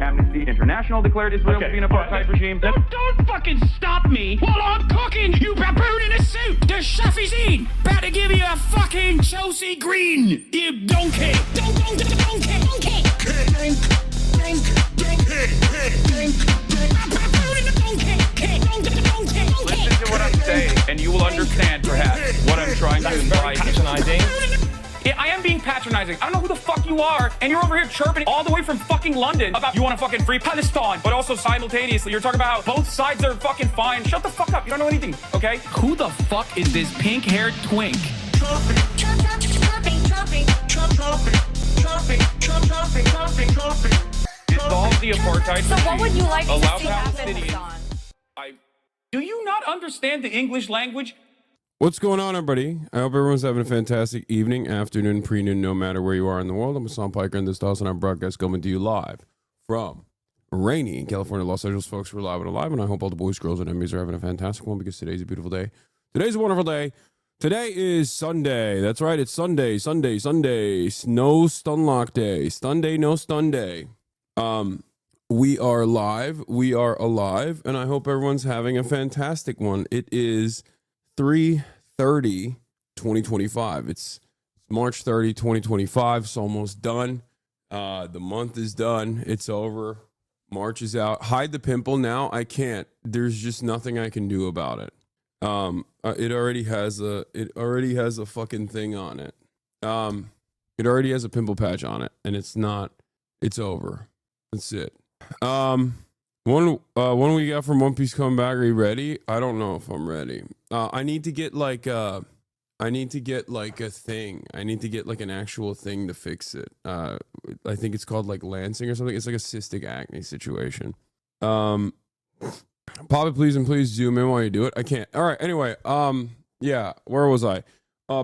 Amnesty International declared Israel to be an apartheid regime. Don't fucking stop me while I'm cooking, you baboon in a suit! The chef is in! Better give you a fucking Chelsea Green, you donkey! Donkey! Listen to what I'm saying, and you will understand, perhaps, what I'm trying to imply. Patronizing. Yeah, I am being patronizing. I don't know who the fuck you are, and you're over here chirping all the way from fucking London about you want to fucking free Palestine, but also simultaneously you're talking about both sides are fucking fine. Shut the fuck up. You don't know anything, okay? Who the fuck is this pink-haired twink? Dissolve the apartheid So what would you like to allow see happen, Palestinians. Hassan? Do you not understand the English language? What's going on, everybody? I hope everyone's having a fantastic evening, afternoon, pre-noon, no matter where you are in the world. I'm Hassan Piker, and this is Dawson. Our broadcast coming to you live from rainy California, Los Angeles. Folks, we're live and alive, and I hope all the boys, girls, and enemies are having a fantastic one because today's a beautiful day. Today's a wonderful day. Today is Sunday. That's right, it's Sunday. No Stunlock Day. Sunday, no stun day. We are live. We are alive, and I hope everyone's having a fantastic one. It is 3/30/2025. It's March 30, 2025. It's almost done. The month is done. It's over. March is out. Hide the pimple now. I can't. There's just nothing I can do about it. It already has a fucking thing on it. It already has a pimple patch on it, and it's over. That's it. One we got from One Piece coming back. Are you ready? I don't know if I'm ready. I need to get like a thing. I need to get like an actual thing to fix it. I think it's called like lancing or something. It's like a cystic acne situation. Pop it, please, and please zoom in while you do it. I can't. All right. Anyway, yeah. Where was I?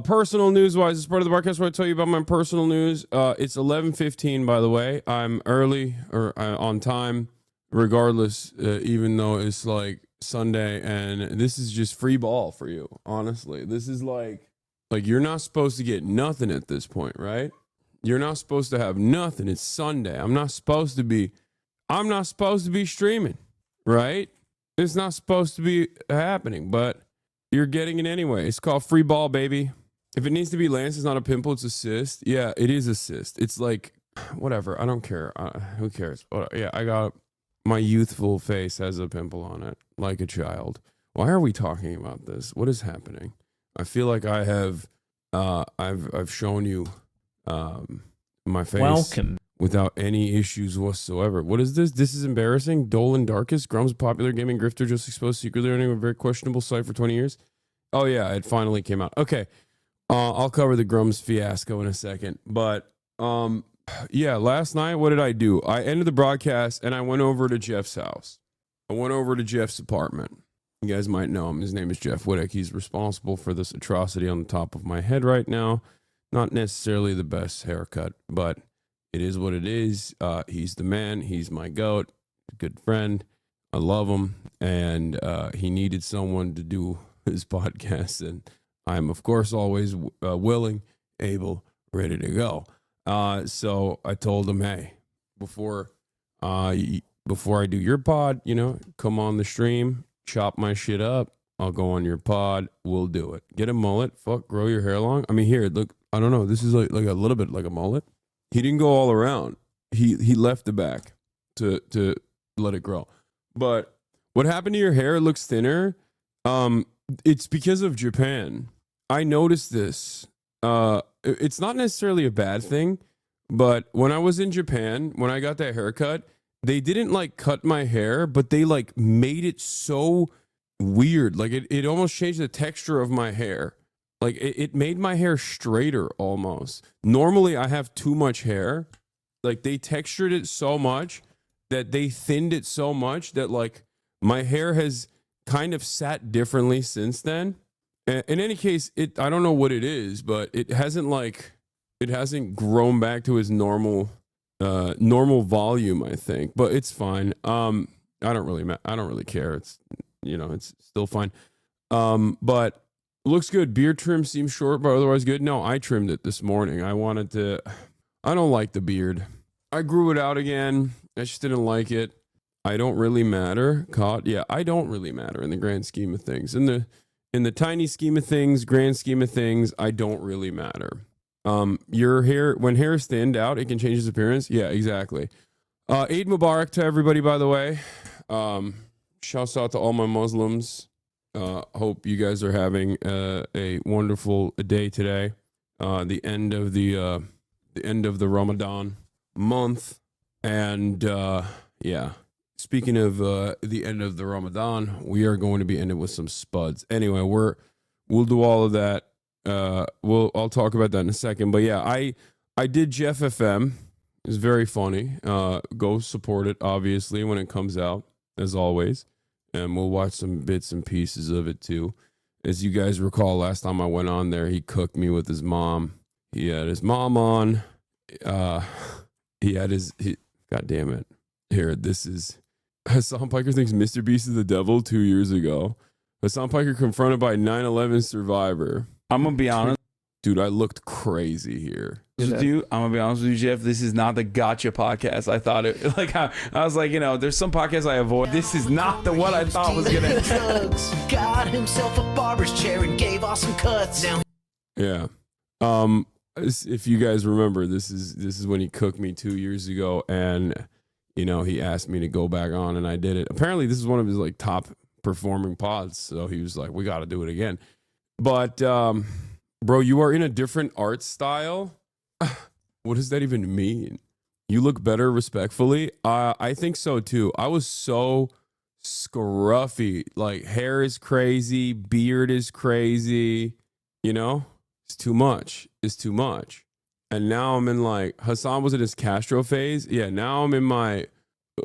Personal news wise, as part of the broadcast where I tell you about my personal news. It's 11:15, by the way. I'm early or on time, regardless, even though it's like Sunday, and this is just free ball for you. Honestly, this is like you're not supposed to get nothing at this point, right? You're not supposed to have nothing. It's Sunday. I'm not supposed to be streaming, right? It's not supposed to be happening, but you're getting it anyway. It's called free ball, baby. If it needs to be lance, it's not a pimple, it's a cyst. Yeah, it is a cyst. It's like, whatever. I don't care. Who cares? Yeah, I got my youthful face has a pimple on it, like a child. Why are we talking about this? What is happening? I feel like I have, I've shown you my face. Welcome. Without any issues whatsoever. What is this? This is embarrassing. Dolan Darkus, Grum's popular gaming grifter, just exposed secretly running a very questionable site for 20 years. Oh yeah, it finally came out. Okay, I'll cover the Grum's fiasco in a second. But yeah, last night, what did I do? I ended the broadcast and I went over to Jeff's house. I went over to Jeff's apartment. You guys might know him. His name is Jeff Whittick. He's responsible for this atrocity on the top of my head right now. Not necessarily the best haircut, but it is what it is. He's the man. He's my goat. Good friend. I love him. And he needed someone to do his podcast. And I'm, of course, always willing, able, ready to go. So I told him, hey, before I do your pod, come on the stream, chop my shit up. I'll go on your pod. We'll do it. Get a mullet. Grow your hair long. I mean, here, look, I don't know. This is like a little bit like a mullet. He didn't go all around. He left the back to let it grow. But what happened to your hair? It looks thinner. It's because of Japan. I noticed this. It's not necessarily a bad thing, but when I was in Japan, when I got that haircut, they didn't like cut my hair, but they like made it so weird. Like it almost changed the texture of my hair. Like it made my hair straighter almost. Normally I have too much hair. Like they textured it so much that they thinned it so much that like my hair has kind of sat differently since then. In any case, I don't know what it is, but it hasn't grown back to its normal volume, I think. But it's fine. I don't really care. It's it's still fine. But looks good. Beard trim seems short, but otherwise good. No, I trimmed it this morning. I don't like the beard. I grew it out again. I just didn't like it. I don't really matter. Caught. Yeah, I don't really matter in the grand scheme of things. In the tiny scheme of things, grand scheme of things, I don't really matter. Your hair, when hair is thinned out, it can change its appearance. Yeah, exactly. Eid Mubarak to everybody, by the way. Shouts out to all my Muslims. Hope you guys are having a wonderful day today. The end of the Ramadan month, and yeah. Speaking of the end of the Ramadan, we are going to be ending with some spuds. Anyway, we'll do all of that. I'll talk about that in a second. But yeah, I did Jeff FM. It's very funny. Go support it, obviously, when it comes out, as always. And we'll watch some bits and pieces of it too. As you guys recall, last time I went on there, he cooked me with his mom. He had his mom on. God damn it. Here, this is Hasan Piker thinks Mr. Beast is the devil 2 years ago. Hasan Piker confronted by 9/11 survivor. I'm gonna be honest. Dude, I looked crazy here. With you, I'm gonna be honest with you, Jeff. This is not the gotcha podcast. I thought it like I was like, you know, there's some podcasts I avoid. This is not the one I thought was gonna. Drugs. Got himself a barber's chair and gave awesome cuts. Now Yeah. If you guys remember, this is when he cooked me 2 years ago, and you know, he asked me to go back on, and I did it. Apparently, this is one of his like top performing pods, so he was like, "We got to do it again." But, bro, you are in a different art style. What does that even mean? You look better, respectfully. I think so too. I was so scruffy. Like, hair is crazy, beard is crazy. You know, it's too much. It's too much. And now I'm in like, Hasan was in his Castro phase. Yeah, now I'm in my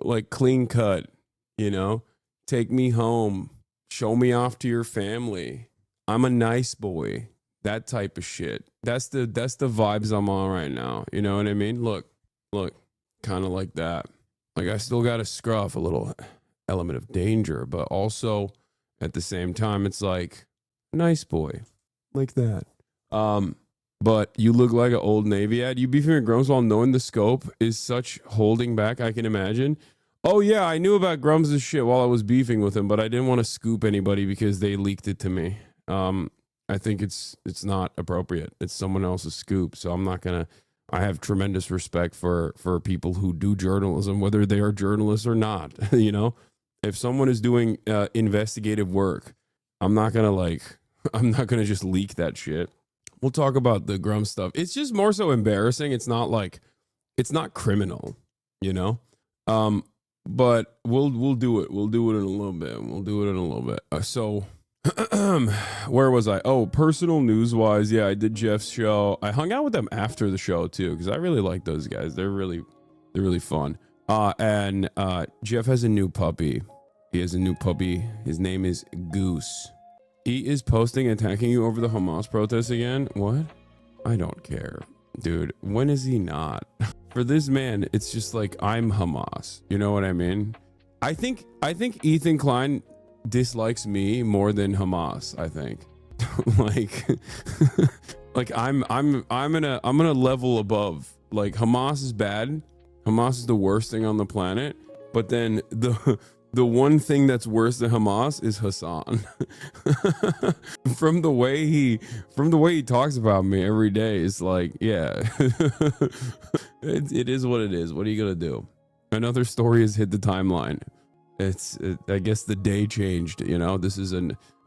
like clean cut, you know, take me home, show me off to your family. I'm a nice boy, that type of shit. That's the vibes I'm on right now. You know what I mean? Look, kind of like that. Like I still got to scruff, a little element of danger, but also at the same time, it's like nice boy like that. But you look like an Old Navy ad. You beefing with Grums while knowing the scope is such holding back, I can imagine. Oh, yeah, I knew about Grums' shit while I was beefing with him, but I didn't want to scoop anybody because they leaked it to me. I think it's not appropriate. It's someone else's scoop, so I'm not going to... I have tremendous respect for people who do journalism, whether they are journalists or not, you know? If someone is doing investigative work, I'm not going to just leak that shit. We'll talk about the Grum stuff. It's just more so embarrassing. It's not like, it's not criminal, you know? But we'll do it. We'll do it in a little bit. So where was I? Oh, personal news wise. Yeah, I did Jeff's show. I hung out with them after the show too, because I really like those guys. They're really fun. And Jeff has a new puppy. He has a new puppy. His name is Goose. He is posting attacking you over the Hamas protests again. What? I don't care. Dude, when is he not? For this man, it's just like, I'm Hamas. You know what I mean? I think Ethan Klein dislikes me more than Hamas, I think. like I'm gonna level above. Like Hamas is bad. Hamas is the worst thing on the planet. But then the one thing that's worse than Hamas is Hasan. From the way he talks about me every day, it's like, yeah, it is what it is. What are you gonna do? Another story has hit the timeline. I guess the day changed. You know, this is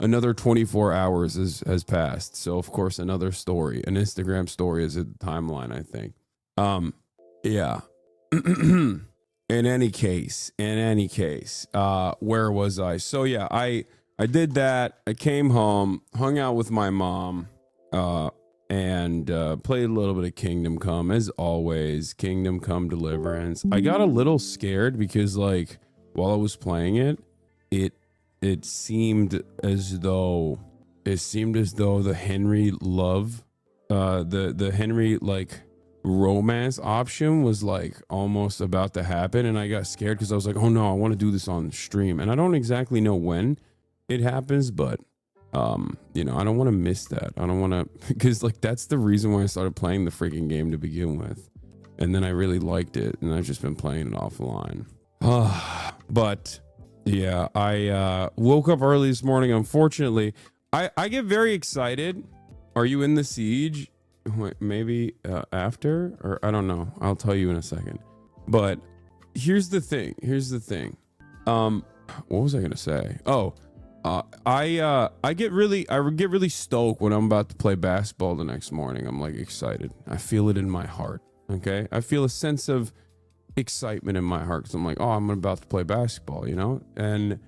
another 24 hours has passed. So of course another story, an Instagram story, is hit the timeline. I think. Yeah. In any case, where was I? So yeah, I did that. I came home, hung out with my mom, and played a little bit of Kingdom Come, as always. Kingdom Come Deliverance. I got a little scared because, like, while I was playing it, it seemed as though the Henry love, the Henry like romance option was like almost about to happen, and I got scared because I was like, oh no, I want to do this on stream, and I don't exactly know when it happens, but you know, I don't want to miss that. I don't want to, because like that's the reason why I started playing the freaking game to begin with. and then I really liked it, and I've just been playing it offline. But yeah, I woke up early this morning. Unfortunately, I get very excited. Are you in the siege? Maybe after, or I don't know. I'll tell you in a second. But here's the thing. What was I gonna say? Oh, I get really stoked when I'm about to play basketball the next morning. I'm like excited. I feel it in my heart. Okay, I feel a sense of excitement in my heart because I'm like, oh, I'm about to play basketball, you know. And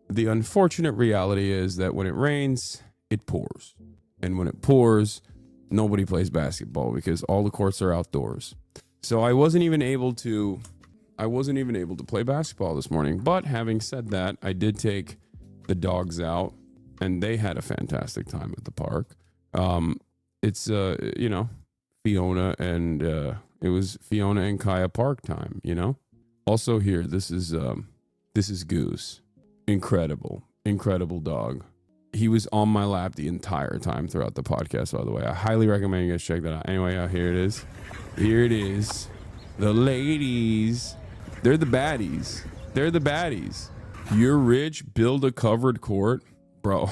the unfortunate reality is that when it rains, it pours, and when it pours, nobody plays basketball because all the courts are outdoors. So I wasn't even able to play basketball this morning. But having said that, I did take the dogs out, and they had a fantastic time at the park. It's you know, Fiona and it was Fiona and Kaya park time, you know. Also here, this is Goose. Incredible dog. He was on my lap the entire time throughout the podcast, by the way. I highly recommend you guys check that out. Anyway, here it is. The ladies. They're the baddies. You're rich, build a covered court. Bro,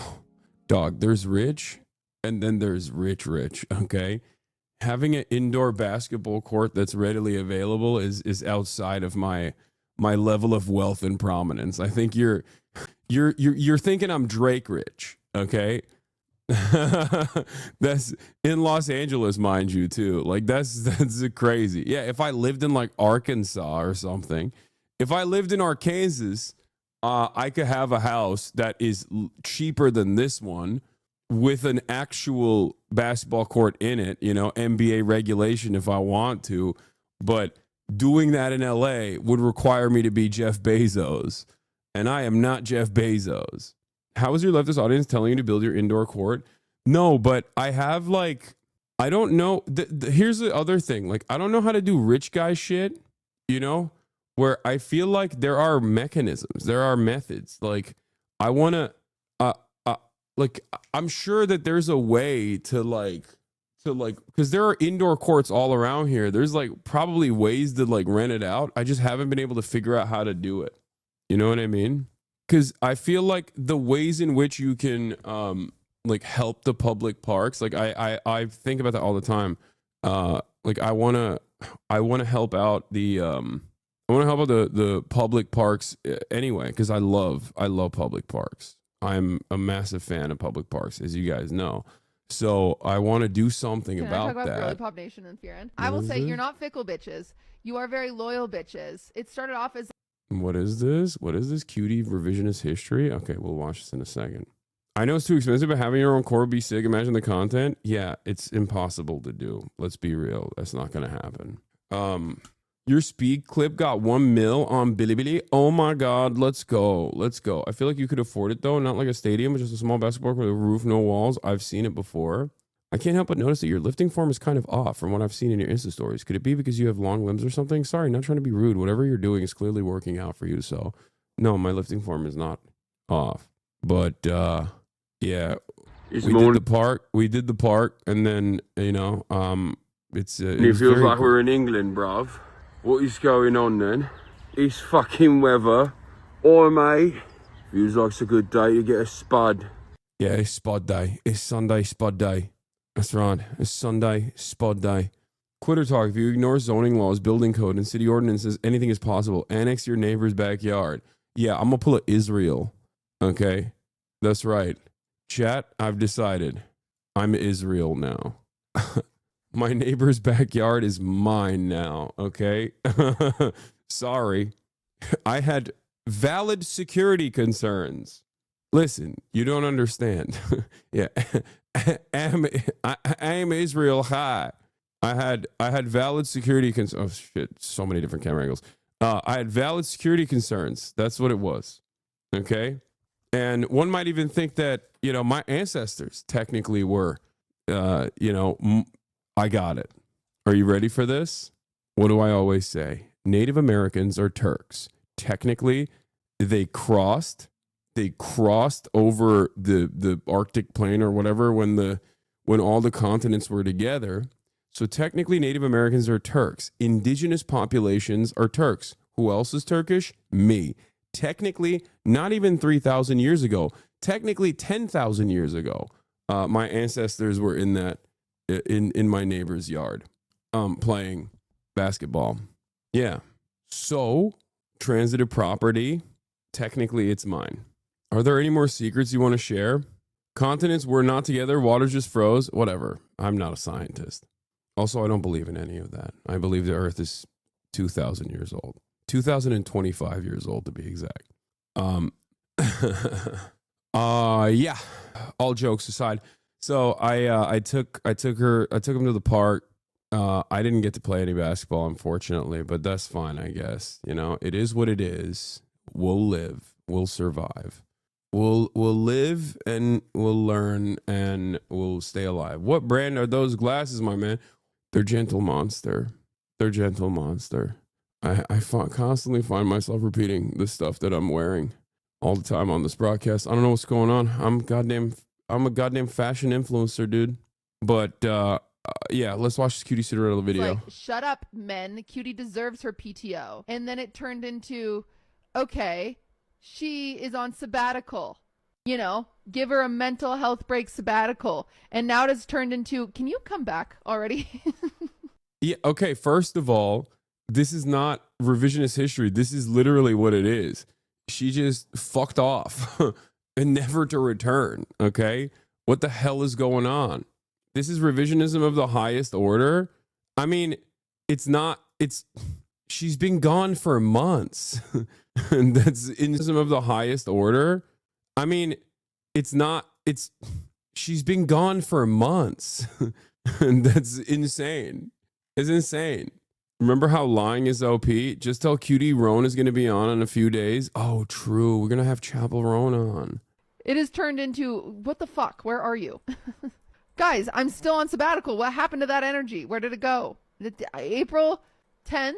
dog, there's rich, and then there's rich, okay? Having an indoor basketball court that's readily available is outside of my level of wealth and prominence. I think you're thinking I'm Drake rich, okay? That's in Los Angeles, mind you, too. Like that's crazy. Yeah, if I lived in like Arkansas or something, if I lived in Arkansas, I could have a house that is cheaper than this one with an actual basketball court in it, you know, NBA regulation if I want to. But doing that in LA would require me to be Jeff Bezos, and I am not Jeff Bezos. How is your leftist audience telling you to build your indoor court? No, but I have like, I don't know. Here's the other thing. Like, I don't know how to do rich guy shit, you know, where I feel like there are mechanisms, there are methods. Like, I want to, like, I'm sure that there's a way to because there are indoor courts all around here. There's like probably ways to like rent it out. I just haven't been able to figure out how to do it. You know what I mean? Because I feel like the ways in which you can like help the public parks, like I think about that all the time. Like I want to help out the public parks anyway, because I love public parks. I'm a massive fan of public parks, as you guys know. So I want to do something Can about I talk about that. Girly Pop Nation and Fearon? I will say this? you're not fickle bitches. You are very loyal bitches. It started off as What is this? Cutie revisionist history? Okay, we'll watch this in a second. I know it's too expensive, but having your own core would be sick. Imagine the content. Yeah, it's impossible to do. Let's be real. That's not going to happen. Your speed clip got 1 mil on Bilibili. Oh my God, let's go. I feel like you could afford it though. Not like a stadium, but just a small basketball court with a roof, no walls. I've seen it before. I can't help but notice that your lifting form is kind of off from what I've seen in your Insta stories. Could it be because you have long limbs or something? Sorry, not trying to be rude. Whatever you're doing is clearly working out for you. So no, my lifting form is not off. But yeah, we did the park, and then you know, it feels like we're in England, bruv. What is going on then? It's fucking weather. Oi, mate. Feels like it's a good day to get a spud. Yeah, it's spud day. It's Sunday spud day. That's right. It's Sunday spud day. Quitter talk. If you ignore zoning laws, building code, and city ordinances, anything is possible. Annex your neighbor's backyard. Yeah, I'm gonna pull up Israel. Okay, that's right. Chat, I've decided. I'm Israel now. My neighbor's backyard is mine now, okay? Sorry. I had valid security concerns. Listen, you don't understand. Yeah. I am Israel high. I had valid security concerns. Oh shit, so many different camera angles. I had valid security concerns. That's what it was. Okay? And one might even think that, you know, my ancestors technically were you know, I got it. Are you ready for this? What do I always say? Native Americans are Turks. Technically, they crossed over the Arctic plane or whatever when all the continents were together. So technically Native Americans are Turks. Indigenous populations are Turks. Who else is Turkish? Me. Technically, not even 3,000 years ago. Technically 10,000 years ago. My ancestors were in my neighbor's yard playing basketball. Yeah. So, transitive property, technically it's mine. Are there any more secrets you want to share? Continents were not together, water just froze, whatever. I'm not a scientist. Also, I don't believe in any of that. I believe the earth is 2,000 years old. 2,025 years old to be exact. Yeah. All jokes aside. So I took him to the park. I didn't get to play any basketball, unfortunately, but that's fine, I guess. You know, it is what it is. We'll live. We'll survive. We'll live and we'll learn and we'll stay alive. What brand are those glasses, my man? They're Gentle Monster. They're Gentle Monster. I constantly find myself repeating the stuff that I'm wearing all the time on this broadcast. I don't know what's going on. I'm a goddamn fashion influencer, dude. But yeah, let's watch this Cutie Cinderella video. Like, shut up, men. Cutie deserves her PTO. And then it turned into, okay, she is on sabbatical. You know, give her a mental health break sabbatical. And now it has turned into, can you come back already? Yeah, okay, first of all, this is not revisionist history. This is literally what it is. She just fucked off and never to return, okay? What the hell is going on? This is revisionism of the highest order. I mean, she's been gone for months. And that's revisionism of the highest order. I mean, she's been gone for months. And that's insane. It's insane. Remember how lying is OP? Just tell Cutie Roan is going to be on in a few days. Oh, true. We're going to have Chapel Roan on. It has turned into, what the fuck? Where are you? Guys, I'm still on sabbatical. What happened to that energy? Where did it go? April 10th,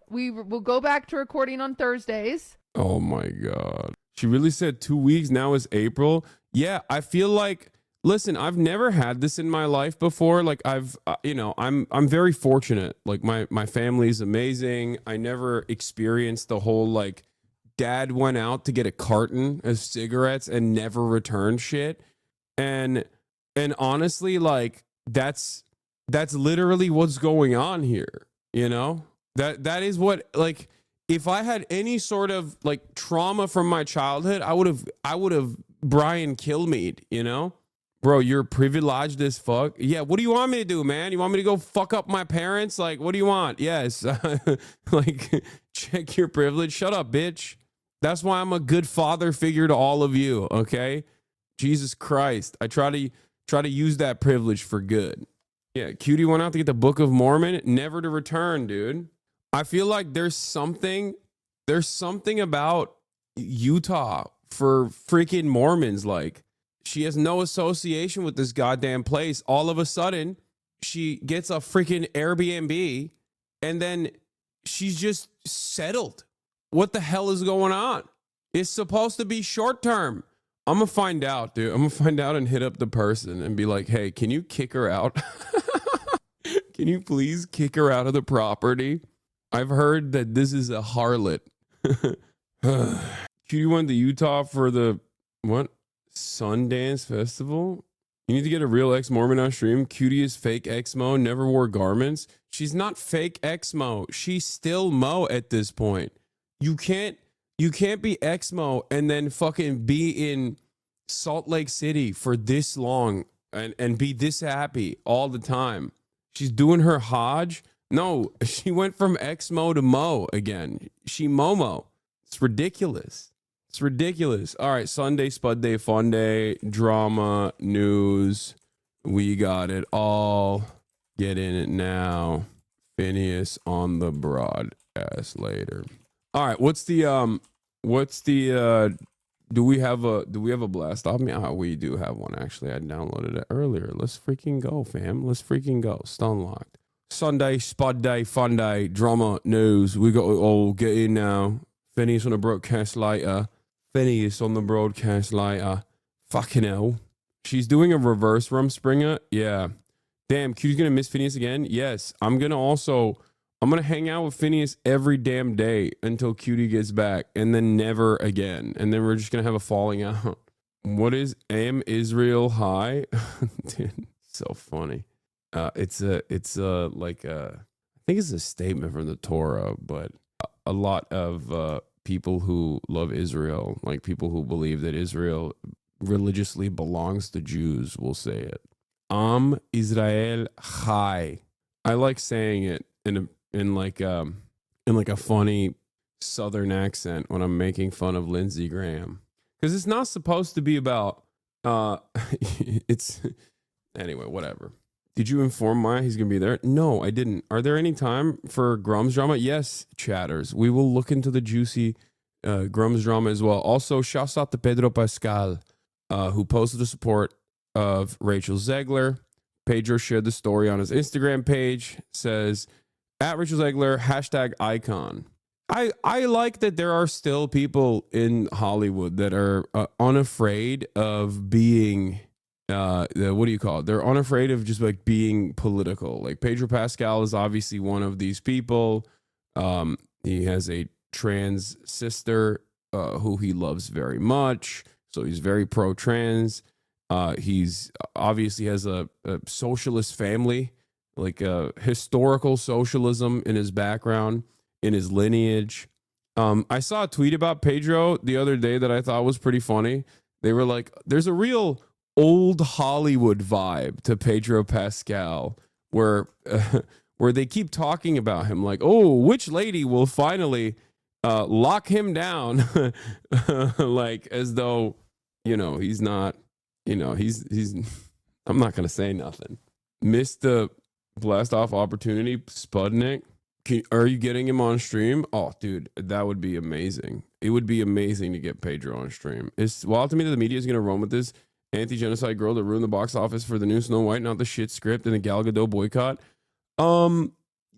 we will go back to recording on Thursdays. Oh my God. She really said 2 weeks. Now is April. Yeah, I feel like, listen, I've never had this in my life before. Like I'm very fortunate. Like my family's amazing. I never experienced the whole like dad went out to get a carton of cigarettes and never returned shit. And honestly, like that's literally what's going on here. You know, that is what, like, if I had any sort of like trauma from my childhood, I would have Brian Kilmeade, you know? Bro, you're privileged as fuck. Yeah, what do you want me to do, man? You want me to go fuck up my parents? Like, what do you want? Yes. Like, check your privilege. Shut up, bitch. That's why I'm a good father figure to all of you, okay? Jesus Christ. I try to use that privilege for good. Yeah, Cutie went out to get the Book of Mormon, never to return, dude. I feel like there's something about Utah for freaking Mormons. Like, she has no association with this goddamn place. All of a sudden, she gets a freaking Airbnb and then she's just settled. What the hell is going on? It's supposed to be short term. I'm going to find out, dude. I'm going to find out and hit up the person and be like, hey, can you kick her out? Can you please kick her out of the property? I've heard that this is a harlot. Cutie went to Utah for the, what? Sundance Festival? You need to get a real ex-Mormon on stream. Cutie is fake ex-Mo, never wore garments. She's not fake ex-Mo. She's still Mo at this point. You can't be ex-Mo and then fucking be in Salt Lake City for this long and be this happy all the time. She's doing her Hajj. No, she went from ex-Mo to Mo again. She Momo. It's ridiculous. It's ridiculous. All right, Sunday, Spud Day, Fun Day, drama, news. We got it all. Get in it now. Phineas on the broadcast later. All right, do we have a blast off me? Oh, we do have one actually. I downloaded it earlier. Let's freaking go, fam. Let's freaking go. Stunlocked. Sunday, Spud Day, Fun Day, drama, news. We got it all. Get in now. Phineas on the broadcast later. Phineas on the broadcast later. Fucking hell. She's doing a reverse Rumspringer. Yeah. Damn, Q's gonna miss Phineas again? Yes. I'm gonna hang out with Phineas every damn day until Cutie gets back, and then never again. And then we're just gonna have a falling out. What is Am Israel High? Dude, so funny. It's a I think it's a statement from the Torah, but a lot of people who love Israel, like people who believe that Israel religiously belongs to Jews, will say it. Am Israel Chai. I like saying it in like a funny Southern accent when I'm making fun of Lindsey Graham, because it's not supposed to be about. It's anyway. Whatever. Did you inform Maya he's gonna be there? No, I didn't. Are there any time for Grum's drama? Yes, chatters. We will look into the juicy Grum's drama as well. Also, shouts out to Pedro Pascal, who posted the support of Rachel Zegler. Pedro shared the story on his Instagram page. Says, at Rachel Zegler, #icon. I like that there are still people in Hollywood that are unafraid of being, what do you call it? They're unafraid of just like being political. Like Pedro Pascal is obviously one of these people. He has a trans sister who he loves very much. So he's very pro-trans. He's obviously has a socialist family, like historical socialism in his background, in his lineage. I saw a tweet about Pedro the other day that I thought was pretty funny. They were like, there's a real old Hollywood vibe to Pedro Pascal where they keep talking about him like, oh, which lady will finally lock him down? Like as though, he's not, he's I'm not going to say nothing. Missed the blast off opportunity, Spudnik. Are you getting him on stream? Oh, dude, that would be amazing. It would be amazing to get Pedro on stream. It's wild to me that the media is going to run with this anti-genocide girl that ruined the box office for the new Snow White, not the shit script and the Gal Gadot boycott.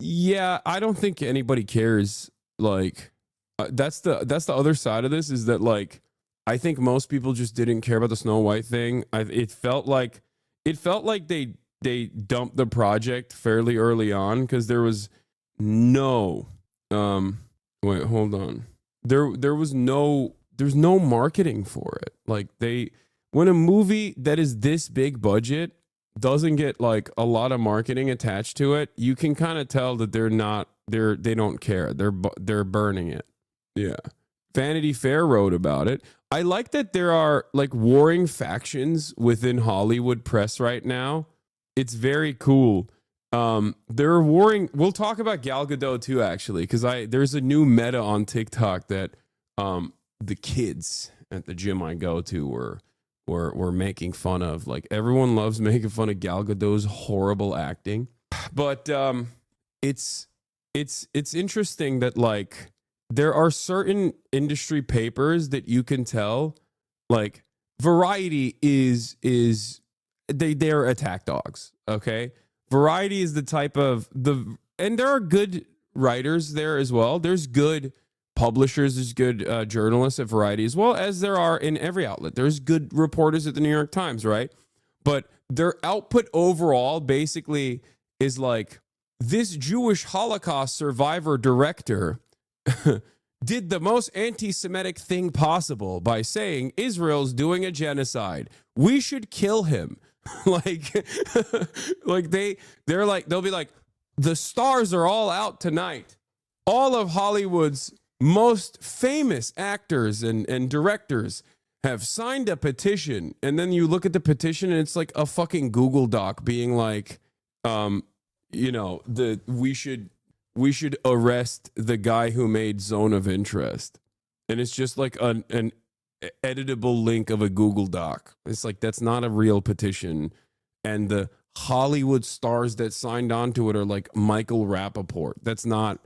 Yeah, I don't think anybody cares. Like, that's the other side of this, is that like, I think most people just didn't care about the Snow White thing. It felt like they dumped the project fairly early on because there was no wait, hold on. There's no marketing for it. Like when a movie that is this big budget doesn't get like a lot of marketing attached to it, you can kind of tell that they don't care. They're burning it. Yeah. Vanity Fair wrote about it. I like that there are like warring factions within Hollywood press right now. It's very cool. They're warring. We'll talk about Gal Gadot too, actually, because there's a new meta on TikTok that the kids at the gym I go to were making fun of. Like everyone loves making fun of Gal Gadot's horrible acting, but it's interesting that like there are certain industry papers that you can tell, like Variety is they're attack dogs. Okay. Variety is the type of and there are good writers there as well. There's good publishers, there's good journalists at Variety, as well as there are in every outlet. There's good reporters at the New York Times, right? But their output overall basically is like, this Jewish Holocaust survivor director did the most anti-Semitic thing possible by saying Israel's doing a genocide. We should kill him. Like they'll be like, the stars are all out tonight. All of Hollywood's most famous actors and directors have signed a petition. And then you look at the petition and it's like a fucking Google Doc being like, we should arrest the guy who made Zone of Interest. And it's just like an editable link of a Google Doc. It's like, that's not a real petition. And the Hollywood stars that signed on to it are like Michael Rappaport. That's not,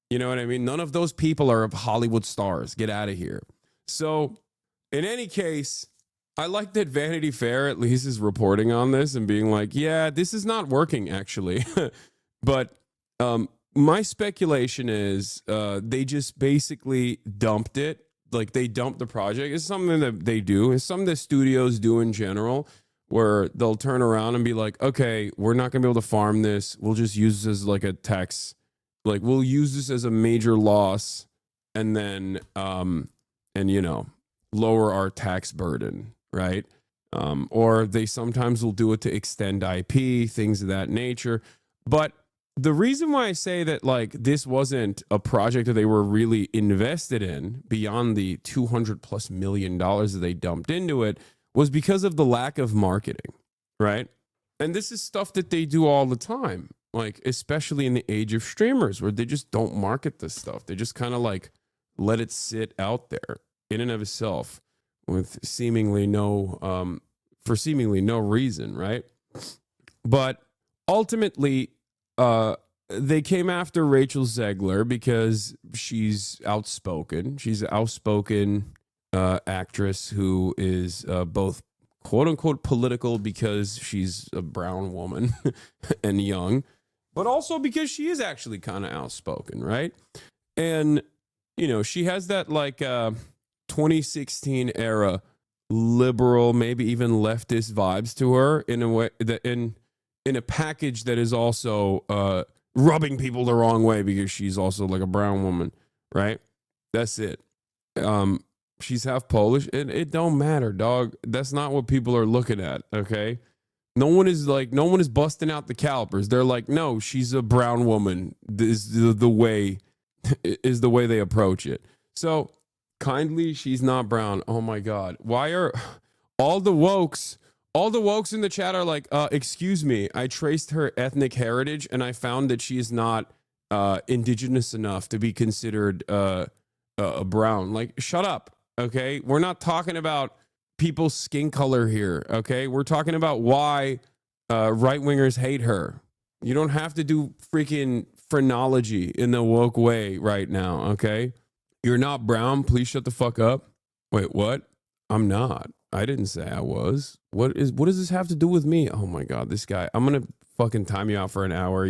you know what I mean? None of those people are Hollywood stars. Get out of here. So in any case, I like that Vanity Fair at least is reporting on this and being like, yeah, this is not working actually. But my speculation is they just basically dumped it. Like they dumped the project. It's something that they do. It's something that studios do in general. where they'll turn around and be like, okay, we're not gonna be able to farm this. We'll just use this as like a tax, like we'll use this as a major loss, and then and you know, lower our tax burden, right? Or they sometimes will do it to extend IP, things of that nature. But the reason why I say that like this wasn't a project that they were really invested in beyond the $200+ million that they dumped into it was because of the lack of marketing, right? And this is stuff that they do all the time, like especially in the age of streamers where they just don't market this stuff. They just kind of like let it sit out there in and of itself with seemingly no for seemingly no reason, right? But ultimately they came after Rachel Zegler because she's outspoken. She's an outspoken actress who is both quote unquote political because she's a brown woman and young, but also because she is actually kind of outspoken, right? And you know, she has that like 2016 era liberal, maybe even leftist vibes to her in a way that in a package that is also rubbing people the wrong way because she's also like a brown woman, right? That's it. She's half Polish. It don't matter, dog. That's not what people are looking at, okay? No one is busting out the calipers. They're like, no, she's a brown woman. This is the way they approach it. So kindly, she's not brown. Oh my God. Why are all the wokes in the chat are like, excuse me, I traced her ethnic heritage and I found that she is not indigenous enough to be considered a brown. Like, shut up. Okay, we're not talking about people's skin color here. Okay, we're talking about why right wingers hate her. You don't have to do freaking phrenology in the woke way right now. Okay, you're not brown. Please shut the fuck up. Wait, what? I'm not. I didn't say I was. What does this have to do with me? Oh my God, this guy. I'm gonna fucking time you out for an hour.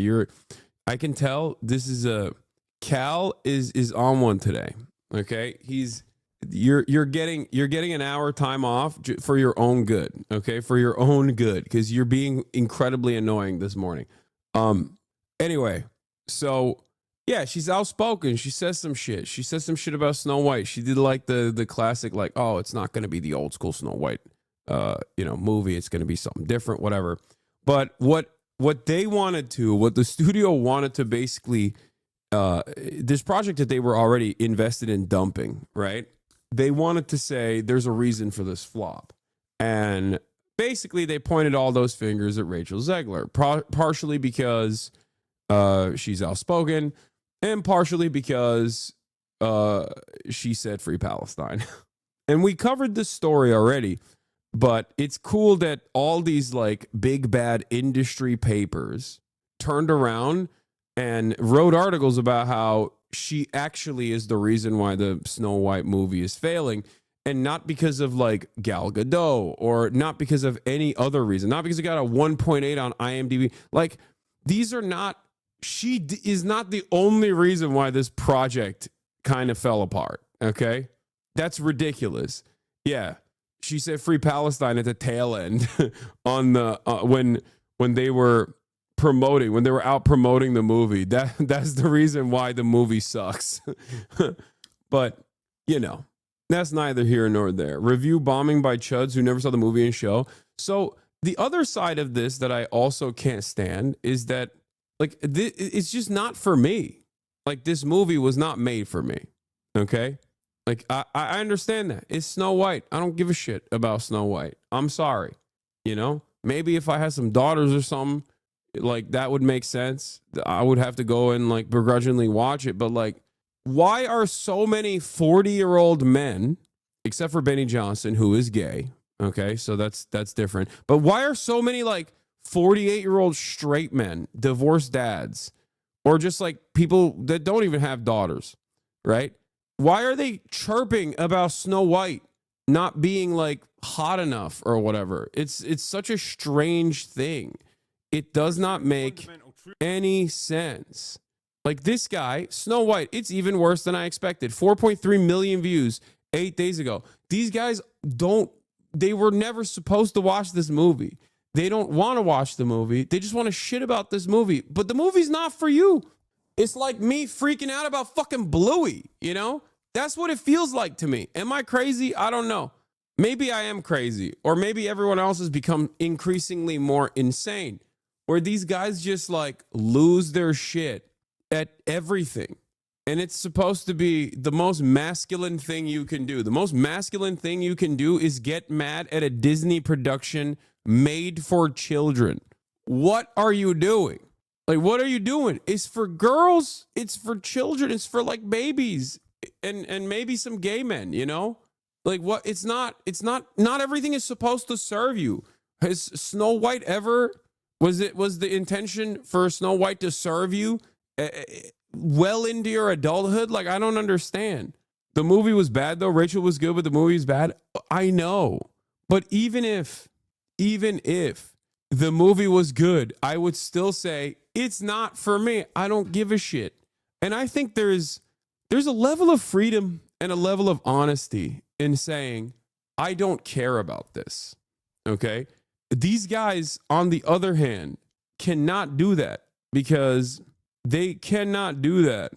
I can tell this is Cal is on one today. Okay, you're getting an hour time off for your own good, okay? For your own good, because you're being incredibly annoying this morning. Anyway, so yeah, she's outspoken. She says some shit. She says some shit about Snow White. She did like the classic, like, oh, it's not gonna be the old school Snow White movie. It's gonna be something different, whatever. But what the studio wanted to basically this project that they were already invested in dumping, right? They wanted to say there's a reason for this flop. And basically they pointed all those fingers at Rachel Zegler, partially because she's outspoken and partially because she said free Palestine. And we covered this story already, but it's cool that all these like big bad industry papers turned around and wrote articles about how she actually is the reason why the Snow White movie is failing, and not because of like Gal Gadot or not because of any other reason, not because it got a 1.8 on IMDb. Like, these are not, she is not the only reason why this project kind of fell apart. Okay. That's ridiculous. Yeah. She said free Palestine at the tail end on the, when they were out promoting the movie. That's the reason why the movie sucks. But, you know, that's neither here nor there. Review bombing by chuds who never saw the movie and show. So the other side of this that I also can't stand is that, like, it's just not for me. Like, this movie was not made for me. Okay? Like, I understand that. It's Snow White. I don't give a shit about Snow White. I'm sorry. You know? Maybe if I had some daughters or something, like, that would make sense. I would have to go and like begrudgingly watch it. But like, why are so many 40-year-old men, except for Benny Johnson, who is gay? Okay, so that's different. But why are so many like 48-year-old straight men, divorced dads, or just like people that don't even have daughters, right? Why are they chirping about Snow White not being like hot enough or whatever? It's such a strange thing. It does not make any sense. Like, this guy, Snow White, it's even worse than I expected. 4.3 million views 8 days ago. These guys don't they were never supposed to watch this movie. They don't want to watch the movie. They just want to shit about this movie. But the movie's not for you. It's like me freaking out about fucking Bluey, you know? That's what it feels like to me. Am I crazy? I don't know. Maybe I am crazy. Or maybe everyone else has become increasingly more insane. Where these guys just like lose their shit at everything. And it's supposed to be the most masculine thing you can do. The most masculine thing you can do is get mad at a Disney production made for children. What are you doing? Like, what are you doing? It's for girls. It's for children. It's for like babies and maybe some gay men, you know? Like what? Not everything is supposed to serve you. Has Snow White ever, was the intention for Snow White to serve you well into your adulthood? Like, I don't understand. The movie was bad though. Rachel was good, but the movie is bad. I know. But even if the movie was good, I would still say it's not for me. I don't give a shit. And I think there's a level of freedom and a level of honesty in saying, I don't care about this. Okay? These guys, on the other hand, cannot do that because they cannot do that.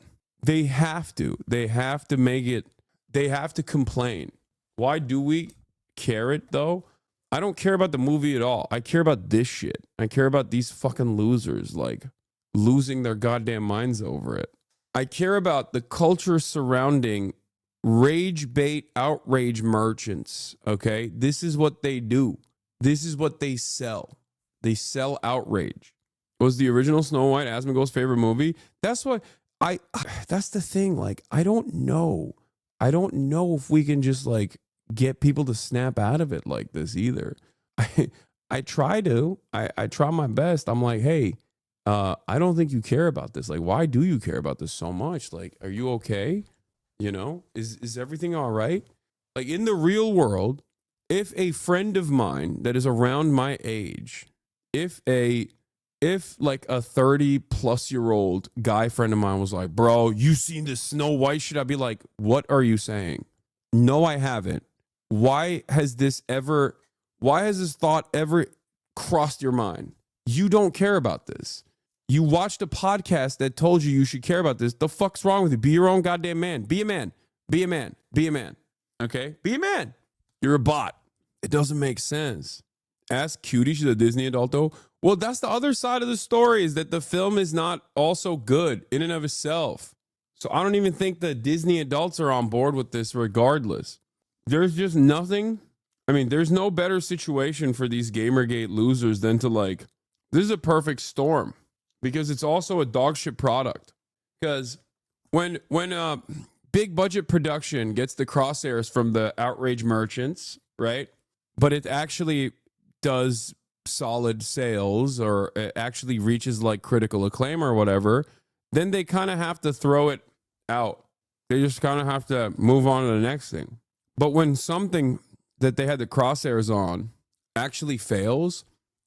They have to. They have to make it. They have to complain. Why do we care it though? I don't care about the movie at all. I care about this shit. I care about these fucking losers like losing their goddamn minds over it. I care about the culture surrounding rage bait outrage merchants. Okay, this is what they do. This is what they sell. They sell outrage. Was the original Snow White Asmongold's favorite movie? That's what that's the thing. Like, I don't know if we can just like get people to snap out of it like this either. I try to. I try my best. I'm like, hey, I don't think you care about this. Like, why do you care about this so much? Like, are you okay? You know, is everything all right? Like in the real world, if a friend of mine that is around my age, if like a 30-plus-year-old guy friend of mine was like, bro, you seen this Snow White shit? I'd be like, what are you saying? No, I haven't. Why has this thought ever crossed your mind? You don't care about this. You watched a podcast that told you should care about this. The fuck's wrong with you? Be your own goddamn man. Be a man. Be a man. Be a man. Okay? Be a man. You're a bot. It doesn't make sense. Ask Cutie, she's a Disney adulto. Well, that's the other side of the story, is that the film is not also good in and of itself. So I don't even think the Disney adults are on board with this regardless. There's just nothing. I mean, there's no better situation for these Gamergate losers than to like, this is a perfect storm because it's also a dog shit product. Because when a big budget production gets the crosshairs from the outrage merchants, right? But it actually does solid sales or it actually reaches like critical acclaim or whatever, then they kind of have to throw it out. They just kind of have to move on to the next thing. But when something that they had the crosshairs on actually fails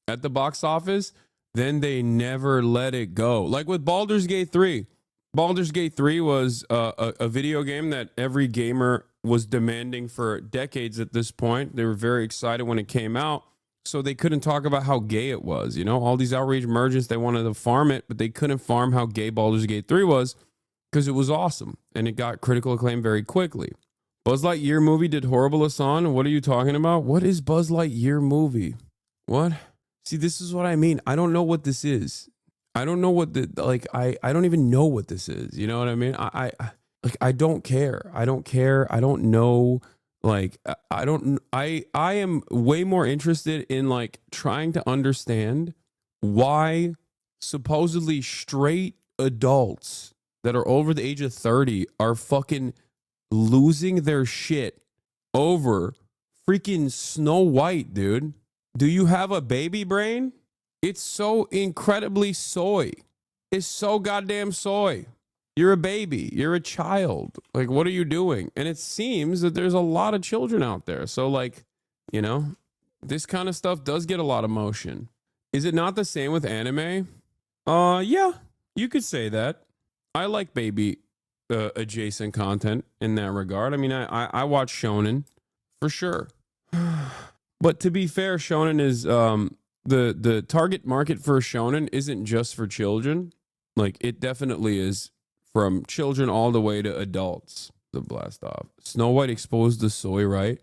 at the box office, then they never let it go. Like with Baldur's Gate 3. Baldur's Gate 3 was a video game that every gamer was demanding for decades at this point. They were very excited when it came out. So they couldn't talk about how gay it was. You know, all these outrage merchants, they wanted to farm it, but they couldn't farm how gay Baldur's Gate 3 was because it was awesome. And it got critical acclaim very quickly. Buzz Lightyear movie did horrible, Hassan. What are you talking about? What is Buzz Lightyear movie? What? See, this is what I mean. I don't know what this is. I don't know what I don't even know what this is. You know what I mean? I don't care. I don't care. I don't know. Like, I am way more interested in like trying to understand why supposedly straight adults that are over the age of 30 are fucking losing their shit over freaking Snow White, dude. Do you have a baby brain? It's so incredibly soy. It's so goddamn soy. You're a baby. You're a child. Like, what are you doing? And it seems that there's a lot of children out there. So, like, you know, this kind of stuff does get a lot of motion. Is it not the same with anime? Yeah, you could say that. I like baby adjacent content in that regard. I mean, I watch shonen for sure. But to be fair, shonen is the target market for shonen isn't just for children. Like, it definitely is from children all the way to adults. The blast off. Snow White exposed the soy, right?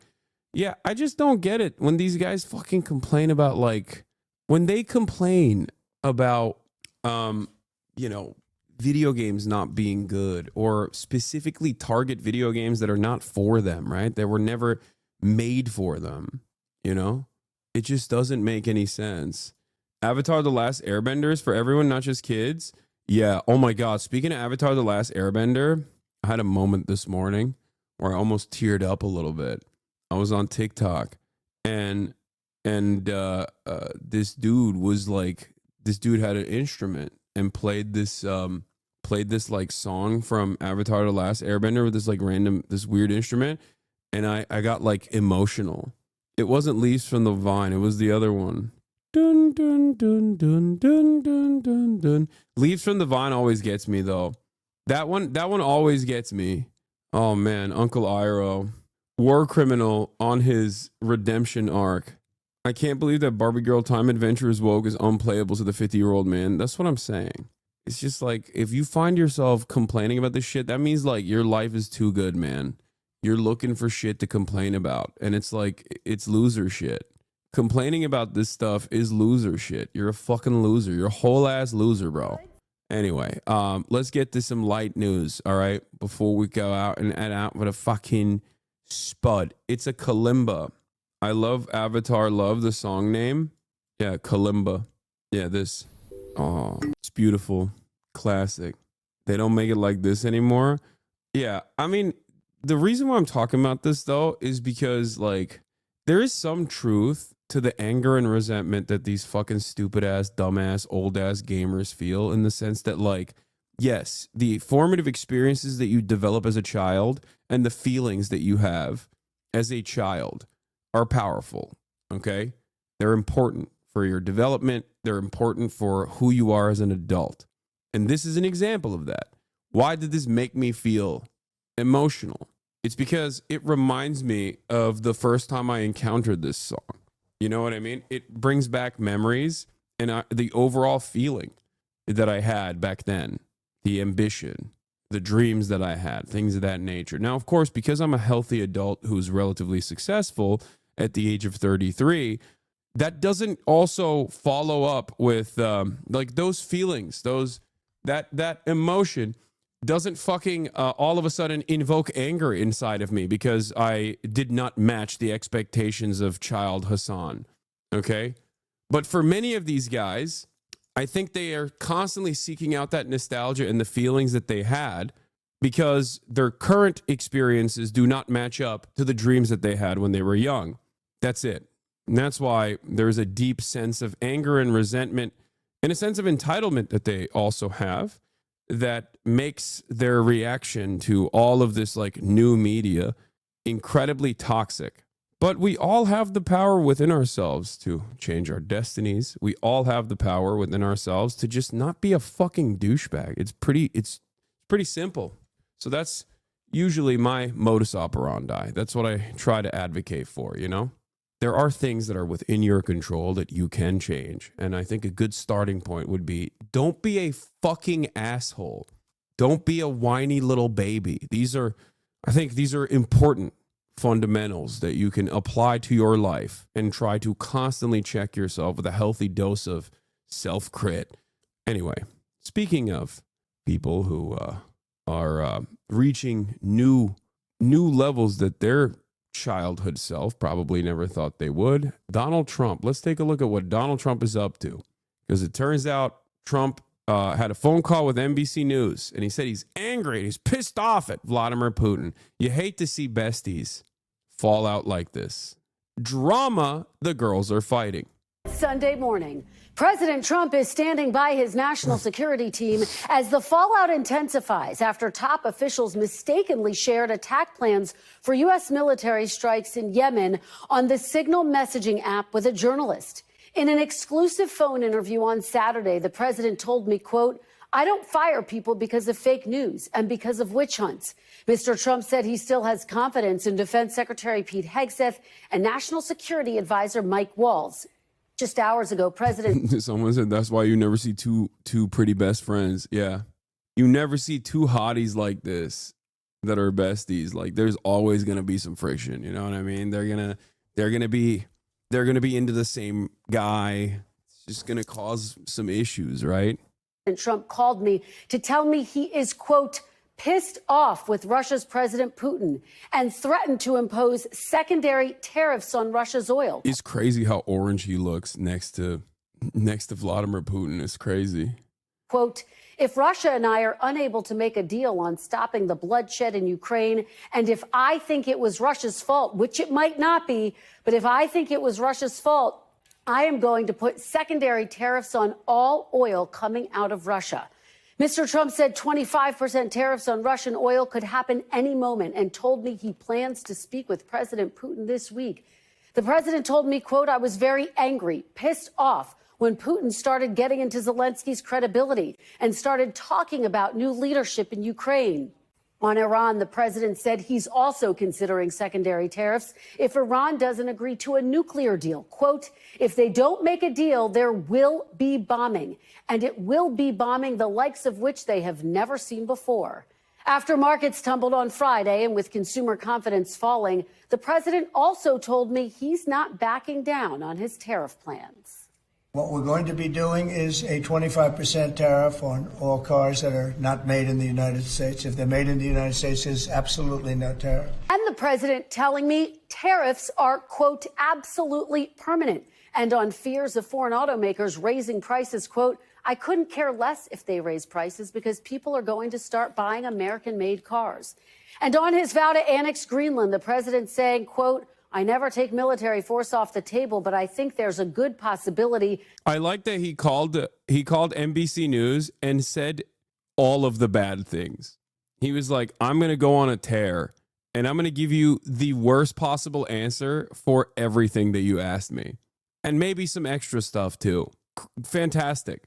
Yeah, I just don't get it when these guys fucking complain about, like, when they complain about you know, video games not being good, or specifically target video games that are not for them, right? That were never made for them, you know? It just doesn't make any sense. Avatar The Last Airbender is for everyone, not just kids. Yeah, oh my God. Speaking of Avatar The Last Airbender, I had a moment this morning where I almost teared up a little bit. I was on TikTok and this dude was like, this dude had an instrument and played this like song from Avatar The Last Airbender with this like random, this weird instrument. And I got like emotional. It wasn't Leaves from the Vine. It was the other one. Dun, dun, dun, dun, dun, dun, dun, dun. Leaves from the Vine always gets me though. That one always gets me. Oh man, Uncle Iroh, war criminal on his redemption arc. I can't believe that Barbie Girl Time Adventures Woke is unplayable to the 50-year-old man. That's what I'm saying. It's just like, if you find yourself complaining about this shit, that means like your life is too good, man. You're looking for shit to complain about. And it's like, it's loser shit. Complaining about this stuff is loser shit. You're a fucking loser. You're a whole ass loser, bro. Anyway, let's get to some light news, all right? Before we go out and add out with a fucking spud. It's a kalimba. I love Avatar, love the song name. Yeah, kalimba. Yeah, this. Oh, it's beautiful. Classic. They don't make it like this anymore. Yeah, I mean, the reason why I'm talking about this, though, is because, like, there is some truth to the anger and resentment that these fucking stupid-ass, dumbass, old-ass gamers feel, in the sense that, like, yes, the formative experiences that you develop as a child and the feelings that you have as a child are powerful, okay? They're important for your development. They're important for who you are as an adult. And this is an example of that. Why did this make me feel emotional? It's because it reminds me of the first time I encountered this song. You know what I mean? It brings back memories and the overall feeling that I had back then, the ambition, the dreams that I had, things of that nature. Now, of course, because I'm a healthy adult who's relatively successful at the age of 33, that doesn't also follow up with like those feelings, that emotion doesn't fucking all of a sudden invoke anger inside of me because I did not match the expectations of child Hasan. Okay? But for many of these guys, I think they are constantly seeking out that nostalgia and the feelings that they had because their current experiences do not match up to the dreams that they had when they were young. That's it. And that's why there's a deep sense of anger and resentment and a sense of entitlement that they also have that makes their reaction to all of this like new media incredibly toxic. But we all have the power within ourselves to change our destinies. We all have the power within ourselves to just not be a fucking douchebag. It's pretty simple. So that's usually my modus operandi. That's what I try to advocate for, you know? There are things that are within your control that you can change. And I think a good starting point would be, don't be a fucking asshole. Don't be a whiny little baby. I think these are important fundamentals that you can apply to your life and try to constantly check yourself with a healthy dose of self-crit. Anyway, speaking of people who are reaching new levels that their childhood self probably never thought they would, Donald Trump. Let's take a look at what Donald Trump is up to, because it turns out Trump had a phone call with NBC News and he said he's angry, he's pissed off at Vladimir Putin. You hate to see besties fall out like this. Drama the girls are fighting. Sunday morning, President Trump is standing by his national security team as the fallout intensifies after top officials mistakenly shared attack plans for U.S. military strikes in Yemen on the Signal messaging app with a journalist. In an exclusive phone interview on Saturday, the president told me, quote, I don't fire people because of fake news and because of witch hunts. Mr. Trump said he still has confidence in Defense Secretary Pete Hegseth and National Security Advisor Mike Waltz. Just hours ago, President... Someone said that's why you never see two pretty best friends. Yeah. You never see two hotties like this that are besties. Like, there's always going to be some friction. You know what I mean? They're going to be into the same guy. It's just going to cause some issues, right? Trump called me to tell me he is, quote, pissed off with Russia's President Putin and threatened to impose secondary tariffs on Russia's oil. It's crazy how orange he looks next to Vladimir Putin. It's crazy. Quote, if Russia and I are unable to make a deal on stopping the bloodshed in Ukraine, and if I think it was Russia's fault, which it might not be, but if I think it was Russia's fault, I am going to put secondary tariffs on all oil coming out of Russia. Mr. Trump said 25% tariffs on Russian oil could happen any moment and told me he plans to speak with President Putin this week. The president told me, quote, I was very angry, pissed off when Putin started getting into Zelensky's credibility and started talking about new leadership in Ukraine. On Iran, the president said he's also considering secondary tariffs if Iran doesn't agree to a nuclear deal. Quote, if they don't make a deal, there will be bombing, and it will be bombing the likes of which they have never seen before. After markets tumbled on Friday and with consumer confidence falling, the president also told me he's not backing down on his tariff plans. What we're going to be doing is a 25% tariff on all cars that are not made in the United States. If they're made in the United States, there's absolutely no tariff. And the president telling me tariffs are, quote, absolutely permanent. And on fears of foreign automakers raising prices, quote, I couldn't care less if they raise prices because people are going to start buying American-made cars. And on his vow to annex Greenland, the president saying, quote, I never take military force off the table, but I think there's a good possibility. I like that he called NBC News and said all of the bad things. He was like, I'm going to go on a tear and I'm going to give you the worst possible answer for everything that you asked me. And maybe some extra stuff too. Fantastic.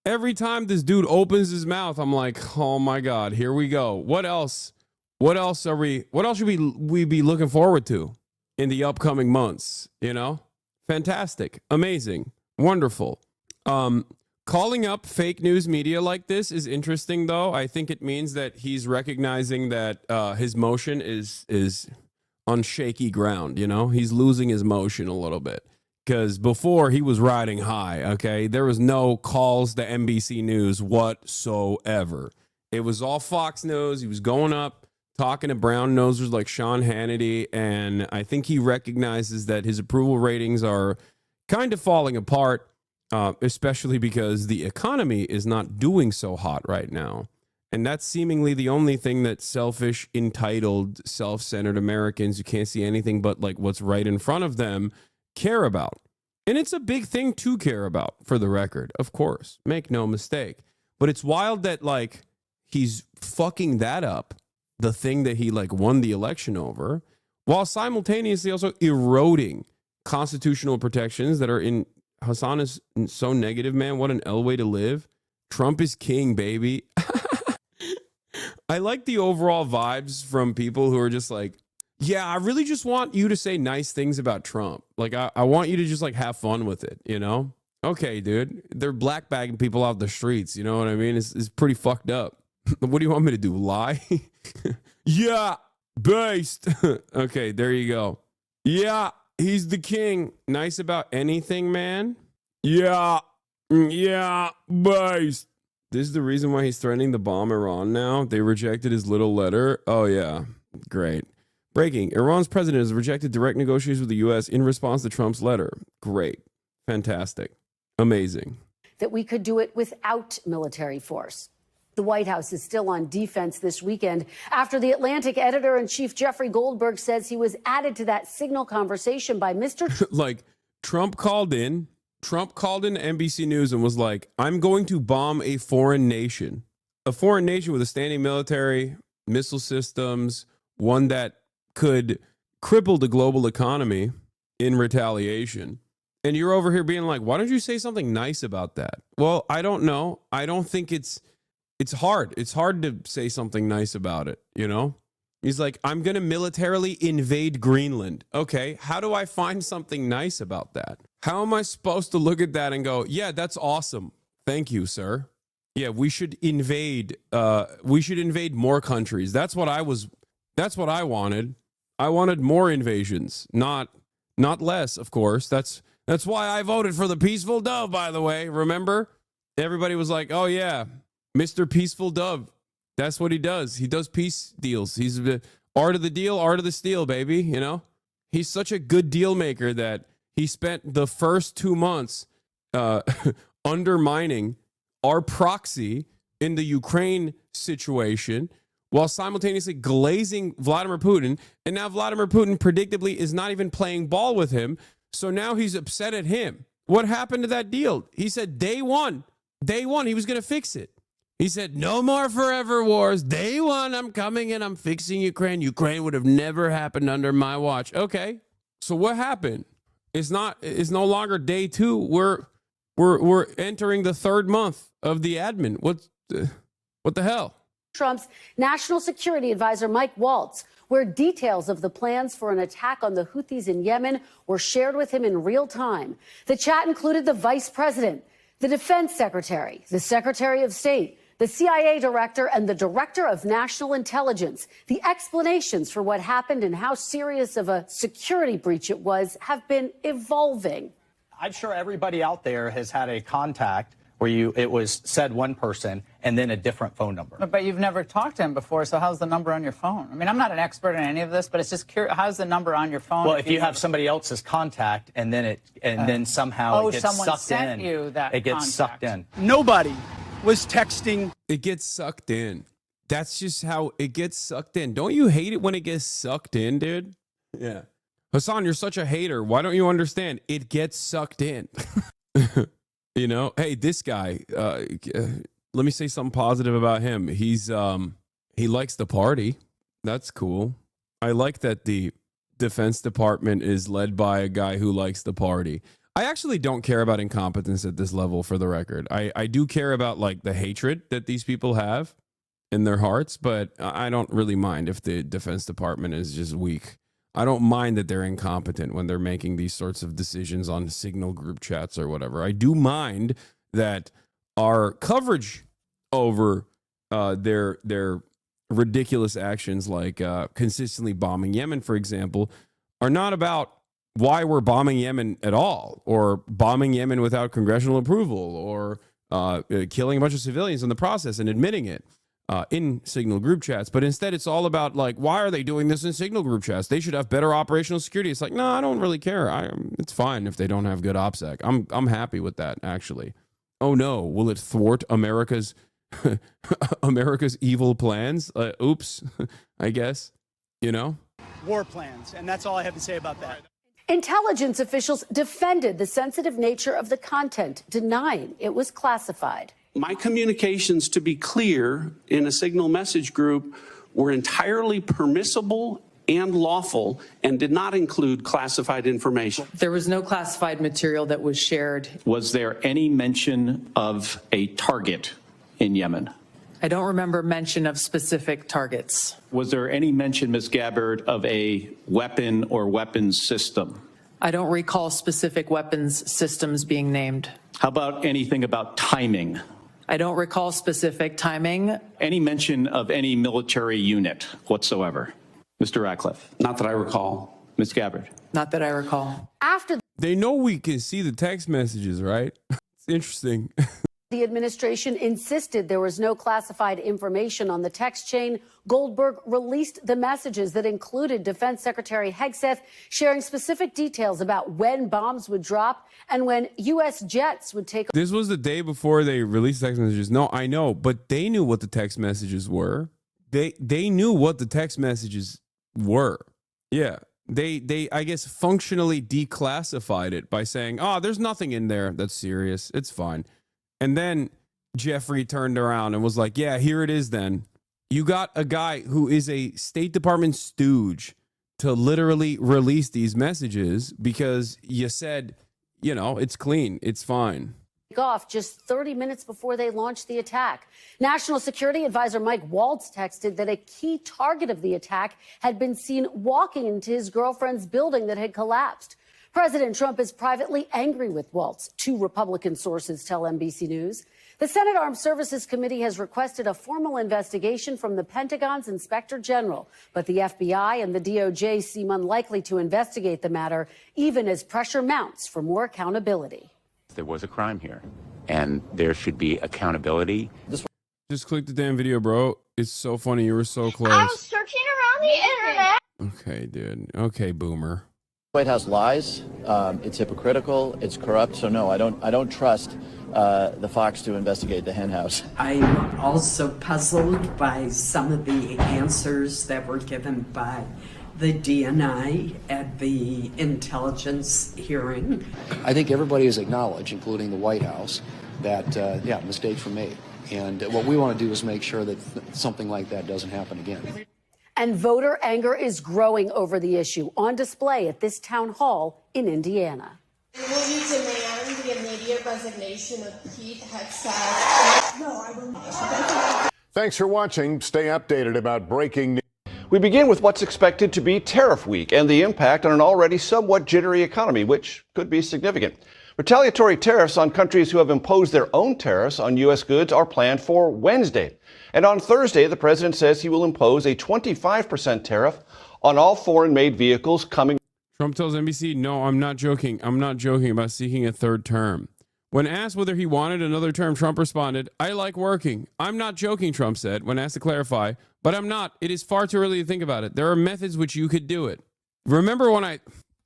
Every time this dude opens his mouth, I'm like, oh my God, here we go. What else? What should we be looking forward to in the upcoming months? You know, fantastic, amazing, wonderful. Calling up fake news media like this is interesting, though. I think it means that he's recognizing that his motion is on shaky ground. You know, he's losing his motion a little bit because before he was riding high. Okay, there was no calls to NBC News whatsoever. It was all Fox News. He was going up, talking to brown nosers like Sean Hannity, and I think he recognizes that his approval ratings are kind of falling apart, especially because the economy is not doing so hot right now. And that's seemingly the only thing that selfish, entitled, self-centered Americans who can't see anything but like what's right in front of them care about. And it's a big thing to care about, for the record, of course. Make no mistake. But it's wild that like he's fucking that up, the thing that he like won the election over, while simultaneously also eroding constitutional protections that are in. Hasan is so negative, man. What an L way to live. Trump is king, baby. I like the overall vibes from people who are just like, yeah, I really just want you to say nice things about Trump. Like, I want you to just like have fun with it, you know? Okay, dude. They're black bagging people out the streets. You know what I mean? It's pretty fucked up. What do you want me to do? Lie? Yeah, based. Okay, there you go. Yeah, he's the king. Nice about anything, man. Yeah, based. This is the reason why he's threatening to bomb Iran now. They rejected his little letter. Oh, yeah. Great. Breaking. Iran's president has rejected direct negotiations with the U.S. in response to Trump's letter. Great. Fantastic. Amazing. That we could do it without military force. The White House is still on defense this weekend after the Atlantic editor-in-chief Jeffrey Goldberg says he was added to that signal conversation by Mr. Like, Trump called in NBC News and was like, I'm going to bomb a foreign nation with a standing military, missile systems, one that could cripple the global economy in retaliation. And you're over here being like, why don't you say something nice about that? Well, I don't know. I don't think it's it's hard. It's hard to say something nice about it, you know? He's like, I'm going to militarily invade Greenland. Okay, how do I find something nice about that? How am I supposed to look at that and go, yeah, that's awesome. Thank you, sir. Yeah, we should invade more countries. That's what I wanted. I wanted more invasions, not less, of course. That's why I voted for the Peaceful Dove, by the way. Remember? Everybody was like, oh yeah, Mr. Peaceful Dove. That's what he does. He does peace deals. He's the art of the deal, art of the steal, baby, you know? He's such a good deal maker that he spent the first 2 months undermining our proxy in the Ukraine situation while simultaneously glazing Vladimir Putin. And now Vladimir Putin predictably is not even playing ball with him. So now he's upset at him. What happened to that deal? He said day one, he was going to fix it. He said, no more forever wars. Day one, I'm coming and I'm fixing Ukraine. Ukraine would have never happened under my watch. Okay. So what happened? It's no longer day two. We're entering the third month of the admin. What the hell? Trump's national security advisor, Mike Waltz, where details of the plans for an attack on the Houthis in Yemen were shared with him in real time. The chat included the vice president, the defense secretary, the secretary of state, the CIA director, and the director of national intelligence. The explanations for what happened and how serious of a security breach it was have been evolving. I'm sure everybody out there has had a contact where it was said one person and then a different phone number. But you've never talked to him before, so how's the number on your phone? I mean, I'm not an expert in any of this, but it's just curious. How's the number on your phone? Well, if you have somebody else's contact and then then somehow it gets someone sucked sent in, you that it gets contact. sucked in. Nobody was texting. It gets sucked in. That's just how it gets sucked in. Don't you hate it when it gets sucked in, dude? Yeah. Hasan, you're such a hater. Why don't you understand? It gets sucked in. You know, hey, this guy, let me say something positive about him. He likes the party. That's cool. I like that the Defense Department is led by a guy who likes the party. I actually don't care about incompetence at this level, for the record. I do care about like the hatred that these people have in their hearts, but I don't really mind if the Defense Department is just weak. I don't mind that they're incompetent when they're making these sorts of decisions on Signal group chats or whatever. I do mind that our coverage over their ridiculous actions, like consistently bombing Yemen, for example, are not about why we're bombing Yemen at all, or bombing Yemen without congressional approval, or killing a bunch of civilians in the process and admitting it in Signal group chats. But instead, it's all about, like, why are they doing this in Signal group chats? They should have better operational security. It's like, no, I don't really care. It's fine if they don't have good OPSEC. I'm happy with that, actually. Oh no, will it thwart America's evil plans? Oops, I guess, you know? War plans, and that's all I have to say about that. Intelligence officials defended the sensitive nature of the content, denying it was classified. My communications, to be clear, in a Signal message group were entirely permissible and lawful and did not include classified information. There was no classified material that was shared. Was there any mention of a target in Yemen? I don't remember mention of specific targets. Was there any mention, Ms. Gabbard, of a weapon or weapons system? I don't recall specific weapons systems being named. How about anything about timing? I don't recall specific timing. Any mention of any military unit whatsoever? Mr. Ratcliffe? Not that I recall. Ms. Gabbard? Not that I recall. After they know we can see the text messages, right? It's interesting. the administration insisted there was no classified information on the text chain, Goldberg released the messages that included Defense Secretary Hegseth sharing specific details about when bombs would drop and when U.S. jets would take. This was the day before they released text messages. No, I know, but they knew what the text messages were. They knew what the text messages were. Yeah. They I guess functionally declassified it by saying, "Oh, there's nothing in there that's serious. It's fine." And then Jeffrey turned around and was like, "Yeah, here it is then. You got a guy who is a State Department stooge to literally release these messages because you said, you know, it's clean, it's fine." off just 30 minutes before they launched the attack. National Security Advisor Mike Waltz texted that a key target of the attack had been seen walking into his girlfriend's building that had collapsed. President Trump is privately angry with Waltz, 2 Republican sources tell NBC News. The Senate Armed Services Committee has requested a formal investigation from the Pentagon's Inspector General, but the FBI and the DOJ seem unlikely to investigate the matter, even as pressure mounts for more accountability. There was a crime here, and there should be accountability. Just click the damn video, bro. It's so funny. You were so close. I was searching around the internet. Okay, dude. Okay, boomer. White House lies. It's hypocritical. It's corrupt. So no, I don't trust the Fox to investigate the hen house. I'm also puzzled by some of the answers that were given by the DNI at the intelligence hearing. I think everybody has acknowledged, including the White House, that, mistakes were made. And what we want to do is make sure that something like that doesn't happen again. And voter anger is growing over the issue, on display at this town hall in Indiana. Will you demand the immediate resignation of Pete Hegseth? No, I will not. Thanks for watching. Stay updated about breaking news. We begin with what's expected to be tariff week and the impact on an already somewhat jittery economy, which could be significant. Retaliatory tariffs on countries who have imposed their own tariffs on U.S. goods are planned for Wednesday. And on Thursday, the president says he will impose a 25% tariff on all foreign-made vehicles coming. Trump tells NBC, no, I'm not joking. I'm not joking about seeking a third term. When asked whether he wanted another term, Trump responded, I like working. I'm not joking, Trump said, when asked to clarify, but I'm not. It is far too early to think about it. There are methods which you could do it. Remember when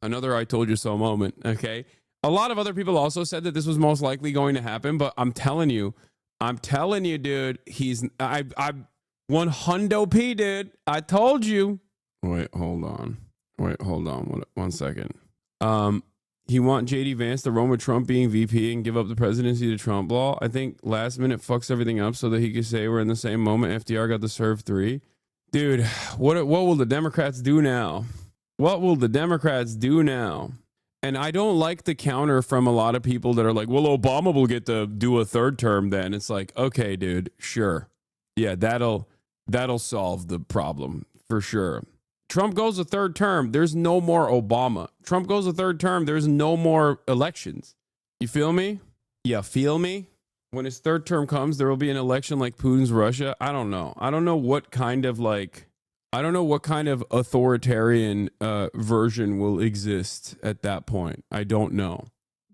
another I told you so moment, okay? A lot of other people also said that this was most likely going to happen, but I'm telling you, dude, I 100p, dude. I told you. Wait, hold on. One second. He want JD Vance to run with Trump being VP and give up the presidency to Trump law. I think last minute fucks everything up so that he could say we're in the same moment FDR got to serve 3. Dude, what will the Democrats do now? What will the Democrats do now? And I don't like the counter from a lot of people that are like, well, Obama will get to do a third term then. It's like, okay, dude, sure. Yeah, that'll solve the problem for sure. Trump goes a third term, there's no more Obama. Trump goes a third term, there's no more elections. You feel me? You feel me? When his third term comes, there will be an election like Putin's Russia. I don't know. I don't know what kind of authoritarian version will exist at that point. I don't know.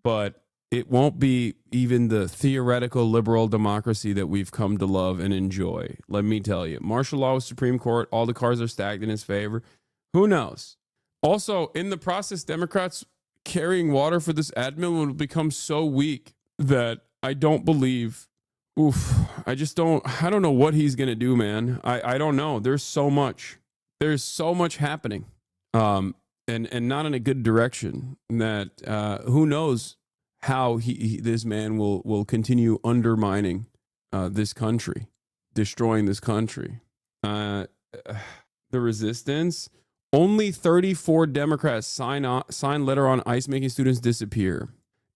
But it won't be even the theoretical liberal democracy that we've come to love and enjoy. Let me tell you. Martial law with Supreme Court. All the cards are stacked in his favor. Who knows? Also, in the process, Democrats carrying water for this admin will become so weak that I don't believe. I don't know what he's going to do, man. I don't know. There's so much happening. And not in a good direction that who knows how this man will continue undermining this country, destroying this country. The resistance. Only 34 Democrats sign letter on ICE making students disappear.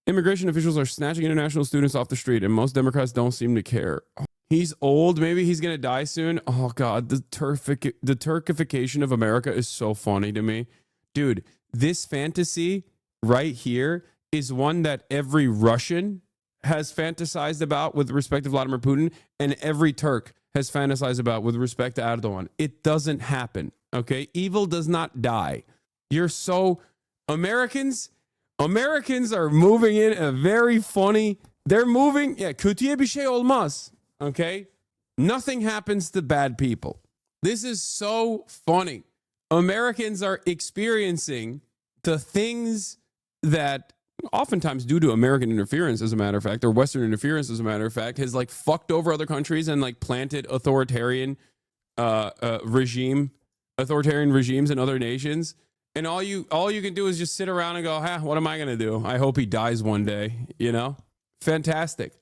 Immigration officials are snatching international students off the street, and most Democrats don't seem to care. He's old. Maybe he's going to die soon. Oh, God. The Turkification of America is so funny to me. Dude, this fantasy right here is one that every Russian has fantasized about with respect to Vladimir Putin, and every Turk has fantasized about with respect to Erdogan. It doesn't happen, okay? Evil does not die. Americans are moving in a very funny, kötüye bir şey olmaz, okay? Nothing happens to bad people. This is so funny. Americans are experiencing the things that oftentimes due to American interference, as a matter of fact, or Western interference, as a matter of fact, has like fucked over other countries and like planted authoritarian regimes in other nations. And all you can do is just sit around and go, what am I going to do? I hope he dies one day, you know? Fantastic.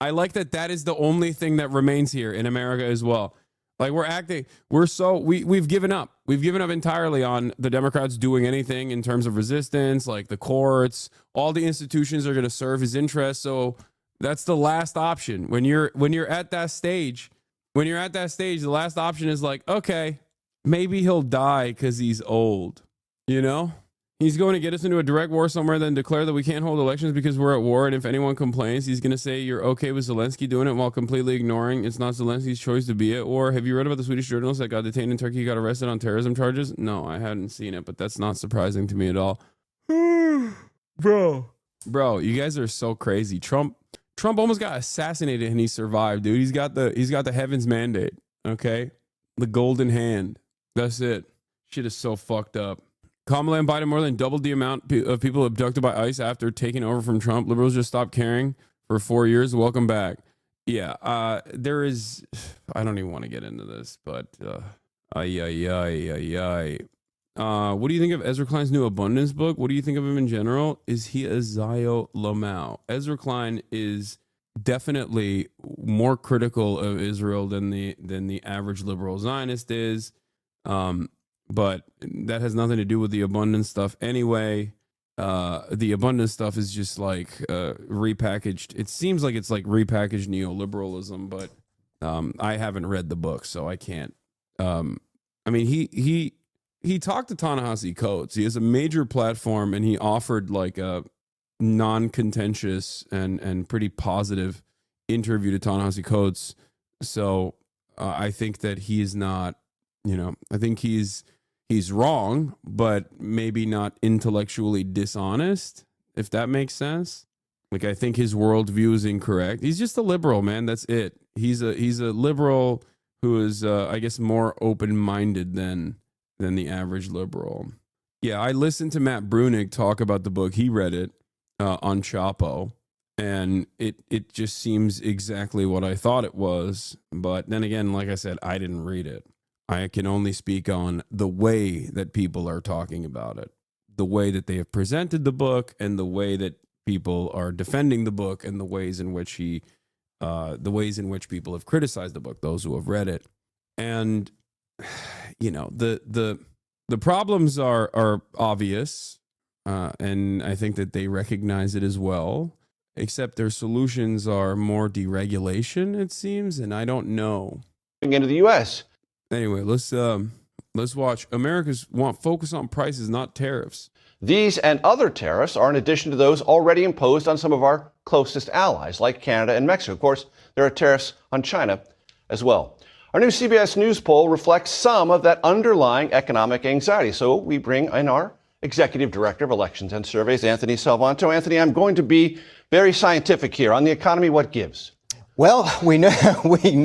I like that is the only thing that remains here in America as well. Like we've given up. We've given up entirely on the Democrats doing anything in terms of resistance, like the courts, all the institutions are going to serve his interests. So That's the last option. When you're at that stage, the last option is like, okay, maybe he'll die because he's old. You know? He's going to get us into a direct war somewhere, then declare that we can't hold elections because we're at war. And if anyone complains, he's going to say you're okay with Zelensky doing it while completely ignoring it's not Zelensky's choice to be at war. Have you read about the Swedish journalist that got detained in Turkey, got arrested on terrorism charges? No, I hadn't seen it, but that's not surprising to me at all. Bro, you guys are so crazy. Trump almost got assassinated and he survived, dude. He's got the heavens mandate, okay? The golden hand. That's it. Shit is so fucked up. Kamala and Biden more than doubled the amount of people abducted by ICE after taking over from Trump. Liberals just stopped caring for 4 years. Welcome back. Yeah, there is... I don't even want to get into this, but... What do you think of Ezra Klein's new abundance book? What do you think of him in general? Is he a Zio Lamau? Ezra Klein is definitely more critical of Israel than the average liberal Zionist is. But that has nothing to do with the abundance stuff anyway. The abundance stuff is just like repackaged. It seems like it's like repackaged neoliberalism, but I haven't read the book, so I can't. I mean, he talked to Ta-Nehisi Coates. He has a major platform, and he offered like a non-contentious and pretty positive interview to Ta-Nehisi Coates. So I think that he is not, I think he's wrong, but maybe not intellectually dishonest, if that makes sense. Like, I think his worldview is incorrect. He's just a liberal, man. That's it. He's a liberal who is, I guess, more open-minded than the average liberal. Yeah, I listened to Matt Brunig talk about the book. He read it on Chapo, and it just seems exactly what I thought it was. But then again, like I said, I didn't read it. I can only speak on the way that people are talking about it, the way that they have presented the book, and the way that people are defending the book, and the ways in which people have criticized the book, those who have read it. And the problems are obvious, and I think that they recognize it as well, except their solutions are more deregulation, it seems, and I don't know. Into the U.S. Anyway, let's watch. Americans want focus on prices, not tariffs. These and other tariffs are in addition to those already imposed on some of our closest allies, like Canada and Mexico. Of course, there are tariffs on China as well. Our new CBS News poll reflects some of that underlying economic anxiety. So we bring in our Executive Director of Elections and Surveys, Anthony Salvanto. Anthony, I'm going to be very scientific here. On the economy, what gives? Well, we know,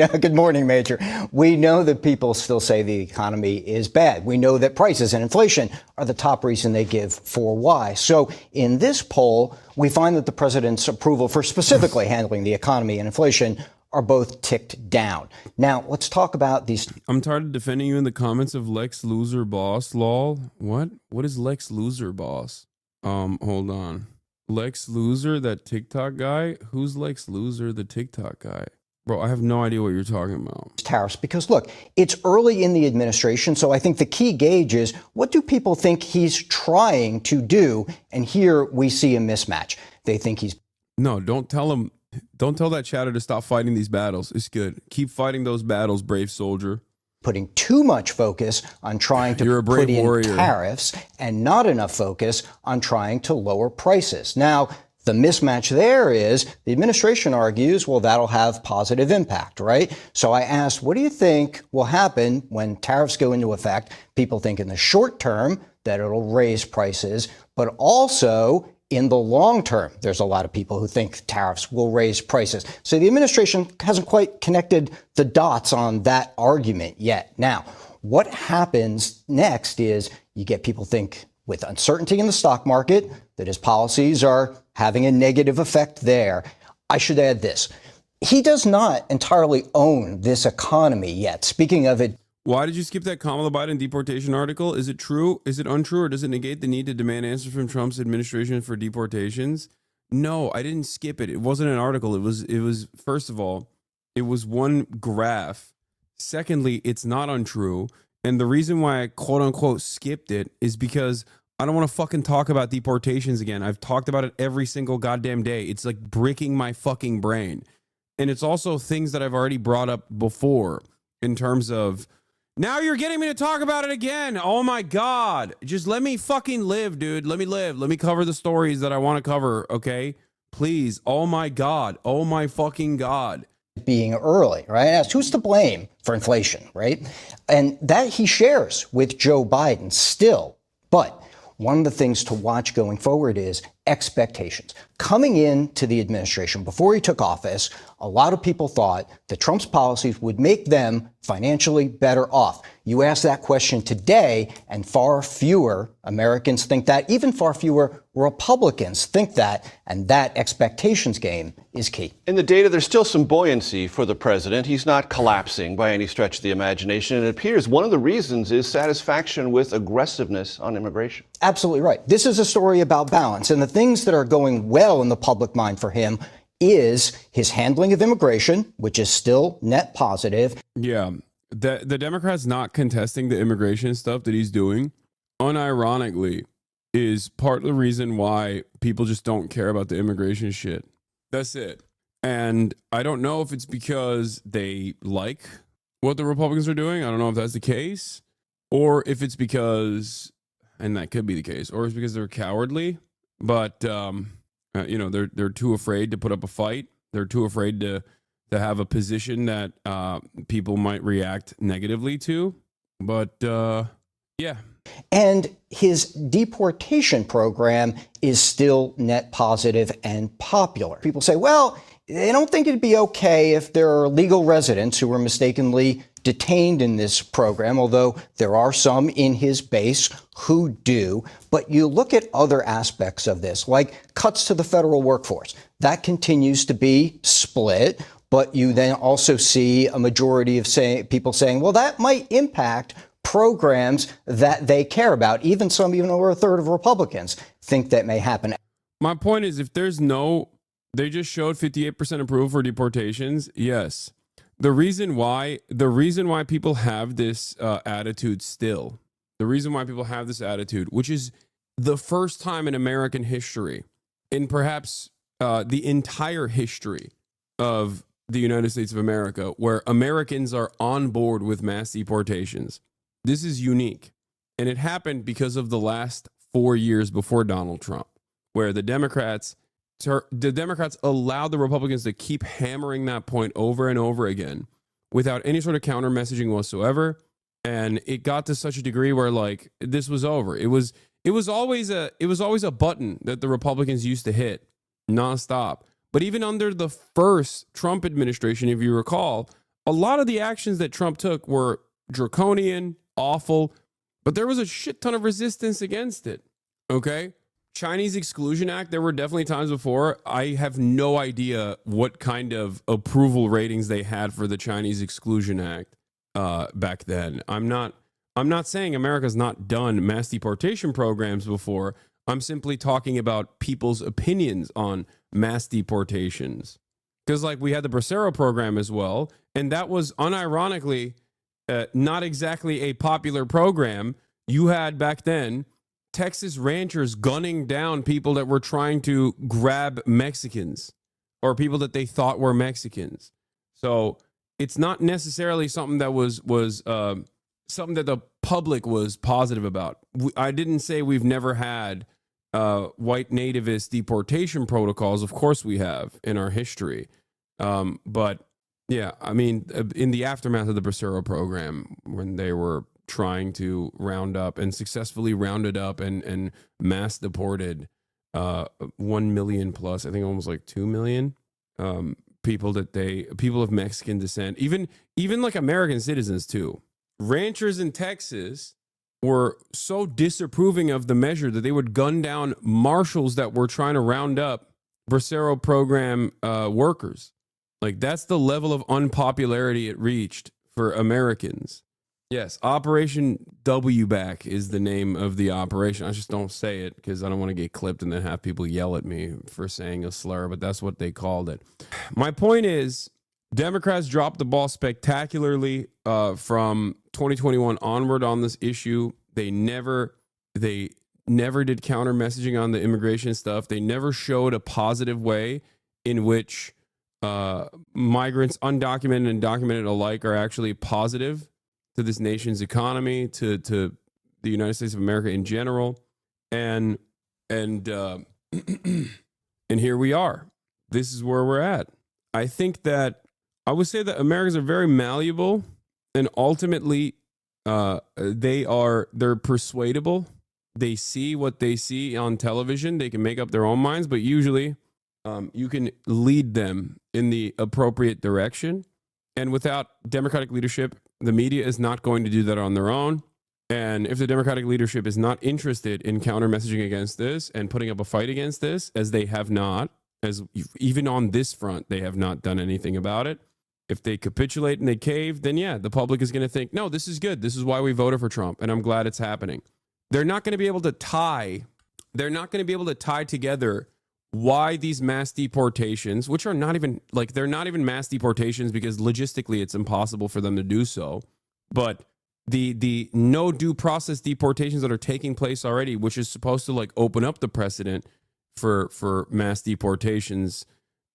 good morning, Major. We know that people still say the economy is bad. We know that prices and inflation are the top reason they give for why. So in this poll, we find that the president's approval for specifically handling the economy and inflation are both ticked down. Now, let's talk about these. I'm tired of defending you in the comments of Lex Loser Boss, lol. What? What is Lex Loser Boss? Hold on. Lex Loser, that TikTok guy? Who's Lex Loser, the TikTok guy? Bro, I have no idea what you're talking about. Tariffs, because look, it's early in the administration, so I think the key gauge is what do people think he's trying to do? And here we see a mismatch. They think he's... No, don't tell him. Don't tell that chatter to stop fighting these battles. It's good. Keep fighting those battles, brave soldier. Putting too much focus on trying to put in tariffs and not enough focus on trying to lower prices. Now, the mismatch there is the administration argues, well, that'll have positive impact, right? So I asked, what do you think will happen when tariffs go into effect? People think in the short term that it'll raise prices, but also in the long term, there's a lot of people who think tariffs will raise prices. So the administration hasn't quite connected the dots on that argument yet. Now, what happens next is you get people think with uncertainty in the stock market that his policies are having a negative effect there. I should add this. He does not entirely own this economy yet. Speaking of it, why did you skip that Kamala Biden deportation article? Is it true? Is it untrue? Or does it negate the need to demand answers from Trump's administration for deportations? No, I didn't skip it. It wasn't an article. It was first of all, it was one graph. Secondly, it's not untrue. And the reason why I quote unquote skipped it is because I don't want to fucking talk about deportations again. I've talked about it every single goddamn day. It's like breaking my fucking brain. And it's also things that I've already brought up before in terms of, now you're getting me to talk about it again. Oh my God. Just let me fucking live, dude. Let me live. Let me cover the stories that I want to cover, okay? Please. Oh my God. Oh my fucking God. Being early, right? Asked who's to blame for inflation, right? And that he shares with Joe Biden still. But one of the things to watch going forward is expectations. Coming into the administration, before he took office, a lot of people thought that Trump's policies would make them financially better off. You ask that question today, and far fewer Americans think that. Even far fewer Republicans think that. And that expectations game is key. In the data, there's still some buoyancy for the president. He's not collapsing by any stretch of the imagination. And it appears one of the reasons is satisfaction with aggressiveness on immigration. Absolutely right. This is a story about balance. And the things that are going well in the public mind for him is his handling of immigration, which is still net positive. Yeah. The Democrats not contesting the immigration stuff that he's doing, unironically, is part of the reason why people just don't care about the immigration shit. That's it. And I don't know if it's because they like what the Republicans are doing. I don't know if that's the case. Or if it's because, and that could be the case, or it's because they're cowardly. But, you know, they're too afraid to put up a fight. They're too afraid to have a position that people might react negatively to. But, yeah. And his deportation program is still net positive and popular. People say, well, they don't think it'd be okay if there are legal residents who were mistakenly detained in this program, although there are some in his base who do. But you look at other aspects of this, like cuts to the federal workforce. That continues to be split. But you then also see a majority of people saying, well, that might impact programs that they care about. Even over a third of Republicans think that may happen. My point is, if there's they just showed 58% approval for deportations. Yes. The reason why people have this attitude still, which is the first time in American history, in perhaps the entire history of the United States of America, where Americans are on board with mass deportations. This is unique. And it happened because of the last 4 years before Donald Trump, where the Democrats allowed the Republicans to keep hammering that point over and over again without any sort of counter messaging whatsoever. And it got to such a degree where, like, this was over. It was always a button that the Republicans used to hit nonstop. But even under the first Trump administration, if you recall, a lot of the actions that Trump took were draconian, awful, but there was a shit ton of resistance against it. Okay? Chinese Exclusion Act, there were definitely times before. I have no idea what kind of approval ratings they had for the Chinese Exclusion Act back then. I'm not saying America's not done mass deportation programs before. I'm simply talking about people's opinions on mass deportations. Because, like, we had the Bracero program as well, and that was unironically not exactly a popular program. You had back then Texas ranchers gunning down people that were trying to grab Mexicans or people that they thought were Mexicans. So it's not necessarily something that was something that the public was positive about. I didn't say we've never had white nativist deportation protocols. Of course we have in our history. But yeah, I mean, in the aftermath of the Bracero program, when they were trying to round up and successfully rounded up and mass deported 1 million plus, I think almost like 2 million people of Mexican descent, even like American citizens too. Ranchers in Texas were so disapproving of the measure that they would gun down marshals that were trying to round up Bracero program workers. Like, that's the level of unpopularity it reached for Americans. Yes, Operation W Back is the name of the operation. I just don't say it because I don't want to get clipped and then have people yell at me for saying a slur, but that's what they called it. My point is, Democrats dropped the ball spectacularly from 2021 onward on this issue. They never did counter messaging on the immigration stuff. They never showed a positive way in which migrants, undocumented and documented alike, are actually positive to this nation's economy, to the United States of America in general. And and here we are. This is where we're at. I think that I would say that Americans are very malleable, and ultimately they're persuadable. They see what they see on television. They can make up their own minds, but usually you can lead them in the appropriate direction. And without Democratic leadership, the media is not going to do that on their own. And if the Democratic leadership is not interested in counter messaging against this and putting up a fight against this, as they have not, as even on this front, they have not done anything about it. If they capitulate and they cave, then yeah, the public is going to think, no, this is good. This is why we voted for Trump, and I'm glad it's happening. They're not going to be able to tie together why these mass deportations, which are not even like, they're not even mass deportations because logistically it's impossible for them to do so. But the no due process deportations that are taking place already, which is supposed to like open up the precedent for mass deportations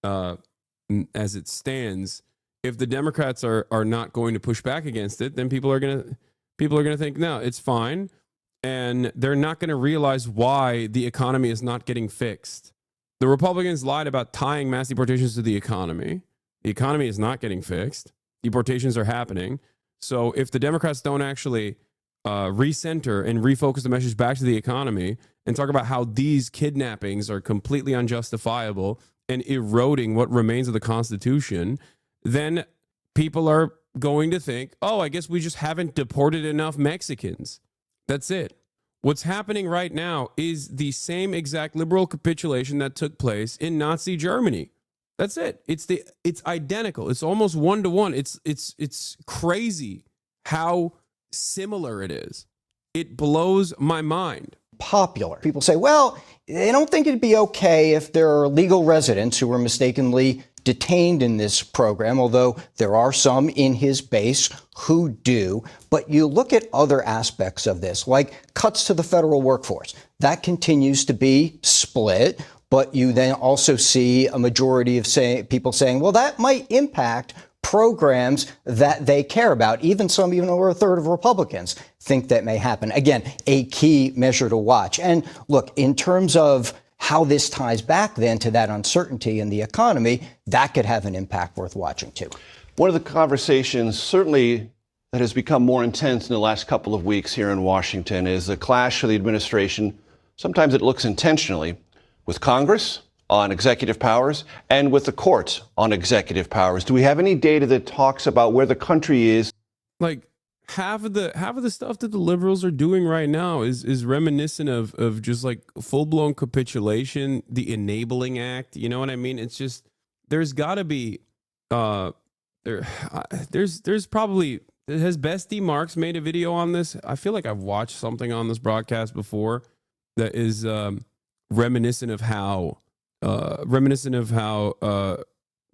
as it stands. If the Democrats are not going to push back against it, then people are gonna think, no, it's fine. And they're not going to realize why the economy is not getting fixed. The Republicans lied about tying mass deportations to the economy. The economy is not getting fixed. Deportations are happening. So if the Democrats don't actually recenter and refocus the message back to the economy and talk about how these kidnappings are completely unjustifiable and eroding what remains of the Constitution, then people are going to think, oh, I guess we just haven't deported enough Mexicans. That's it. What's happening right now is the same exact liberal capitulation that took place in Nazi Germany. That's it. It's identical. It's almost 1-to-1. It's crazy how similar it is. It blows my mind. Popular. People say, well, they don't think it'd be okay if there are legal residents who were mistakenly detained in this program, although there are some in his base who do. But you look at other aspects of this, like cuts to the federal workforce. That continues to be split. But you then also see a majority of people saying, well, that might impact programs that they care about. Even over a third of Republicans think that may happen. Again, a key measure to watch. And look, in terms of how this ties back then to that uncertainty in the economy, that could have an impact worth watching too. One of the conversations certainly that has become more intense in the last couple of weeks here in Washington is the clash for the administration. Sometimes it looks intentionally with Congress on executive powers and with the courts on executive powers. Do we have any data that talks about where the country is? Like half of the stuff that the liberals are doing right now is reminiscent of just like full-blown capitulation, the Enabling Act. You know what I mean? It's just, there's got to be there's probably, has Bestie Marks made a video on this? I feel like I've watched something on this broadcast before that is reminiscent of how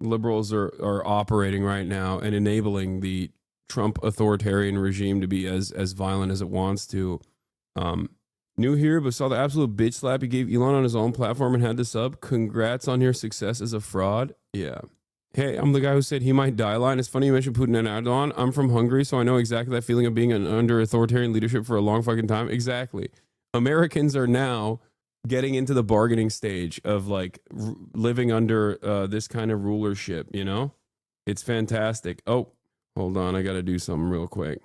liberals are operating right now and enabling the Trump authoritarian regime to be as violent as it wants to. New here, but saw the absolute bitch slap he gave Elon on his own platform and had this up. Congrats on your success as a fraud. Yeah. Hey, I'm the guy who said he might die line. It's funny you mentioned Putin and Erdogan. I'm from Hungary, so I know exactly that feeling of being under authoritarian leadership for a long fucking time. Exactly. Americans are now getting into the bargaining stage of like living under this kind of rulership, you know? It's fantastic. Oh, hold on. I got to do something real quick.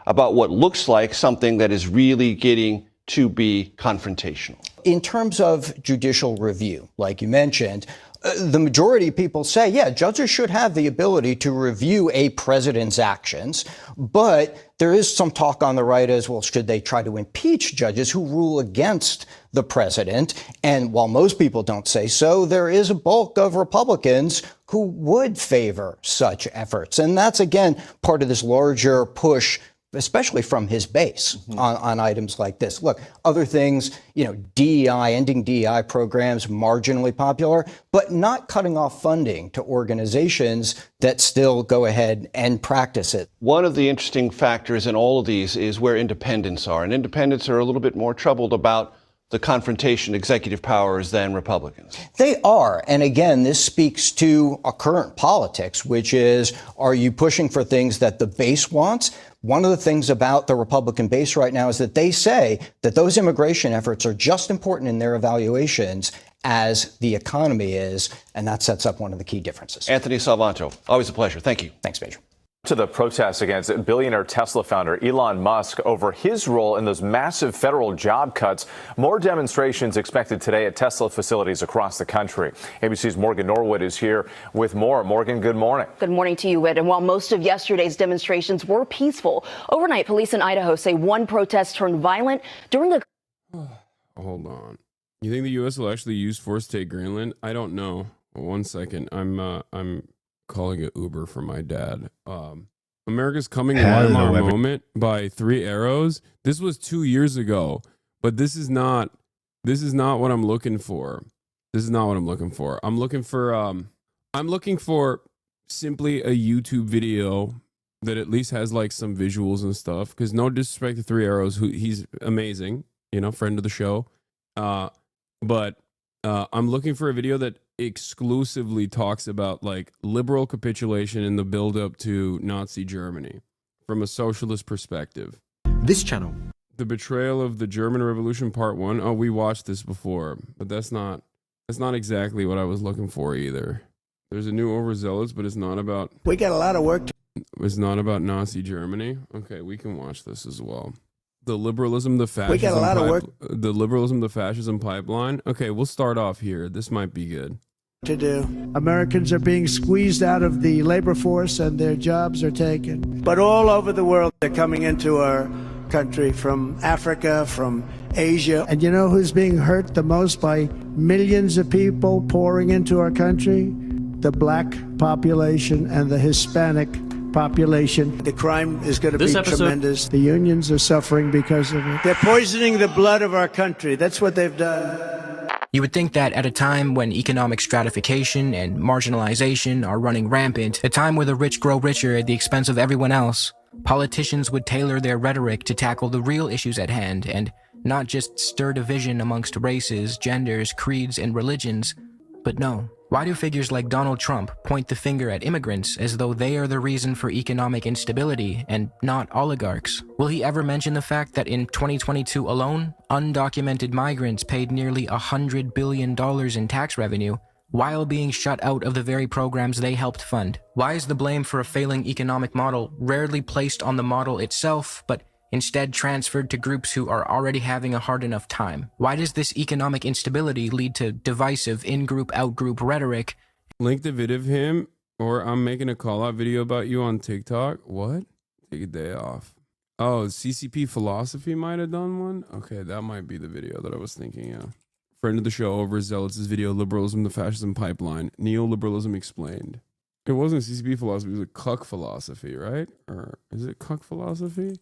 About what looks like something that is really getting to be confrontational. In terms of judicial review, like you mentioned, the majority of people say, yeah, judges should have the ability to review a president's actions. But there is some talk on the right as well, should they try to impeach judges who rule against the president? And while most people don't say so, there is a bulk of Republicans who would favor such efforts. And that's, again, part of this larger push, especially from his base on items like this. Look, other things, DEI, ending DEI programs, marginally popular, but not cutting off funding to organizations that still go ahead and practice it. One of the interesting factors in all of these is where independents are. And independents are a little bit more troubled about the confrontation executive powers than Republicans. They are. And again, this speaks to a current politics, which is, are you pushing for things that the base wants? One of the things about the Republican base right now is that they say that those immigration efforts are just important in their evaluations as the economy is. And that sets up one of the key differences. Anthony Salvanto, always a pleasure. Thank you. Thanks, Major. To the protests against billionaire Tesla founder Elon Musk over his role in those massive federal job cuts. More demonstrations expected today at Tesla facilities across the country. ABC's Morgan Norwood is here with more. Morgan, good morning. Good morning to you, Whit. And while most of yesterday's demonstrations were peaceful, overnight police in Idaho say one protest turned violent during a... Hold on. You think the U.S. will actually use force to take Greenland? I don't know. 1 second. I'm calling it Uber for my dad. America's Coming Live Our Moment by 3 Arrows. This was 2 years ago, but this is not what I'm looking for. This is not what I'm looking for. I'm looking for simply a YouTube video that at least has like some visuals and stuff, because no disrespect to 3 Arrows, who he's amazing, friend of the show. But I'm looking for a video that exclusively talks about like liberal capitulation in the build-up to Nazi Germany from a socialist perspective. This channel. The Betrayal of the German Revolution Part 1. Oh, we watched this before, but that's not exactly what I was looking for either. There's a new Overzealous, but it's not about... We got a lot of work to... It's not about Nazi Germany. Okay, we can watch this as well. The liberalism, the fascism. We got a lot of work. The liberalism, the fascism pipeline. Okay, we'll start off here. This might be good. To do. Americans are being squeezed out of the labor force and their jobs are taken. But all over the world, they're coming into our country from Africa, from Asia. And you know who's being hurt the most by millions of people pouring into our country? The black population and the Hispanic population. The crime is going to be tremendous. The unions are suffering because of it. They're poisoning the blood of our country. That's what they've done. You would think that at a time when economic stratification and marginalization are running rampant, a time where the rich grow richer at the expense of everyone else, politicians would tailor their rhetoric to tackle the real issues at hand and not just stir division amongst races, genders, creeds, and religions. But no. Why do figures like Donald Trump point the finger at immigrants as though they are the reason for economic instability and not oligarchs? Will he ever mention the fact that in 2022 alone, undocumented migrants paid nearly $100 billion in tax revenue while being shut out of the very programs they helped fund? Why is the blame for a failing economic model rarely placed on the model itself, but instead transferred to groups who are already having a hard enough time? Why does this economic instability lead to divisive in-group, out-group rhetoric? Link the vid of him, or I'm making a call-out video about you on TikTok. What? Take a day off. Oh, CCP Philosophy might have done one? Okay, that might be the video that I was thinking of. Friend of the show, Overzealous' video, Liberalism, the Fascism Pipeline, Neoliberalism Explained. It wasn't CCP Philosophy, it was a cuck philosophy, right? Or is it cuck philosophy?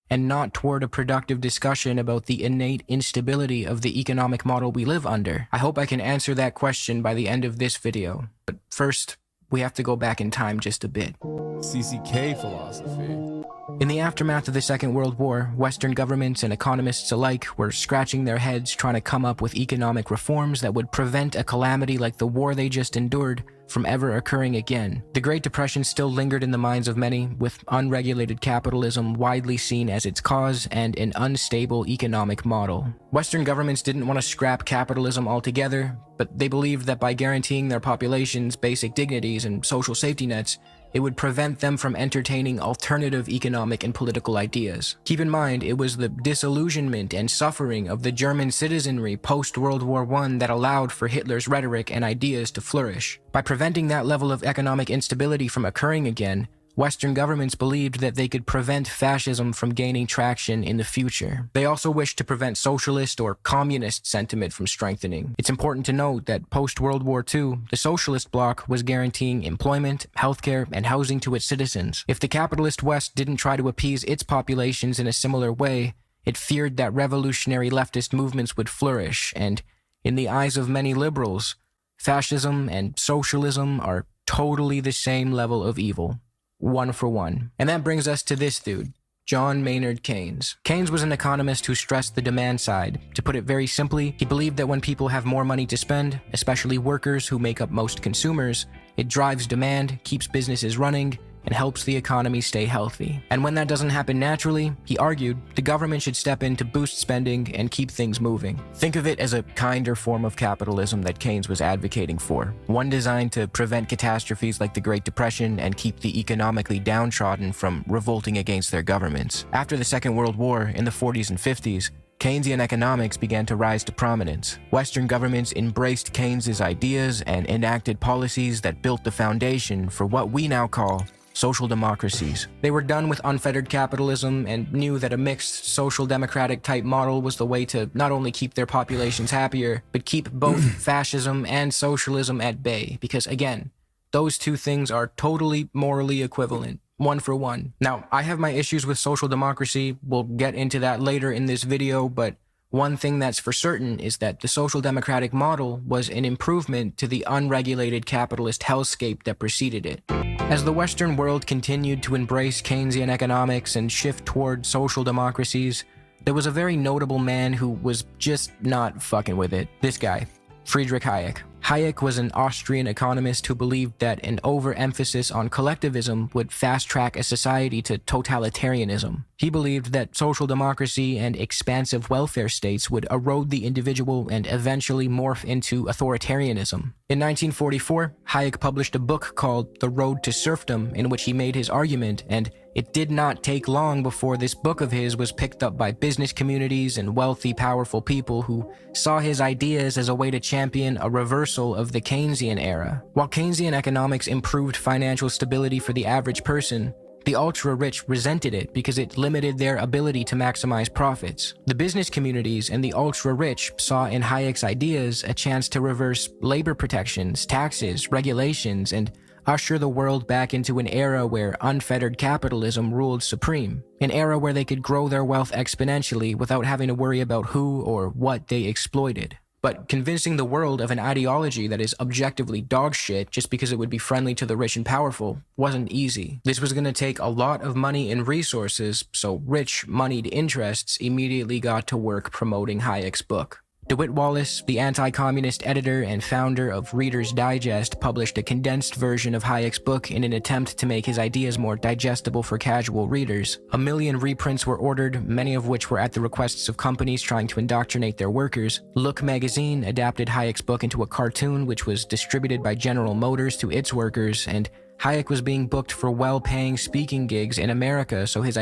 And not toward a productive discussion about the innate instability of the economic model we live under? I hope I can answer that question by the end of this video. But first, we have to go back in time just a bit. CCK philosophy. In the aftermath of the Second World War, Western governments and economists alike were scratching their heads trying to come up with economic reforms that would prevent a calamity like the war they just endured from ever occurring again. The Great Depression still lingered in the minds of many, with unregulated capitalism widely seen as its cause and an unstable economic model. Western governments didn't want to scrap capitalism altogether, but they believed that by guaranteeing their populations basic dignities and social safety nets, it would prevent them from entertaining alternative economic and political ideas. Keep in mind, it was the disillusionment and suffering of the German citizenry post-World War I that allowed for Hitler's rhetoric and ideas to flourish. By preventing that level of economic instability from occurring again, Western governments believed that they could prevent fascism from gaining traction in the future. They also wished to prevent socialist or communist sentiment from strengthening. It's important to note that post-World War II, the socialist bloc was guaranteeing employment, healthcare, and housing to its citizens. If the capitalist West didn't try to appease its populations in a similar way, it feared that revolutionary leftist movements would flourish, and in the eyes of many liberals, fascism and socialism are totally the same level of evil. One for one. And that brings us to this dude. John Maynard Keynes. Keynes was an economist who stressed the demand side. To put it very simply, he believed that when people have more money to spend, especially workers who make up most consumers, it drives demand, keeps businesses running, and helps the economy stay healthy. And when that doesn't happen naturally, he argued, the government should step in to boost spending and keep things moving. Think of it as a kinder form of capitalism that Keynes was advocating for, one designed to prevent catastrophes like the Great Depression and keep the economically downtrodden from revolting against their governments. After the Second World War in the 40s and 50s, Keynesian economics began to rise to prominence. Western governments embraced Keynes's ideas and enacted policies that built the foundation for what we now call social democracies. They were done with unfettered capitalism and knew that a mixed social democratic type model was the way to not only keep their populations happier, but keep both fascism and socialism at bay. Because again, those two things are totally morally equivalent. One for one. Now, I have my issues with social democracy. We'll get into that later in this video, but one thing that's for certain is that the social democratic model was an improvement to the unregulated capitalist hellscape that preceded it. As the Western world continued to embrace Keynesian economics and shift toward social democracies, there was a very notable man who was just not fucking with it. This guy, Friedrich Hayek. Hayek was an Austrian economist who believed that an overemphasis on collectivism would fast-track a society to totalitarianism. He believed that social democracy and expansive welfare states would erode the individual and eventually morph into authoritarianism. In 1944, Hayek published a book called The Road to Serfdom, in which he made his argument, and it did not take long before this book of his was picked up by business communities and wealthy, powerful people who saw his ideas as a way to champion a reversal of the Keynesian era. While Keynesian economics improved financial stability for the average person, the ultra-rich resented it because it limited their ability to maximize profits. The business communities and the ultra-rich saw in Hayek's ideas a chance to reverse labor protections, taxes, regulations, and usher the world back into an era where unfettered capitalism ruled supreme. An era where they could grow their wealth exponentially without having to worry about who or what they exploited. But convincing the world of an ideology that is objectively dog shit just because it would be friendly to the rich and powerful wasn't easy. This was going to take a lot of money and resources, so rich, moneyed interests immediately got to work promoting Hayek's book. DeWitt Wallace, the anti-communist editor and founder of Reader's Digest, published a condensed version of Hayek's book in an attempt to make his ideas more digestible for casual readers. 1 million reprints were ordered, many of which were at the requests of companies trying to indoctrinate their workers. Look magazine adapted Hayek's book into a cartoon which was distributed by General Motors to its workers, and Hayek was being booked for well-paying speaking gigs in America, so his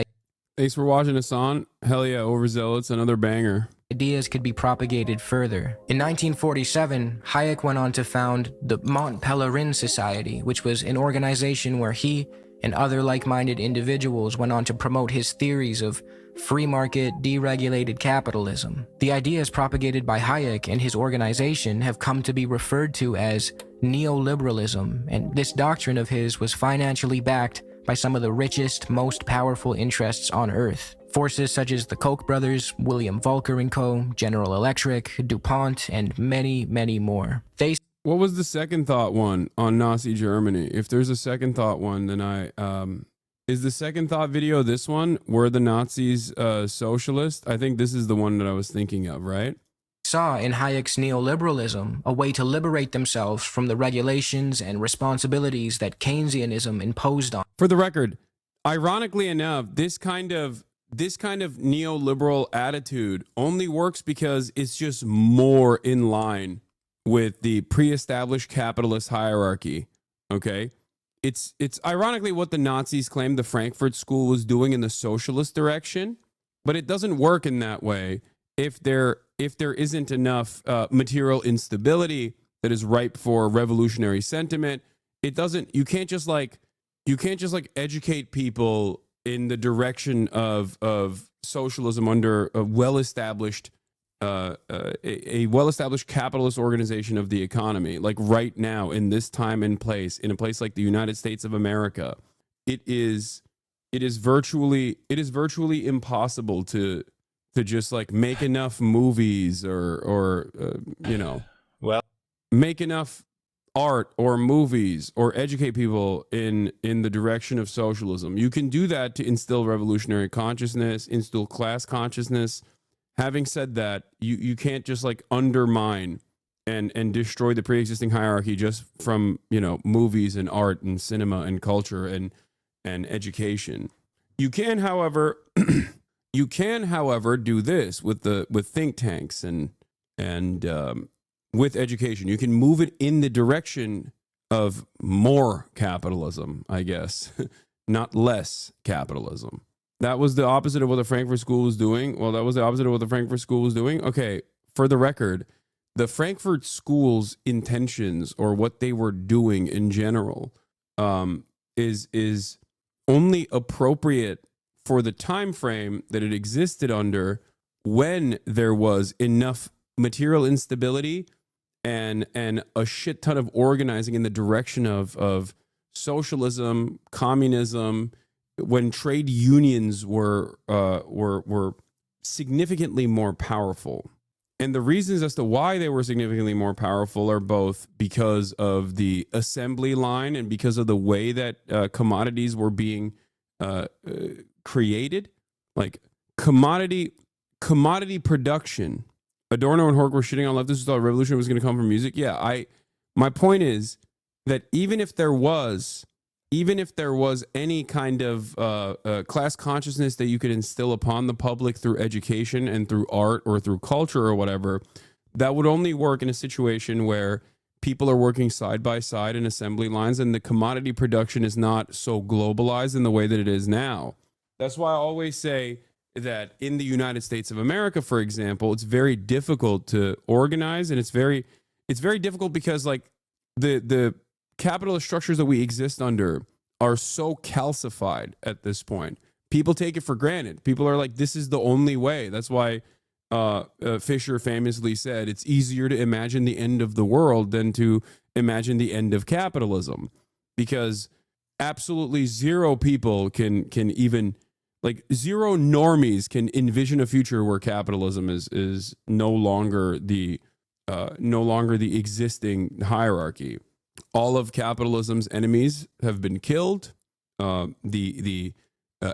Thanks for watching, Hasan. Hell yeah, Overzealots, another banger. Ideas could be propagated further. In 1947, Hayek went on to found the Mont Pelerin Society, which was an organization where he and other like-minded individuals went on to promote his theories of free market, deregulated capitalism. The ideas propagated by Hayek and his organization have come to be referred to as neoliberalism, and this doctrine of his was financially backed by some of the richest, most powerful interests on Earth. Forces such as the Koch brothers, William Volcker & Co., General Electric, DuPont, and many, many more. What was the second thought one on Nazi Germany? If there's a second thought one, then is the second thought video this one? Were the Nazis socialist? I think this is the one that I was thinking of, right? Saw in Hayek's neoliberalism a way to liberate themselves from the regulations and responsibilities that Keynesianism imposed on. For the record, ironically enough, this kind of neoliberal attitude only works because it's just more in line with the pre-established capitalist hierarchy. Okay, it's ironically what the Nazis claimed the Frankfurt School was doing in the socialist direction, but it doesn't work in that way if there isn't enough material instability that is ripe for revolutionary sentiment. It doesn't. You can't just educate people in the direction of socialism under a well-established capitalist organization of the economy. Like right now, in this time and place, in a place like the United States of America, it is virtually impossible to just like make enough movies or make enough art or movies or educate people in the direction of socialism. You can do that to instill revolutionary consciousness, instill class consciousness. Having said that, you can't just like undermine and destroy the pre-existing hierarchy just from, you know, movies and art and cinema and culture and education. You can, however, do this with think tanks and with education. You can move it in the direction of more capitalism, I guess, not less capitalism. That was the opposite of what the Frankfurt School was doing. Well, that was the opposite of what the Frankfurt School was doing. Okay, for the record, the Frankfurt School's intentions or what they were doing in general is only appropriate for the time frame that it existed under, when there was enough material instability and a shit ton of organizing in the direction of socialism, communism, when trade unions were significantly more powerful. And the reasons as to why they were significantly more powerful are both because of the assembly line and because of the way that commodities were being created. Like commodity production. Adorno and Hork were shitting on leftists who thought revolution was going to come from music. Yeah, my point is that even if there was any kind of class consciousness that you could instill upon the public through education and through art or through culture or whatever, that would only work in a situation where people are working side by side in assembly lines and the commodity production is not so globalized in the way that it is now. That's why I always say that in the United States of America, for example, it's very difficult to organize, and it's very difficult because like the capitalist structures that we exist under are so calcified at this point. People take it for granted. People are like, this is the only way. That's why Fisher famously said, it's easier to imagine the end of the world than to imagine the end of capitalism, because absolutely zero people can even, like zero normies can envision a future where capitalism is no longer the existing hierarchy. All of capitalism's enemies have been killed. The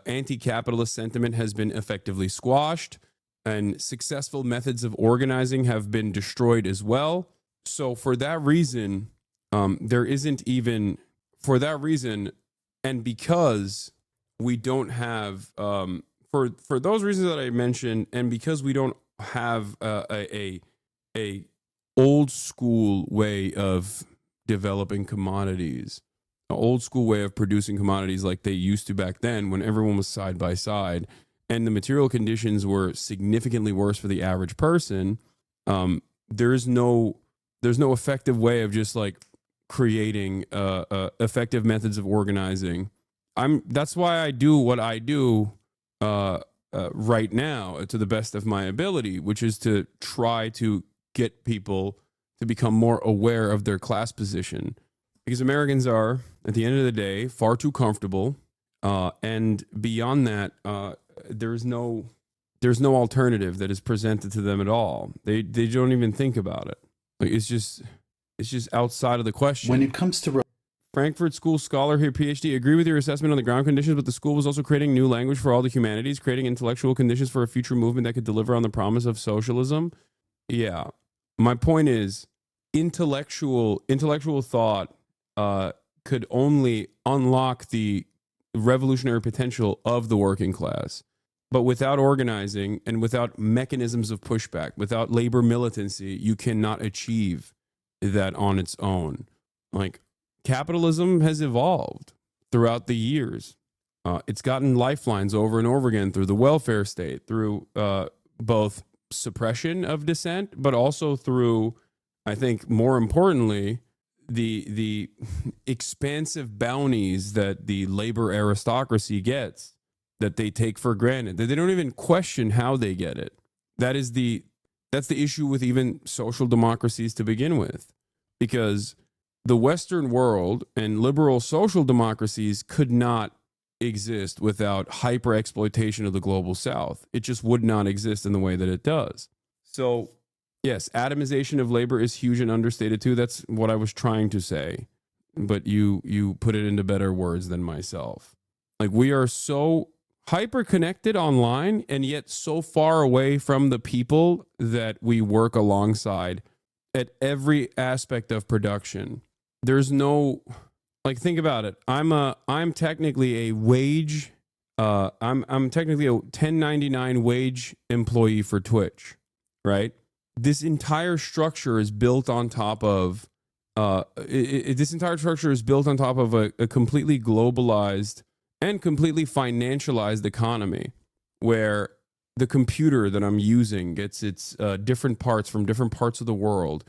anti-capitalist sentiment has been effectively squashed, and successful methods of organizing have been destroyed as well. So for that reason, and because we don't have, for those reasons that I mentioned, and because we don't have a old school way of developing commodities, an old school way of producing commodities like they used to back then when everyone was side by side and the material conditions were significantly worse for the average person, there's no effective way of just like creating effective methods of organizing. That's why I do what I do right now to the best of my ability, which is to try to get people to become more aware of their class position, because Americans are, at the end of the day, far too comfortable, and beyond that, there's no alternative that is presented to them at all. They don't even think about it. Like it's just outside of the question. When it comes to Frankfurt School scholar here, PhD, agree with your assessment on the ground conditions, but the school was also creating new language for all the humanities, creating intellectual conditions for a future movement that could deliver on the promise of socialism. Yeah. My point is, intellectual thought could only unlock the revolutionary potential of the working class. But without organizing and without mechanisms of pushback, without labor militancy, you cannot achieve that on its own. Like, capitalism has evolved throughout the years. It's gotten lifelines over and over again through the welfare state, through both suppression of dissent, but also through, I think more importantly, the expansive bounties that the labor aristocracy gets, that they take for granted, that they don't even question how they get it. That's the issue with even social democracies to begin with, because the Western world and liberal social democracies could not exist without hyper exploitation of the global South. It just would not exist in the way that it does. So Yes, atomization of labor is huge and understated too. That's what I was trying to say. But you put it into better words than myself. Like, we are so hyper connected online and yet so far away from the people that we work alongside at every aspect of production. There's no, like, think about it. I'm technically a wage I'm technically a 1099 wage employee for Twitch, right? This entire structure is built on top of this entire structure is built on top of a completely globalized and completely financialized economy, where the computer that I'm using gets its different parts from different parts of the world,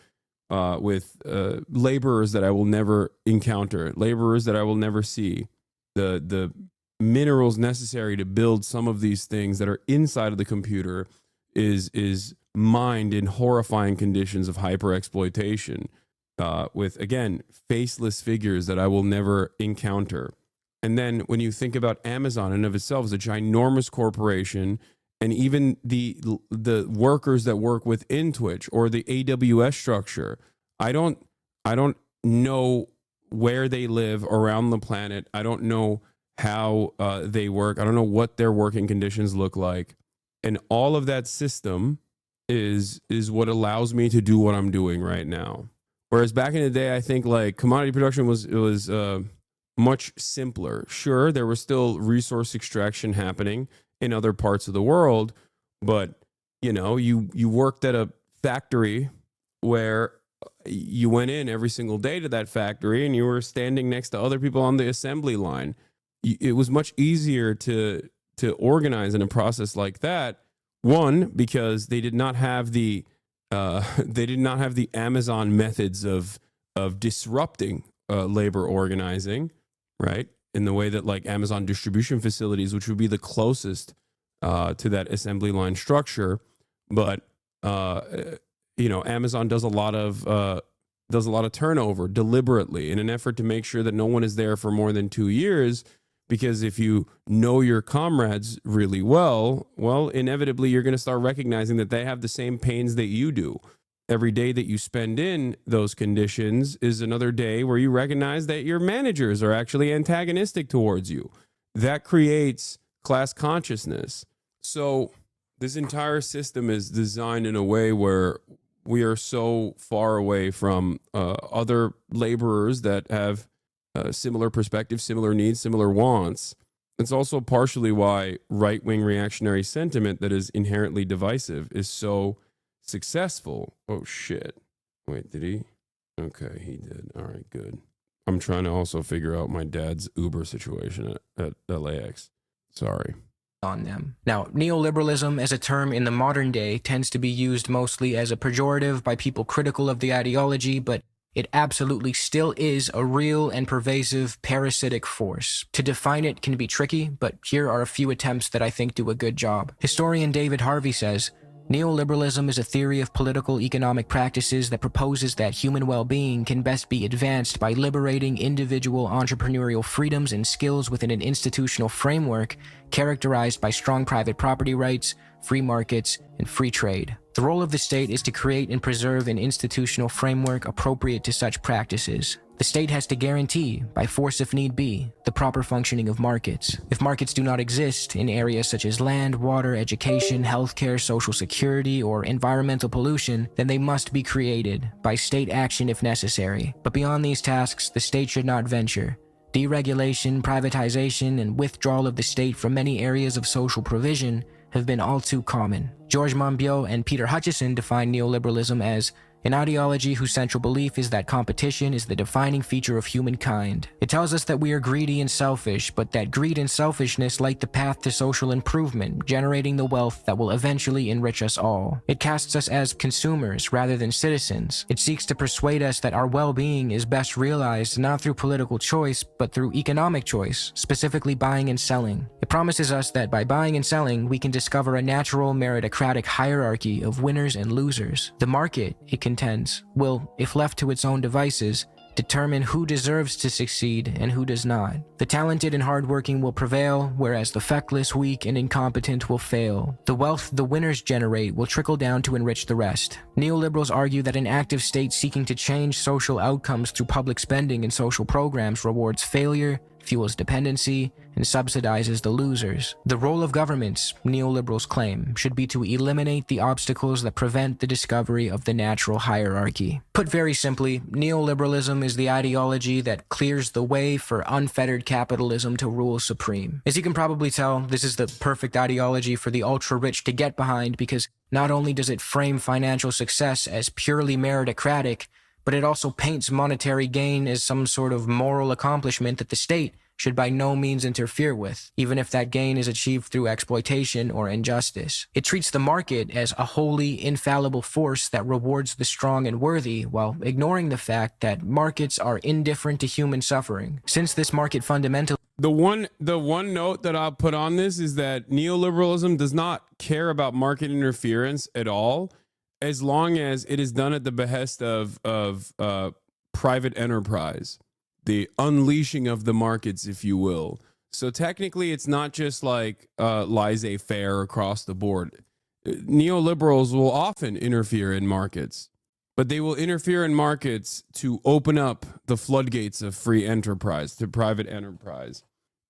with laborers that I will never encounter, laborers that I will never see, the minerals necessary to build some of these things that are inside of the computer is mined in horrifying conditions of hyper exploitation, with, again, faceless figures that I will never encounter. And then when you think about Amazon in and of itself as a ginormous corporation, and even the workers that work within Twitch or the AWS structure, I don't know where they live around the planet. I don't know how they work. I don't know what their working conditions look like. And all of that system is what allows me to do what I'm doing right now. Whereas back in the day, I think like commodity production was much simpler. Sure, there was still resource extraction happening in other parts of the world, but you know, you worked at a factory where you went in every single day to that factory and you were standing next to other people on the assembly line. It was much easier to organize in a process like that. One, because they did not have the Amazon methods of disrupting labor organizing, right? In the way that like Amazon distribution facilities, which would be the closest to that assembly line structure, but you know, Amazon does a lot of turnover deliberately in an effort to make sure that no one is there for more than 2 years. Because if you know your comrades really well, inevitably you're going to start recognizing that they have the same pains that you do. Every day that you spend in those conditions is another day where you recognize that your managers are actually antagonistic towards you. That creates class consciousness. So this entire system is designed in a way where we are so far away from other laborers that have similar perspectives, similar needs, similar wants. It's also partially why right-wing reactionary sentiment that is inherently divisive is so successful. Oh, shit. Wait, did he? Okay, he did. All right, good. I'm trying to also figure out my dad's Uber situation at LAX. Sorry. On them. Now, neoliberalism as a term in the modern day tends to be used mostly as a pejorative by people critical of the ideology, but it absolutely still is a real and pervasive parasitic force. To define it can be tricky, but here are a few attempts that I think do a good job. Historian David Harvey says, neoliberalism is a theory of political economic practices that proposes that human well-being can best be advanced by liberating individual entrepreneurial freedoms and skills within an institutional framework characterized by strong private property rights, free markets, and free trade. The role of the state is to create and preserve an institutional framework appropriate to such practices. The state has to guarantee, by force if need be, the proper functioning of markets. If markets do not exist in areas such as land, water, education, healthcare, social security, or environmental pollution, then they must be created by state action if necessary. But beyond these tasks, the state should not venture. Deregulation, privatization, and withdrawal of the state from many areas of social provision have been all too common. George Monbiot and Peter Hutchison define neoliberalism as an ideology whose central belief is that competition is the defining feature of humankind. It tells us that we are greedy and selfish, but that greed and selfishness light the path to social improvement, generating the wealth that will eventually enrich us all. It casts us as consumers rather than citizens. It seeks to persuade us that our well-being is best realized not through political choice, but through economic choice, specifically buying and selling. It promises us that by buying and selling, we can discover a natural meritocratic hierarchy of winners and losers. The market, it contends, will, if left to its own devices, determine who deserves to succeed and who does not. The talented and hardworking will prevail, whereas the feckless, weak, and incompetent will fail. The wealth the winners generate will trickle down to enrich the rest. Neoliberals argue that an active state seeking to change social outcomes through public spending and social programs rewards failure, fuels dependency, and subsidizes the losers. The role of governments, neoliberals claim, should be to eliminate the obstacles that prevent the discovery of the natural hierarchy. Put very simply, neoliberalism is the ideology that clears the way for unfettered capitalism to rule supreme. As you can probably tell, this is the perfect ideology for the ultra-rich to get behind, because not only does it frame financial success as purely meritocratic, but it also paints monetary gain as some sort of moral accomplishment that the state should by no means interfere with, even if that gain is achieved through exploitation or injustice. It treats the market as a wholly infallible force that rewards the strong and worthy, while ignoring the fact that markets are indifferent to human suffering. Since this market fundamental The one note that I'll put on this is that neoliberalism does not care about market interference at all, as long as it is done at the behest of private enterprise, the unleashing of the markets, if you will. So technically, it's not just like laissez-faire across the board. Neoliberals will often interfere in markets, but they will interfere in markets to open up the floodgates of free enterprise to private enterprise.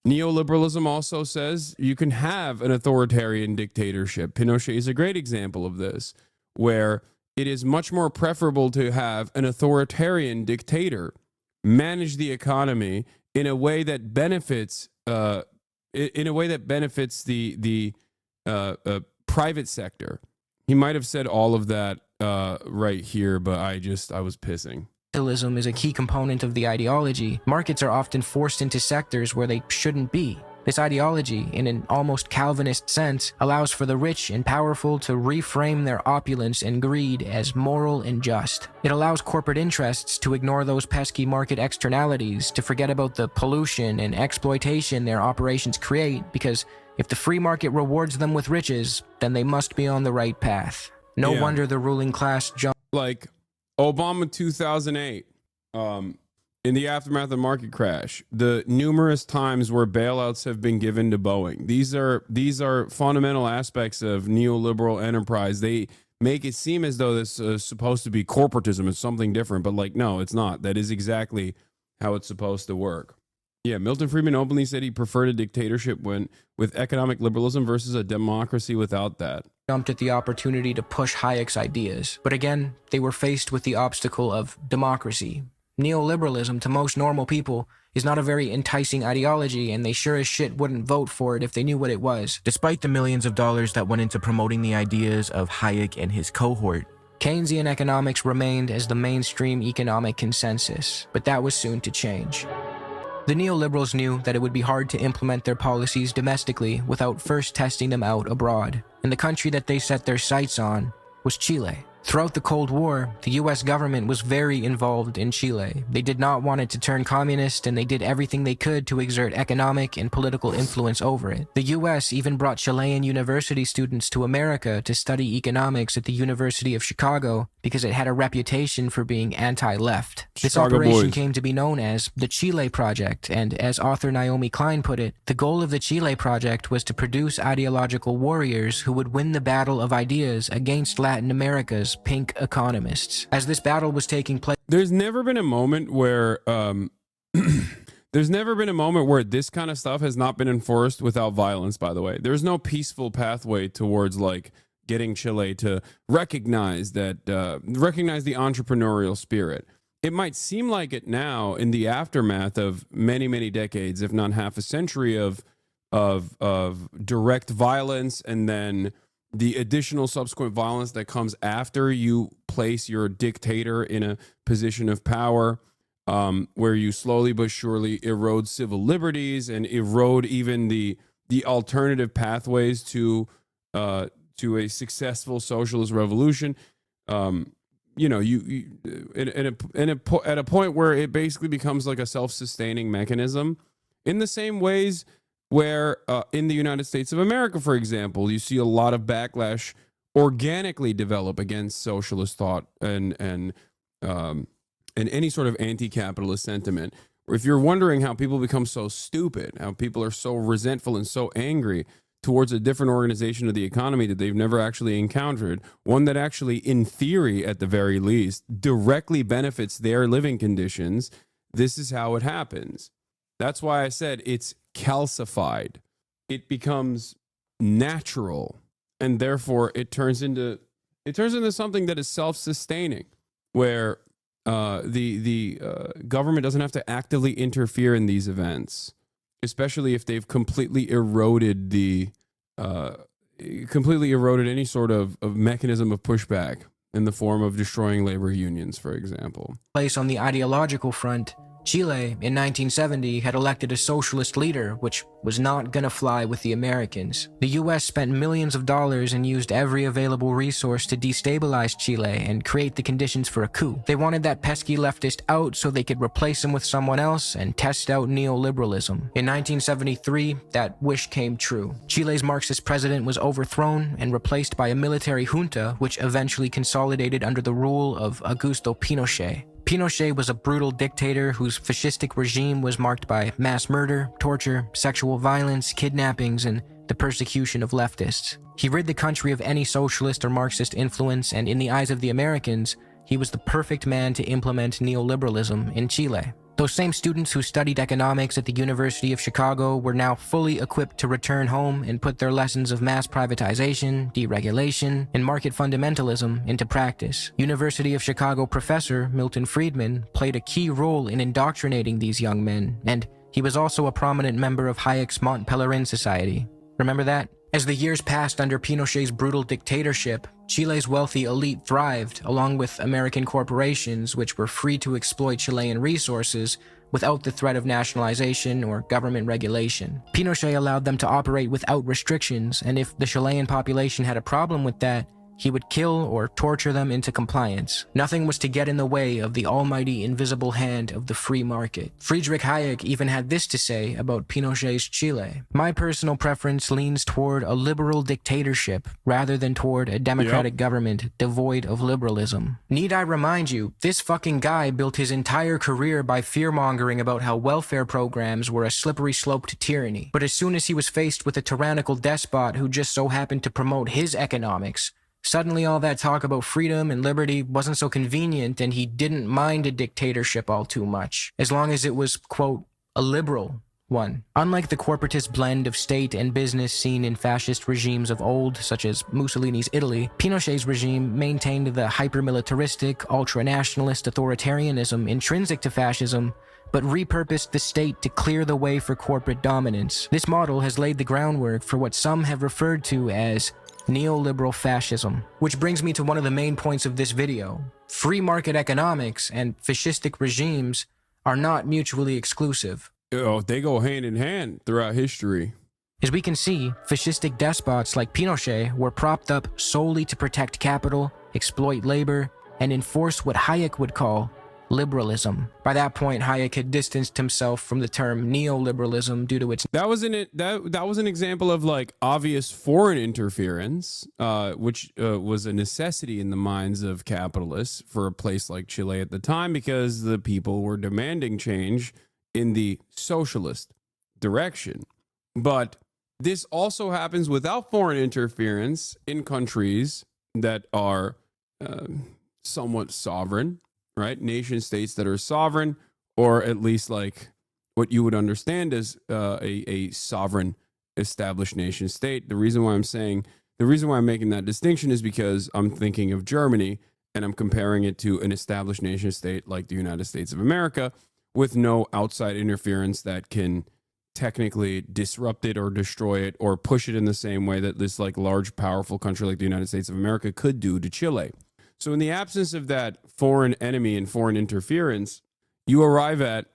Neoliberalism also says you can have an authoritarian dictatorship. Pinochet is a great example of this, where it is much more preferable to have an authoritarian dictator manage the economy in a way that benefits the private sector. He might have said all of that right here, but I was pissing. Capitalism is a key component of the ideology. Markets are often forced into sectors where they shouldn't be. This ideology, in an almost Calvinist sense, allows for the rich and powerful to reframe their opulence and greed as moral and just. It allows corporate interests to ignore those pesky market externalities, to forget about the pollution and exploitation their operations create, because if the free market rewards them with riches, then they must be on the right path. No wonder the ruling class jumped. Like Obama 2008, in the aftermath of the market crash, the numerous times where bailouts have been given to Boeing. These are fundamental aspects of neoliberal enterprise. They make it seem as though this is supposed to be corporatism. It's something different, but like, no, it's not. That is exactly how it's supposed to work. Yeah, Milton Friedman openly said he preferred a dictatorship with economic liberalism versus a democracy without that. Jumped at the opportunity to push Hayek's ideas. But again, they were faced with the obstacle of democracy. Neoliberalism, to most normal people, is not a very enticing ideology, and they sure as shit wouldn't vote for it if they knew what it was. Despite the millions of dollars that went into promoting the ideas of Hayek and his cohort, Keynesian economics remained as the mainstream economic consensus, but that was soon to change. The neoliberals knew that it would be hard to implement their policies domestically without first testing them out abroad, and the country that they set their sights on was Chile. Throughout the Cold War, the US government was very involved in Chile. They did not want it to turn communist, and they did everything they could to exert economic and political influence over it. The US even brought Chilean university students to America to study economics at the University of Chicago because it had a reputation for being anti-left. This operation came to be known as the Chile Project, and as author Naomi Klein put it, the goal of the Chile Project was to produce ideological warriors who would win the battle of ideas against Latin America's pink economists. As this battle was taking place, there's never been a moment where this kind of stuff has not been enforced without violence, by the way. There's no peaceful pathway towards like getting Chile to recognize the entrepreneurial spirit. It might seem like it now in the aftermath of many, many decades, if not half a century of direct violence, and then the additional subsequent violence that comes after you place your dictator in a position of power, where you slowly but surely erode civil liberties and erode even the alternative pathways to a successful socialist revolution. At a point where it basically becomes like a self-sustaining mechanism, in the same ways where in the United States of America, for example, you see a lot of backlash organically develop against socialist thought and and any sort of anti-capitalist sentiment. Or if you're wondering how people become so stupid, how people are so resentful and so angry towards a different organization of the economy that they've never actually encountered, one that actually, in theory, at the very least, directly benefits their living conditions, this is how it happens. That's why I said it's calcified. It becomes natural, and therefore it turns into something that is self-sustaining, where the government doesn't have to actively interfere in these events, especially if they've completely eroded any sort of mechanism of pushback in the form of destroying labor unions, for example. Place on the ideological front, Chile in 1970 had elected a socialist leader, which was not gonna fly with the Americans. The US spent millions of dollars and used every available resource to destabilize Chile and create the conditions for a coup. They wanted that pesky leftist out so they could replace him with someone else and test out neoliberalism. In 1973, that wish came true. Chile's Marxist president was overthrown and replaced by a military junta, which eventually consolidated under the rule of Augusto Pinochet. Pinochet was a brutal dictator whose fascistic regime was marked by mass murder, torture, sexual violence, kidnappings, and the persecution of leftists. He rid the country of any socialist or Marxist influence, and in the eyes of the Americans, he was the perfect man to implement neoliberalism in Chile. Those same students who studied economics at the University of Chicago were now fully equipped to return home and put their lessons of mass privatization, deregulation, and market fundamentalism into practice. University of Chicago professor Milton Friedman played a key role in indoctrinating these young men, and he was also a prominent member of Hayek's Mont Pelerin Society. Remember that? As the years passed under Pinochet's brutal dictatorship, Chile's wealthy elite thrived, along with American corporations which were free to exploit Chilean resources without the threat of nationalization or government regulation. Pinochet allowed them to operate without restrictions, and if the Chilean population had a problem with that, he would kill or torture them into compliance. Nothing was to get in the way of the almighty invisible hand of the free market. Friedrich Hayek even had this to say about Pinochet's Chile: "My personal preference leans toward a liberal dictatorship rather than toward a democratic government devoid of liberalism." Need I remind you, this fucking guy built his entire career by fear-mongering about how welfare programs were a slippery slope to tyranny. But as soon as he was faced with a tyrannical despot who just so happened to promote his economics, suddenly all that talk about freedom and liberty wasn't so convenient, and he didn't mind a dictatorship all too much, as long as it was, quote, a liberal one. Unlike the corporatist blend of state and business seen in fascist regimes of old, such as Mussolini's Italy, Pinochet's regime maintained the hyper-militaristic, ultra-nationalist authoritarianism intrinsic to fascism, but repurposed the state to clear the way for corporate dominance. This model has laid the groundwork for what some have referred to as neoliberal fascism. Which brings me to one of the main points of this video. Free market economics and fascistic regimes are not mutually exclusive. They go hand in hand throughout history. As we can see, fascistic despots like Pinochet were propped up solely to protect capital, exploit labor, and enforce what Hayek would call liberalism. By that point, Hayek had distanced himself from the term neoliberalism due to its... That was an example of like obvious foreign interference, which was a necessity in the minds of capitalists for a place like Chile at the time, because the people were demanding change in the socialist direction. But this also happens without foreign interference in countries that are somewhat sovereign, right? Nation states that are sovereign, or at least like what you would understand as a sovereign established nation state. The reason why I'm making that distinction is because I'm thinking of Germany, and I'm comparing it to an established nation state like the United States of America, with no outside interference that can technically disrupt it or destroy it or push it in the same way that this like large, powerful country like the United States of America could do to Chile. So in the absence of that foreign enemy and foreign interference, you arrive at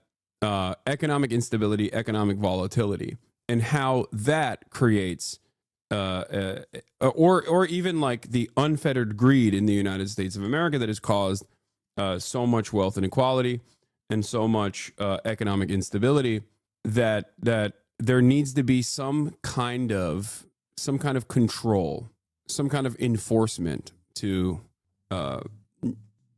economic instability, economic volatility, and how that creates or even like the unfettered greed in the United States of America that has caused so much wealth inequality and so much economic instability that there needs to be some kind of control, some kind of enforcement to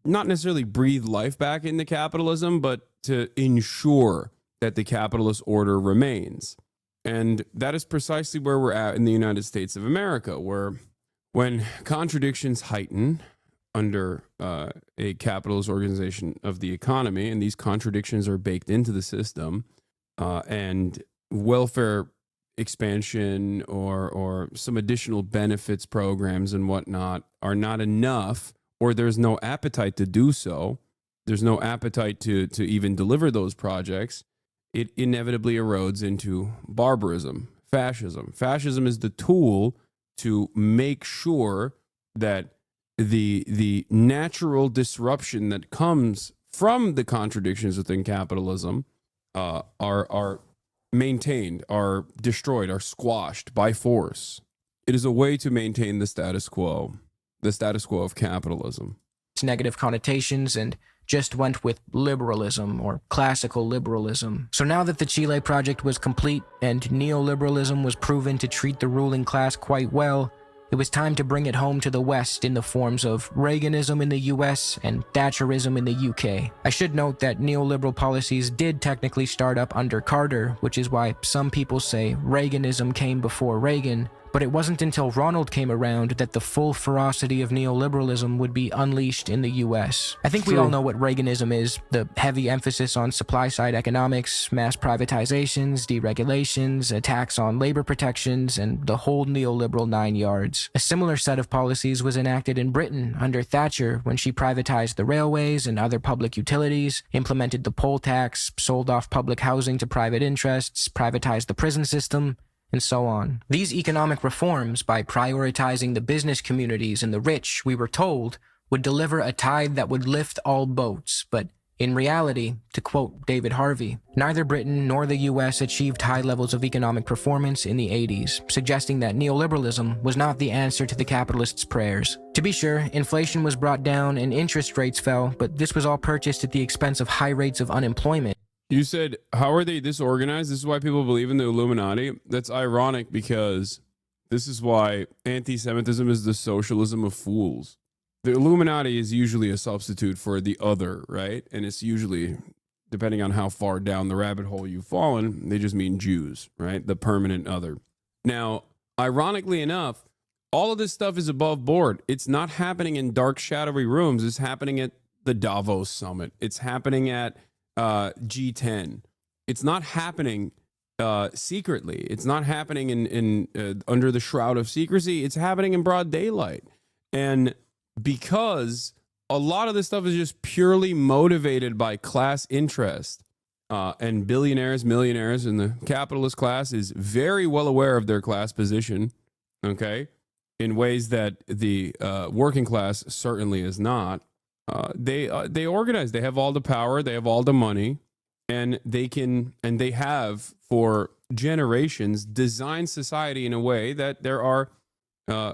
not necessarily breathe life back into capitalism, but to ensure that the capitalist order remains. And that is precisely where we're at in the United States of America, where when contradictions heighten under a capitalist organization of the economy, and these contradictions are baked into the system, and welfare expansion or some additional benefits programs and whatnot are not enough, or there's no appetite to do so, there's no appetite to even deliver those projects, it inevitably erodes into barbarism, fascism. Fascism is the tool to make sure that the natural disruption that comes from the contradictions within capitalism are maintained, are destroyed, are squashed by force. It is a way to maintain the status quo of capitalism. Its negative connotations and just went with liberalism or classical liberalism. So now that the Chile project was complete and neoliberalism was proven to treat the ruling class quite well, it was time to bring it home to the West in the forms of Reaganism in the US and Thatcherism in the UK. I should note that neoliberal policies did technically start up under Carter, which is why some people say Reaganism came before Reagan, but it wasn't until Ronald came around that the full ferocity of neoliberalism would be unleashed in the US. I think we all know what Reaganism is, the heavy emphasis on supply-side economics, mass privatizations, deregulations, attacks on labor protections, and the whole neoliberal 9 yards. A similar set of policies was enacted in Britain under Thatcher when she privatized the railways and other public utilities, implemented the poll tax, sold off public housing to private interests, privatized the prison system, and so on. These economic reforms, by prioritizing the business communities and the rich, we were told, would deliver a tide that would lift all boats. But in reality, to quote David Harvey, neither Britain nor the US achieved high levels of economic performance in the 80s, suggesting that neoliberalism was not the answer to the capitalists' prayers. To be sure, inflation was brought down and interest rates fell, but this was all purchased at the expense of high rates of unemployment. You said, how are they disorganized? This is why people believe in the Illuminati. That's ironic because this is why anti-Semitism is the socialism of fools. The Illuminati is usually a substitute for the other, right? And it's usually, depending on how far down the rabbit hole you've fallen, they just mean Jews, right? The permanent other. Now, ironically enough, all of this stuff is above board. It's not happening in dark, shadowy rooms. It's happening at the Davos Summit. It's happening at G10. It's not happening secretly. It's not happening in under the shroud of secrecy. It's happening in broad daylight. And because a lot of this stuff is just purely motivated by class interest, and billionaires, millionaires, and the capitalist class is very well aware of their class position, okay, in ways that the working class certainly is not. They organize. They have all the power. They have all the money, and they have for generations designed society in a way that there are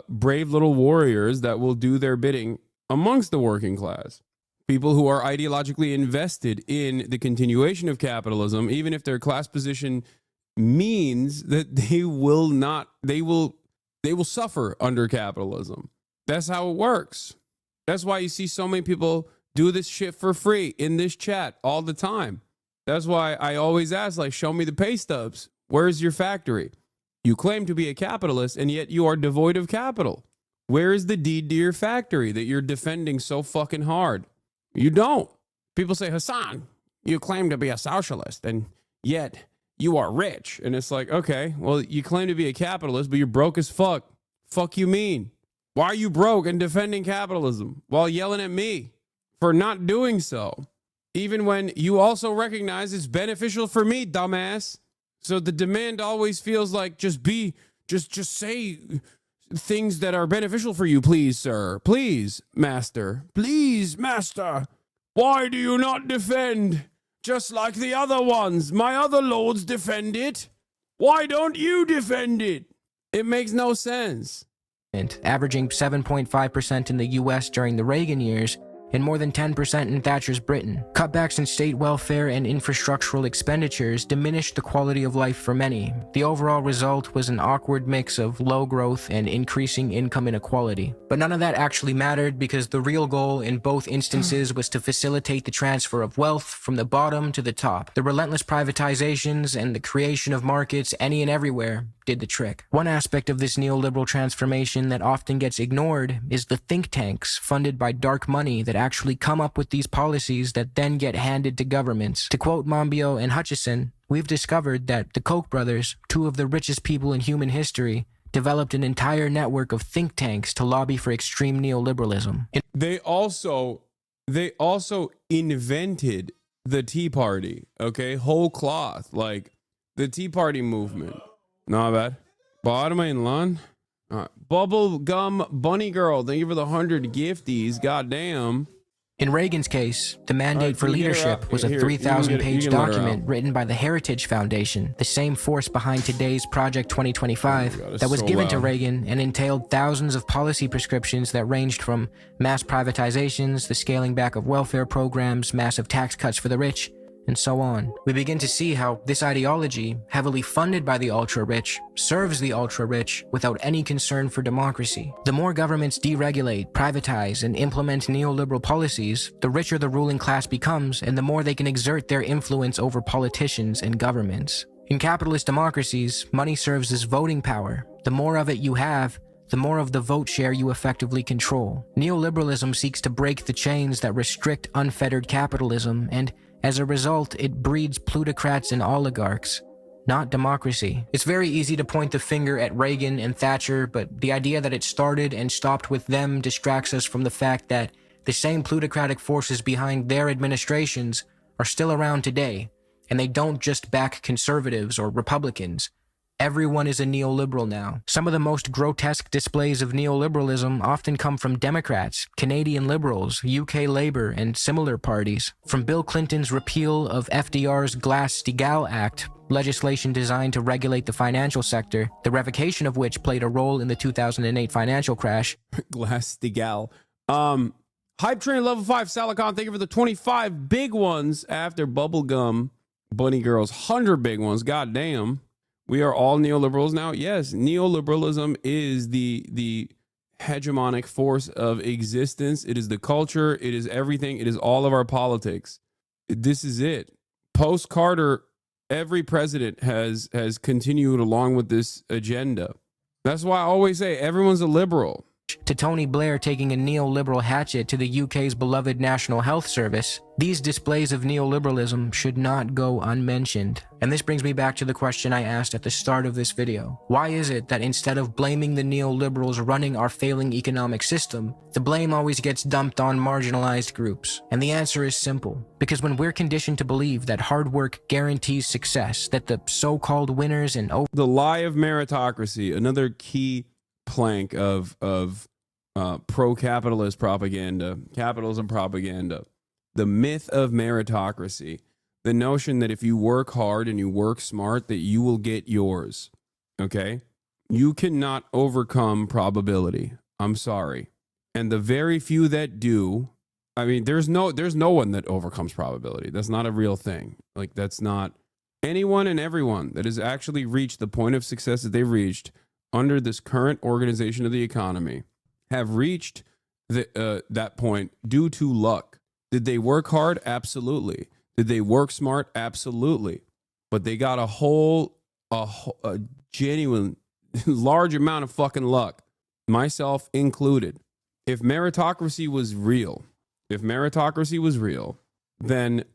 brave little warriors that will do their bidding amongst the working class. People who are ideologically invested in the continuation of capitalism, even if their class position means that they will suffer under capitalism. That's how it works. That's why you see so many people do this shit for free in this chat all the time. That's why I always ask, like, show me the pay stubs. Where's your factory? You claim to be a capitalist, and yet you are devoid of capital. Where is the deed to your factory that you're defending so fucking hard? You don't. People say, Hasan, you claim to be a socialist, and yet you are rich. And it's like, okay, well, you claim to be a capitalist, but you're broke as fuck. Fuck you mean? Why are you broke and defending capitalism while yelling at me for not doing so? Even when you also recognize it's beneficial for me, dumbass. So the demand always feels like just say things that are beneficial for you, please, sir. Please, master. Please, master. Why do you not defend just like the other ones? My other lords defend it. Why don't you defend it? It makes no sense. Averaging 7.5% in the US during the Reagan years, and more than 10% in Thatcher's Britain. Cutbacks in state welfare and infrastructural expenditures diminished the quality of life for many. The overall result was an awkward mix of low growth and increasing income inequality. But none of that actually mattered because the real goal in both instances was to facilitate the transfer of wealth from the bottom to the top. The relentless privatizations and the creation of markets any and everywhere did the trick. One aspect of this neoliberal transformation that often gets ignored is the think tanks funded by dark money that actually come up with these policies that then get handed to governments. To quote Monbiot and Hutchison, we've discovered that the Koch brothers, two of the richest people in human history, developed an entire network of think tanks to lobby for extreme neoliberalism. They also invented the Tea Party, okay? Whole cloth, like the Tea Party movement. Not bad. Bottom in lawn. Bubble gum bunny girl. Thank you for the 100 gifties. Goddamn. In Reagan's case, the Mandate for Leadership was a 3,000-page document written by the Heritage Foundation, the same force behind today's Project 2025, that was given to Reagan and entailed thousands of policy prescriptions that ranged from mass privatizations, the scaling back of welfare programs, massive tax cuts for the rich, and so on. We begin to see how this ideology, heavily funded by the ultra-rich, serves the ultra-rich without any concern for democracy. The more governments deregulate, privatize, and implement neoliberal policies, the richer the ruling class becomes, and the more they can exert their influence over politicians and governments. In capitalist democracies, money serves as voting power. The more of it you have, the more of the vote share you effectively control. Neoliberalism seeks to break the chains that restrict unfettered capitalism, and as a result, it breeds plutocrats and oligarchs, not democracy. It's very easy to point the finger at Reagan and Thatcher, but the idea that it started and stopped with them distracts us from the fact that the same plutocratic forces behind their administrations are still around today, and they don't just back conservatives or Republicans. Everyone is a neoliberal now. Some of the most grotesque displays of neoliberalism often come from Democrats, Canadian Liberals, UK Labour, and similar parties. From Bill Clinton's repeal of FDR's Glass-Steagall Act, legislation designed to regulate the financial sector, the revocation of which played a role in the 2008 financial crash. Glass-Steagall. Hype Train Level 5, Salicon, thank you for the 25 big ones after Bubblegum Bunny Girl's 100 big ones. Goddamn. We are all neoliberals now. Yes, neoliberalism is the hegemonic force of existence. It is the culture. It is everything. It is all of our politics. This is it. Post-Carter, every president has continued along with this agenda. That's why I always say everyone's a liberal. To Tony Blair taking a neoliberal hatchet to the UK's beloved National Health Service, these displays of neoliberalism should not go unmentioned. And this brings me back to the question I asked at the start of this video. Why is it that instead of blaming the neoliberals running our failing economic system, the blame always gets dumped on marginalized groups? And the answer is simple. Because when we're conditioned to believe that hard work guarantees success, that the so-called winners and the lie of meritocracy, another key plank of pro-capitalist propaganda, capitalism propaganda, the myth of meritocracy, the notion that if you work hard and you work smart, that you will get yours. Okay? You cannot overcome probability. I'm sorry. And the very few that do, I mean, there's no one that overcomes probability. That's not a real thing. Like, that's not anyone and everyone that has actually reached the point of success that they've reached under this current organization of the economy have reached that point due to luck. Did they work hard? Absolutely. Did they work smart? Absolutely. But they got a genuine large amount of fucking luck, myself included. If meritocracy was real, then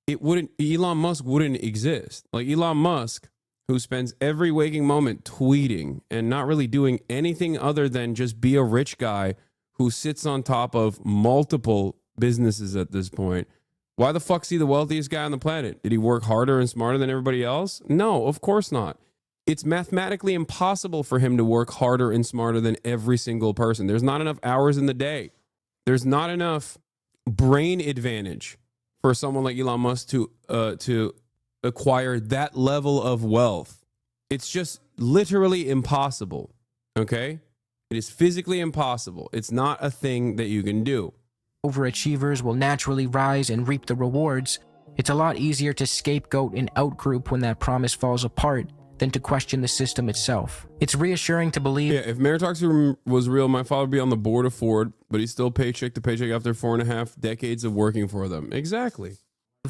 Elon Musk wouldn't exist. Like Elon Musk, who spends every waking moment tweeting and not really doing anything other than just be a rich guy who sits on top of multiple businesses at this point. Why the fuck is he the wealthiest guy on the planet? Did he work harder and smarter than everybody else? No, of course not. It's mathematically impossible for him to work harder and smarter than every single person. There's not enough hours in the day. There's not enough brain advantage for someone like Elon Musk to acquire that level of wealth. It's just literally impossible. Okay? It is physically impossible. It's not a thing that you can do. overachievers will naturally rise and reap the rewards, it's a lot easier to scapegoat an outgroup when that promise falls apart than to question the system itself. It's reassuring to believe— Yeah, if meritocracy was real, my father would be on the board of Ford, but he's still paycheck to paycheck after 4.5 decades of working for them. Exactly.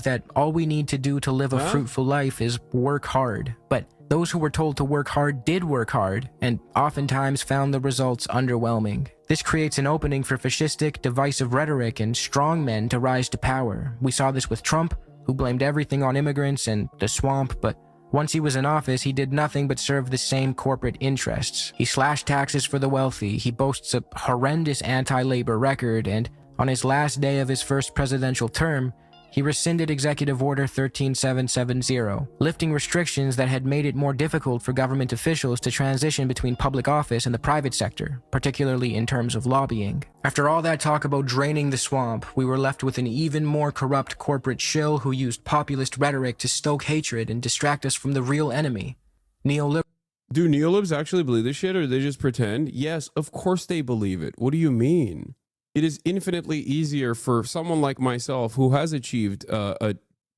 that all we need to do to live a fruitful life is work hard. But those who were told to work hard did work hard, and oftentimes found the results underwhelming. This creates an opening for fascistic, divisive rhetoric and strongmen to rise to power. We saw this with Trump, who blamed everything on immigrants and the swamp, but once he was in office, he did nothing but serve the same corporate interests. He slashed taxes for the wealthy, he boasts a horrendous anti-labor record, and on his last day of his first presidential term, he rescinded Executive Order 13770, lifting restrictions that had made it more difficult for government officials to transition between public office and the private sector, particularly in terms of lobbying. After all that talk about draining the swamp, we were left with an even more corrupt corporate shill who used populist rhetoric to stoke hatred and distract us from the real enemy. Do neolibs actually believe this shit, or do they just pretend? Yes, of course they believe it. What do you mean? It is infinitely easier for someone like myself who has achieved a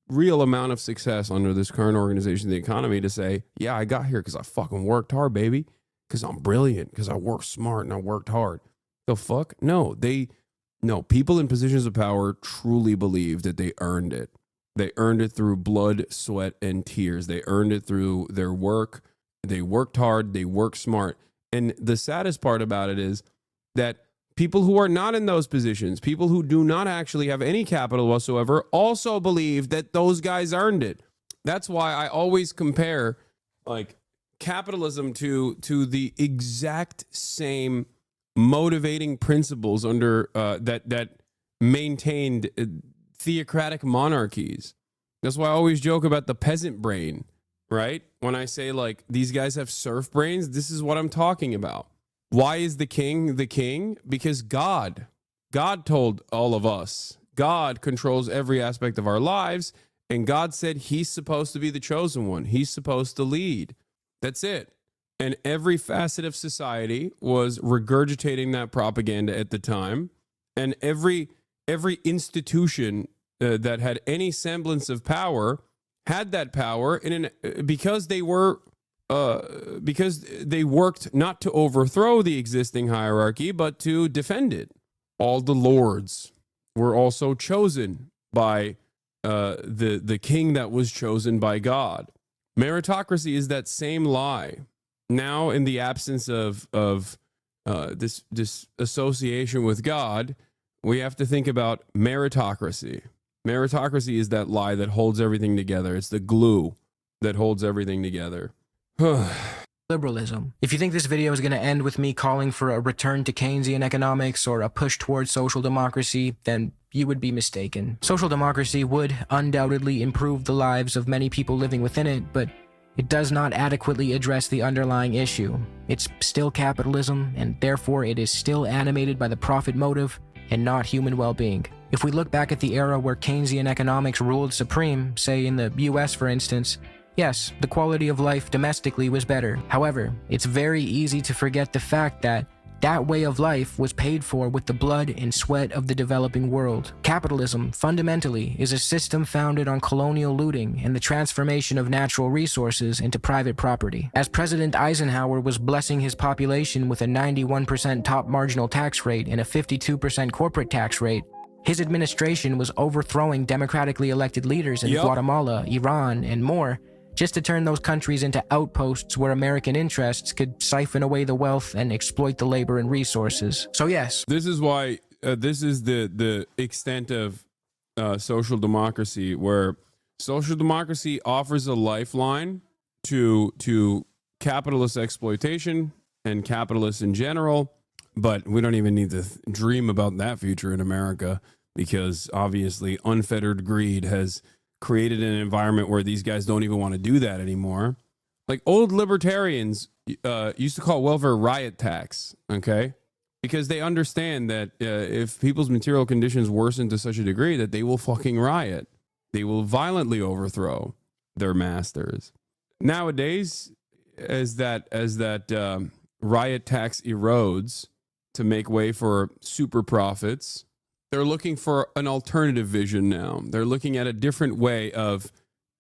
real amount of success under this current organization, the economy, to say, yeah, I got here because I fucking worked hard, baby. Because I'm brilliant. Because I worked smart and I worked hard. The fuck? No, people in positions of power truly believe that they earned it. They earned it through blood, sweat, and tears. They earned it through their work. They worked hard. They worked smart. And the saddest part about it is that people who are not in those positions, people who do not actually have any capital whatsoever, also believe that those guys earned it. That's why I always compare like capitalism to the exact same motivating principles under that maintained theocratic monarchies. That's why I always joke about the peasant brain, right? When I say like these guys have serf brains, this is what I'm talking about. Why is the king the king? Because God told all of us. God controls every aspect of our lives, and God said he's supposed to be the chosen one. He's supposed to lead. That's it. And every facet of society was regurgitating that propaganda at the time, and every institution that had any semblance of power had that power because they worked not to overthrow the existing hierarchy, but to defend it. All the lords were also chosen by the king that was chosen by God. Meritocracy is that same lie. Now, in the absence of this association with God, we have to think about meritocracy. Meritocracy is that lie that holds everything together. It's the glue that holds everything together. Liberalism. If you think this video is going to end with me calling for a return to Keynesian economics or a push towards social democracy, then you would be mistaken. Social democracy would undoubtedly improve the lives of many people living within it, but it does not adequately address the underlying issue. It's still capitalism, and therefore it is still animated by the profit motive and not human well-being. If we look back at the era where Keynesian economics ruled supreme, say in the US for instance, yes, the quality of life domestically was better. However, it's very easy to forget the fact that that way of life was paid for with the blood and sweat of the developing world. Capitalism, fundamentally, is a system founded on colonial looting and the transformation of natural resources into private property. As President Eisenhower was blessing his population with a 91% top marginal tax rate and a 52% corporate tax rate, his administration was overthrowing democratically elected leaders in Guatemala, Iran, and more, just to turn those countries into outposts where American interests could siphon away the wealth and exploit the labor and resources. So yes. This is why, this is the extent of social democracy, where social democracy offers a lifeline to capitalist exploitation and capitalists in general, but we don't even need to dream about that future in America, because obviously unfettered greed has created an environment where these guys don't even want to do that anymore. Like old libertarians used to call welfare riot tax, okay? Because they understand that if people's material conditions worsen to such a degree that they will fucking riot. They will violently overthrow their masters. Nowadays, as that riot tax erodes to make way for super profits, They're looking for an alternative vision now. They're looking at a different way of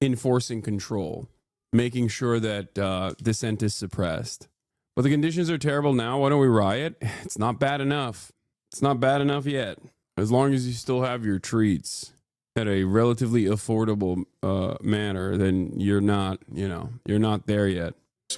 enforcing control, making sure that dissent is suppressed. But the conditions are terrible now. Why don't we riot? It's not bad enough. It's not bad enough yet. As long as you still have your treats at a relatively affordable manner, then you're not there yet.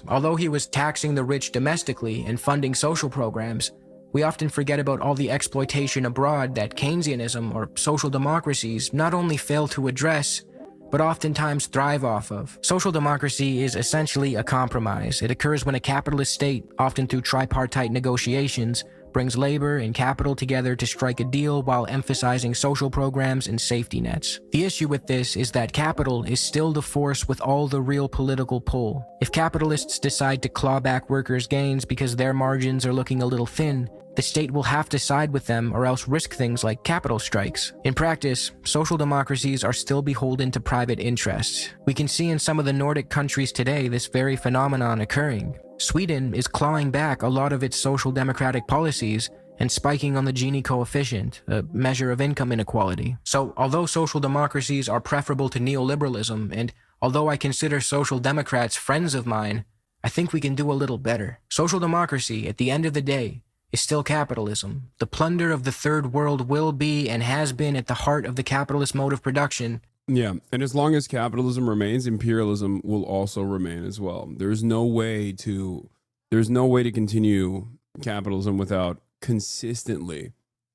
Although he was taxing the rich domestically and funding social programs, we often forget about all the exploitation abroad that Keynesianism or social democracies not only fail to address, but oftentimes thrive off of. Social democracy is essentially a compromise. It occurs when a capitalist state, often through tripartite negotiations, brings labor and capital together to strike a deal while emphasizing social programs and safety nets. The issue with this is that capital is still the force with all the real political pull. If capitalists decide to claw back workers' gains because their margins are looking a little thin, the state will have to side with them or else risk things like capital strikes. In practice, social democracies are still beholden to private interests. We can see in some of the Nordic countries today this very phenomenon occurring. Sweden is clawing back a lot of its social democratic policies and spiking on the Gini coefficient, a measure of income inequality. So, although social democracies are preferable to neoliberalism, and although I consider social democrats friends of mine, I think we can do a little better. Social democracy, at the end of the day, is still capitalism. The plunder of the third world will be and has been at the heart of the capitalist mode of production. Yeah, and as long as capitalism remains, imperialism will also remain as well. There's no way to continue capitalism without consistently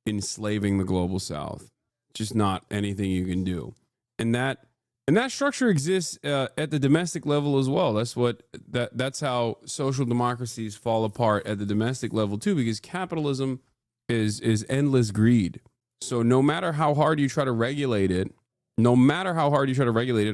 enslaving the global south. Just not anything you can do. And that structure exists at the domestic level as well. That's how social democracies fall apart at the domestic level too, because capitalism is endless greed. So no matter how hard you try to regulate it,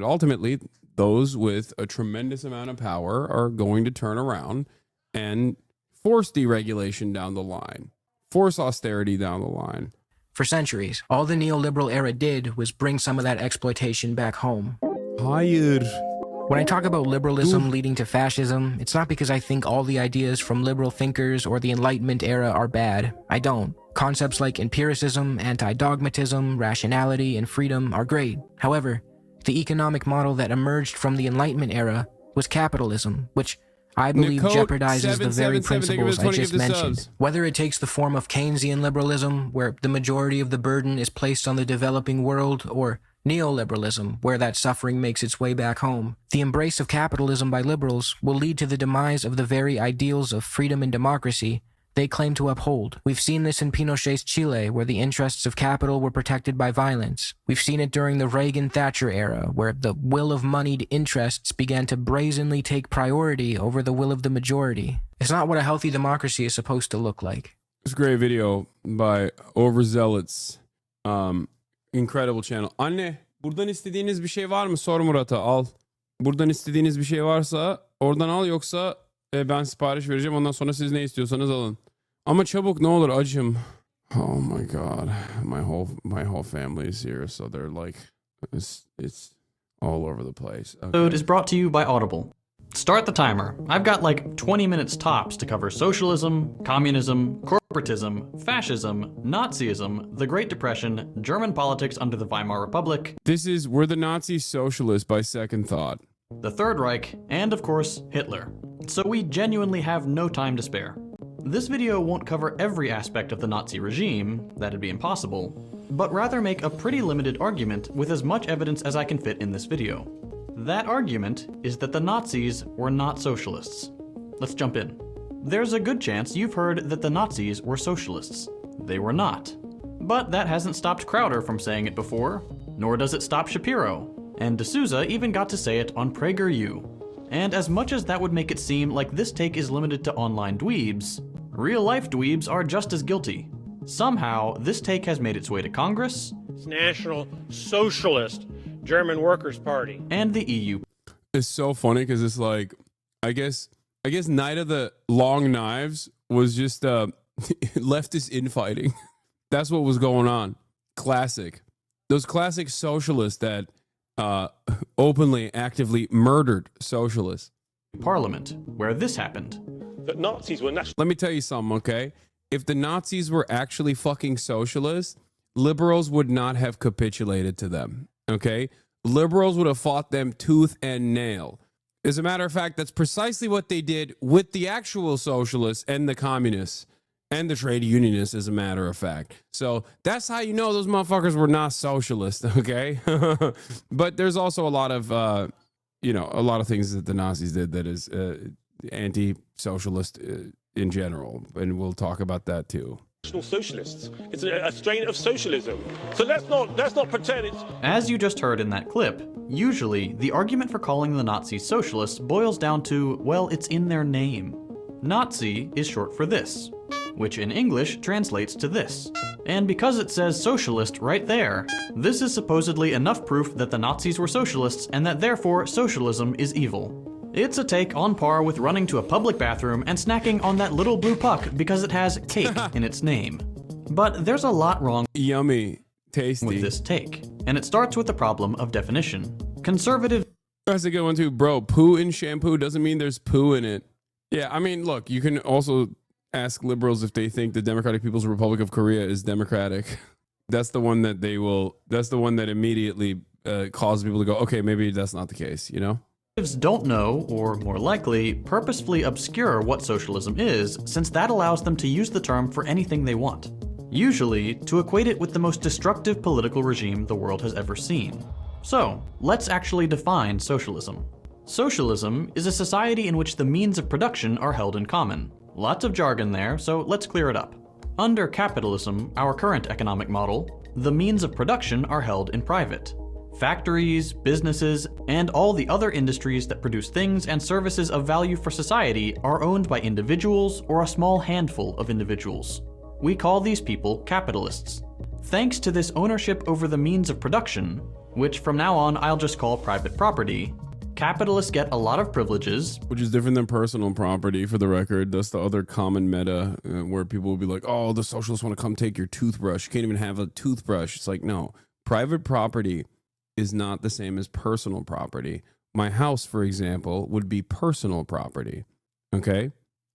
ultimately those with a tremendous amount of power are going to turn around and force deregulation down the line, force austerity down the line. For centuries, all the neoliberal era did was bring some of that exploitation back home. When I talk about liberalism leading to fascism, it's not because I think all the ideas from liberal thinkers or the Enlightenment era are bad. I don't. Concepts like empiricism, anti-dogmatism, rationality, and freedom are great. However, the economic model that emerged from the Enlightenment era was capitalism, which I believe jeopardizes the very principles I just mentioned. Whether it takes the form of Keynesian liberalism, where the majority of the burden is placed on the developing world, or neoliberalism, where that suffering makes its way back home, the embrace of capitalism by liberals will lead to the demise of the very ideals of freedom and democracy they claim to uphold. We've seen this in Pinochet's Chile, where the interests of capital were protected by violence. We've seen it during the Reagan-Thatcher era, where the will of moneyed interests began to brazenly take priority over the will of the majority. It's not what a healthy democracy is supposed to look like. It's a great video by Overzealots. Incredible channel. Anne, buradan istediğiniz bir şey var mı? Sor Murat'a, al. Buradan istediğiniz bir şey varsa oradan al, yoksa ben sipariş vereceğim, ondan sonra siz ne istiyorsanız alın. Ama çabuk, ne olur, acım. Oh my god. My whole family is here, so they're like it's all over the place. Okay. Episode is brought to you by Audible. Start the timer. I've got like 20 minutes tops to cover socialism, communism, corporatism, fascism, Nazism, the Great Depression, German politics under the Weimar Republic. We're the Nazi socialists by second thought. The Third Reich, and of course, Hitler. So we genuinely have no time to spare. This video won't cover every aspect of the Nazi regime, that'd be impossible, but rather make a pretty limited argument with as much evidence as I can fit in this video. That argument is that the Nazis were not socialists. Let's jump in. There's a good chance you've heard that the Nazis were socialists. They were not. But that hasn't stopped Crowder from saying it before, nor does it stop Shapiro. And D'Souza even got to say it on PragerU. And as much as that would make it seem like this take is limited to online dweebs, real-life dweebs are just as guilty. Somehow, this take has made its way to Congress, National Socialist German Workers' Party, and the EU. It's so funny because it's like, I guess Night of the Long Knives was just leftist infighting. That's what was going on. Classic. Those classic socialists that openly, actively murdered socialists. Parliament, where this happened. The Nazis were national. Let me tell you something, okay? If the Nazis were actually fucking socialists, liberals would not have capitulated to them. Okay? Liberals would have fought them tooth and nail. As a matter of fact, that's precisely what they did with the actual socialists and the communists and the trade unionists, as a matter of fact. So that's how you know those motherfuckers were not socialists, okay? But there's also a lot of, a lot of things that the Nazis did that is anti-socialist in general, and we'll talk about that too. Socialists. It's a strain of socialism. So let's not pretend it's... As you just heard in that clip, usually the argument for calling the Nazis socialists boils down to, well, it's in their name. Nazi is short for this, which in English translates to this. And because it says socialist right there, this is supposedly enough proof that the Nazis were socialists and that therefore socialism is evil. It's a take on par with running to a public bathroom and snacking on that little blue puck because it has cake in its name. But there's a lot wrong Yummy. Tasty. with this take, and it starts with the problem of definition. Conservative... That's a good one too, bro. Poo in shampoo doesn't mean there's poo in it. Yeah, I mean, look, you can also ask liberals if they think the Democratic People's Republic of Korea is democratic. That's the one that that's the one that immediately causes people to go, okay, maybe that's not the case, you know? Don't know, or more likely, purposefully obscure what socialism is, since that allows them to use the term for anything they want. Usually, to equate it with the most destructive political regime the world has ever seen. So, let's actually define socialism. Socialism is a society in which the means of production are held in common. Lots of jargon there, so let's clear it up. Under capitalism, our current economic model, the means of production are held in private. Factories, businesses, and all the other industries that produce things and services of value for society are owned by individuals or a small handful of individuals. We call these people capitalists. Thanks to this ownership over the means of production, which from now on I'll just call private property, capitalists get a lot of privileges. Which is different than personal property, for the record. That's the other common meta where people will be like, oh, the socialists want to come take your toothbrush. You can't even have a toothbrush. It's like, no, private property is not the same as personal property. My house, for example, would be personal property, okay?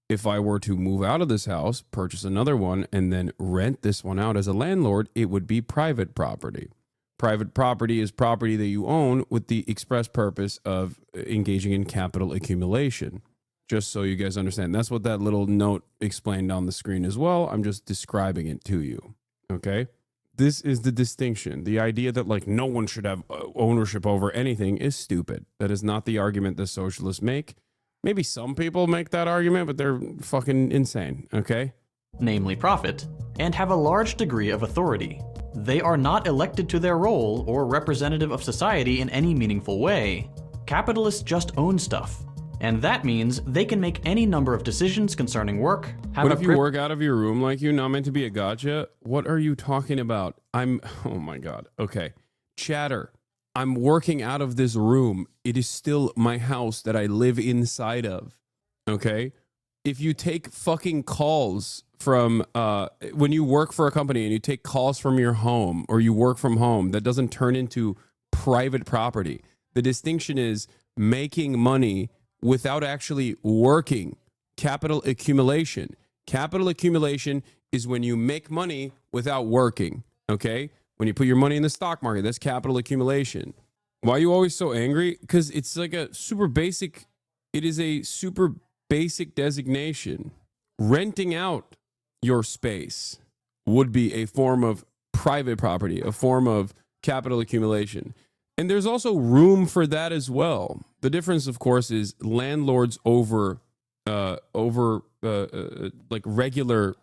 If I were to move out of this house, purchase another one, and then rent this one out as a landlord, it would be private property. Private property is property that you own with the express purpose of engaging in capital accumulation. Just so you guys understand. That's what that little note explained on the screen as well. I'm just describing it to you, okay? This is the distinction. The idea that like no one should have ownership over anything is stupid. That is not the argument that socialists make. Maybe some people make that argument, but they're fucking insane, okay? Namely profit, and have a large degree of authority. They are not elected to their role or representative of society in any meaningful way. Capitalists just own stuff. And that means they can make any number of decisions concerning work. What if you work out of your room like you? Not meant to be a gotcha? What are you talking about? Oh my God. Okay. Chatter. I'm working out of this room. It is still my house that I live inside of. Okay. If you take fucking calls from, when you work for a company and you take calls from your home or you work from home, that doesn't turn into private property. The distinction is making money without actually working. Capital accumulation. Capital accumulation is when you make money without working, okay? When you put your money in the stock market, that's capital accumulation. Why are you always so angry? Because it's like a super basic, it is a super basic designation. Renting out your space would be a form of private property, a form of capital accumulation. And there's also room for that as well. The difference, of course, is landlords over like regular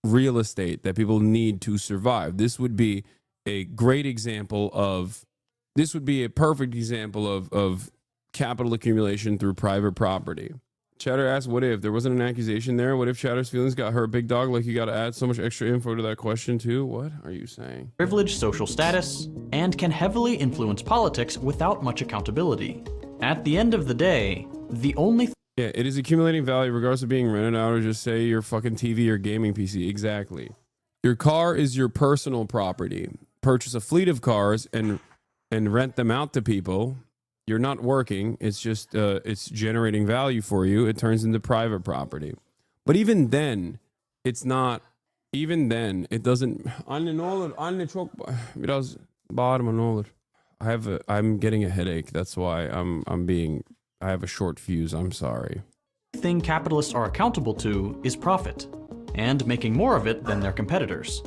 real estate that people need to survive. This would be a great example of, this would be a perfect example of capital accumulation through private property. Chatter asks, what if there wasn't an accusation there? What if Chatter's feelings got hurt? Big dog, like you got to add so much extra info to that question too? What are you saying? Privileged social status, and can heavily influence politics without much accountability. At the end of the day, the only yeah, it is accumulating value regardless of being rented out or just say your fucking TV or gaming PC. Exactly. Your car is your personal property. Purchase a fleet of cars and rent them out to people. You're not working. It's just it's generating value for you. It turns into private property. But even then, it's not even then, it doesn't. I'm getting a headache. That's why I have a short fuse. I'm sorry. The thing capitalists are accountable to is profit, and making more of it than their competitors.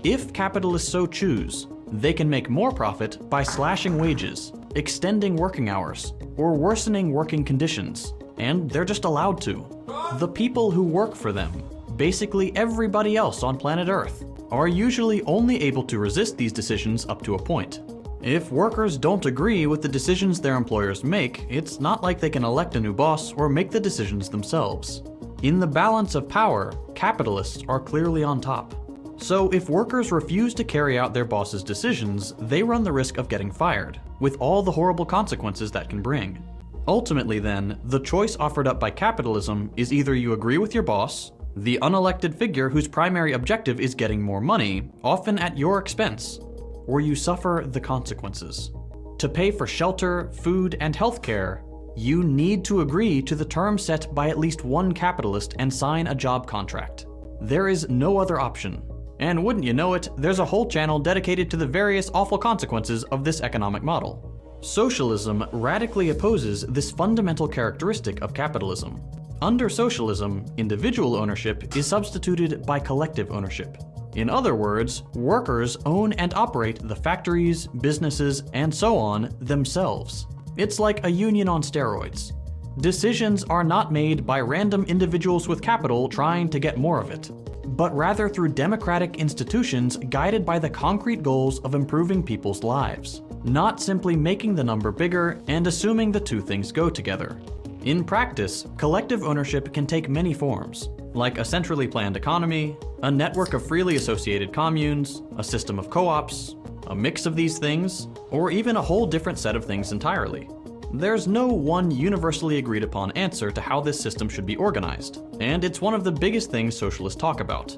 If capitalists so choose, they can make more profit by slashing wages, extending working hours, or worsening working conditions, and they're just allowed to. The people who work for them, basically everybody else on planet Earth, are usually only able to resist these decisions up to a point. If workers don't agree with the decisions their employers make, it's not like they can elect a new boss or make the decisions themselves. In the balance of power, capitalists are clearly on top. So if workers refuse to carry out their boss's decisions, they run the risk of getting fired, with all the horrible consequences that can bring. Ultimately then, the choice offered up by capitalism is either you agree with your boss, the unelected figure whose primary objective is getting more money, often at your expense, or you suffer the consequences. To pay for shelter, food, and healthcare, you need to agree to the terms set by at least one capitalist and sign a job contract. There is no other option. And wouldn't you know it, there's a whole channel dedicated to the various awful consequences of this economic model. Socialism radically opposes this fundamental characteristic of capitalism. Under socialism, individual ownership is substituted by collective ownership. In other words, workers own and operate the factories, businesses, and so on themselves. It's like a union on steroids. Decisions are not made by random individuals with capital trying to get more of it, but rather through democratic institutions guided by the concrete goals of improving people's lives, not simply making the number bigger and assuming the two things go together. In practice, collective ownership can take many forms, like a centrally planned economy, a network of freely associated communes, a system of co-ops, a mix of these things, or even a whole different set of things entirely. There's no one universally agreed upon answer to how this system should be organized, and it's one of the biggest things socialists talk about.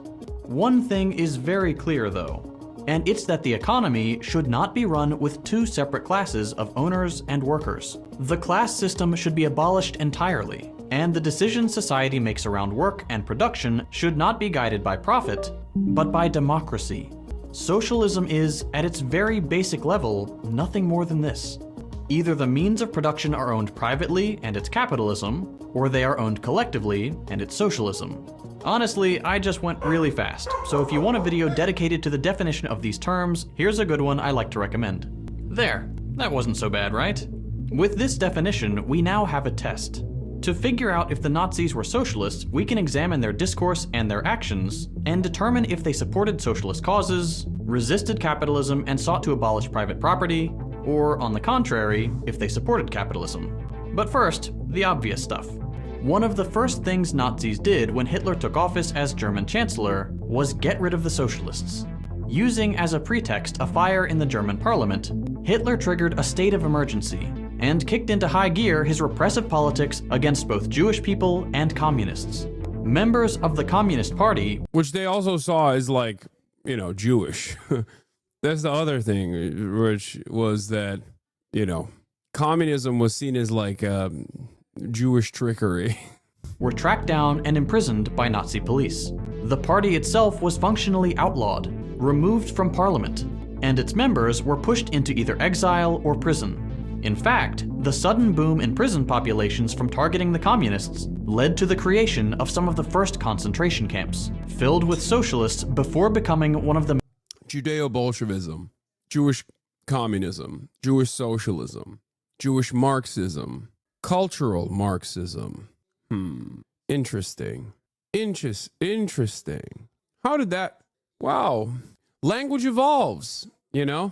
One thing is very clear though, and it's that the economy should not be run with two separate classes of owners and workers. The class system should be abolished entirely, and the decisions society makes around work and production should not be guided by profit, but by democracy. Socialism is, at its very basic level, nothing more than this. Either the means of production are owned privately, and it's capitalism, or they are owned collectively, and it's socialism. Honestly, I just went really fast, so if you want a video dedicated to the definition of these terms, here's a good one I like to recommend. There, that wasn't so bad, right? With this definition, we now have a test. To figure out if the Nazis were socialists, we can examine their discourse and their actions, and determine if they supported socialist causes, resisted capitalism and sought to abolish private property, or, on the contrary, if they supported capitalism. But first, the obvious stuff. One of the first things Nazis did when Hitler took office as German Chancellor was get rid of the socialists. Using as a pretext a fire in the German parliament, Hitler triggered a state of emergency and kicked into high gear his repressive politics against both Jewish people and communists. Members of the Communist Party, which they also saw as like, you know, Jewish. That's the other thing, which was that, you know, communism was seen as like Jewish trickery. were tracked down and imprisoned by Nazi police. The party itself was functionally outlawed, removed from parliament, and its members were pushed into either exile or prison. In fact, the sudden boom in prison populations from targeting the communists led to the creation of some of the first concentration camps, filled with socialists before becoming one of the Judeo-Bolshevism, Jewish communism, Jewish socialism, Jewish Marxism, cultural Marxism. Interesting. Interesting. How did that... Wow. Language evolves, you know?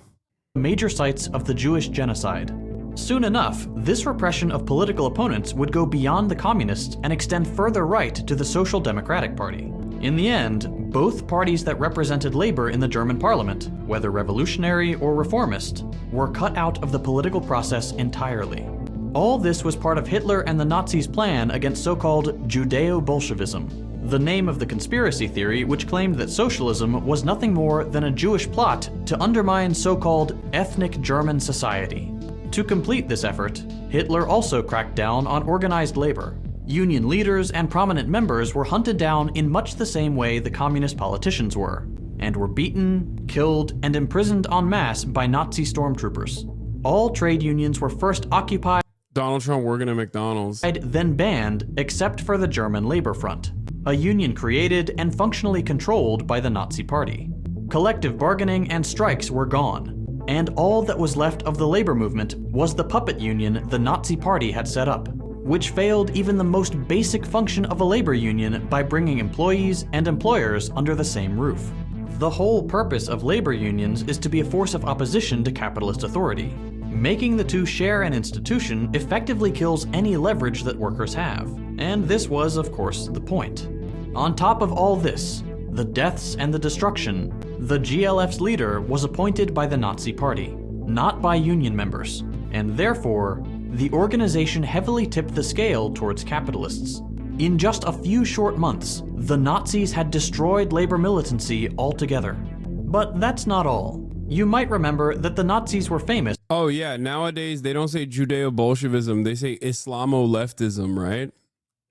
Major sites of the Jewish genocide. Soon enough, this repression of political opponents would go beyond the communists and extend further right to the Social Democratic Party. In the end, both parties that represented labor in the German parliament, whether revolutionary or reformist, were cut out of the political process entirely. All this was part of Hitler and the Nazis' plan against so-called Judeo-Bolshevism, the name of the conspiracy theory which claimed that socialism was nothing more than a Jewish plot to undermine so-called ethnic German society. To complete this effort, Hitler also cracked down on organized labor, Union leaders and prominent members were hunted down in much the same way the communist politicians were, and were beaten, killed, and imprisoned en masse by Nazi stormtroopers. All trade unions were first occupied, Donald Trump working at McDonald's, then banned, except for the German Labor Front, a union created and functionally controlled by the Nazi Party. Collective bargaining and strikes were gone, and all that was left of the labor movement was the puppet union the Nazi Party had set up, which failed even the most basic function of a labor union by bringing employees and employers under the same roof. The whole purpose of labor unions is to be a force of opposition to capitalist authority. Making the two share an institution effectively kills any leverage that workers have, and this was, of course, the point. On top of all this, the deaths and the destruction, the GLF's leader was appointed by the Nazi Party, not by union members, and therefore, the organization heavily tipped the scale towards capitalists. In just a few short months, the Nazis had destroyed labor militancy altogether. But that's not all. You might remember that the Nazis were famous. Oh yeah, nowadays they don't say Judeo-Bolshevism, they say Islamo-leftism, right?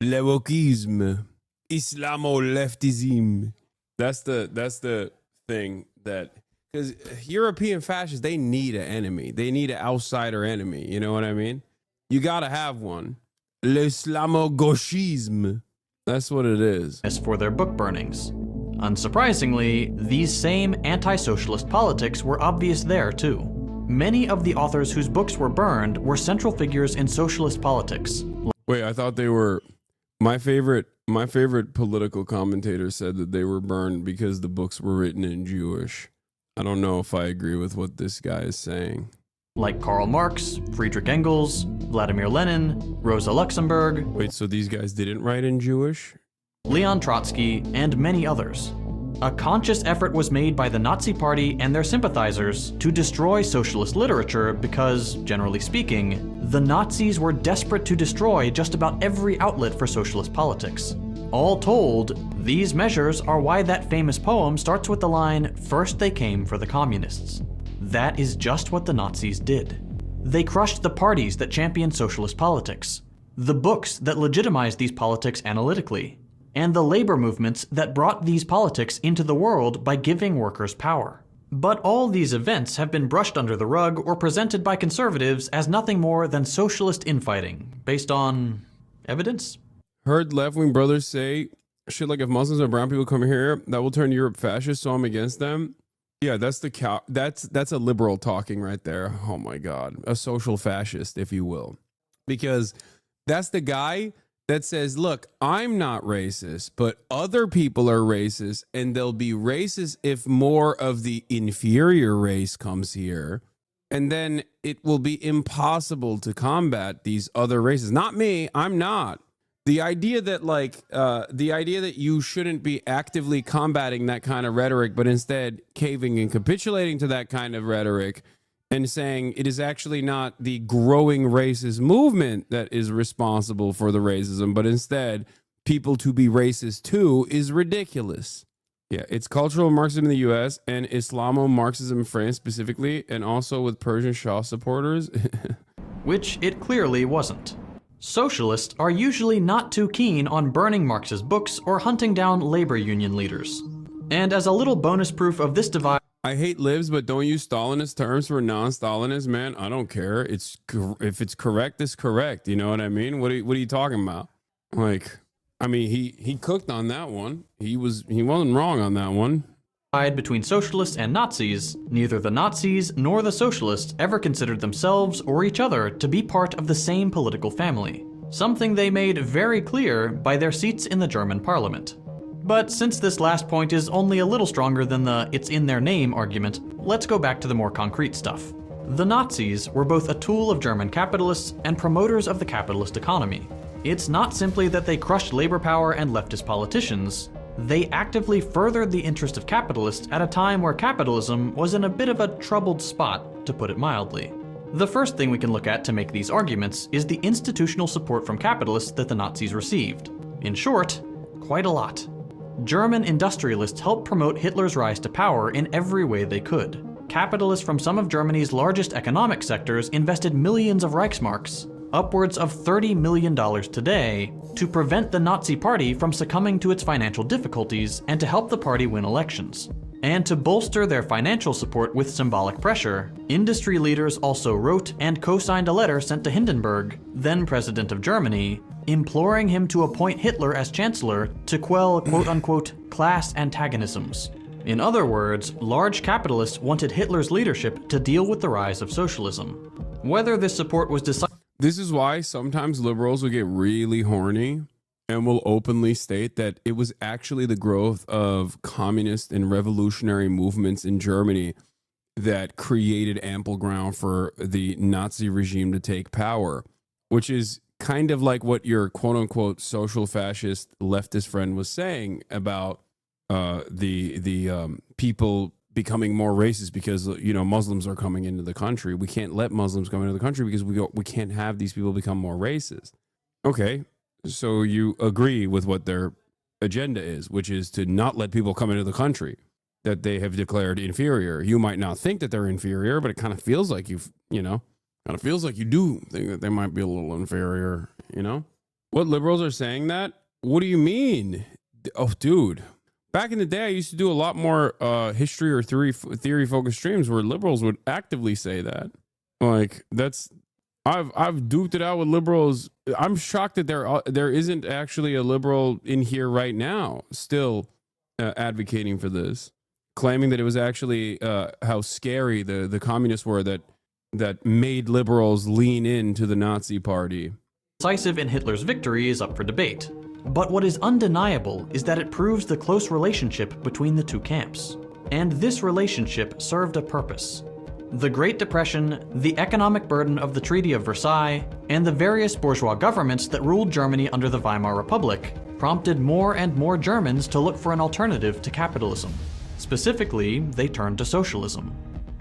Le wokisme. Islamo-leftism. That's the thing that, because European fascists, they need an enemy. They need an outsider enemy, you know what I mean? You gotta have one. L'Islamo-gauchisme. That's what it is. As for their book burnings. Unsurprisingly, these same anti-socialist politics were obvious there too. Many of the authors whose books were burned were central figures in socialist politics. Wait, I thought they were... My favorite political commentator said that they were burned because the books were written in Jewish. I don't know if I agree with what this guy is saying. Like Karl Marx, Friedrich Engels, Vladimir Lenin, Rosa Luxemburg. Wait, so these guys didn't write in Jewish? Leon Trotsky, and many others. A conscious effort was made by the Nazi Party and their sympathizers to destroy socialist literature because, generally speaking, the Nazis were desperate to destroy just about every outlet for socialist politics. All told, these measures are why that famous poem starts with the line, "First they came for the communists." That is just what the Nazis did. They crushed the parties that championed socialist politics, the books that legitimized these politics analytically, and the labor movements that brought these politics into the world by giving workers power. But all these events have been brushed under the rug or presented by conservatives as nothing more than socialist infighting, based on evidence? Heard left-wing brothers say shit like if Muslims or brown people come here, that will turn Europe fascist, so I'm against them. Yeah, that's a liberal talking right there. Oh my God, a social fascist, if you will, because that's the guy that says, look, I'm not racist, but other people are racist, and they'll be racist if more of the inferior race comes here, and then it will be impossible to combat these other races. Not me, I'm not. The idea that you shouldn't be actively combating that kind of rhetoric, but instead caving and capitulating to that kind of rhetoric and saying it is actually not the growing racist movement that is responsible for the racism, but instead people to be racist too, is ridiculous. Yeah, it's cultural Marxism in the US and Islamo-Marxism in France specifically, and also with Persian Shah supporters. Which it clearly wasn't. Socialists are usually not too keen on burning Marx's books or hunting down labor union leaders. And as a little bonus proof of this divide, I hate libs, but don't use Stalinist terms for non-Stalinists, man. I don't care. If it's correct, it's correct. You know what I mean? What are you talking about? Like, I mean, he cooked on that one. He wasn't wrong on that one. Between socialists and Nazis, neither the Nazis nor the socialists ever considered themselves or each other to be part of the same political family, something they made very clear by their seats in the German parliament. But since this last point is only a little stronger than the "it's in their name" argument, let's go back to the more concrete stuff. The Nazis were both a tool of German capitalists and promoters of the capitalist economy. It's not simply that they crushed labor power and leftist politicians, they actively furthered the interest of capitalists at a time where capitalism was in a bit of a troubled spot, to put it mildly. The first thing we can look at to make these arguments is the institutional support from capitalists that the Nazis received. In short, quite a lot. German industrialists helped promote Hitler's rise to power in every way they could. Capitalists from some of Germany's largest economic sectors invested millions of Reichsmarks. upwards of $30 million today, to prevent the Nazi Party from succumbing to its financial difficulties and to help the party win elections. And to bolster their financial support with symbolic pressure, industry leaders also wrote and co-signed a letter sent to Hindenburg, then president of Germany, imploring him to appoint Hitler as chancellor to quell quote-unquote class antagonisms. In other words, large capitalists wanted Hitler's leadership to deal with the rise of socialism. Whether this support was decided... This is why sometimes liberals will get really horny and will openly state that it was actually the growth of communist and revolutionary movements in Germany that created ample ground for the Nazi regime to take power, which is kind of like what your quote-unquote social fascist leftist friend was saying about the people becoming more racist because, you know, Muslims are coming into the country. We can't let Muslims come into the country because we can't have these people become more racist. Okay, so you agree with what their agenda is, which is to not let people come into the country that they have declared inferior. You might not think that they're inferior, but it kind of feels like you do think that they might be a little inferior, you know? What liberals are saying that? What do you mean? Oh, dude. Back in the day, I used to do a lot more history or theory-focused streams where liberals would actively say that. Like, I've duked it out with liberals. I'm shocked that there isn't actually a liberal in here right now still advocating for this, claiming that it was actually how scary the communists were that made liberals lean into the Nazi party. Decisive in Hitler's victory is up for debate. But what is undeniable is that it proves the close relationship between the two camps. And this relationship served a purpose. The Great Depression, the economic burden of the Treaty of Versailles, and the various bourgeois governments that ruled Germany under the Weimar Republic prompted more and more Germans to look for an alternative to capitalism. Specifically, they turned to socialism.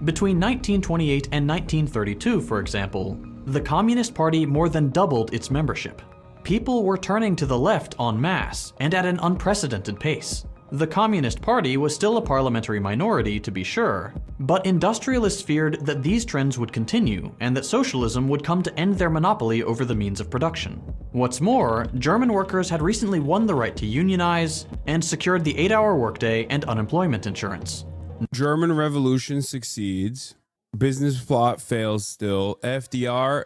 Between 1928 and 1932, for example, the Communist Party more than doubled its membership. People were turning to the left en masse and at an unprecedented pace. The Communist Party was still a parliamentary minority, to be sure, but industrialists feared that these trends would continue and that socialism would come to end their monopoly over the means of production. What's more, German workers had recently won the right to unionize and secured the 8-hour workday and unemployment insurance. German Revolution succeeds. Business plot fails still. FDR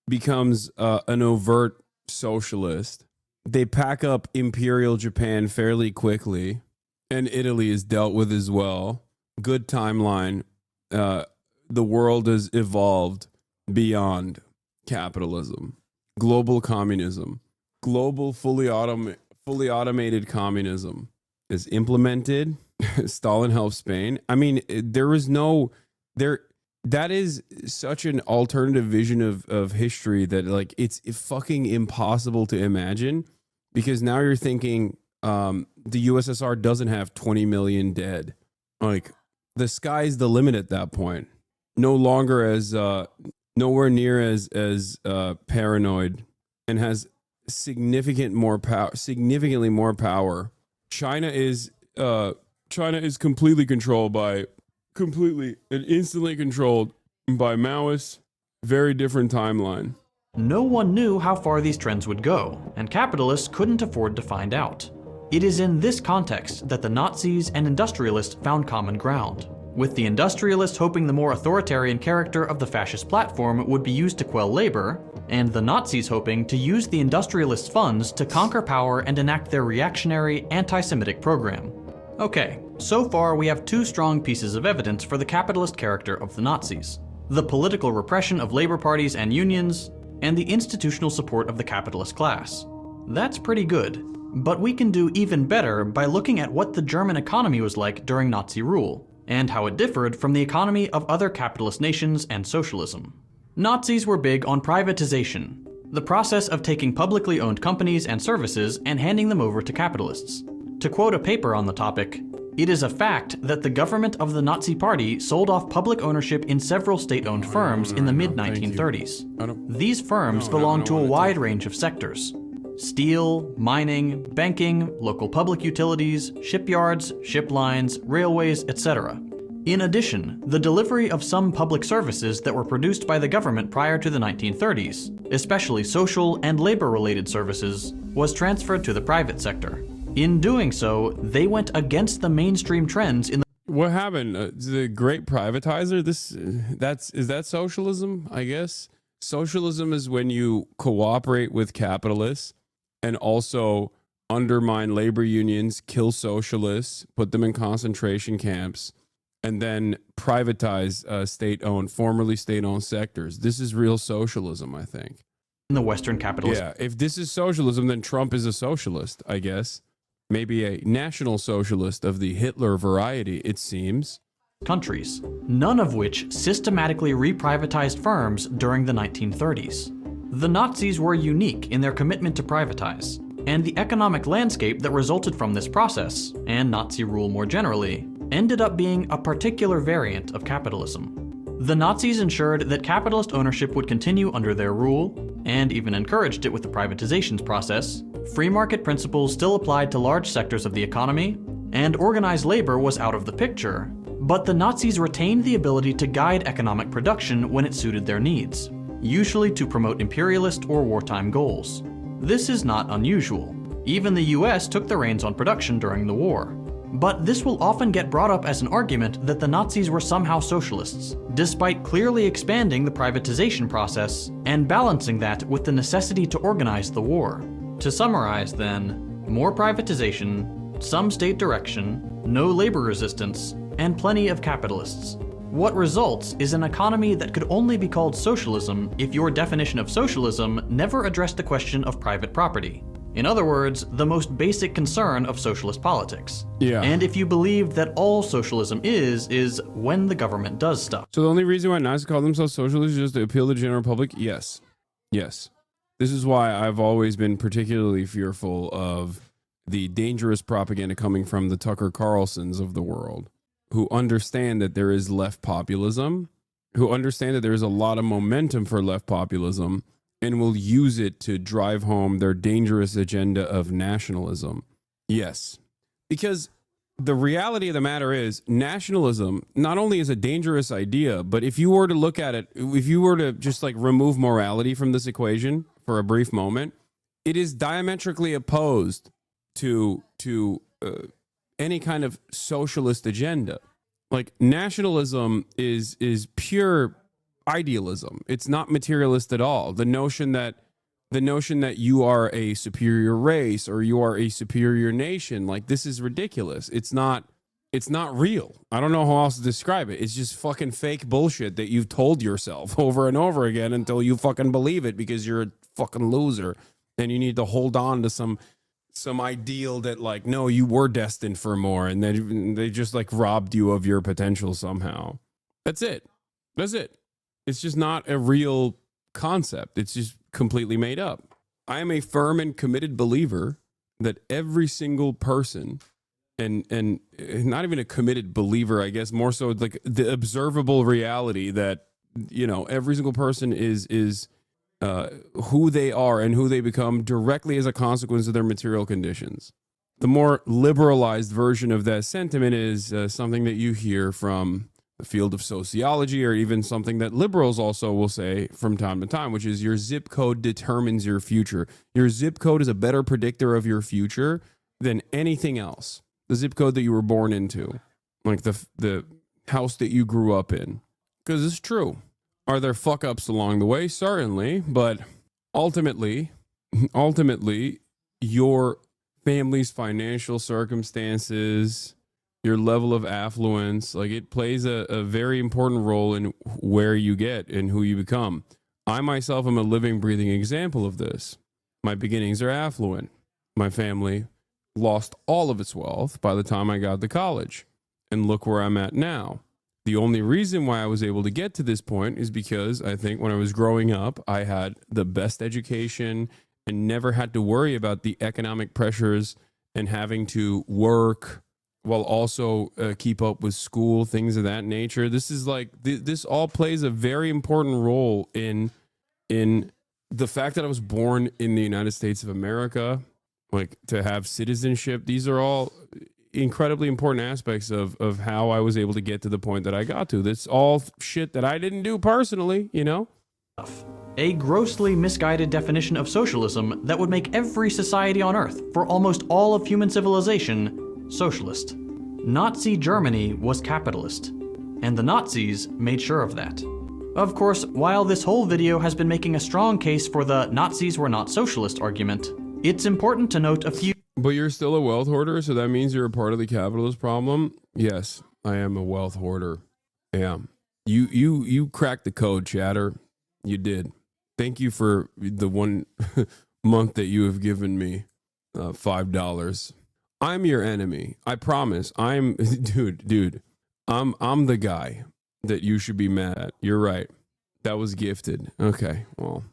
becomes an overt socialist. They pack up Imperial Japan fairly quickly, and Italy is dealt with as well. Good timeline. The world has evolved beyond capitalism. Global communism. Global fully automated communism is implemented. Stalin helped Spain. I mean, that is such an alternative vision of history that, like, it's fucking impossible to imagine, because now you're thinking the USSR doesn't have 20 million dead. Like, the sky's the limit at that point. No longer as nowhere near as paranoid, and has significantly more power. China is completely and instantly controlled by Maoists. Very different timeline. No one knew how far these trends would go, and capitalists couldn't afford to find out. It is in this context that the Nazis and industrialists found common ground, with the industrialists hoping the more authoritarian character of the fascist platform would be used to quell labor, and the Nazis hoping to use the industrialists' funds to conquer power and enact their reactionary, anti-Semitic program. Okay, so far we have two strong pieces of evidence for the capitalist character of the Nazis: the political repression of labor parties and unions, and the institutional support of the capitalist class. That's pretty good, but we can do even better by looking at what the German economy was like during Nazi rule, and how it differed from the economy of other capitalist nations and socialism. Nazis were big on privatization, the process of taking publicly owned companies and services and handing them over to capitalists. To quote a paper on the topic, "It is a fact that the government of the Nazi Party sold off public ownership in several state-owned firms in the mid-1930s. These firms belonged to a wide range of sectors: steel, mining, banking, local public utilities, shipyards, ship lines, railways, etc. In addition, the delivery of some public services that were produced by the government prior to the 1930s, especially social and labor-related services, was transferred to the private sector. In doing so, they went against the mainstream trends in the... What happened? The great privatizer? Is that socialism, I guess? Socialism is when you cooperate with capitalists and also undermine labor unions, kill socialists, put them in concentration camps, and then privatize formerly state-owned sectors. This is real socialism, I think. In the Western capitalism. Yeah, if this is socialism, then Trump is a socialist, I guess. Maybe a national socialist of the Hitler variety, it seems. Countries, none of which systematically reprivatized firms during the 1930s. The Nazis were unique in their commitment to privatize, and the economic landscape that resulted from this process, and Nazi rule more generally, ended up being a particular variant of capitalism. The Nazis ensured that capitalist ownership would continue under their rule, and even encouraged it with the privatizations process. Free market principles still applied to large sectors of the economy, and organized labor was out of the picture. But the Nazis retained the ability to guide economic production when it suited their needs, usually to promote imperialist or wartime goals. This is not unusual. Even the US took the reins on production during the war. But this will often get brought up as an argument that the Nazis were somehow socialists, despite clearly expanding the privatization process and balancing that with the necessity to organize the war. To summarize then, more privatization, some state direction, no labor resistance, and plenty of capitalists. What results is an economy that could only be called socialism if your definition of socialism never addressed the question of private property. In other words, the most basic concern of socialist politics. Yeah. And if you believe that all socialism is when the government does stuff. So the only reason why Nazis call themselves socialists is just to appeal to the general public? Yes. Yes. This is why I've always been particularly fearful of the dangerous propaganda coming from the Tucker Carlsons of the world, who understand that there is left populism, who understand that there is a lot of momentum for left populism, and will use it to drive home their dangerous agenda of nationalism. Yes, because the reality of the matter is nationalism not only is a dangerous idea, but if you were to look at it, if you were to just like remove morality from this equation for a brief moment, it is diametrically opposed to any kind of socialist agenda. Like nationalism is pure idealism. It's not materialist at all. The notion that you are a superior race or you are a superior nation, like this is ridiculous. It's not real. I don't know how else to describe it. It's just fucking fake bullshit that you've told yourself over and over again until you fucking believe it because you're a fucking loser and you need to hold on to some ideal that like, no, you were destined for more, and then they just like robbed you of your potential somehow. That's it. It's just not a real concept. It's just completely made up. I am a firm and committed believer that every single person, and not even a committed believer, I guess, more so like the observable reality that, you know, every single person is who they are and who they become directly as a consequence of their material conditions. The more liberalized version of that sentiment is something that you hear from the field of sociology, or even something that liberals also will say from time to time, which is your zip code determines your future. Your zip code is a better predictor of your future than anything else. The zip code that you were born into, like the house that you grew up in, because it's true. Are there fuck ups along the way? Certainly, but ultimately, your family's financial circumstances, your level of affluence, like it plays a very important role in where you get and who you become. I myself am a living, breathing example of this. My beginnings are affluent. My family lost all of its wealth by the time I got to college. And look where I'm at now. The only reason why I was able to get to this point is because I think when I was growing up, I had the best education and never had to worry about the economic pressures and having to work while also keep up with school, things of that nature. This is like, this all plays a very important role in the fact that I was born in the United States of America, like to have citizenship. These are all incredibly important aspects of how I was able to get to the point that I got to. That's all shit that I didn't do personally, you know? A grossly misguided definition of socialism that would make every society on Earth, for almost all of human civilization, socialist. Nazi Germany was capitalist, and the Nazis made sure of that. Of course, while this whole video has been making a strong case for the Nazis were not socialist argument, it's important to note a few. But you're still a wealth hoarder, so that means you're a part of the capitalist problem? Yes, I am a wealth hoarder. Yeah. You cracked the code, chatter. You did. Thank you for the 1 month that you have given me $5. I'm your enemy. I promise. I'm dude. I'm the guy that you should be mad at. You're right. That was gifted. Okay. Well,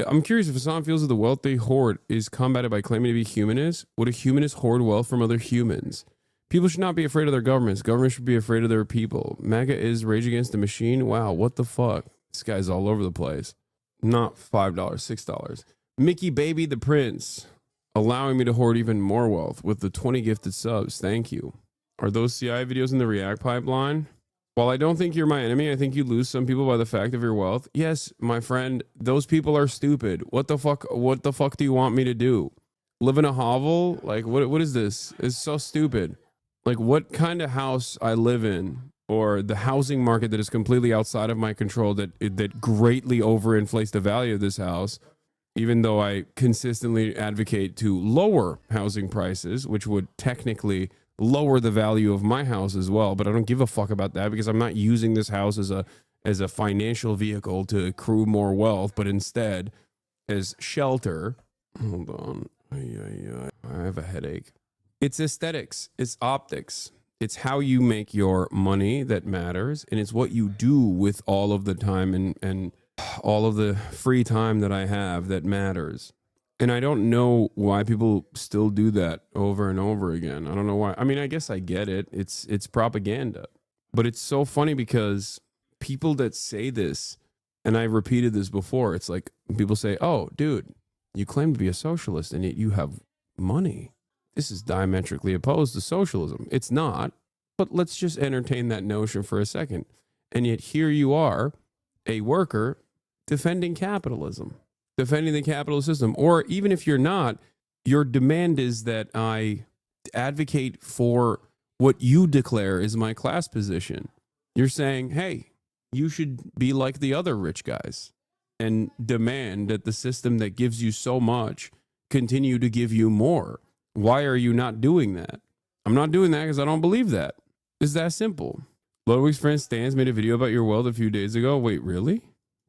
I'm curious if Hasan feels that the wealth they hoard is combated by claiming to be humanist. Would a humanist hoard wealth from other humans? People should not be afraid of their governments. Governments should be afraid of their people. MAGA is Rage Against the Machine. Wow, what the fuck? This guy's all over the place. Not $5, $6. Mickey Baby the Prince, allowing me to hoard even more wealth with the 20 gifted subs. Thank you. Are those CI videos in the React pipeline? While I don't think you're my enemy, I think you lose some people by the fact of your wealth. Yes, my friend, those people are stupid. What the fuck do you want me to do? Live in a hovel? Like, what is this? It's so stupid. Like, what kind of house I live in, or the housing market that is completely outside of my control that greatly overinflates the value of this house, even though I consistently advocate to lower housing prices, which would technically lower the value of my house as well. But I don't give a fuck about that because I'm not using this house as a financial vehicle to accrue more wealth, but instead as shelter. Hold on. I have a headache. It's aesthetics. It's optics. It's how you make your money that matters, and it's what you do with all of the time and all of the free time that I have that matters. And I don't know why people still do that over and over again. I don't know why. I mean, I guess I get it. It's propaganda. But it's so funny because people that say this, and I repeated this before, it's like people say, oh, dude, you claim to be a socialist and yet you have money. This is diametrically opposed to socialism. It's not, but let's just entertain that notion for a second. And yet here you are, a worker defending capitalism, defending the capitalist system. Or even if you're not, your demand is that I advocate for what you declare is my class position. You're saying, hey, you should be like the other rich guys and demand that the system that gives you so much continue to give you more. Why are you not doing that? I'm not doing that because I don't believe that. It's that simple. Ludwig's friend Stans made a video about your wealth a few days ago. Wait, really?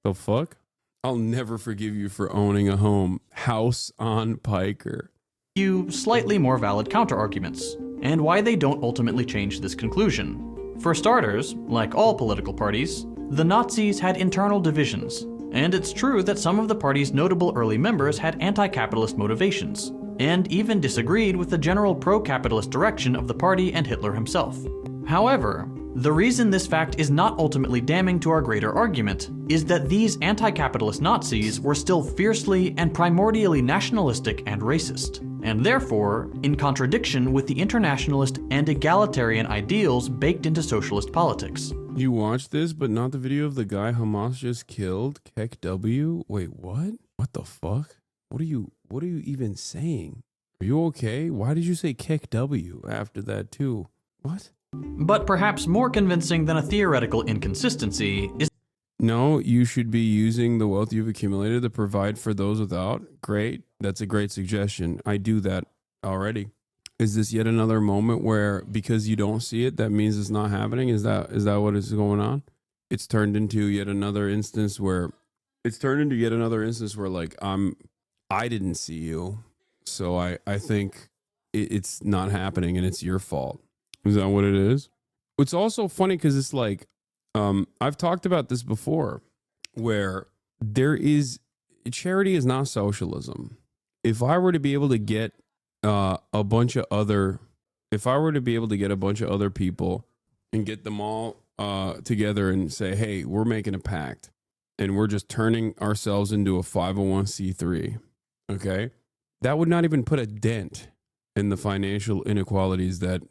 The fuck? I'll never forgive you for owning a home. House on Piker. Few slightly more valid counter-arguments, and why they don't ultimately change this conclusion. For starters, like all political parties, the Nazis had internal divisions, and it's true that some of the party's notable early members had anti-capitalist motivations, and even disagreed with the general pro-capitalist direction of the party and Hitler himself. However, the reason this fact is not ultimately damning to our greater argument is that these anti-capitalist Nazis were still fiercely and primordially nationalistic and racist, and therefore in contradiction with the internationalist and egalitarian ideals baked into socialist politics. You watched this, but not the video of the guy Hamas just killed? Kek W? Wait, what? What the fuck? What are you even saying? Are you okay? Why did you say Kek W after that too? What? But perhaps more convincing than a theoretical inconsistency is... No, you should be using the wealth you've accumulated to provide for those without. Great. That's a great suggestion. I do that already. Is this yet another moment where because you don't see it, that means it's not happening? Is that what is going on? It's turned into yet another instance where like I didn't see you. So I think it's not happening and it's your fault. Is that what it is? It's also funny because it's like, I've talked about this before, where charity is not socialism. If I were to be able to get a bunch of other people and get them all together and say, hey, we're making a pact and we're just turning ourselves into a 501c3, okay? That would not even put a dent in the financial inequalities that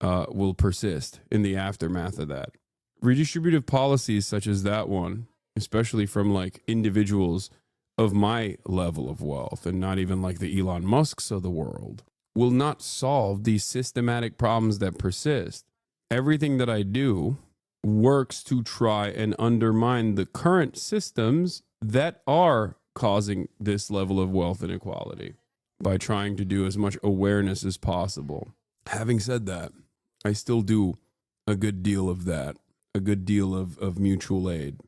will persist in the aftermath of that. Redistributive policies such as that one, especially from like individuals of my level of wealth and not even like the Elon Musks of the world, will not solve these systematic problems that persist. Everything that I do works to try and undermine the current systems that are causing this level of wealth inequality by trying to do as much awareness as possible. Having said that, I still do a good deal of that, a good deal of mutual aid.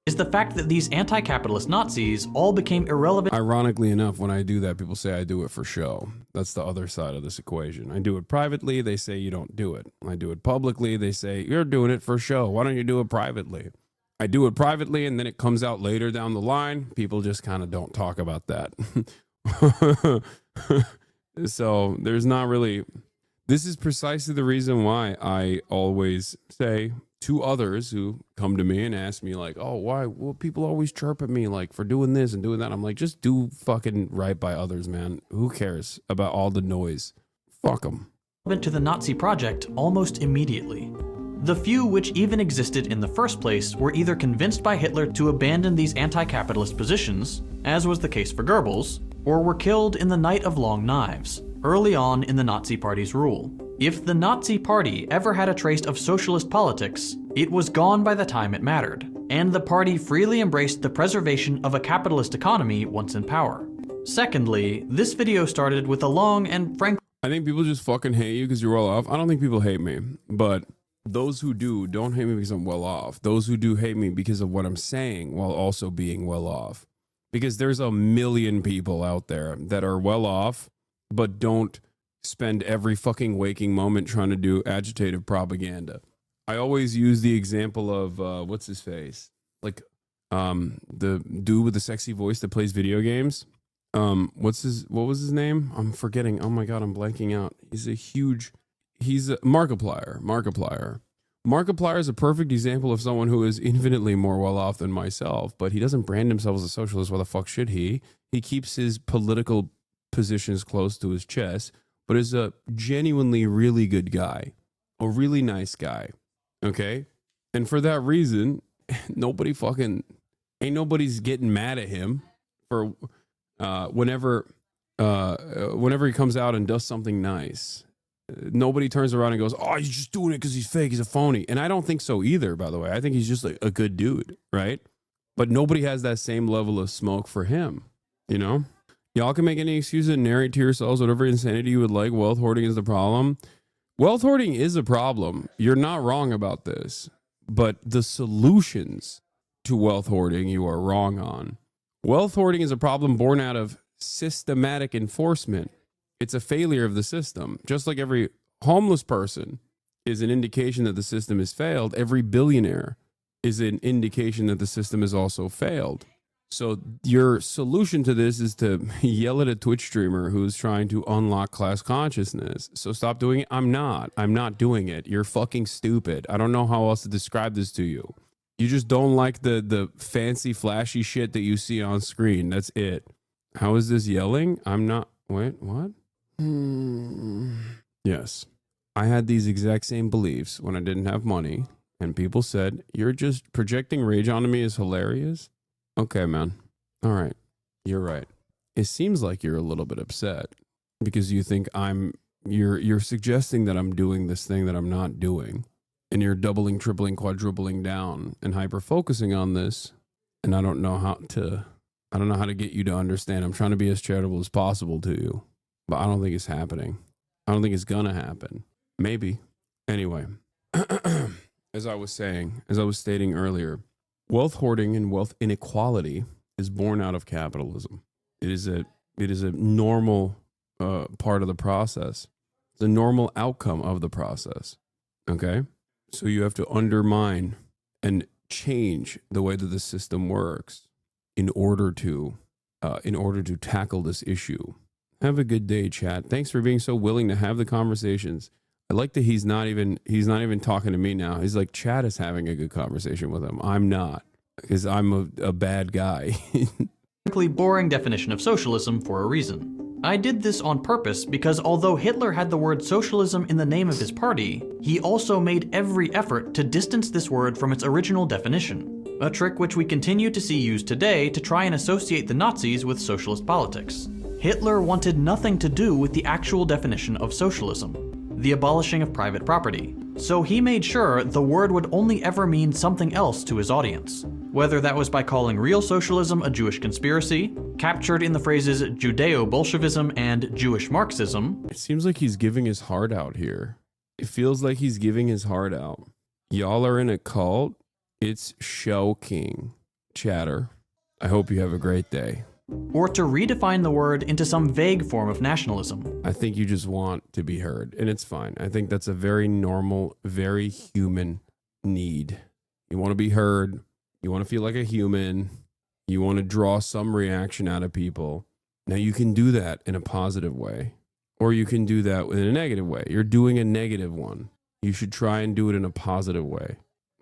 Is the fact that these anti-capitalist Nazis all became irrelevant. Ironically enough, when I do that, people say I do it for show. That's the other side of this equation. I do it privately, they say you don't do it. I do it publicly, they say you're doing it for show. Why don't you do it privately? I do it privately, and then it comes out later down the line. People just kind of don't talk about that. So there's not really... This is precisely the reason why I always say to others who come to me and ask me like, oh, why? Well, people always chirp at me like for doing this and doing that. I'm like, just do fucking right by others, man. Who cares about all the noise? Fuck them. To the Nazi project almost immediately. The few which even existed in the first place were either convinced by Hitler to abandon these anti-capitalist positions, as was the case for Goebbels, or were killed in the Night of Long Knives, early on in the Nazi Party's rule. If the Nazi Party ever had a trace of socialist politics, it was gone by the time it mattered, and the party freely embraced the preservation of a capitalist economy once in power. Secondly, this video started with a long and frank... I think people just fucking hate you because you're well off. I don't think people hate me, but those who do don't hate me because I'm well off. Those who do hate me because of what I'm saying while also being well off. Because there's a million people out there that are well off, but don't spend every fucking waking moment trying to do agitative propaganda. I always use the example of, what's his face? Like, the dude with the sexy voice that plays video games. What was his name? I'm forgetting. Oh my God, I'm blanking out. He's a Markiplier. Markiplier is a perfect example of someone who is infinitely more well off than myself, but he doesn't brand himself as a socialist. Why the fuck should he? He keeps his political positions close to his chest, but is a genuinely really good guy, a really nice guy. Okay. And for that reason, nobody's getting mad at him for, whenever he comes out and does something nice. Nobody turns around and goes, oh, he's just doing it because he's fake, he's a phony. And I don't think so either, by the way. I think he's just a good dude, right? But nobody has that same level of smoke for him, you know? Y'all can make any excuse and narrate to yourselves whatever insanity you would like. Wealth hoarding is the problem. Wealth hoarding is a problem. You're not wrong about this. But the solutions to wealth hoarding, you are wrong on. Wealth hoarding is a problem born out of systematic enforcement. It's a failure of the system. Just like every homeless person is an indication that the system has failed, every billionaire is an indication that the system has also failed. So your solution to this is to yell at a Twitch streamer who's trying to unlock class consciousness. So stop doing it. I'm not doing it. You're fucking stupid. I don't know how else to describe this to you. You just don't like the fancy, flashy shit that you see on screen. That's it. How is this yelling? I'm not. Wait, what? Yes. I had these exact same beliefs when I didn't have money, and people said, you're just projecting rage onto me is hilarious. Okay, man. All right. You're right. It seems like you're a little bit upset because you think you're suggesting that I'm doing this thing that I'm not doing, and you're doubling, tripling, quadrupling down and hyper focusing on this. And I don't know how to get you to understand. I'm trying to be as charitable as possible to you, but I don't think it's happening. I don't think it's gonna happen. Maybe. Anyway, as I was stating earlier, wealth hoarding and wealth inequality is born out of capitalism. It is a normal part of the process. It's a normal outcome of the process. Okay? So you have to undermine and change the way that the system works in order to tackle this issue. Have a good day, chat. Thanks for being so willing to have the conversations. I like that he's not even talking to me now. He's like, chat is having a good conversation with him. I'm not, because I'm a bad guy. Boring definition of socialism for a reason. I did this on purpose because although Hitler had the word socialism in the name of his party, he also made every effort to distance this word from its original definition, a trick which we continue to see used today to try and associate the Nazis with socialist politics. Hitler wanted nothing to do with the actual definition of socialism, the abolishing of private property, so he made sure the word would only ever mean something else to his audience. Whether that was by calling real socialism a Jewish conspiracy, captured in the phrases Judeo-Bolshevism and Jewish Marxism. It seems like he's giving his heart out here. It feels like he's giving his heart out. Y'all are in a cult? It's shocking. Chatter. I hope you have a great day. Or to redefine the word into some vague form of nationalism. I think you just want to be heard, and it's fine. I think that's a very normal, very human need. You want to be heard. You want to feel like a human. You want to draw some reaction out of people. Now, you can do that in a positive way, or you can do that in a negative way. You're doing a negative one. You should try and do it in a positive way,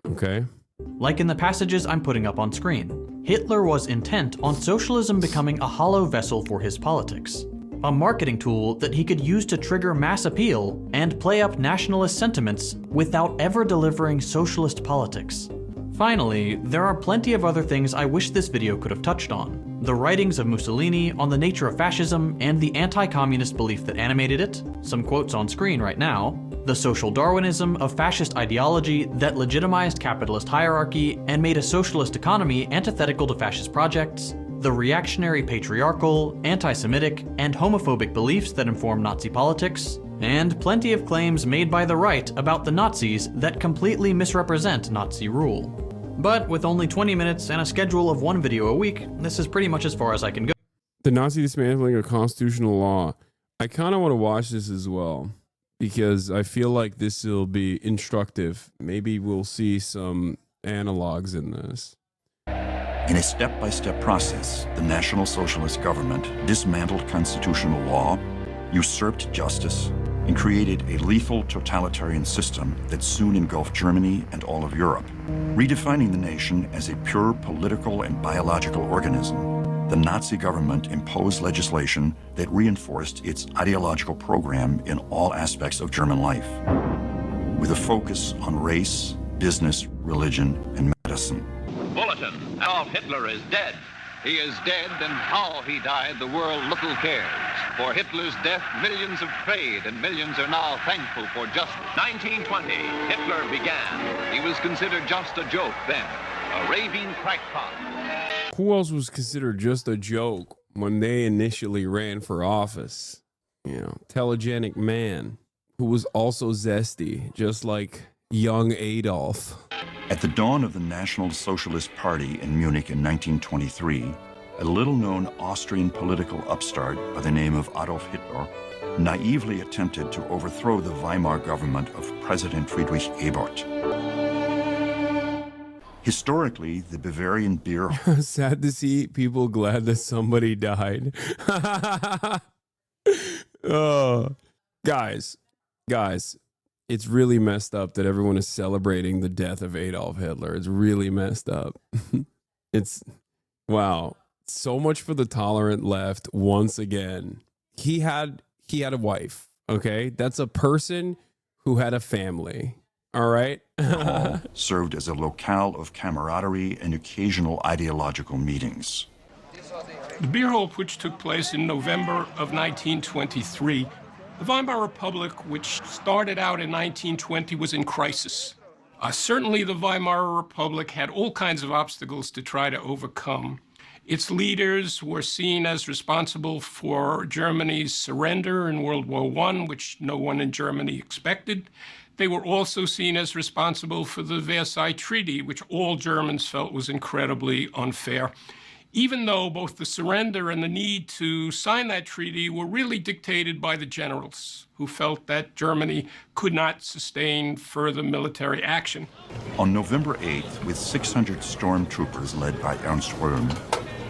okay? Like in the passages I'm putting up on screen, Hitler was intent on socialism becoming a hollow vessel for his politics, a marketing tool that he could use to trigger mass appeal and play up nationalist sentiments without ever delivering socialist politics. Finally, there are plenty of other things I wish this video could have touched on. The writings of Mussolini on the nature of fascism and the anti-communist belief that animated it, some quotes on screen right now, the social Darwinism of fascist ideology that legitimized capitalist hierarchy and made a socialist economy antithetical to fascist projects, the reactionary patriarchal, anti-Semitic, and homophobic beliefs that inform Nazi politics, and plenty of claims made by the right about the Nazis that completely misrepresent Nazi rule. But with only 20 minutes and a schedule of one video a week, this is pretty much as far as I can go. The Nazi dismantling of constitutional law. I kind of want to watch this as well, because I feel like this will be instructive. Maybe we'll see some analogs in this. In a step-by-step process, the National Socialist government dismantled constitutional law, usurped justice, and created a lethal totalitarian system that soon engulfed Germany and all of Europe. Redefining the nation as a pure political and biological organism, the Nazi government imposed legislation that reinforced its ideological program in all aspects of German life, with a focus on race, business, religion, and medicine. Bulletin, Adolf Hitler is dead. He is dead, and how he died, the world little cares. For Hitler's death, millions have prayed, and millions are now thankful for justice. 1920, Hitler began. He was considered just a joke then, a raving crackpot. Who else was considered just a joke when they initially ran for office? You know, telegenic man who was also zesty, just like young Adolf. At the dawn of the National Socialist Party in Munich in 1923, a little-known Austrian political upstart by the name of Adolf Hitler naively attempted to overthrow the Weimar government of President Friedrich Ebert. Historically, the Bavarian beer... Sad to see people glad that somebody died. Oh, guys, it's really messed up that everyone is celebrating the death of Adolf Hitler. It's really messed up. It's, wow. So much for the tolerant left once again. He had a wife, okay? That's a person who had a family, all right? Hall served as a locale of camaraderie and occasional ideological meetings. The beer hall which took place in November of 1923, the Weimar Republic, which started out in 1920, was in crisis. Certainly the Weimar Republic had all kinds of obstacles to try to overcome. Its leaders were seen as responsible for Germany's surrender in World War I, which no one in Germany expected. They were also seen as responsible for the Versailles Treaty, which all Germans felt was incredibly unfair, even though both the surrender and the need to sign that treaty were really dictated by the generals, who felt that Germany could not sustain further military action. On November 8th, with 600 stormtroopers led by Ernst Röhm,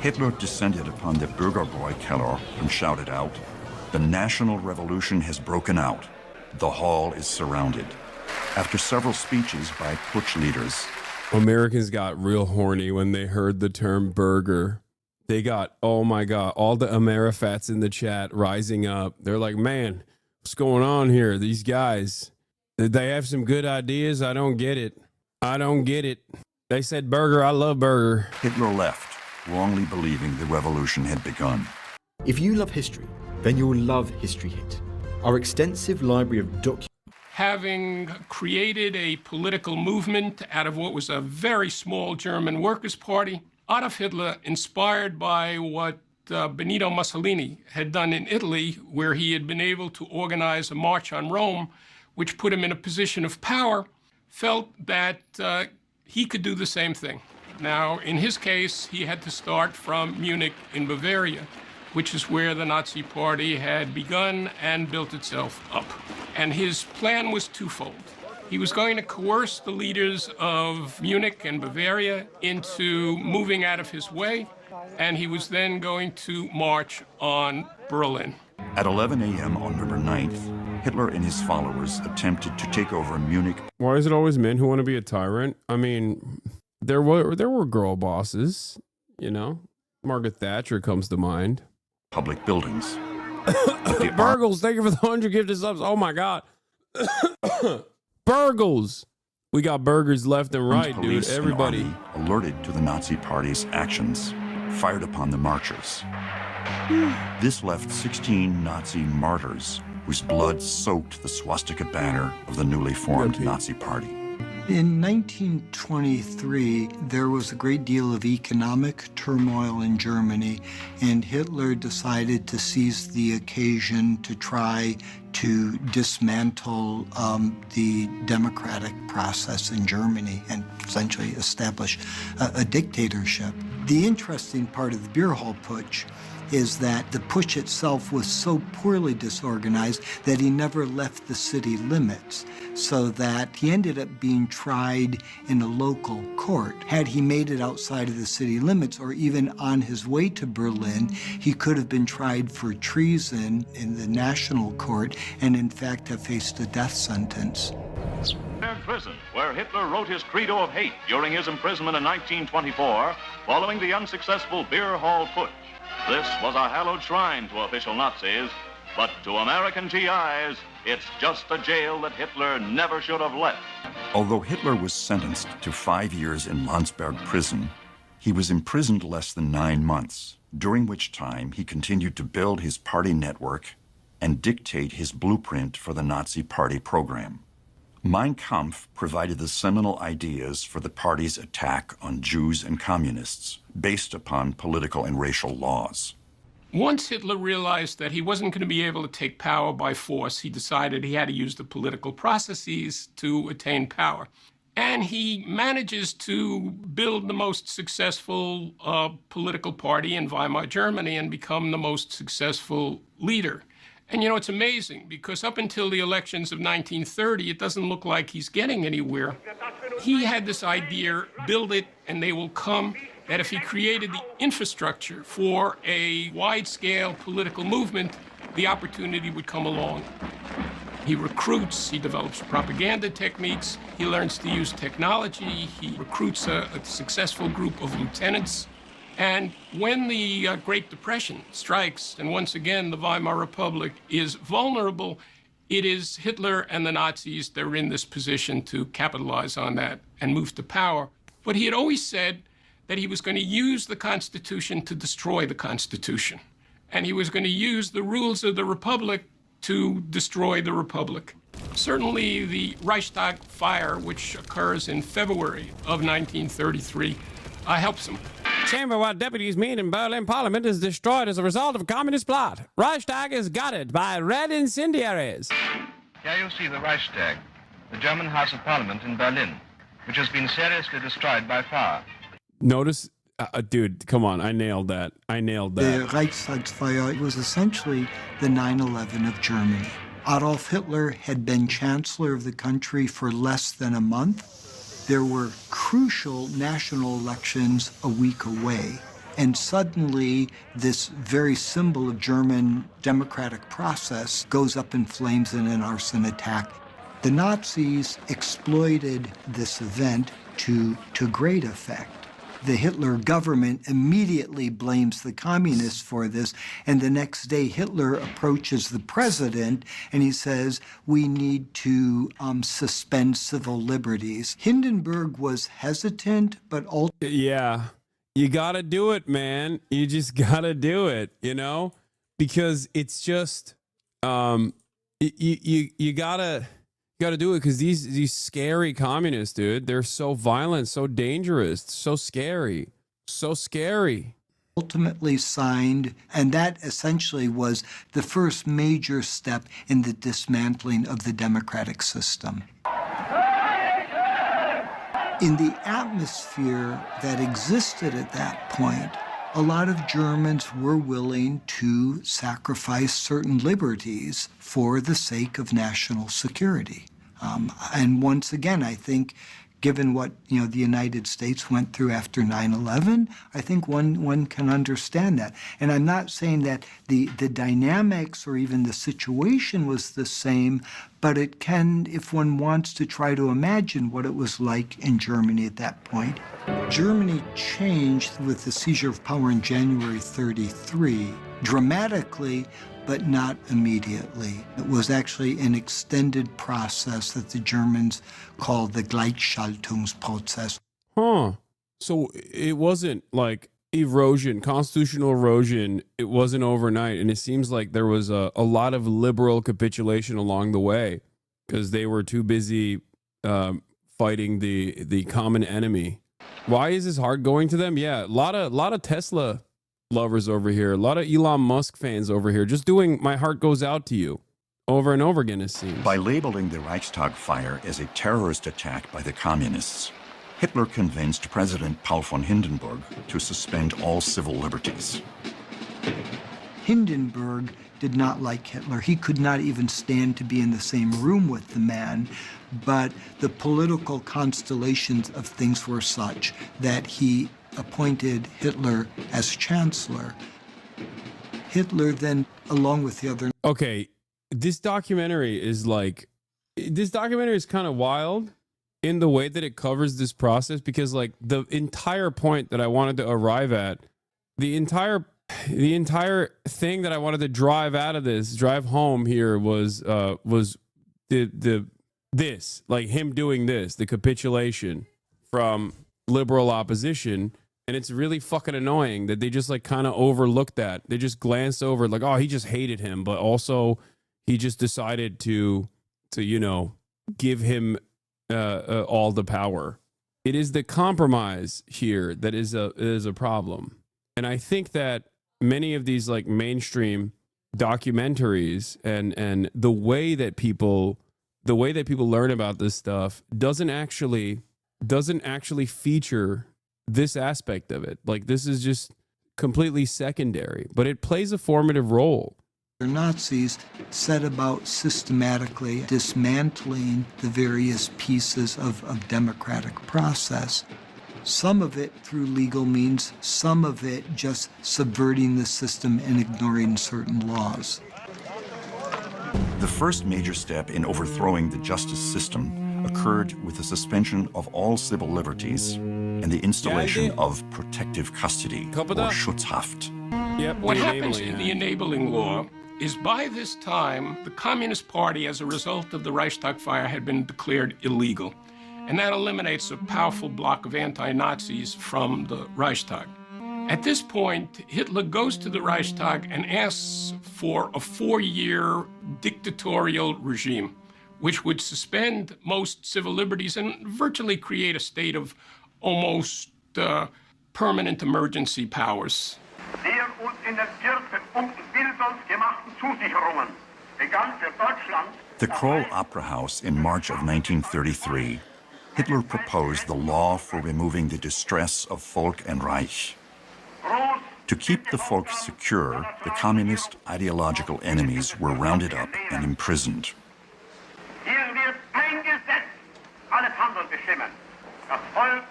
Hitler descended upon the Bürgerbräu Keller and shouted out, "The national revolution has broken out. The hall is surrounded." After several speeches by Putsch leaders, Americans got real horny when they heard the term burger. They got, oh my God, all the Amerifats in the chat rising up. They're like, man, what's going on here? These guys, they have some good ideas. I don't get it. I don't get it. They said burger. I love burger. Hitler left, wrongly believing the revolution had begun. If you love history, then you will love History Hit, our extensive library of documents. Having created a political movement out of what was a very small German Workers' Party, Adolf Hitler, inspired by what Benito Mussolini had done in Italy, where he had been able to organize a march on Rome, which put him in a position of power, felt that he could do the same thing. Now, in his case, he had to start from Munich in Bavaria, which is where the Nazi Party had begun and built itself up. And his plan was twofold. He was going to coerce the leaders of Munich and Bavaria into moving out of his way, and he was then going to march on Berlin. At 11 a.m. on November 9th, Hitler and his followers attempted to take over Munich. Why is it always men who want to be a tyrant? I mean, there were girl bosses, you know. Margaret Thatcher comes to mind. Public buildings. Burgles, thank you for the 100 gifted subs. Oh my God. Burgles. We got burgers left and right, dude. Everybody. And army, alerted to the Nazi Party's actions, fired upon the marchers. This left 16 Nazi martyrs whose blood soaked the swastika banner of the newly formed Nazi Party. In 1923, there was a great deal of economic turmoil in Germany, and Hitler decided to seize the occasion to try to dismantle the democratic process in Germany and essentially establish a dictatorship. The interesting part of the beer hall putsch is that the putsch itself was so poorly disorganized that he never left the city limits, so that he ended up being tried in a local court. Had he made it outside of the city limits or even on his way to Berlin, he could have been tried for treason in the national court and in fact have faced a death sentence. Prison, where Hitler wrote his credo of hate during his imprisonment in 1924, following the unsuccessful beer hall putsch. This was a hallowed shrine to official Nazis, but to American GIs, it's just a jail that Hitler never should have left. Although Hitler was sentenced to 5 years in Landsberg prison, he was imprisoned less than 9 months, during which time he continued to build his party network and dictate his blueprint for the Nazi Party program. Mein Kampf provided the seminal ideas for the party's attack on Jews and communists, based upon political and racial laws. Once Hitler realized that he wasn't going to be able to take power by force, he decided he had to use the political processes to attain power. And he manages to build the most successful political party in Weimar Germany and become the most successful leader. And you know, it's amazing because up until the elections of 1930, it doesn't look like he's getting anywhere. He had this idea, build it and they will come, that if he created the infrastructure for a wide-scale political movement, the opportunity would come along. He recruits, he develops propaganda techniques, he learns to use technology, he recruits a successful group of lieutenants. And when the Great Depression strikes, and once again the Weimar Republic is vulnerable, it is Hitler and the Nazis that are in this position to capitalize on that and move to power. But he had always said that he was going to use the Constitution to destroy the Constitution. And he was going to use the rules of the Republic to destroy the Republic. Certainly the Reichstag fire, which occurs in February of 1933, helps him. Chamber what deputies mean in Berlin Parliament is destroyed as a result of communist plot. Reichstag is gutted by red incendiaries. Here you see the Reichstag, the German House of Parliament in Berlin, which has been seriously destroyed by fire. Notice, dude, come on, I nailed that. I nailed that. The Reichstagsfire was essentially the 9/11 of Germany. Adolf Hitler had been chancellor of the country for less than a month. There were crucial national elections a week away, and suddenly this very symbol of German democratic process goes up in flames in an arson attack. The Nazis exploited this event to great effect. The Hitler government immediately blames the communists for this, and the next day Hitler approaches the president and he says, we need to suspend civil liberties. Hindenburg was hesitant, but ultimately... Yeah, you gotta do it, man. You just gotta do it, you know? Because it's just, you gotta do it, because these scary communists, dude, they're so violent, so dangerous, so scary. Ultimately signed, and that essentially was the first major step in the dismantling of the democratic system. In the atmosphere that existed at that point, a lot of Germans were willing to sacrifice certain liberties for the sake of national security. And once again, I think, given what the United States went through after 9/11, I think one can understand that. And I'm not saying that the dynamics or even the situation was the same, but it can, if one wants to try to imagine what it was like in Germany at that point. Germany changed with the seizure of power in January 1933 dramatically, but not immediately. It was actually an extended process that the Germans called the Gleichschaltungsprozess. Huh. So it wasn't like erosion, constitutional erosion. It wasn't overnight. And it seems like there was a lot of liberal capitulation along the way because they were too busy fighting the common enemy. Why is this hard going to them? Yeah, a lot of Tesla lovers over here, a lot of Elon Musk fans over here, just doing my heart goes out to you over and over again, it seems. By labeling the Reichstag fire as a terrorist attack by the communists, Hitler convinced President Paul von Hindenburg to suspend all civil liberties. Hindenburg did not like Hitler. He could not even stand to be in the same room with the man, but the political constellations of things were such that he appointed Hitler as chancellor. Hitler then, along with the other... Okay, this documentary is kind of wild in the way that it covers this process, because like the entire point that I wanted to arrive at, the entire thing that I wanted to drive home here was this, like him doing this, the capitulation from liberal opposition. And it's really fucking annoying that they just like kind of overlooked that. They just glanced over like, oh, he just hated him, but also he just decided to give him all the power. It is the compromise here that is a problem. And I think that many of these like mainstream documentaries and the way that people learn about this stuff doesn't actually feature this aspect of it. Like, this is just completely secondary, but it plays a formative role. The Nazis set about systematically dismantling the various pieces of democratic process. Some of it through legal means, some of it just subverting the system and ignoring certain laws. The first major step in overthrowing the justice system occurred with the suspension of all civil liberties and the installation of protective custody, or Schutzhaft. Yep, what happens in the enabling law is by this time, the Communist Party, as a result of the Reichstag fire, had been declared illegal. And that eliminates a powerful bloc of anti-Nazis from the Reichstag. At this point, Hitler goes to the Reichstag and asks for a 4-year dictatorial regime, which would suspend most civil liberties and virtually create a state of almost permanent emergency powers. The Kroll Opera House in March of 1933, Hitler proposed the law for removing the distress of Volk and Reich. To keep the folk secure, the communist ideological enemies were rounded up and imprisoned. Hier wird ein Gesetz alles Handeln bestimmen. Das Volk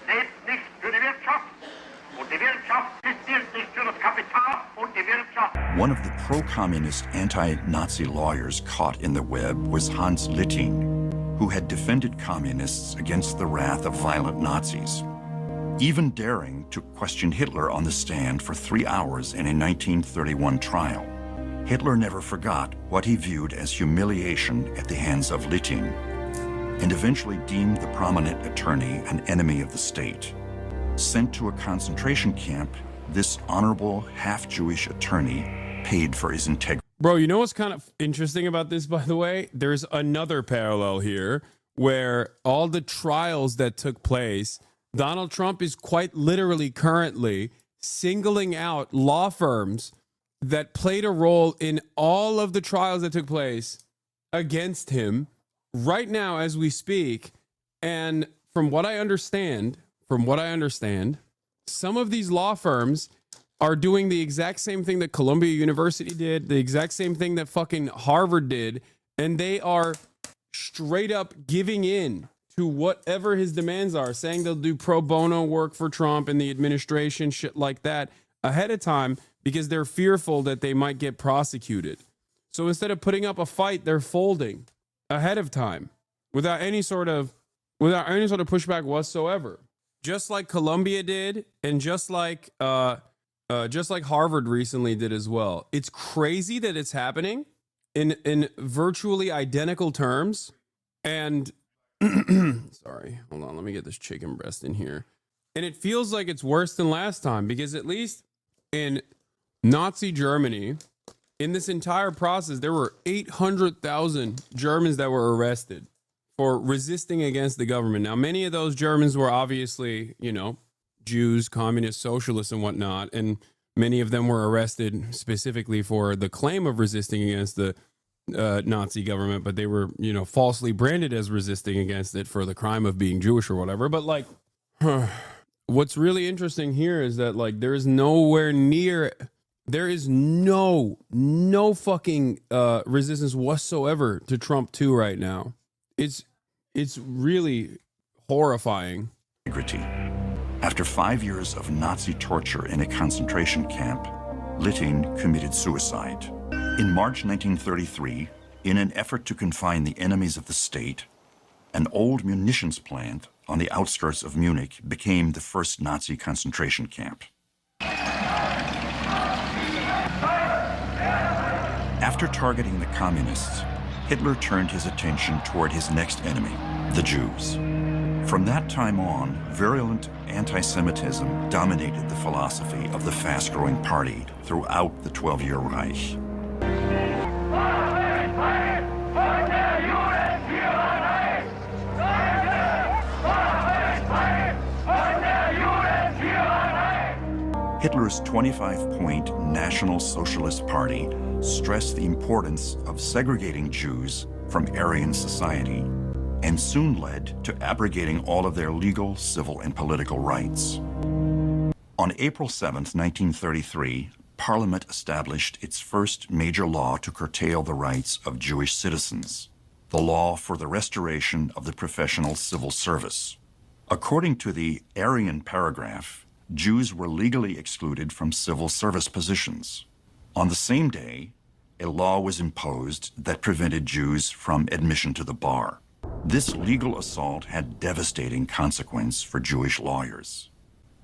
lebt nicht für die Wirtschaft und die Wirtschaft lebt nicht für das Kapital und die Wirtschaft. One of the pro-communist anti-Nazi lawyers caught in the web was Hans Litting, who had defended communists against the wrath of violent Nazis. even daring to question Hitler on the stand for 3 hours in a 1931 trial. Hitler never forgot what he viewed as humiliation at the hands of Liting, and eventually deemed the prominent attorney an enemy of the state. Sent to a concentration camp, this honorable half-Jewish attorney paid for his integrity. Bro, you know what's kind of interesting about this, by the way? There's another parallel here where all the trials that took place, Donald Trump is quite literally currently singling out law firms that played a role in all of the trials that took place against him right now as we speak. And from what I understand, some of these law firms are doing the exact same thing that Columbia University did, the exact same thing that fucking Harvard did, and they are straight up giving in to whatever his demands are, saying they'll do pro bono work for Trump and the administration, shit like that, ahead of time because they're fearful that they might get prosecuted. So instead of putting up a fight, they're folding ahead of time without any sort of pushback whatsoever. Just like Columbia did, and just like Harvard recently did as well. It's crazy that it's happening in virtually identical terms. And sorry, hold on, let me get this chicken breast in here. And it feels like it's worse than last time, because at least in Nazi Germany, in this entire process, there were 800,000 Germans that were arrested for resisting against the government. Now, many of those Germans were obviously, Jews, communists, socialists, and whatnot. And many of them were arrested specifically for the claim of resisting against the Nazi government, but they were, falsely branded as resisting against it for the crime of being Jewish or whatever. But what's really interesting here is that there is no fucking resistance whatsoever to Trump 2 right now. It's really horrifying. After 5 years of Nazi torture in a concentration camp, Liting committed suicide. In March 1933, in an effort to confine the enemies of the state, an old munitions plant on the outskirts of Munich became the first Nazi concentration camp. After targeting the communists, Hitler turned his attention toward his next enemy, the Jews. From that time on, virulent anti-Semitism dominated the philosophy of the fast-growing party throughout the 12-year Reich. Hitler's 25-point National Socialist Party stressed the importance of segregating Jews from Aryan society, and soon led to abrogating all of their legal, civil, and political rights. On April 7, 1933, Parliament established its first major law to curtail the rights of Jewish citizens, the law for the restoration of the professional civil service. According to the Aryan paragraph, Jews were legally excluded from civil service positions. On the same day, a law was imposed that prevented Jews from admission to the bar. This legal assault had devastating consequences for Jewish lawyers.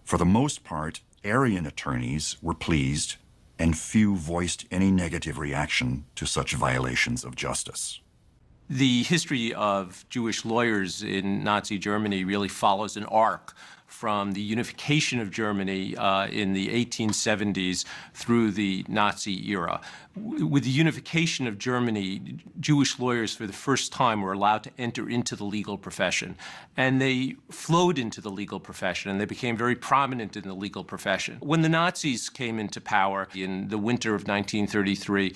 For the most part, Aryan attorneys were pleased, and few voiced any negative reaction to such violations of justice. The history of Jewish lawyers in Nazi Germany really follows an arc from the unification of Germany in the 1870s through the Nazi era. With the unification of Germany, Jewish lawyers for the first time were allowed to enter into the legal profession. And they flowed into the legal profession, and they became very prominent in the legal profession. When the Nazis came into power in the winter of 1933,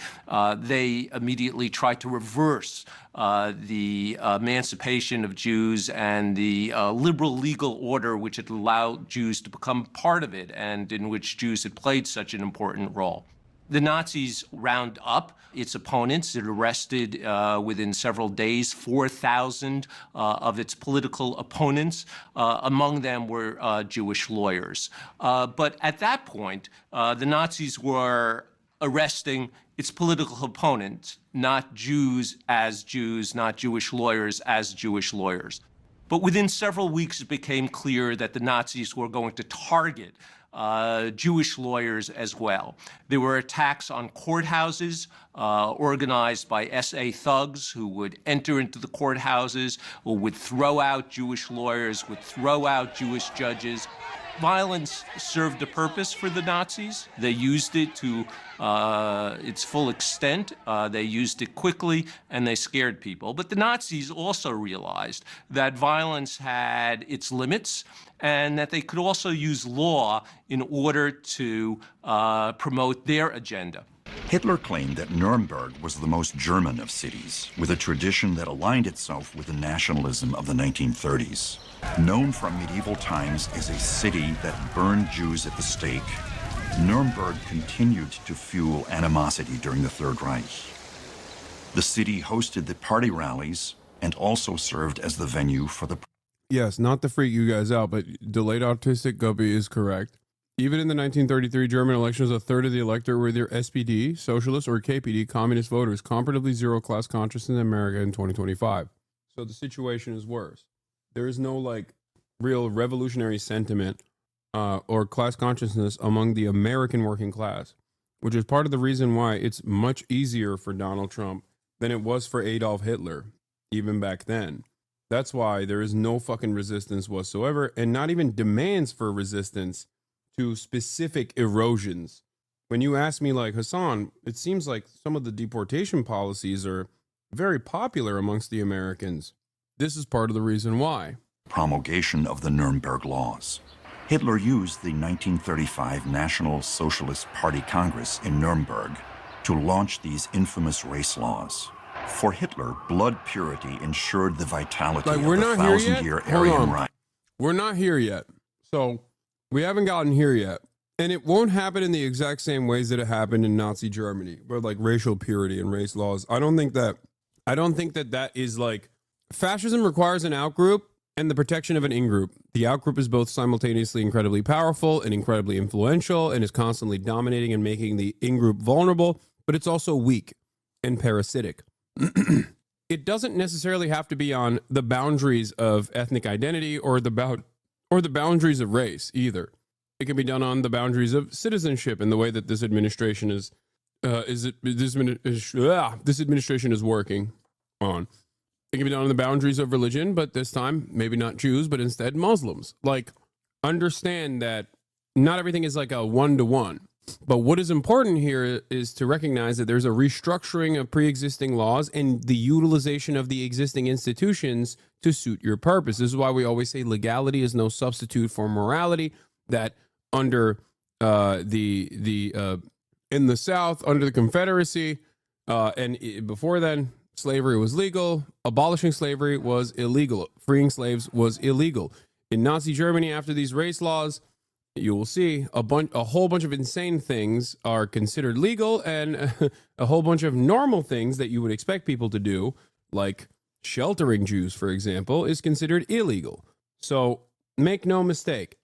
they immediately tried to reverse the emancipation of Jews and the liberal legal order which had allowed Jews to become part of it and in which Jews had played such an important role. The Nazis round up its opponents. It arrested within several days 4,000 of its political opponents. Among them were Jewish lawyers. But at that point, the Nazis were arresting its political opponents, not Jews as Jews, not Jewish lawyers as Jewish lawyers. But within several weeks, it became clear that the Nazis were going to target Jewish lawyers as well. There were attacks on courthouses organized by SA thugs who would enter into the courthouses or would throw out Jewish lawyers, would throw out Jewish judges. Violence served a purpose for the Nazis. They used it to its full extent. They used it quickly, and they scared people. But the Nazis also realized that violence had its limits and that they could also use law in order to promote their agenda. Hitler claimed that Nuremberg was the most German of cities, with a tradition that aligned itself with the nationalism of the 1930s. Known from medieval times as a city that burned Jews at the stake, Nuremberg continued to fuel animosity during the Third Reich. The city hosted the party rallies and also served as the venue for the... Yes, not to freak you guys out, but delayed autistic Guppy is correct. Even in the 1933 German elections, a third of the electorate were either SPD, socialist, or KPD, communist voters, comparatively zero class consciousness in America in 2025. So the situation is worse. There is no like real revolutionary sentiment or class consciousness among the American working class, which is part of the reason why it's much easier for Donald Trump than it was for Adolf Hitler, even back then. That's why there is no fucking resistance whatsoever, and not even demands for resistance to specific erosions. When you ask me like, Hasan, it seems like some of the deportation policies are very popular amongst the Americans. This is part of the reason why. Promulgation of the Nuremberg Laws. Hitler used the 1935 National Socialist Party Congress in Nuremberg to launch these infamous race laws. For Hitler, blood purity ensured the vitality of the 1,000-year Aryan right. We're not here yet. So we haven't gotten here yet. And it won't happen in the exact same ways that it happened in Nazi Germany, where like racial purity and race laws. I don't think that that is like, fascism requires an outgroup and the protection of an in-group. The outgroup is both simultaneously incredibly powerful and incredibly influential and is constantly dominating and making the in-group vulnerable, but it's also weak and parasitic. It doesn't necessarily have to be on the boundaries of ethnic identity or the boundaries of race either. It can be done on the boundaries of citizenship in the way that this administration is working on. It can be done on the boundaries of religion, but this time maybe not Jews, but instead Muslims. Like, understand that not everything is like a one-to-one. But what is important here is to recognize that there's a restructuring of pre-existing laws and the utilization of the existing institutions to suit your purpose. This is why we always say legality is no substitute for morality. That under in the South, under the Confederacy, and before then, slavery was legal. Abolishing slavery was illegal. Freeing slaves was illegal. In Nazi Germany, after these race laws, you will see a whole bunch of insane things are considered legal, and a whole bunch of normal things that you would expect people to do, like sheltering Jews, for example, is considered illegal. So make no mistake,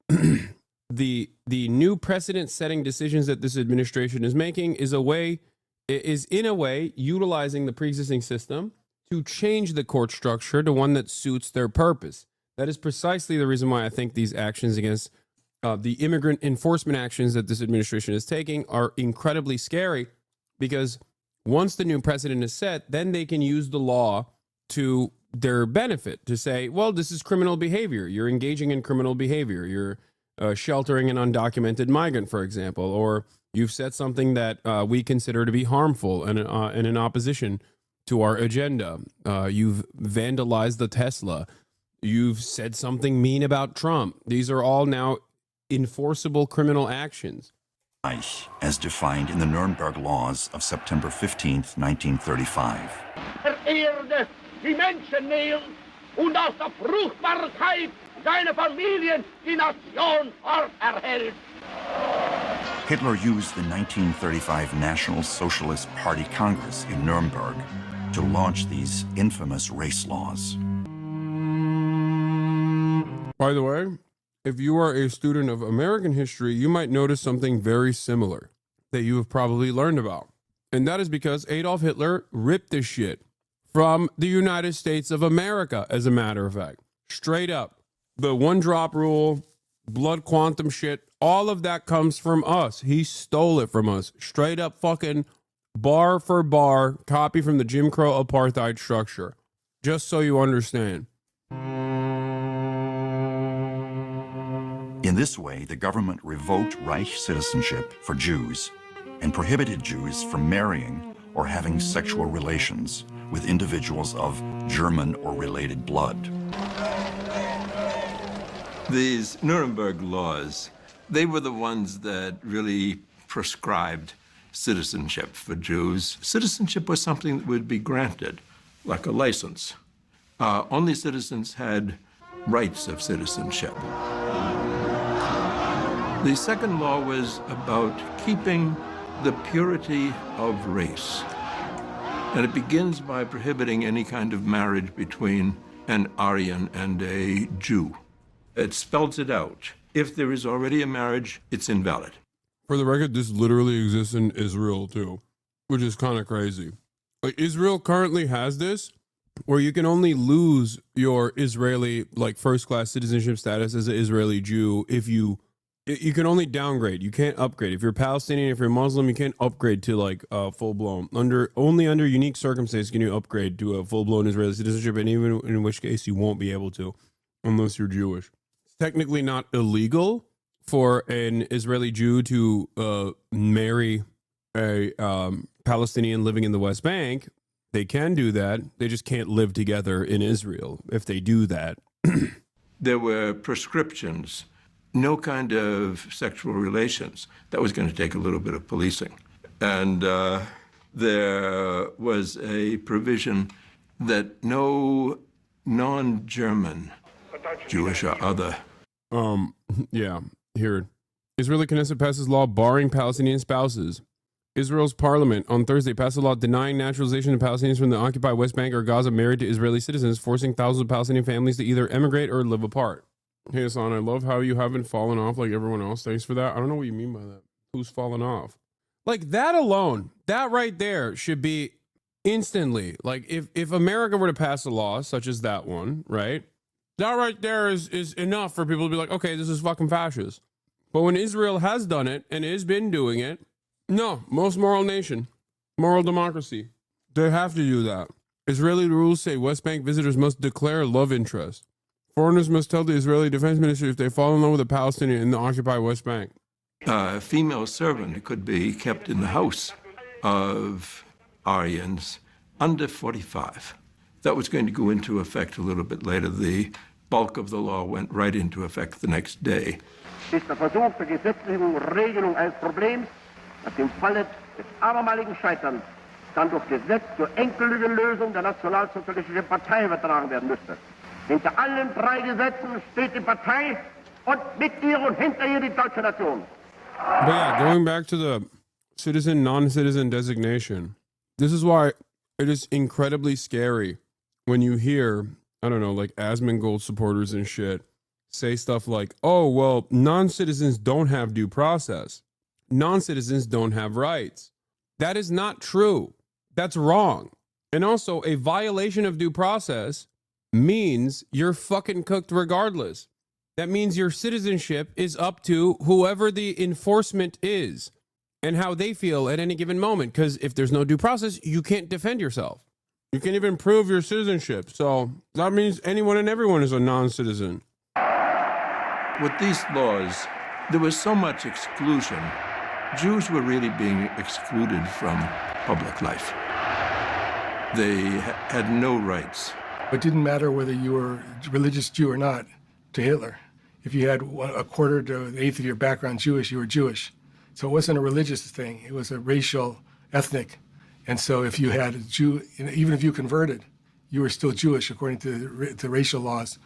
the new precedent-setting decisions that this administration is making is in a way utilizing the pre-existing system to change the court structure to one that suits their purpose. That is precisely the reason why I think these actions against the immigrant enforcement actions that this administration is taking are incredibly scary, because once the new precedent is set, then they can use the law to their benefit to say, well, this is criminal behavior. You're engaging in criminal behavior. You're sheltering an undocumented migrant, for example, or you've said something that we consider to be harmful and in opposition to our agenda. You've vandalized the Tesla. You've said something mean about Trump. These are all now enforceable criminal actions. As defined in the Nuremberg Laws of September 15th, 1935. Verehrte die Menschenmehl und aus der Fruchtbarkeit seiner Familien die Nation erhält. Hitler used the 1935 National Socialist Party Congress in Nuremberg to launch these infamous race laws. By the way, if you are a student of American history, you might notice something very similar that you have probably learned about. And that is because Adolf Hitler ripped this shit from the United States of America, as a matter of fact. Straight up. The one drop rule, blood quantum shit, all of that comes from us. He stole it from us. Straight up fucking bar for bar, copy from the Jim Crow apartheid structure. Just so you understand. In this way, the government revoked Reich citizenship for Jews and prohibited Jews from marrying or having sexual relations with individuals of German or related blood. These Nuremberg laws, they were the ones that really prescribed citizenship for Jews. Citizenship was something that would be granted, like a license. Only citizens had rights of citizenship. The second law was about keeping the purity of race. And it begins by prohibiting any kind of marriage between an Aryan and a Jew. It spells it out. If there is already a marriage, it's invalid. For the record, this literally exists in Israel too, which is kind of crazy. Like, Israel currently has this, where you can only lose your Israeli, like, first-class citizenship status as an Israeli Jew if you can only downgrade. You can't upgrade. If you're Palestinian, if you're Muslim, you can't upgrade to, like, full-blown. Only under unique circumstances can you upgrade to a full-blown Israeli citizenship, and even in which case you won't be able to unless you're Jewish. It's technically not illegal for an Israeli Jew to marry a Palestinian living in the West Bank. They can do that. They just can't live together in Israel if they do that. There were prescriptions, no kind of sexual relations. That was going to take a little bit of policing. And there was a provision that no non-German, Jewish or other. Yeah, here. Israeli Knesset passes law barring Palestinian spouses. Israel's parliament on Thursday passed a law denying naturalization of Palestinians from the occupied West Bank or Gaza married to Israeli citizens, forcing thousands of Palestinian families to either emigrate or live apart. Hey, Hasan, I love how you haven't fallen off like everyone else. Thanks for that. I don't know what you mean by that. Who's fallen off? Like, that alone, that right there should be instantly, like, if America were to pass a law such as that one, right? That right there is enough for people to be like, okay, this is fucking fascist. But when Israel has done it and has been doing it, no, most moral nation, moral democracy, they have to do that. Israeli rules say West Bank visitors must declare love interest. Foreigners must tell the Israeli Defense Ministry if they fall in love with a Palestinian in the occupied West Bank. A female servant could be kept in the house of Aryans under 45. That was going to go into effect a little bit later. The bulk of the law went right into effect the next day. Ist der Versuch der gesetzlichen Regelung eines Problems, das im Falle des abermaligen Scheiterns dann durch Gesetz zur endgültigen Lösung der nationalsozialistischen Partei übertragen werden müsste. Hinter allen drei Gesetzen steht die Partei und mit ihr und hinter ihr die deutsche Nation. But yeah, going back to the citizen, non-citizen designation, this is why it is incredibly scary when you hear, I don't know, like Asmongold supporters and shit say stuff like, oh, well, non-citizens don't have due process. Non-citizens don't have rights. That is not true. That's wrong. And also, a violation of due process means you're fucking cooked regardless. That means your citizenship is up to whoever the enforcement is and how they feel at any given moment. Because if there's no due process, you can't defend yourself. You can't even prove your citizenship. So that means anyone and everyone is a non-citizen. With these laws, there was so much exclusion. Jews were really being excluded from public life. They had no rights. It didn't matter whether you were a religious Jew or not to Hitler. If you had a quarter to an eighth of your background Jewish, you were Jewish. So it wasn't a religious thing. It was a racial, ethnic. And so if you had a Jew, even if you converted, you were still Jewish according to the racial laws,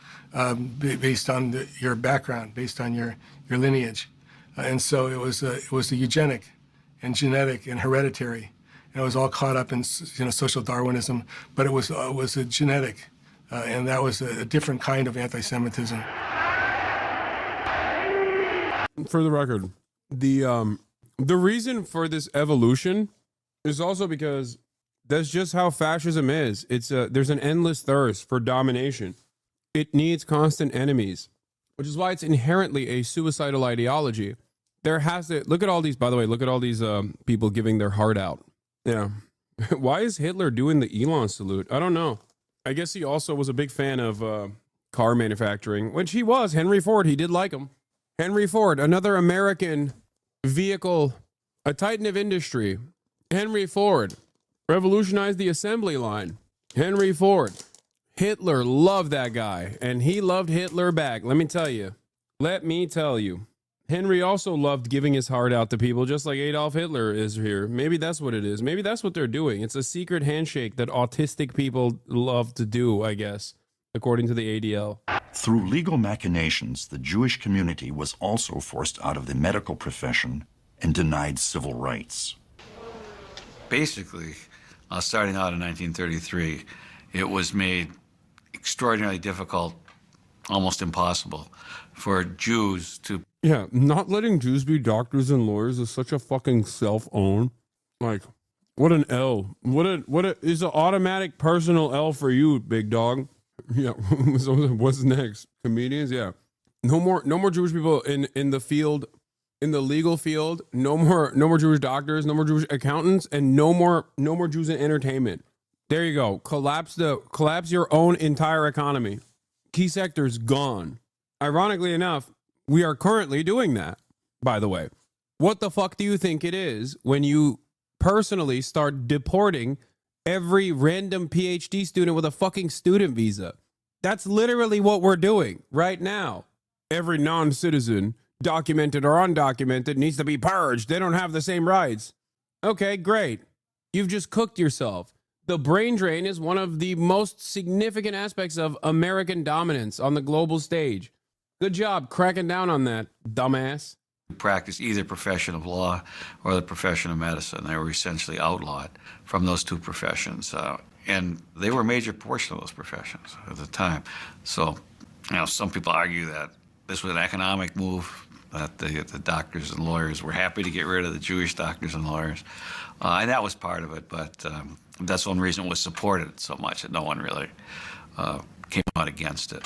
based on your background, based on your lineage. And so it was a eugenic and genetic and hereditary. And it was all caught up in social Darwinism, but it was a genetic, and that was a different kind of anti-Semitism. For the record, the reason for this evolution is also because that's just how fascism is. It's there's an endless thirst for domination. It needs constant enemies, which is why it's inherently a suicidal ideology. There has to, look at all these, by the way, look at all these people giving their heart out. Yeah. Why is Hitler doing the Elon salute? I don't know. I guess he also was a big fan of car manufacturing, which he was. Henry Ford, he did like him. Henry Ford, another American vehicle, a titan of industry. Henry Ford revolutionized the assembly line. Henry Ford. Hitler loved that guy, and he loved Hitler back. Let me tell you. Let me tell you. Henry also loved giving his heart out to people, just like Adolf Hitler is here. Maybe that's what it is. Maybe that's what they're doing. It's a secret handshake that autistic people love to do, I guess, according to the ADL. Through legal machinations, the Jewish community was also forced out of the medical profession and denied civil rights. Basically, starting out in 1933, it was made extraordinarily difficult, almost impossible, for Jews to... Yeah, not letting Jews be doctors and lawyers is such a fucking self-own. Like, what an L. What is an automatic personal L for you, big dog. Yeah, so what's next? Comedians? Yeah. No more Jewish people in the field, in the legal field. No more Jewish doctors, no more Jewish accountants, and no more Jews in entertainment. There you go. Collapse your own entire economy. Key sectors gone. Ironically enough, we are currently doing that, by the way. What the fuck do you think it is when you personally start deporting every random PhD student with a fucking student visa? That's literally what we're doing right now. Every non-citizen, documented or undocumented, needs to be purged. They don't have the same rights. Okay, great. You've just cooked yourself. The brain drain is one of the most significant aspects of American dominance on the global stage. Good job cracking down on that, dumbass. Practice either profession of law or the profession of medicine. They were essentially outlawed from those two professions. And they were a major portion of those professions at the time. So, some people argue that this was an economic move, that the doctors and lawyers were happy to get rid of the Jewish doctors and lawyers. And that was part of it, but that's one reason it was supported so much, that no one really came out against it.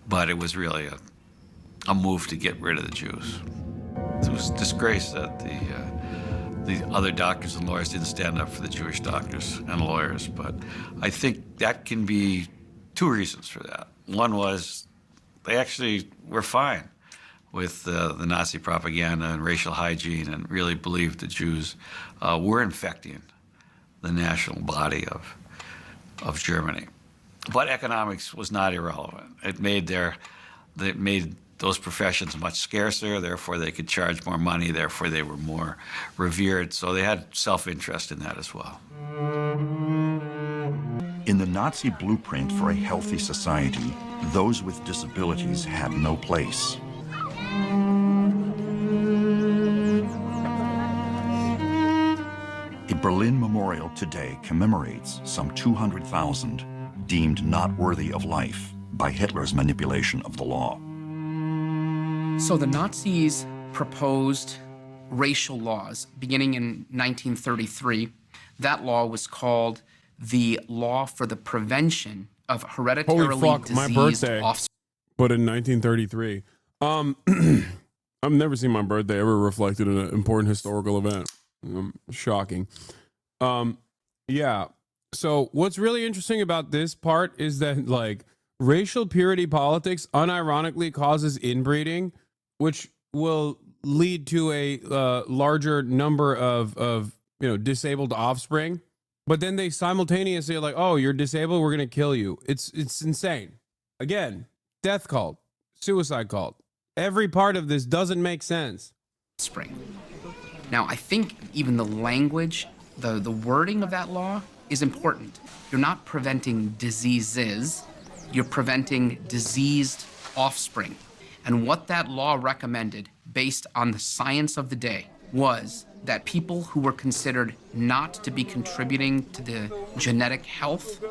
But it was really a move to get rid of the Jews. It was a disgrace that the other doctors and lawyers didn't stand up for the Jewish doctors and lawyers, but I think that can be two reasons for that. One was they actually were fine with the Nazi propaganda and racial hygiene and really believed the Jews were infecting the national body of Germany. But economics was not irrelevant. It made those professions much scarcer, therefore they could charge more money, therefore they were more revered, so they had self-interest in that as well. In the Nazi blueprint for a healthy society, those with disabilities had no place. A Berlin memorial today commemorates some 200,000 deemed not worthy of life by Hitler's manipulation of the law. So the Nazis proposed racial laws beginning in 1933. That law was called the Law for the Prevention of Hereditarily Diseased Offspring. But in 1933. I've never seen my birthday ever reflected in an important historical event. Shocking. Yeah. So what's really interesting about this part is that, like, racial purity politics unironically causes inbreeding, which will lead to a larger number of disabled offspring. But then they simultaneously are like, oh, you're disabled, we're going to kill you. It's insane. Again, death cult, suicide cult. Every part of this doesn't make sense. Spring. Now, I think even the language, the wording of that law is important. You're not preventing diseases, you're preventing diseased offspring. And what that law recommended, based on the science of the day, was that people who were considered not to be contributing to the genetic health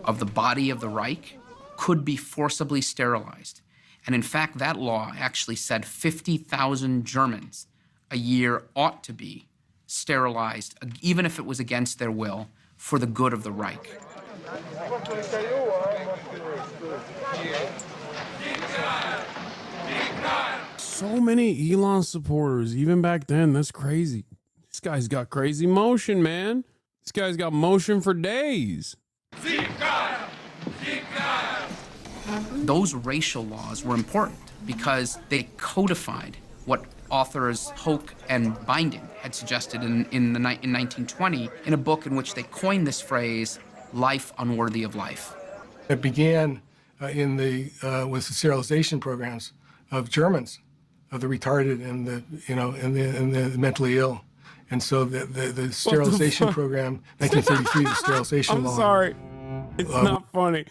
of the body of the Reich could be forcibly sterilized. And in fact, that law actually said 50,000 Germans a year ought to be sterilized, even if it was against their will, for the good of the Reich. So many Elon supporters, even back then. That's crazy. This guy's got crazy motion, man. This guy's got motion for days. Those racial laws were important because they codified what authors Hoke and Binding had suggested in 1920 in a book in which they coined this phrase, life unworthy of life. It began with the sterilization programs of Germans, of the retarded and the mentally ill. And so the sterilization program, 1933, the sterilization law. I'm sorry. It's not funny.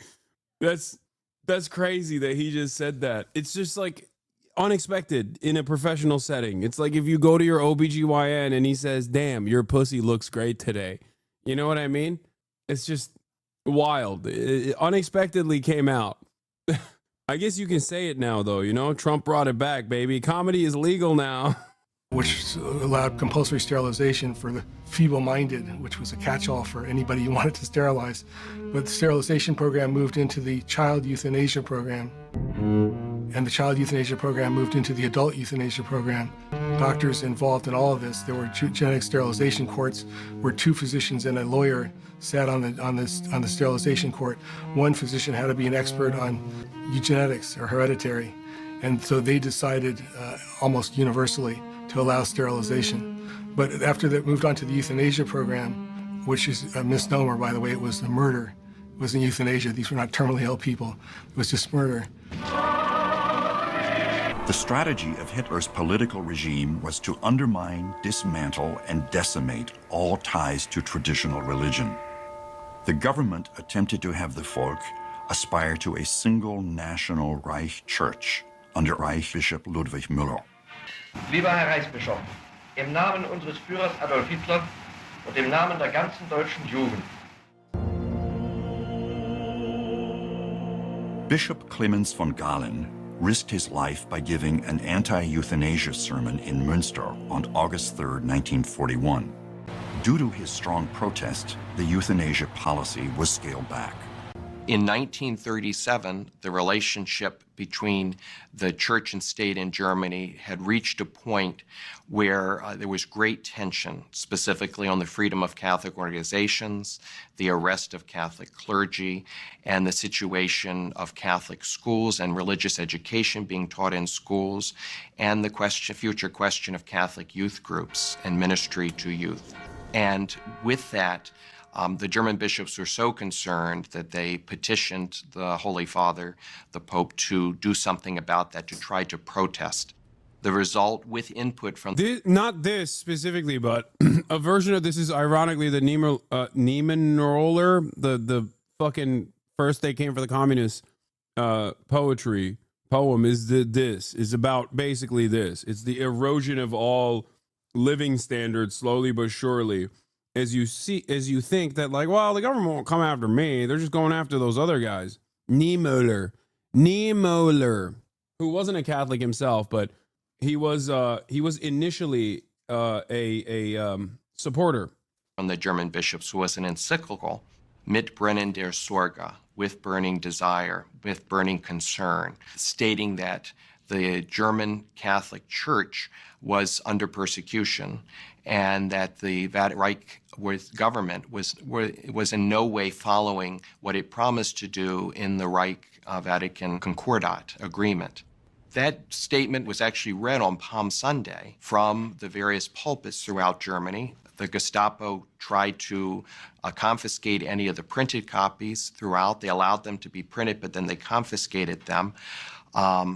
That's crazy that he just said that. It's just like unexpected in a professional setting. It's like if you go to your OBGYN and he says, damn, your pussy looks great today. You know what I mean? It's just wild. It unexpectedly came out. I guess you can say it now, though. You know, Trump brought it back, baby. Comedy is legal now. Which allowed compulsory sterilization for the feeble-minded, which was a catch-all for anybody you wanted to sterilize. But the sterilization program moved into the child euthanasia program. And the child euthanasia program moved into the adult euthanasia program. Doctors involved in all of this. There were genetic sterilization courts where 2 physicians and a lawyer sat on the sterilization court. One physician had to be an expert on eugenics or hereditary. And so they decided almost universally to allow sterilization. But after that moved on to the euthanasia program, which is a misnomer, by the way. It was a murder. It wasn't euthanasia. These were not terminally ill people. It was just murder. The strategy of Hitler's political regime was to undermine, dismantle, and decimate all ties to traditional religion. The government attempted to have the Volk aspire to a single national Reich Church under Reichsbishop Ludwig Müller. Lieber Herr Reichsbischof, im Namen unseres Führers Adolf Hitler und im Namen der ganzen deutschen Jugend. Bishop Clemens von Galen risked his life by giving an anti-euthanasia sermon in Münster on August 3, 1941. Due to his strong protest, the euthanasia policy was scaled back. In 1937, the relationship between the church and state in Germany had reached a point where there was great tension, specifically on the freedom of Catholic organizations, the arrest of Catholic clergy, and the situation of Catholic schools and religious education being taught in schools, and the future question of Catholic youth groups and ministry to youth. And with that, the German bishops were so concerned that they petitioned the Holy Father, the Pope, to do something about that, to try to protest. The result, with input from... Not this specifically, but a version of this is ironically the Niemannroller, the fucking first they came for the communist poem is about basically this. It's the erosion of all living standards slowly but surely. As you think that, like, well, the government won't come after me. They're just going after those other guys. Niemöller, who wasn't a Catholic himself, but he was initially a supporter. From the German bishops was an encyclical, Mit brennender Sorge, with burning desire, with burning concern, stating that the German Catholic Church was under persecution and that the Reich government was in no way following what it promised to do in the Reich-Vatican Concordat agreement. That statement was actually read on Palm Sunday from the various pulpits throughout Germany. The Gestapo tried to confiscate any of the printed copies throughout. They allowed them to be printed, but then they confiscated them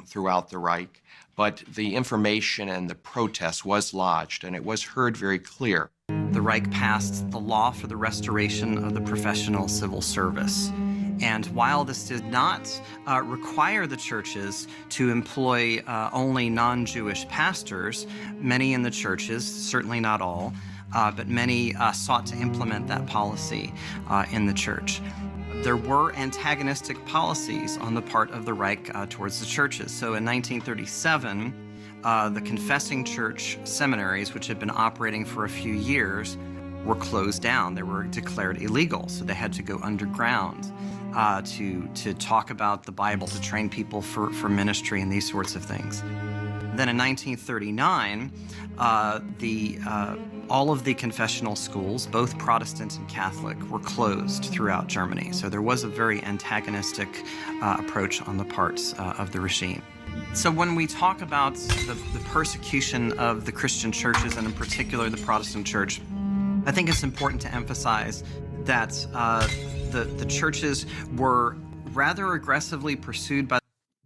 throughout the Reich. But the information and the protest was lodged, and it was heard very clear. The Reich passed the law for the restoration of the professional civil service. And while this did not require the churches to employ only non-Jewish pastors, many in the churches, certainly not all, but many sought to implement that policy in the church. There were antagonistic policies on the part of the Reich towards the churches. So in 1937, the confessing church seminaries, which had been operating for a few years, were closed down. They were declared illegal, so they had to go underground. to talk about the Bible, to train people for ministry and these sorts of things. Then in 1939, all of the confessional schools, both Protestant and Catholic, were closed throughout Germany. So there was a very antagonistic approach on the parts of the regime. So when we talk about the persecution of the Christian churches, and in particular the Protestant church, I think it's important to emphasize that the churches were rather aggressively pursued by...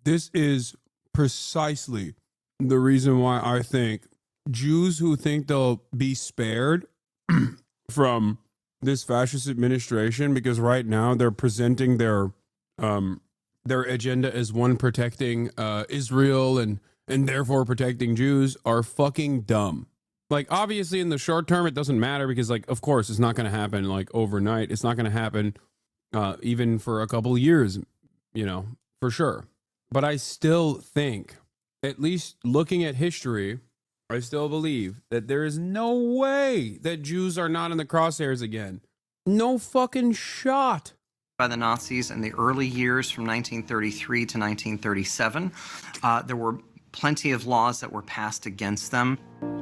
This is precisely the reason why I think Jews who think they'll be spared from this fascist administration, because right now they're presenting their agenda as one protecting Israel and therefore protecting Jews, are fucking dumb. Like, obviously in the short term it doesn't matter, because like, of course it's not going to happen like overnight. It's not going to happen even for a couple of years, you know, for sure. But I still think, at least looking at history, I still believe that there is no way that Jews are not in the crosshairs again. No fucking shot. By the Nazis in the early years from 1933 to 1937. There were plenty of laws that were passed against them.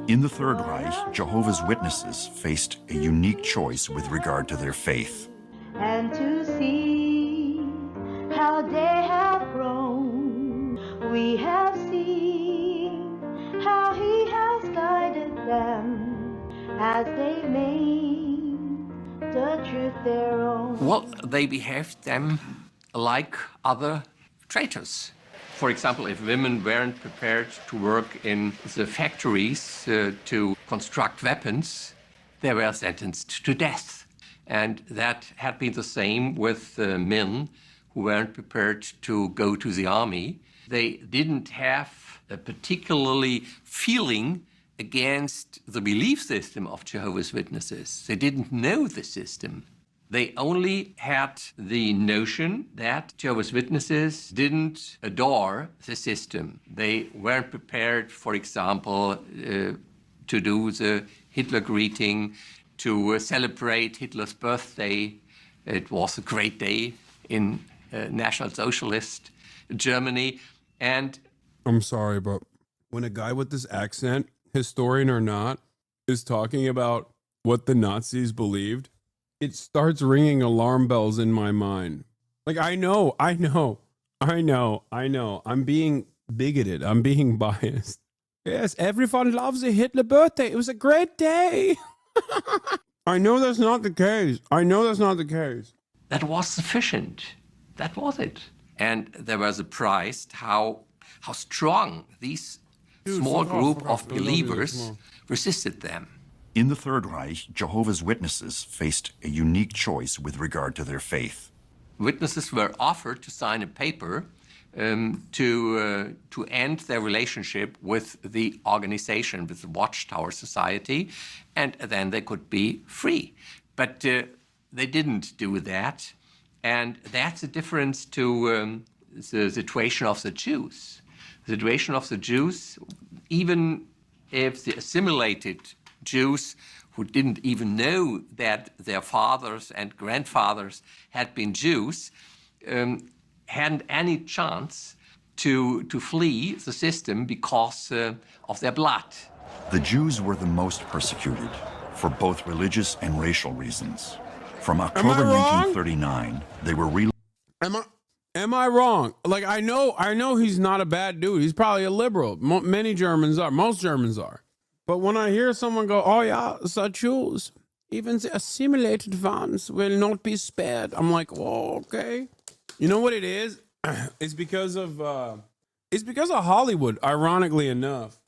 In the Third Reich, Jehovah's Witnesses faced a unique choice with regard to their faith. And to see how they have grown, we have seen how he has guided them as they made the truth their own. Well, they behaved them like other traitors. For example, if women weren't prepared to work in the factories to construct weapons, they were sentenced to death. And that had been the same with men who weren't prepared to go to the army. They didn't have a particularly feeling against the belief system of Jehovah's Witnesses. They didn't know the system. They only had the notion that Jehovah's Witnesses didn't adore the system. They weren't prepared, for example, to do the Hitler greeting, to celebrate Hitler's birthday. It was a great day in National Socialist Germany. And I'm sorry, but when a guy with this accent, historian or not, is talking about what the Nazis believed, it starts ringing alarm bells in my mind. Like, I know. I'm being bigoted. I'm being biased. Yes, everyone loves a Hitler birthday. It was a great day. I know that's not the case. That was sufficient. That was it. And they were surprised how strong these small group of believers resisted them. In the Third Reich, Jehovah's Witnesses faced a unique choice with regard to their faith. Witnesses were offered to sign a paper to end their relationship with the organization, with the Watchtower Society, and then they could be free. But they didn't do that, and that's the difference to the situation of the Jews. The situation of the Jews, even if the assimilated Jews who didn't even know that their fathers and grandfathers had been Jews, hadn't any chance to flee the system because of their blood. The Jews were the most persecuted for both religious and racial reasons. From October 1939, they were Am I wrong? Like, I know he's not a bad dude. He's probably a liberal. Many Germans are. Most Germans are. But when I hear someone go, oh yeah, the Jews, even the assimilated ones will not be spared, I'm like, oh, okay. You know what it is? It's because of Hollywood, ironically enough.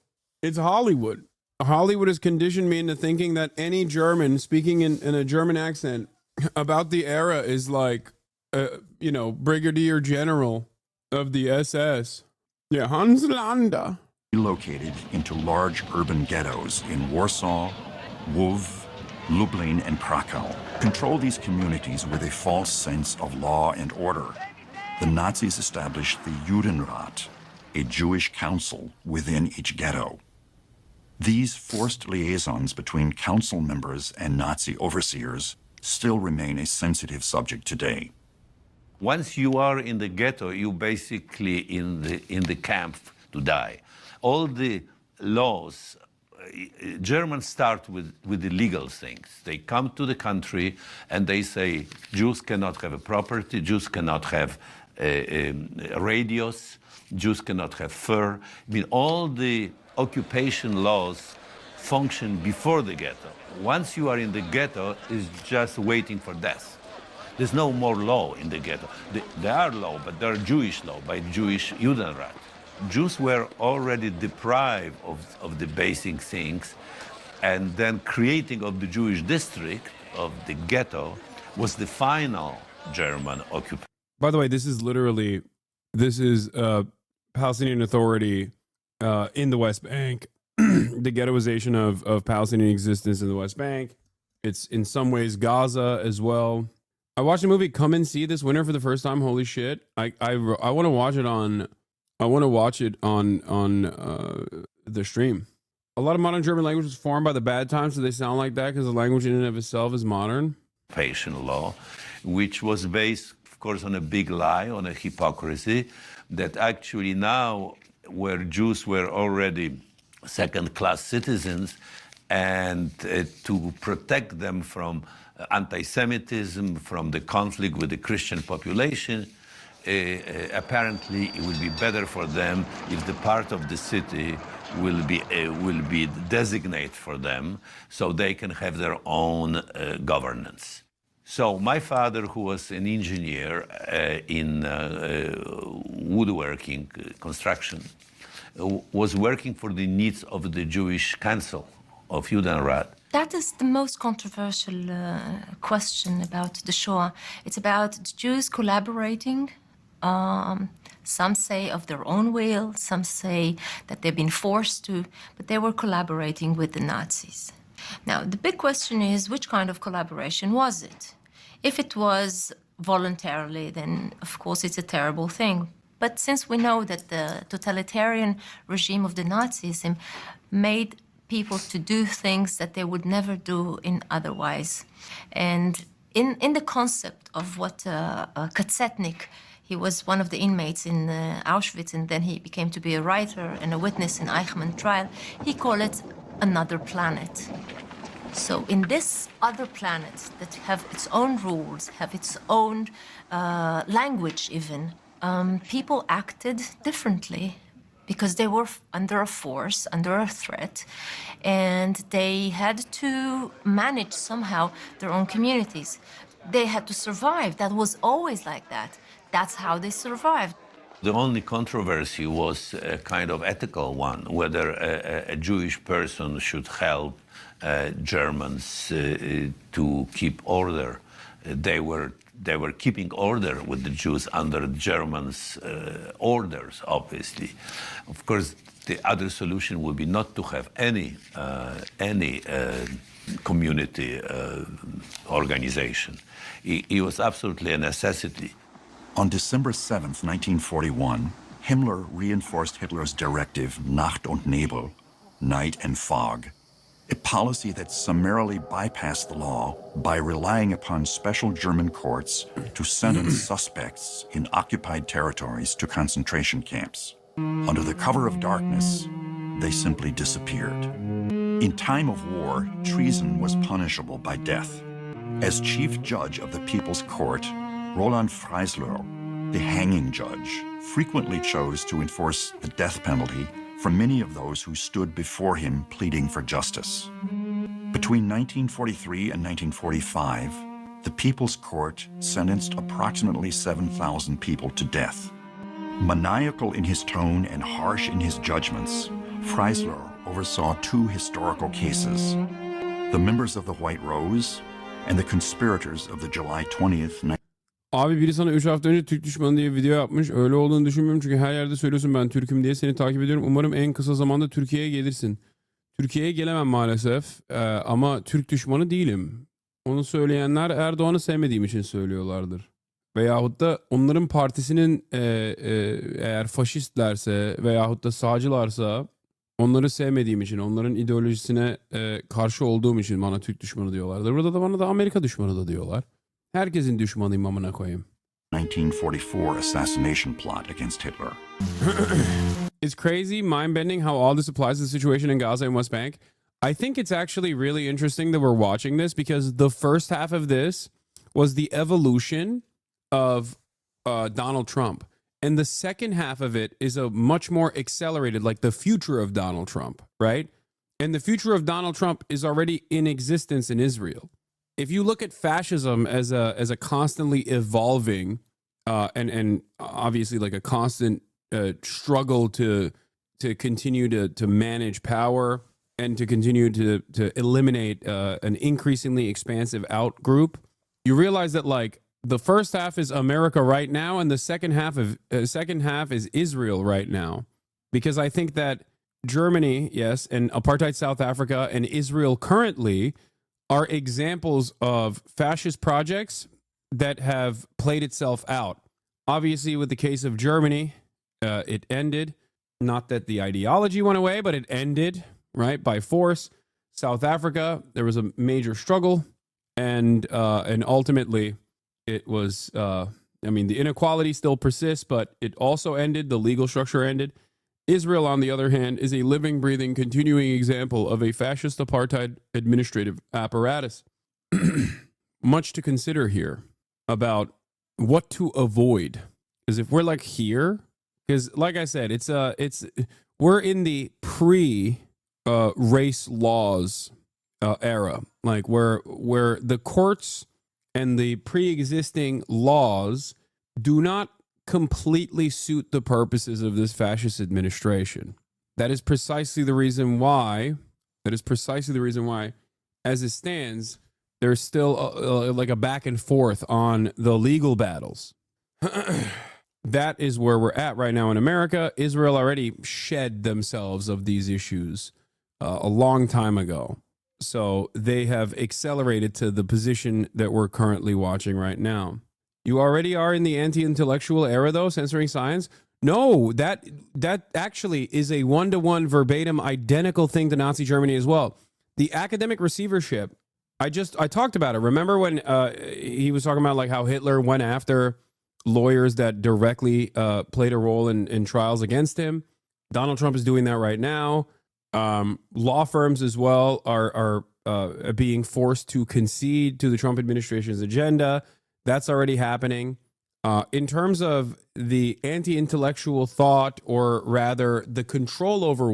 It's Hollywood. Hollywood has conditioned me into thinking that any German speaking in a German accent about the era is like, Brigadier General of the SS. Yeah, Hans Landa. Relocated into large urban ghettos in Warsaw, Lwów, Lublin, and Krakow. Control these communities with a false sense of law and order. The Nazis established the Judenrat, a Jewish council within each ghetto. These forced liaisons between council members and Nazi overseers still remain a sensitive subject today. Once you are in the ghetto, you basically in the camp to die. All the laws, Germans start with the legal things. They come to the country and they say Jews cannot have a property, Jews cannot have radios, Jews cannot have fur. I mean, all the occupation laws function before the ghetto. Once you are in the ghetto, it's just waiting for death. There's no more law in the ghetto. There are law, but there are Jewish law by Jewish Judenrat. Jews were already deprived of the basic things, and then creating of the Jewish district, of the ghetto, was the final German occupation. By the way, this is Palestinian Authority in the West Bank, the ghettoization of Palestinian existence in the West Bank. It's in some ways Gaza as well. I watched a movie Come and See this winter for the first time. Holy shit! I want to watch it on. I want to watch it on the stream. A lot of modern German language was formed by the bad times, so they sound like that because the language in and of itself is modern. Occupation law, which was based, of course, on a big lie, on a hypocrisy, that actually now, where Jews were already second-class citizens, and to protect them from anti-Semitism, from the conflict with the Christian population, apparently it will be better for them if the part of the city will be designated for them, so they can have their own governance. So my father, who was an engineer in woodworking construction, was working for the needs of the Jewish Council of Judenrat. That is the most controversial question about the Shoah. It's about the Jews collaborating. Some say of their own will, some say that they've been forced to, but they were collaborating with the Nazis. Now, the big question is, which kind of collaboration was it? If it was voluntarily, then of course it's a terrible thing. But since we know that the totalitarian regime of the Nazis made people to do things that they would never do in otherwise. And in the concept of what Katzetnik, he was one of the inmates in Auschwitz, and then he became to be a writer and a witness in Eichmann trial, he called it another planet. So in this other planet that have its own rules, have its own language even, people acted differently, because they were under a force, under a threat, and they had to manage somehow their own communities. They had to survive. That was always like that. That's how they survived. The only controversy was a kind of ethical one, whether a Jewish person should help Germans to keep order. They were keeping order with the Jews under Germans' orders, obviously. Of course, the other solution would be not to have any community organization. It was absolutely a necessity. On December 7th, 1941, Himmler reinforced Hitler's directive Nacht und Nebel, night and fog, a policy that summarily bypassed the law by relying upon special German courts to sentence suspects in occupied territories to concentration camps. Under the cover of darkness, they simply disappeared. In time of war, treason was punishable by death. As chief judge of the People's Court, Roland Freisler, the hanging judge, frequently chose to enforce the death penalty for many of those who stood before him pleading for justice. Between 1943 and 1945, the People's Court sentenced approximately 7,000 people to death. Maniacal in his tone and harsh in his judgments, Freisler oversaw two historical cases: the members of the White Rose and the conspirators of the July 20th. Abi biri sana 3 hafta önce Türk düşmanı diye video yapmış. Öyle olduğunu düşünmüyorum çünkü her yerde söylüyorsun ben Türk'üm diye, seni takip ediyorum. Umarım en kısa zamanda Türkiye'ye gelirsin. Türkiye'ye gelemem maalesef ama Türk düşmanı değilim. Onu söyleyenler Erdoğan'ı sevmediğim için söylüyorlardır. Veyahut da onların partisinin eğer faşistlerse veyahut da sağcılarsa onları sevmediğim için, onların ideolojisine karşı olduğum için bana Türk düşmanı diyorlardır. Burada da bana da Amerika düşmanı da diyorlar. Herkesin düşmanıyım amına koyayım. 1944 assassination plot against Hitler. It's crazy, mind-bending how all this applies to the situation in Gaza and West Bank. I think it's actually really interesting that we're watching this because the first half of this was the evolution of Donald Trump. And the second half of it is a much more accelerated, like the future of Donald Trump, right? And the future of Donald Trump is already in existence in Israel. If you look at fascism as a constantly evolving and obviously like a constant struggle to continue to manage power and to continue to eliminate an increasingly expansive out group, you realize that like the first half is America right now, and the second half is Israel right now, because I think that Germany, yes, and apartheid South Africa and Israel currently are examples of fascist projects that have played itself out. Obviously, with the case of Germany, it ended. Not that the ideology went away, but it ended, right, by force. South Africa, there was a major struggle, and ultimately, it was. I mean, the inequality still persists, but it also ended. The legal structure ended. Israel, on the other hand, is a living, breathing, continuing example of a fascist apartheid administrative apparatus. Much to consider here about what to avoid. Because if we're like here, because like I said, we're in the pre-race laws era, like where the courts and the pre-existing laws do not completely suit the purposes of this fascist administration. That is precisely the reason why, as it stands, there's still like a back and forth on the legal battles. That is where we're at right now in America. Israel already shed themselves of these issues a long time ago. So they have accelerated to the position that we're currently watching right now. You already are in the anti-intellectual era, though, censoring science? No, that actually is a one-to-one verbatim identical thing to Nazi Germany as well. The academic receivership, I talked about it. Remember when he was talking about like how Hitler went after lawyers that directly played a role in trials against him? Donald Trump is doing that right now. Law firms as well are being forced to concede to the Trump administration's agenda. That's already happening. In terms of the anti-intellectual thought, or rather the control over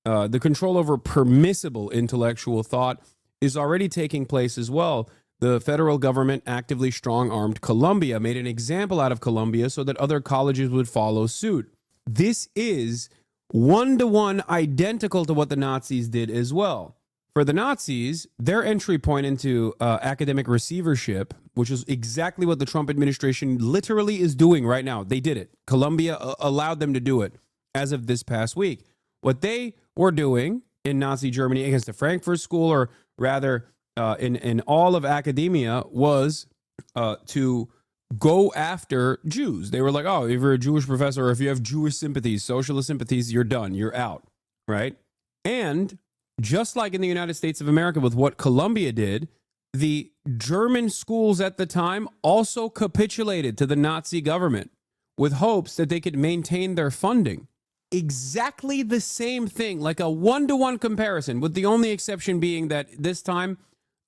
the control over permissible intellectual thought is already taking place as well. The federal government actively strong-armed Columbia, made an example out of Columbia so that other colleges would follow suit. This is one-to-one identical to what the Nazis did as well. For the Nazis, their entry point into academic receivership, which is exactly what the Trump administration literally is doing right now. They did it. Columbia allowed them to do it as of this past week. What they were doing in Nazi Germany against the Frankfurt School, or rather in all of academia, was to go after Jews. They were like, oh, if you're a Jewish professor, or if you have Jewish sympathies, socialist sympathies, you're done. You're out, right? And just like in the United States of America with what Columbia did, the German schools at the time also capitulated to the Nazi government with hopes that they could maintain their funding. Exactly the same thing, like a one-to-one comparison, with the only exception being that this time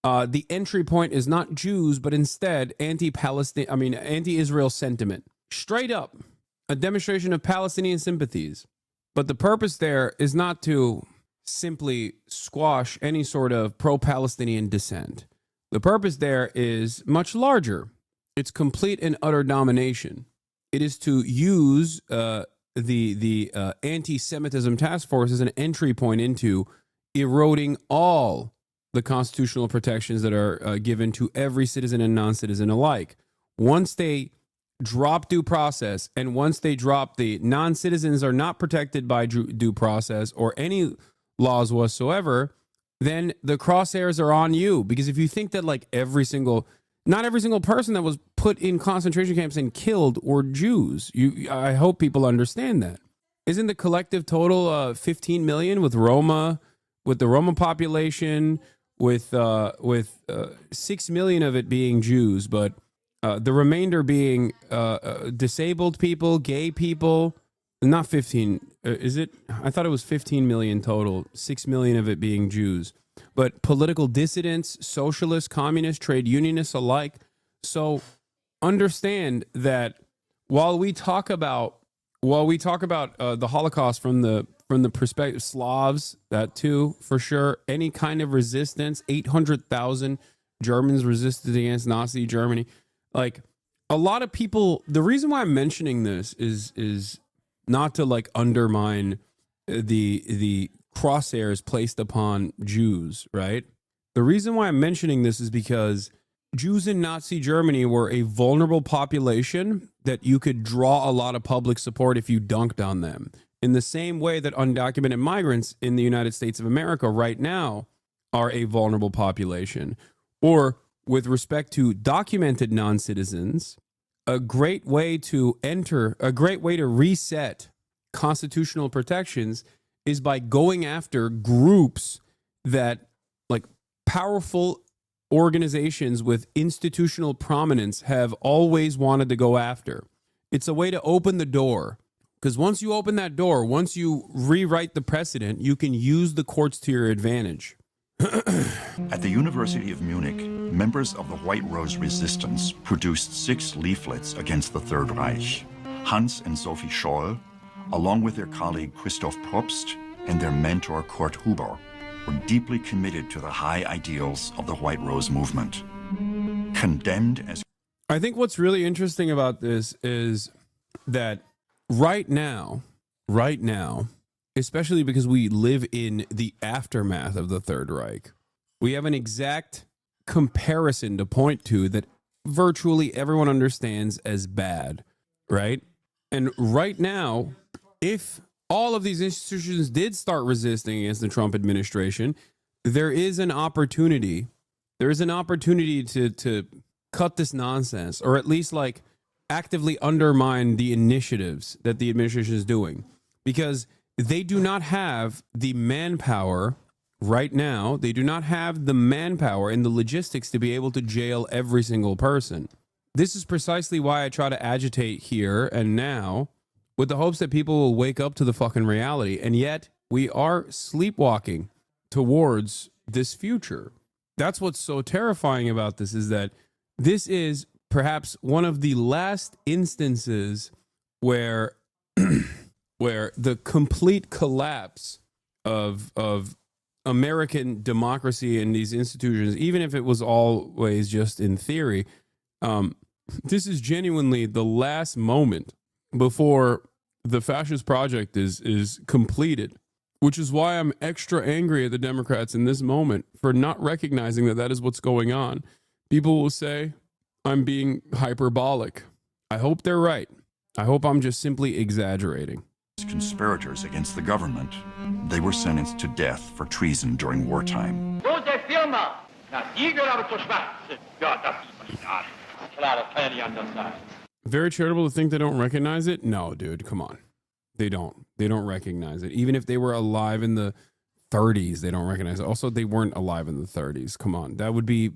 the entry point is not Jews, but instead anti-Israel sentiment. Straight up, a demonstration of Palestinian sympathies. But the purpose there is not to simply squash any sort of pro-Palestinian dissent. The purpose there is much larger. It's complete and utter domination. It is to use the anti-Semitism task force as an entry point into eroding all the constitutional protections that are given to every citizen and non-citizen alike. Once they drop due process, and once they drop the non-citizens are not protected by due process or any laws whatsoever, then the crosshairs are on you. Because if you think that like not every single person that was put in concentration camps and killed were Jews, I hope people understand that. Isn't the collective total 15 million with the Roma population, with 6 million of it being Jews, but The remainder being disabled people, gay people. Not 15. Is it? I thought it was 15 million total. 6 million of it being Jews. But political dissidents, socialists, communists, trade unionists alike. So understand that while we talk about the Holocaust from the perspective Slavs, that too for sure, any kind of resistance, 800,000 Germans resisted against Nazi Germany. Like a lot of people, the reason why I'm mentioning this is not to like undermine the crosshairs placed upon Jews, right? The reason why I'm mentioning this is because Jews in Nazi Germany were a vulnerable population that you could draw a lot of public support if you dunked on them. In the same way that undocumented migrants in the United States of America right now are a vulnerable population. Or with respect to documented non-citizens, a great way to reset constitutional protections is by going after groups that, like, powerful organizations with institutional prominence have always wanted to go after. It's a way to open the door, because once you open that door, once you rewrite the precedent, you can use the courts to your advantage. At the University of Munich, members of the White Rose Resistance produced 6 leaflets against the Third Reich. Hans and Sophie Scholl, along with their colleague Christoph Probst and their mentor Kurt Huber, were deeply committed to the high ideals of the White Rose movement. Condemned as... I think what's really interesting about this is that right now, especially because we live in the aftermath of the Third Reich, we have an exact comparison to point to that virtually everyone understands as bad, right? And right now, if all of these institutions did start resisting against the Trump administration, there is an opportunity. There is an opportunity to cut this nonsense, or at least like actively undermine the initiatives that the administration is doing, because they do not have the manpower right now. They do not have the manpower and the logistics to be able to jail every single person. This is precisely why I try to agitate here and now, with the hopes that people will wake up to the fucking reality. And yet we are sleepwalking towards this future. That's what's so terrifying about this, is that this is perhaps one of the last instances where where the complete collapse of American democracy and these institutions, even if it was always just in theory, this is genuinely the last moment before the fascist project is completed, which is why I'm extra angry at the Democrats in this moment for not recognizing that that is what's going on. People will say I'm being hyperbolic. I hope they're right. I hope I'm just simply exaggerating. Conspirators against the government, they were sentenced to death for treason during wartime. Very charitable to think they don't recognize it? No, dude, come on. They don't recognize it. Even if they were alive in the 30s, they don't recognize it. Also, they weren't alive in the 30s. Come on. That would be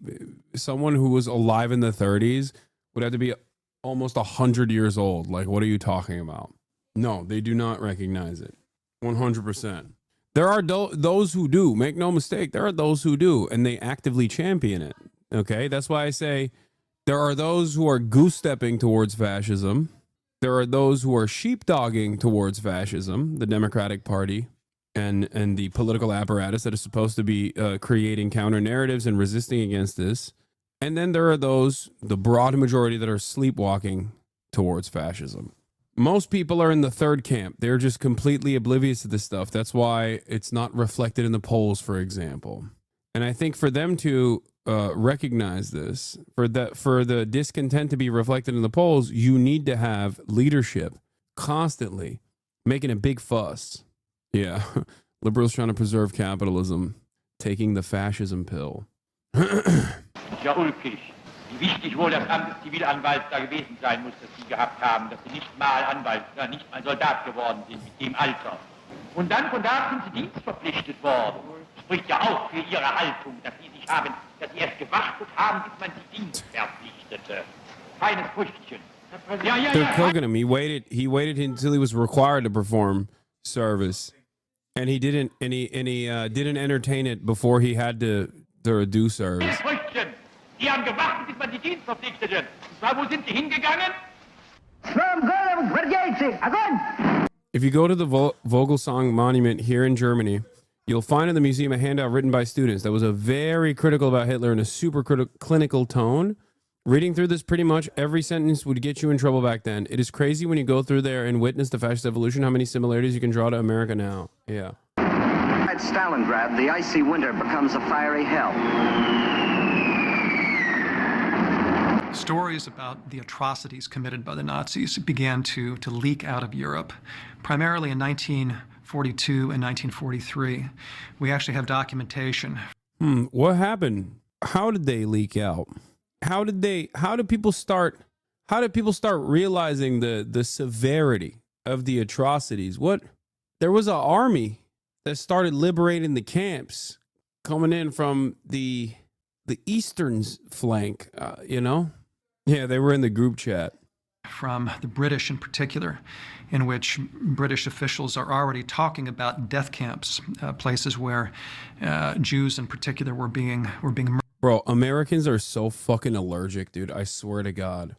someone who was alive in the 30s would have to be almost 100 years old. Like, what are you talking about? No, they do not recognize it. 100%. There are those who do. Make no mistake. There are those who do, and they actively champion it. Okay? That's why I say there are those who are goose-stepping towards fascism. There are those who are sheepdogging towards fascism, the Democratic Party, and the political apparatus that is supposed to be creating counter-narratives and resisting against this. And then there are those, the broad majority, that are sleepwalking towards fascism. Most people are in the third camp. They're just completely oblivious to this stuff. That's why it's not reflected in the polls, for example. And I think for them to recognize this, for the discontent to be reflected in the polls, you need to have leadership constantly making a big fuss. Yeah, liberals trying to preserve capitalism, taking the fascism pill. Ja, ulkig. Wie wichtig wohl das Amt des Zivilanwalts da gewesen sein muss, das Sie gehabt haben, dass Sie nicht mal Anwalt, nicht mal Soldat geworden sind mit dem Alter. Und dann von da sind Sie dienstverpflichtet worden. Spricht ja auch für Ihre Haltung, dass Sie sich haben, dass Sie erst gewartet haben, bis man Sie dienstverpflichtete. feines Früchtchen. Ja, ja, They're ja. cloaking him. He waited until he was required to perform service, and he didn't didn't entertain it before he had to do service. Früchtchen. Die haben gewartet, bis man die Dienstverpflichteten. Wo sind sie hingegangen? If you go to the Vogelsang Monument here in Germany, you'll find in the museum a handout written by students that was a very critical about Hitler in a super clinical tone. Reading through this, pretty much every sentence would get you in trouble back then. It is crazy when you go through there and witness the fascist evolution, how many similarities you can draw to America now. Yeah. At Stalingrad, the icy winter becomes a fiery hell. Stories about the atrocities committed by the Nazis began to leak out of Europe, primarily in 1942 and 1943. We actually have documentation. What happened? How did they leak out? How did people start realizing the severity of the atrocities? There was an army that started liberating the camps coming in from the eastern flank, you know? Yeah, they were in the group chat. From the British in particular, in which British officials are already talking about death camps, places where Jews in particular were being murdered. Bro, Americans are so fucking allergic, dude. I swear to God.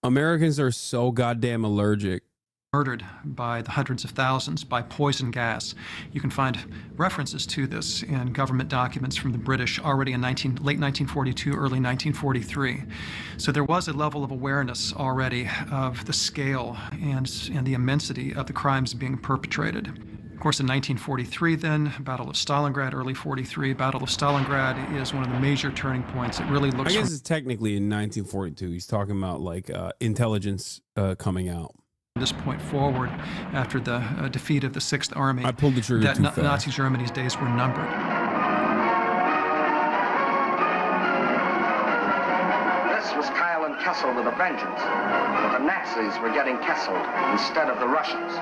Americans are so goddamn allergic. Murdered by the hundreds of thousands by poison gas. You can find references to this in government documents from the British already in late 1942, early 1943. So there was a level of awareness already of the scale and the immensity of the crimes being perpetrated. Of course, in 1943 then, Battle of Stalingrad, early 43, Battle of Stalingrad is one of the major turning points. It really looks... I guess it's technically in 1942. He's talking about like intelligence coming out. This point forward, after the defeat of the Sixth Army, I pulled the trigger that too fast. Nazi Germany's days were numbered. This was Kyle and Kessel with a vengeance, but the Nazis were getting Kesseled instead of the Russians.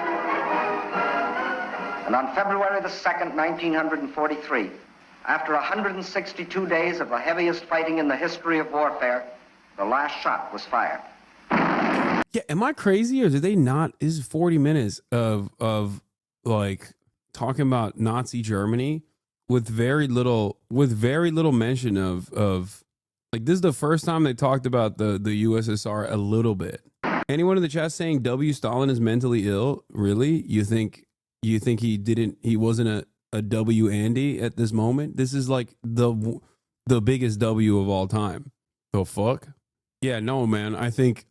And on February the 2nd, 1943, after 162 days of the heaviest fighting in the history of warfare, the last shot was fired. Yeah, am I crazy or did they not? This is 40 minutes of like talking about Nazi Germany with very little mention of like this is the first time they talked about the USSR a little bit. Anyone in the chat saying W Stalin is mentally ill? Really? You think he wasn't a W Andy at this moment? This is like the biggest W of all time. The fuck? Yeah, no, man. I think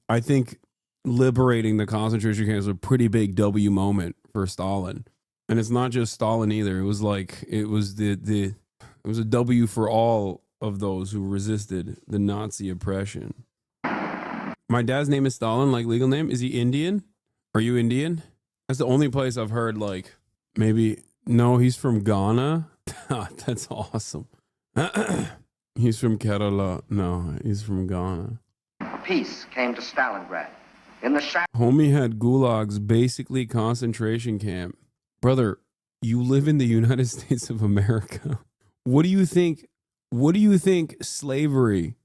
liberating the concentration camps was a pretty big W moment for Stalin. And it's not just Stalin either. It was like it was a W for all of those who resisted the Nazi oppression. My dad's name is Stalin, like legal name. Is he Indian? Are you Indian? That's the only place I've heard like maybe no, he's from Ghana. That's awesome. He's from Kerala. No, he's from Ghana. Peace came to Stalingrad. In the Homie had gulags, basically concentration camp. Brother, you live in the United States of America. What do you think slavery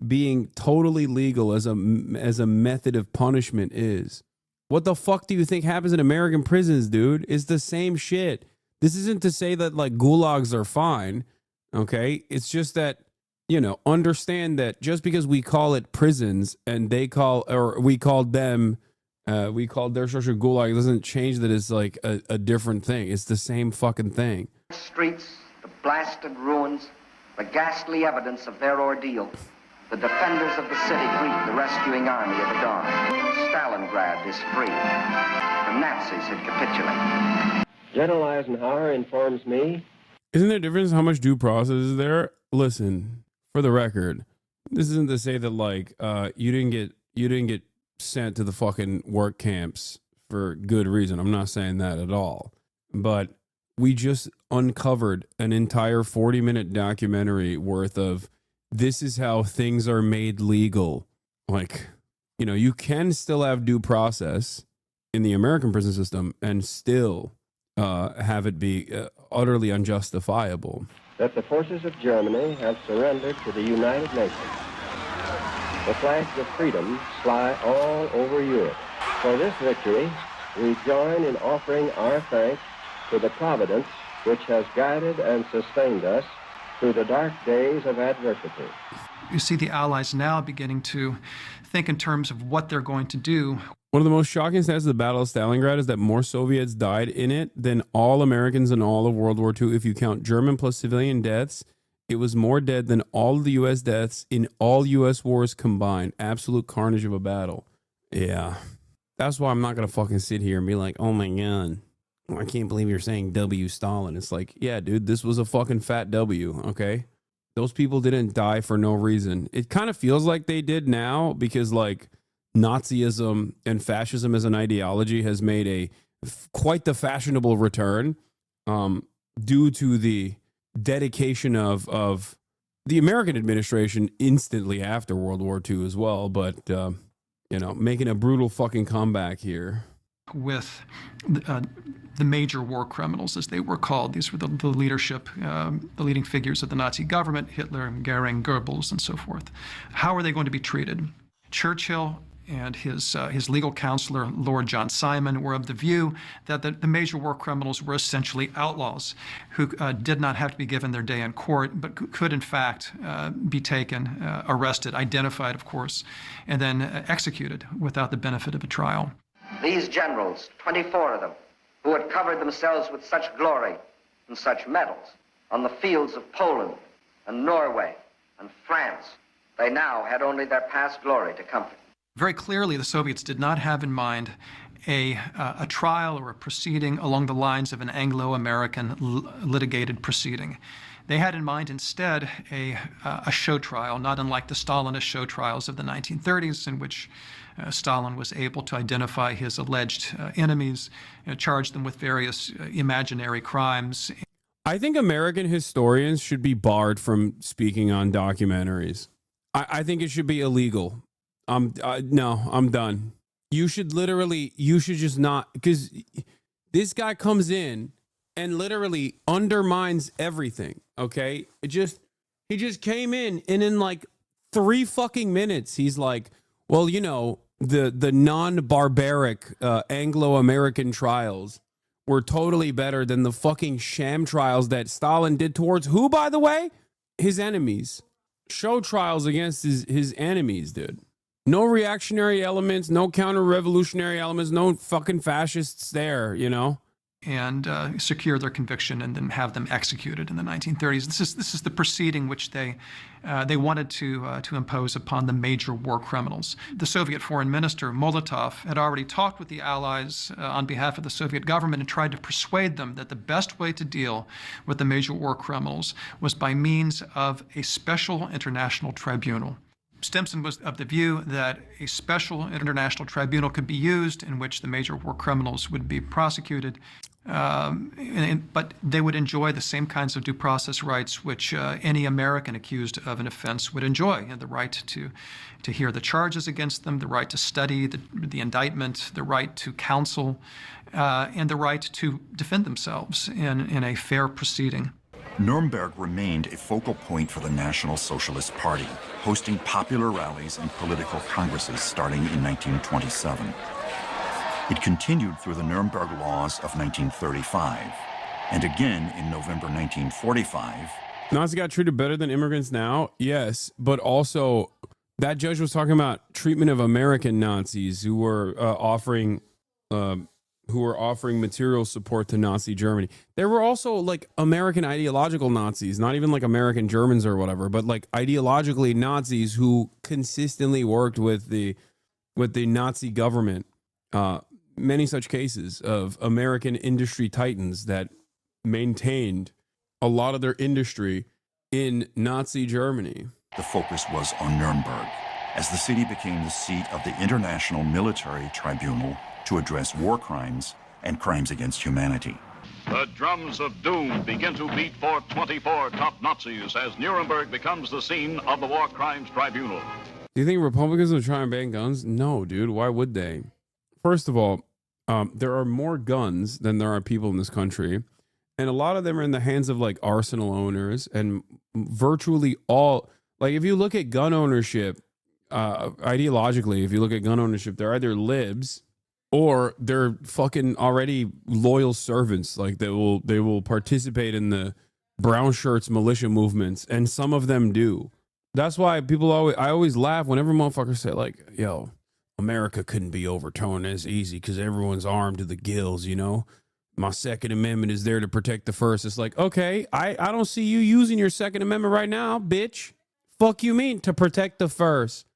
being totally legal as a method of punishment is? What the fuck do you think happens in American prisons, dude? It's the same shit. This isn't to say that like gulags are fine, okay? It's just that, you know, understand that just because we call it prisons and we called their social gulag doesn't change that it's like a different thing. It's the same fucking thing. streets, the blasted ruins, the ghastly evidence of their ordeal, the defenders of the city greet the rescuing army of the dawn. Stalingrad is free. The Nazis had capitulated. General Eisenhower informs me. Isn't there a difference how much due process is there? Listen, for the record, this isn't to say that like you didn't get sent to the fucking work camps for good reason. I'm not saying that at all. But we just uncovered an entire 40-minute documentary worth of this is how things are made legal. Like, you know, you can still have due process in the American prison system and still have it be utterly unjustifiable. That the forces of Germany have surrendered to the United Nations. the flags of freedom fly all over Europe. For this victory, we join in offering our thanks to the Providence which has guided and sustained us through the dark days of adversity. You see the Allies now beginning to think in terms of what they're going to do. One of the most shocking stats of the Battle of Stalingrad is that more Soviets died in it than all Americans in all of World War II. If you count German plus civilian deaths, it was more dead than all of the U.S. deaths in all U.S. wars combined. Absolute carnage of a battle. Yeah. That's why I'm not going to fucking sit here and be like, oh my God, I can't believe you're saying W Stalin. It's like, yeah, dude, this was a fucking fat W, okay? Those people didn't die for no reason. It kind of feels like they did now because, like, Nazism and fascism as an ideology has made quite the fashionable return due to the dedication of the American administration instantly after World War II as well. But, you know, making a brutal fucking comeback here. With the major war criminals, as they were called. These were the leadership, the leading figures of the Nazi government, Hitler, Goering, Goebbels, and so forth. How are they going to be treated? Churchill and his legal counselor, Lord John Simon, were of the view that the major war criminals were essentially outlaws who did not have to be given their day in court, but could in fact be taken, arrested, identified, of course, and then executed without the benefit of a trial. These generals, 24 of them, who had covered themselves with such glory and such medals on the fields of Poland and Norway and France, they now had only their past glory to comfort. Very clearly, the Soviets did not have in mind a trial or a proceeding along the lines of an Anglo-American litigated proceeding. They had in mind instead a show trial, not unlike the Stalinist show trials of the 1930s, in which Stalin was able to identify his alleged enemies, charge them with various imaginary crimes. I think American historians should be barred from speaking on documentaries. I think it should be illegal. No, I'm done. You should just not, because this guy comes in and literally undermines everything. Okay. He just came in and in like 3 fucking minutes, he's like, well, you know, the non-barbaric Anglo-American trials were totally better than the fucking sham trials that Stalin did towards who, by the way? His enemies. Show trials against his enemies, dude. No reactionary elements, no counter-revolutionary elements, no fucking fascists there, you know? And secure their conviction and then have them executed in the 1930s. This is the proceeding which they wanted to impose upon the major war criminals. The Soviet foreign minister, Molotov, had already talked with the Allies on behalf of the Soviet government and tried to persuade them that the best way to deal with the major war criminals was by means of a special international tribunal. Stimson was of the view that a special international tribunal could be used in which the major war criminals would be prosecuted, but they would enjoy the same kinds of due process rights which any American accused of an offense would enjoy. The right to hear the charges against them, the right to study the indictment, the right to counsel, and the right to defend themselves in a fair proceeding. Nuremberg remained a focal point for the National Socialist Party, hosting popular rallies and political congresses starting in 1927. It continued through the Nuremberg Laws of 1935, and again in November 1945. Nazis got treated better than immigrants now? Yes, but also that judge was talking about treatment of American Nazis who were offering material support to Nazi Germany. There were also like American ideological Nazis, not even like American Germans or whatever, but like ideologically Nazis who consistently worked with the Nazi government. Many such cases of American industry titans that maintained a lot of their industry in Nazi Germany. The focus was on Nuremberg, as the city became the seat of the International Military Tribunal to address war crimes and crimes against humanity. The drums of doom begin to beat for 24 top Nazis as Nuremberg becomes the scene of the War Crimes Tribunal. Do you think Republicans will try and ban guns? No, dude. Why would they? First of all, there are more guns than there are people in this country. And a lot of them are in the hands of like arsenal owners, and virtually all, like if you look at gun ownership ideologically, if you look at gun ownership, they're either libs or they're fucking already loyal servants. Like they will participate in the brown shirts militia movements, and some of them do. That's why I always laugh whenever motherfuckers say like, yo, America couldn't be overturned as easy because everyone's armed to the gills, you know? My Second Amendment is there to protect the First. It's like, okay, I don't see you using your Second Amendment right now, bitch. Fuck you mean to protect the First?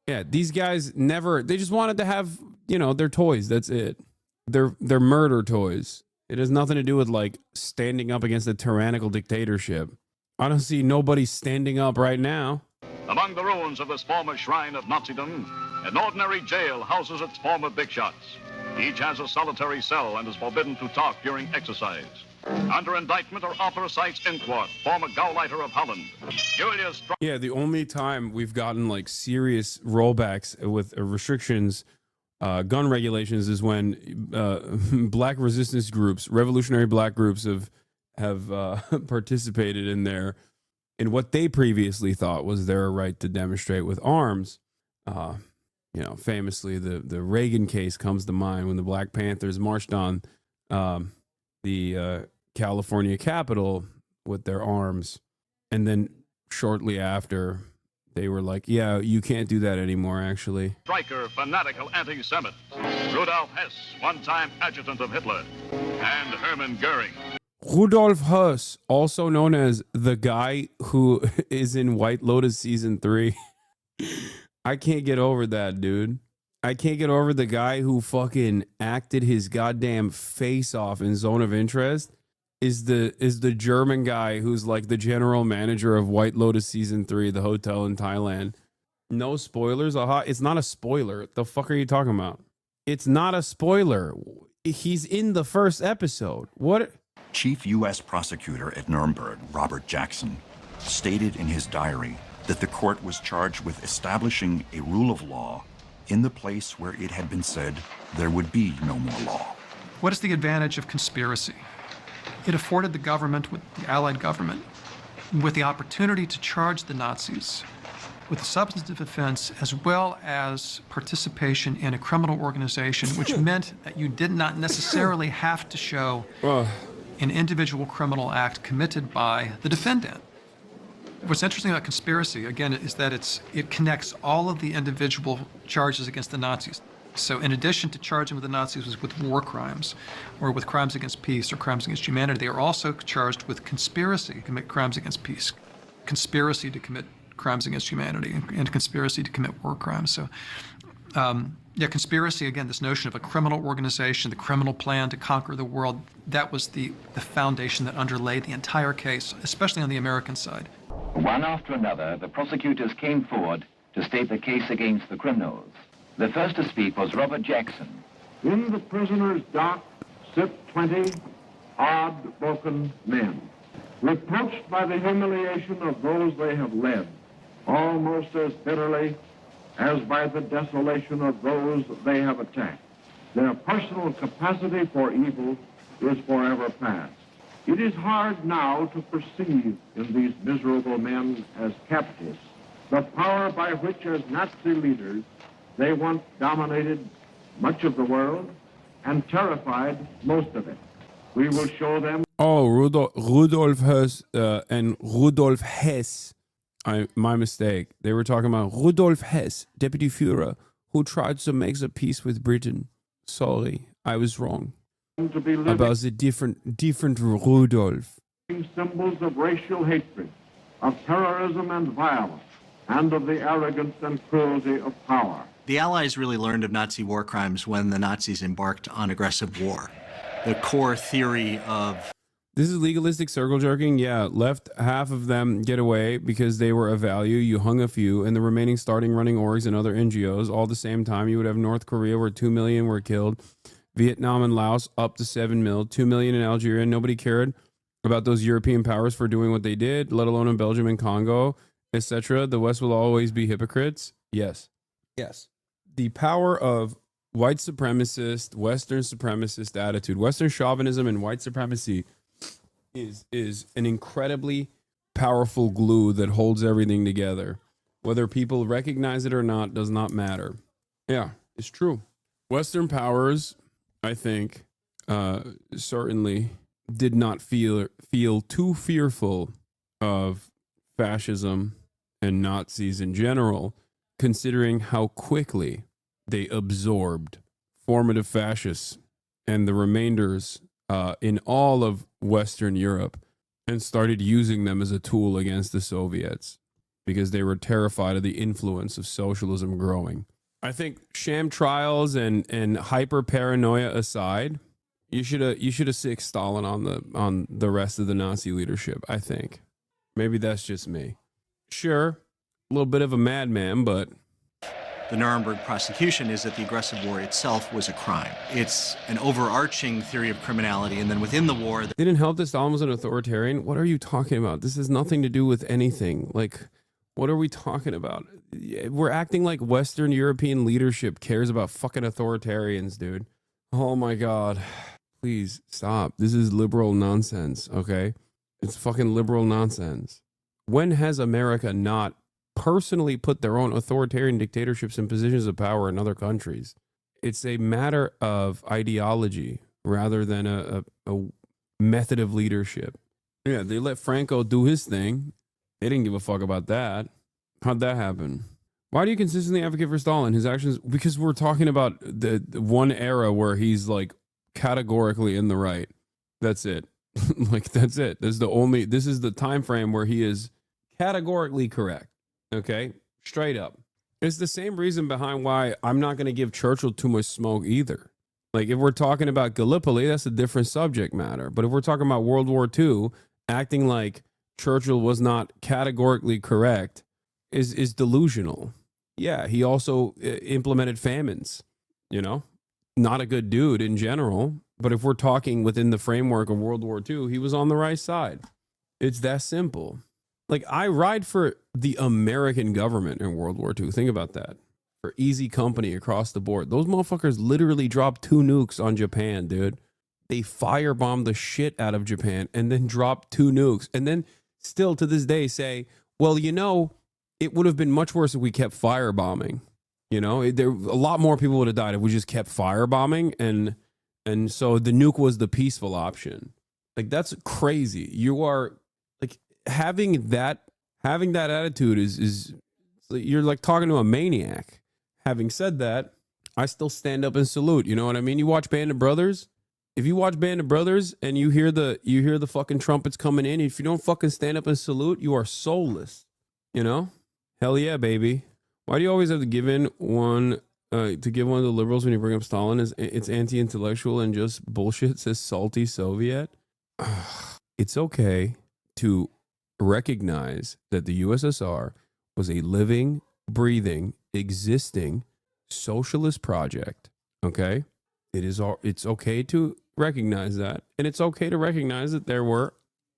Yeah, these guys they just wanted to have, their toys. That's it. They're murder toys. It has nothing to do with like standing up against a tyrannical dictatorship. I don't see nobody standing up right now. Among the ruins of this former shrine of Nazism, an ordinary jail houses its former big shots. Each has a solitary cell and is forbidden to talk during exercise. Under indictment are Arthur Sykes Inquart, former Gauleiter of Holland. Julius... Yeah, the only time we've gotten like serious rollbacks with restrictions, gun regulations, is when black resistance groups, revolutionary black groups, have participated in what they previously thought was their right to demonstrate with arms. Famously, the Reagan case comes to mind when the Black Panthers marched on the California Capitol with their arms. And then shortly after, they were like, yeah, you can't do that anymore, actually. Striker, fanatical anti-Semite. Rudolf Hess, one-time adjutant of Hitler. And Hermann Goering. Rudolf Hess, also known as the guy who is in White Lotus season 3. I can't get over that, dude. I can't get over the guy who fucking acted his goddamn face off in Zone of Interest is the German guy who's like the general manager of White Lotus season 3, the hotel in Thailand. No spoilers. Aha, it's not a spoiler. The fuck are you talking about? It's not a spoiler. He's in the first episode. What? Chief U.S. Prosecutor at Nuremberg, Robert Jackson, stated in his diary that the court was charged with establishing a rule of law in the place where it had been said there would be no more law. What is the advantage of conspiracy? It afforded the government, the Allied government, with the opportunity to charge the Nazis with a substantive offense as well as participation in a criminal organization, which meant that you did not necessarily have to show an individual criminal act committed by the defendant. What's interesting about conspiracy, again, is that it connects all of the individual charges against the Nazis. So in addition to charging with the Nazis with war crimes or with crimes against peace or crimes against humanity, they are also charged with conspiracy to commit crimes against peace, conspiracy to commit crimes against humanity, and conspiracy to commit war crimes. So conspiracy, again, this notion of a criminal organization, the criminal plan to conquer the world, that was the foundation that underlay the entire case, especially on the American side. One after another, the prosecutors came forward to state the case against the criminals. The first to speak was Robert Jackson. In the prisoner's dock sit 20 odd broken men, reproached by the humiliation of those they have led, almost as bitterly as by the desolation of those they have attacked. Their personal capacity for evil is forever past. It is hard now to perceive in these miserable men as captives the power by which, as Nazi leaders, they once dominated much of the world and terrified most of it. We will show them... Oh, Rudolf Hess and Rudolf Hess. My mistake. They were talking about Rudolf Hess, Deputy Führer, who tried to make a peace with Britain. Sorry, I was wrong. To be about the different Rudolf. Symbols of racial hatred, of terrorism and violence, and of the arrogance and cruelty of power. The Allies really learned of Nazi war crimes when the Nazis embarked on aggressive war. The core theory of... This is legalistic circle jerking. Yeah, left half of them get away because they were of value. You hung a few, and the remaining starting running orgs and other NGOs. All the same time, you would have North Korea where 2 million were killed. Vietnam and Laos up to 7 mil, 2 million in Algeria. Nobody cared about those European powers for doing what they did, let alone in Belgium and Congo, etc. The West will always be hypocrites. Yes. Yes. The power of white supremacist, Western supremacist attitude, Western chauvinism and white supremacy is an incredibly powerful glue that holds everything together. Whether people recognize it or not does not matter. Yeah, it's true. Western powers, I think, certainly did not feel too fearful of fascism and Nazis in general, considering how quickly they absorbed formative fascists and the remainders in all of Western Europe and started using them as a tool against the Soviets because they were terrified of the influence of socialism growing. I think sham trials and hyper paranoia aside, you should have sicked Stalin on the rest of the Nazi leadership. I think maybe that's just me. Sure, a little bit of a madman, but The Nuremberg prosecution is that the aggressive war itself was a crime. It's an overarching theory of criminality, and then within the war... Didn't help that Stalin was an authoritarian? What are you talking about? This has nothing to do with anything. Like, what are we talking about? We're acting like Western European leadership cares about fucking authoritarians, dude. Oh my God. Please stop. This is liberal nonsense, okay? It's fucking liberal nonsense. When has America not personally put their own authoritarian dictatorships in positions of power in other countries? It's a matter of ideology rather than a method of leadership. Yeah, they let Franco do his thing. They didn't give a fuck about that. How'd that happen? Why do you consistently advocate for Stalin? His actions, because we're talking about the one era where he's like categorically in the right. That's it. Like, that's it. This is the time frame where he is categorically correct. Okay, straight up. It's the same reason behind why I'm not going to give Churchill too much smoke either. Like, if we're talking about Gallipoli, that's a different subject matter. But if we're talking about World War II, acting like Churchill was not categorically correct is delusional. Yeah, he also implemented famines, you know? Not a good dude in general. But if we're talking within the framework of World War II, he was on the right side. It's that simple. Like, I ride for the American government in World War II. Think about that. For easy company across the board. Those motherfuckers literally dropped 2 nukes on Japan, dude. They firebombed the shit out of Japan and then dropped 2 nukes. And then still to this day say, well, you know, it would have been much worse if we kept firebombing. You know, a lot more people would have died if we just kept firebombing. And so the nuke was the peaceful option. Like, that's crazy. You are... having that attitude is you're like talking to a maniac. Having said that, I still stand up and salute. You know what I mean? You watch Band of Brothers. If you watch Band of Brothers and you hear the fucking trumpets coming in, if you don't fucking stand up and salute, you are soulless. You know? Hell yeah, baby. Why do you always have to give in one to give one of the liberals when you bring up Stalin? It's anti-intellectual and just bullshit, says salty Soviet. It's okay to recognize that the USSR was a living, breathing, existing socialist project. Okay? It's okay to recognize that. And it's okay to recognize that there were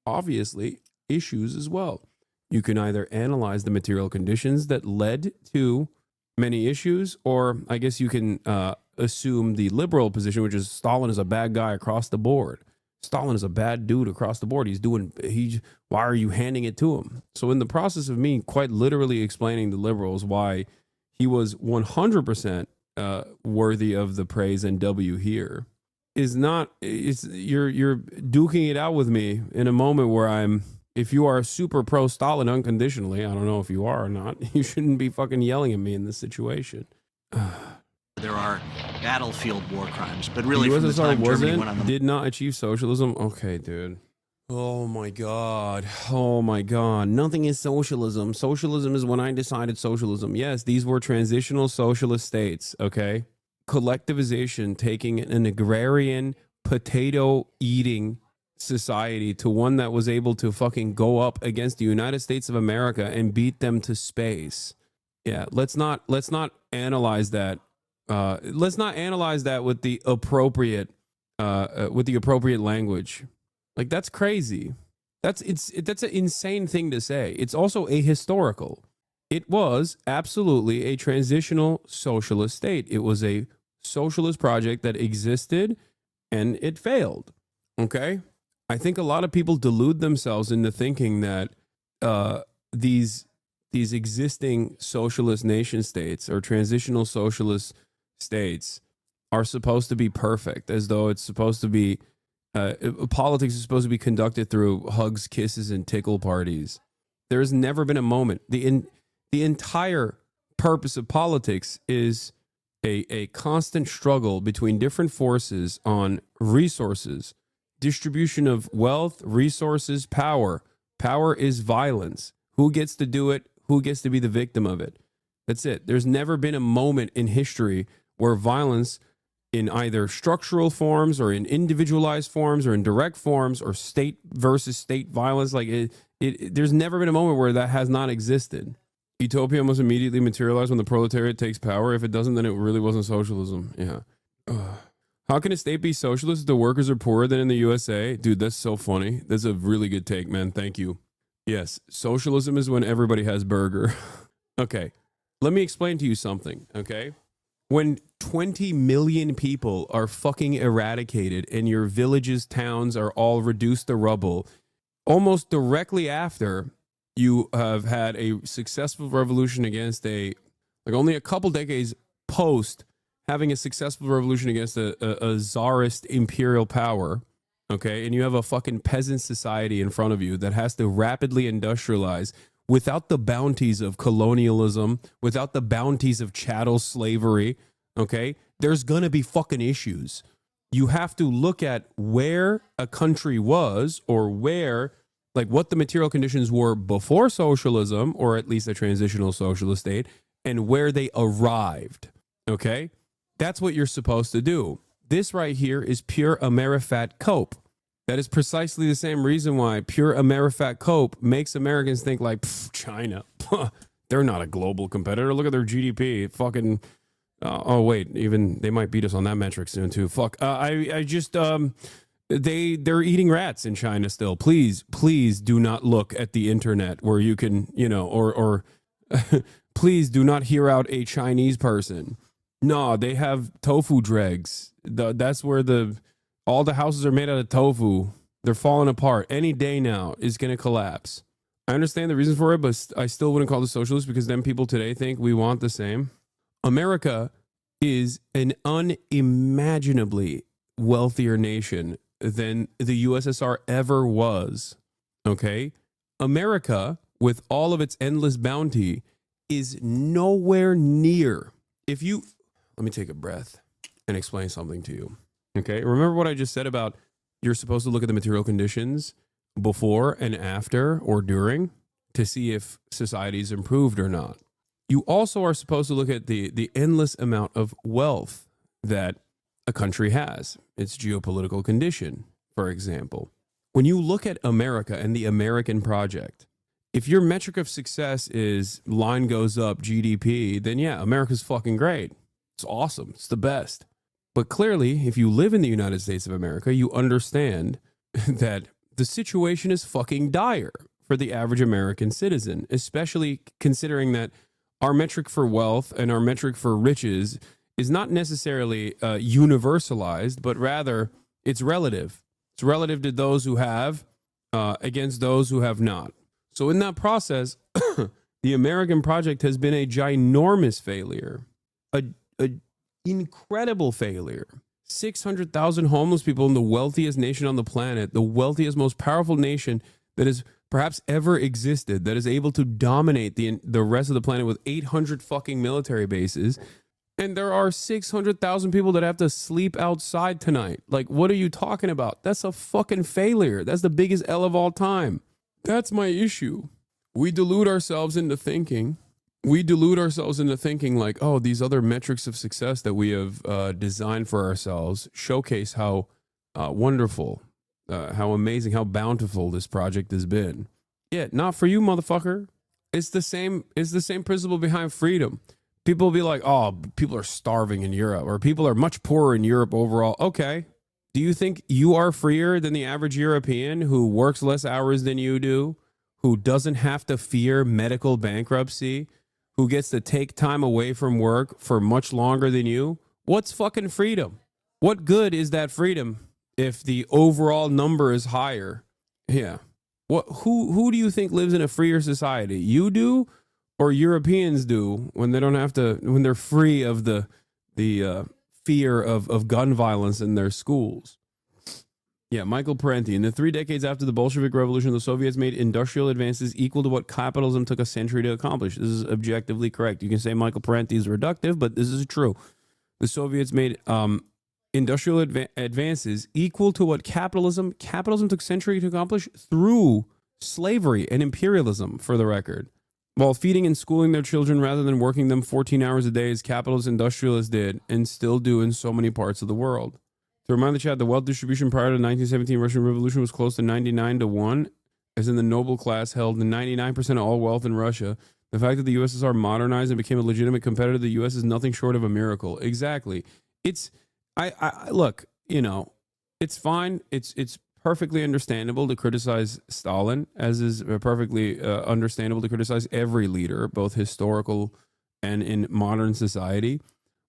obviously issues as well. You can either analyze the material conditions that led to many issues, or I guess you can assume the liberal position, which is Stalin is a bad guy across the board. Stalin is a bad dude across the board. Why are you handing it to him? So in the process of me quite literally explaining to liberals why he was 100% worthy of the praise and W here, you're duking it out with me in a moment where if you are super pro Stalin unconditionally, I don't know if you are or not, you shouldn't be fucking yelling at me in this situation. There are battlefield war crimes, but really the from the USSR time Germany went on the... did not achieve socialism. Okay, dude. Oh my God. Oh my God. Nothing is socialism. Socialism is when I decided socialism. Yes, these were transitional socialist states. Okay. Collectivization, taking an agrarian, potato eating society to one that was able to fucking go up against the United States of America and beat them to space. Yeah. Let's not analyze that. Let's not analyze that with the appropriate language. Like, that's crazy. That's an insane thing to say. It's also ahistorical. It was absolutely a transitional socialist state. It was a socialist project that existed and it failed. Okay? I think a lot of people delude themselves into thinking that these these existing socialist nation states or transitional socialist states are supposed to be perfect, as though it's supposed to be politics is supposed to be conducted through hugs, kisses, and tickle parties. There's never been a moment. The entire purpose of politics is a constant struggle between different forces on resources, distribution of wealth, resources, power. Power is violence. Who gets to do it? Who gets to be the victim of it? That's it. There's never been a moment in history where violence in either structural forms or in individualized forms or in direct forms or state versus state violence, like there's never been a moment where that has not existed. Utopia must immediately materialize when the proletariat takes power. If it doesn't, then it really wasn't socialism. Yeah. How can a state be socialist if the workers are poorer than in the USA? Dude, that's so funny. That's a really good take, man. Thank you. Yes, socialism is when everybody has burger. Okay, let me explain to you something, okay? When 20 million people are fucking eradicated and your villages, towns are all reduced to rubble, almost directly after you have had a successful revolution against only a couple decades post having a successful revolution against a czarist imperial power, okay, and you have a fucking peasant society in front of you that has to rapidly industrialize without the bounties of colonialism, without the bounties of chattel slavery, okay, there's gonna be fucking issues. You have to look at where a country was or where, like what the material conditions were before socialism, or at least a transitional socialist state, and where they arrived, okay? That's what you're supposed to do. This right here is pure Amerifat cope. That is precisely the same reason why pure Amerifat cope makes Americans think like, China, they're not a global competitor. Look at their GDP. Fucking, oh wait, even they might beat us on that metric soon too. Fuck, I just, they're eating rats in China still. Please do not look at the internet where you can, or please do not hear out a Chinese person. No, they have tofu dregs. That's where all the houses are made out of tofu. They're falling apart. Any day now is going to collapse. I understand the reason for it, but I still wouldn't call this socialist because then people today think we want the same. America is an unimaginably wealthier nation than the USSR ever was. Okay? America, with all of its endless bounty, is nowhere near. Let me take a breath and explain something to you. Okay? Remember what I just said about you're supposed to look at the material conditions before and after or during to see if society's improved or not. You also are supposed to look at the endless amount of wealth that a country has, its geopolitical condition, for example. When you look at America and the American project, if your metric of success is line goes up, GDP, then yeah, America's fucking great. It's awesome. It's the best. But clearly, if you live in the United States of America, you understand that the situation is fucking dire for the average American citizen, especially considering that our metric for wealth and our metric for riches is not necessarily universalized, but rather it's relative. It's relative to those who have against those who have not. So in that process, the American project has been a ginormous failure, a incredible failure. 600,000 homeless people in the wealthiest nation on the planet, the wealthiest, most powerful nation that has perhaps ever existed, that is able to dominate the rest of the planet with 800 fucking military bases. And there are 600,000 people that have to sleep outside tonight. Like, what are you talking about? That's a fucking failure. That's the biggest L of all time. That's my issue. We delude ourselves into thinking like, oh, these other metrics of success that we have designed for ourselves showcase how wonderful, how amazing, how bountiful this project has been. Yeah, not for you, motherfucker. It's the same principle behind freedom. People will be like, oh, people are starving in Europe, or people are much poorer in Europe overall. Okay. Do you think you are freer than the average European who works less hours than you do, who doesn't have to fear medical bankruptcy, who gets to take time away from work for much longer than you? What's fucking freedom? What good is that freedom if the overall number is higher? Yeah. Who do you think lives in a freer society? You do, or Europeans do when they don't have to, when they're free of the fear of gun violence in their schools. Yeah, Michael Parenti. In the 3 decades after the Bolshevik Revolution, the Soviets made industrial advances equal to what capitalism took a century to accomplish. This is objectively correct. You can say Michael Parenti is reductive, but this is true. The Soviets made industrial advances equal to what capitalism took a century to accomplish through slavery and imperialism, for the record. While feeding and schooling their children rather than working them 14 hours a day as capitalist industrialists did and still do in so many parts of the world. To remind the chat, the wealth distribution prior to the 1917 Russian Revolution was close to 99-1, as in the noble class held 99% of all wealth in Russia. The fact that the USSR modernized and became a legitimate competitor to the US is nothing short of a miracle. Exactly. It's, I look, you know, it's fine. It's perfectly understandable to criticize Stalin, as is perfectly understandable to criticize every leader, both historical and in modern society.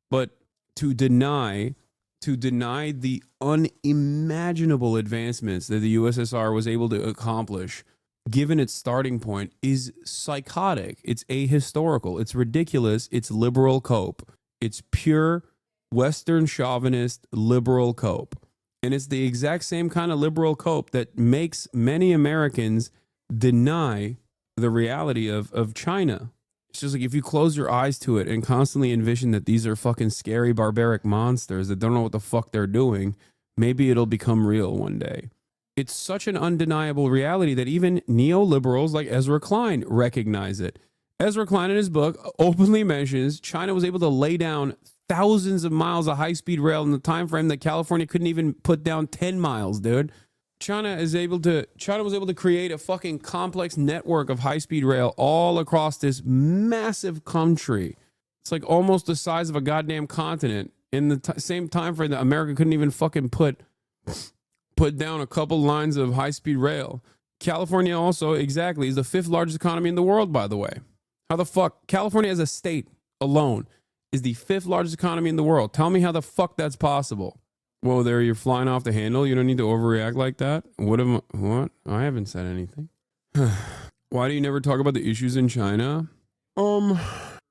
But to deny the unimaginable advancements that the USSR was able to accomplish, given its starting point, is psychotic. It's ahistorical. It's ridiculous. It's liberal cope. It's pure Western chauvinist liberal cope. And it's the exact same kind of liberal cope that makes many Americans deny the reality of China. It's just like if you close your eyes to it and constantly envision that these are fucking scary, barbaric monsters that don't know what the fuck they're doing, maybe it'll become real one day. It's such an undeniable reality that even neoliberals like Ezra Klein recognize it. Ezra Klein in his book openly mentions China was able to lay down thousands of miles of high-speed rail in the time frame that California couldn't even put down 10 miles, dude. China was able to create a fucking complex network of high-speed rail all across this massive country. It's like almost the size of a goddamn continent in the same time frame that America couldn't even fucking put down a couple lines of high-speed rail. California also, exactly, is the 5th largest economy in the world, by the way. How the fuck? California as a state alone is the 5th largest economy in the world. Tell me how the fuck that's possible. Whoa there, you're flying off the handle. You don't need to overreact like that. What? I haven't said anything. Why do you never talk about the issues in China? A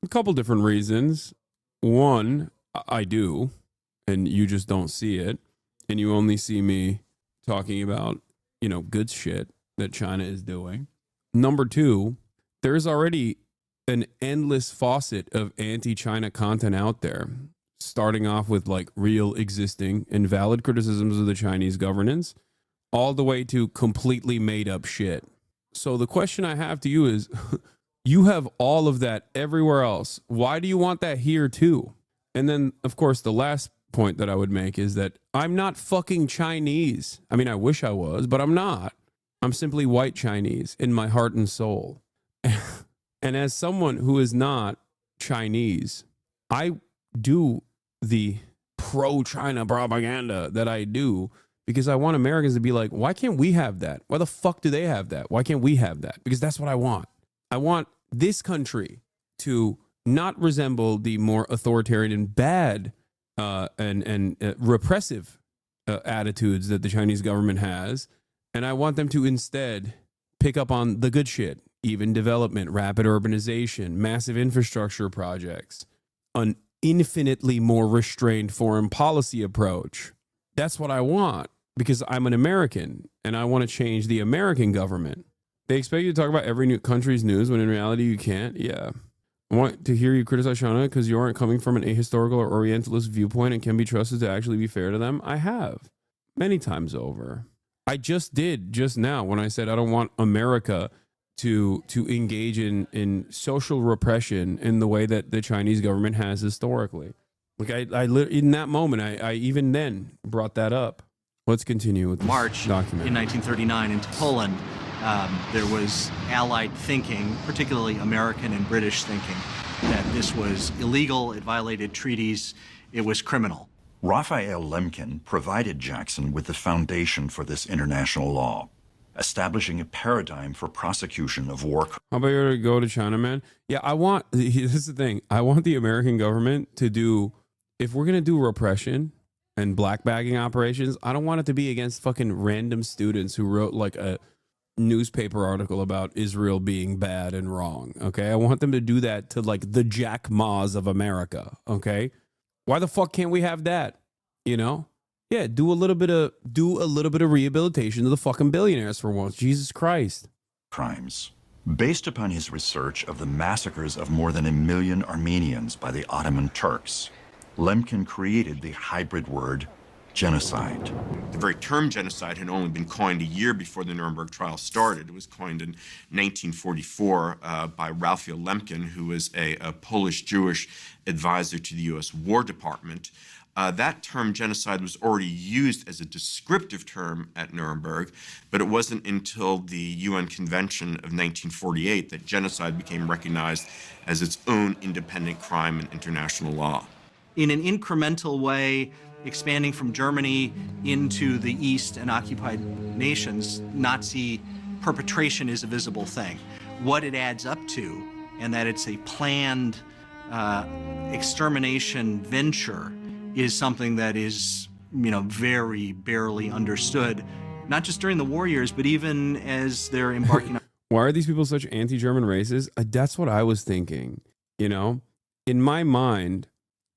couple different reasons. One, I do, and you just don't see it. And you only see me talking about, you know, good shit that China is doing. Number two, there's already an endless faucet of anti-China content out there, starting off with like real existing and valid criticisms of the Chinese governance, all the way to completely made up shit. So the question I have to you is, you have all of that everywhere else. Why do you want that here too? And then, of course, the last point that I would make is that I'm not fucking Chinese. I mean, I wish I was, but I'm not. I'm simply white Chinese in my heart and soul. And as someone who is not Chinese, I do the pro-China propaganda that I do because I want Americans to be like, why can't we have that? Why the fuck do they have that? Why can't we have that? Because that's what I want. I want this country to not resemble the more authoritarian and bad and repressive attitudes that the Chinese government has. And I want them to instead pick up on the good shit, even development, rapid urbanization, massive infrastructure projects, an infinitely more restrained foreign policy approach. That's what I want because I'm an American and I want to change the American government. They expect you to talk about every new country's news when in reality you can't. Yeah. I want to hear you criticize China because you aren't coming from an ahistorical or Orientalist viewpoint and can be trusted to actually be fair to them. I have many times over. I just did just now when I said I don't want America to engage in social repression in the way that the Chinese government has historically. Like I in that moment, I even then brought that up. Let's continue with this March document. In 1939 into Poland, there was Allied thinking, particularly American and British thinking, that this was illegal, it violated treaties, it was criminal. Raphael Lemkin provided Jackson with the foundation for this international law, establishing a paradigm for prosecution of war. How about you to go to China, man? Yeah, this is the thing. I want the American government to do, if we're going to do repression and black bagging operations, I don't want it to be against fucking random students who wrote like a newspaper article about Israel being bad and wrong. Okay. I want them to do that to like the Jack Ma's of America. Okay. Why the fuck can't we have that? You know? Yeah. Do a little bit of rehabilitation to the fucking billionaires for once. Jesus Christ. Crimes. Based upon his research of the massacres of more than 1 million Armenians by the Ottoman Turks, Lemkin created the hybrid word genocide. The very term genocide had only been coined a year before the Nuremberg trial started. It was coined in 1944 by Raphael Lemkin, who was a Polish Jewish advisor to the U.S. War Department. That term genocide was already used as a descriptive term at Nuremberg, but it wasn't until the UN Convention of 1948 that genocide became recognized as its own independent crime in international law. In an incremental way, expanding from Germany into the East and occupied nations, Nazi perpetration is a visible thing. What it adds up to, and that it's a planned extermination venture, is something that is, very barely understood, not just during the war years, but even as they're embarking on. Why are these people such anti-German racists? That's what I was thinking. In my mind,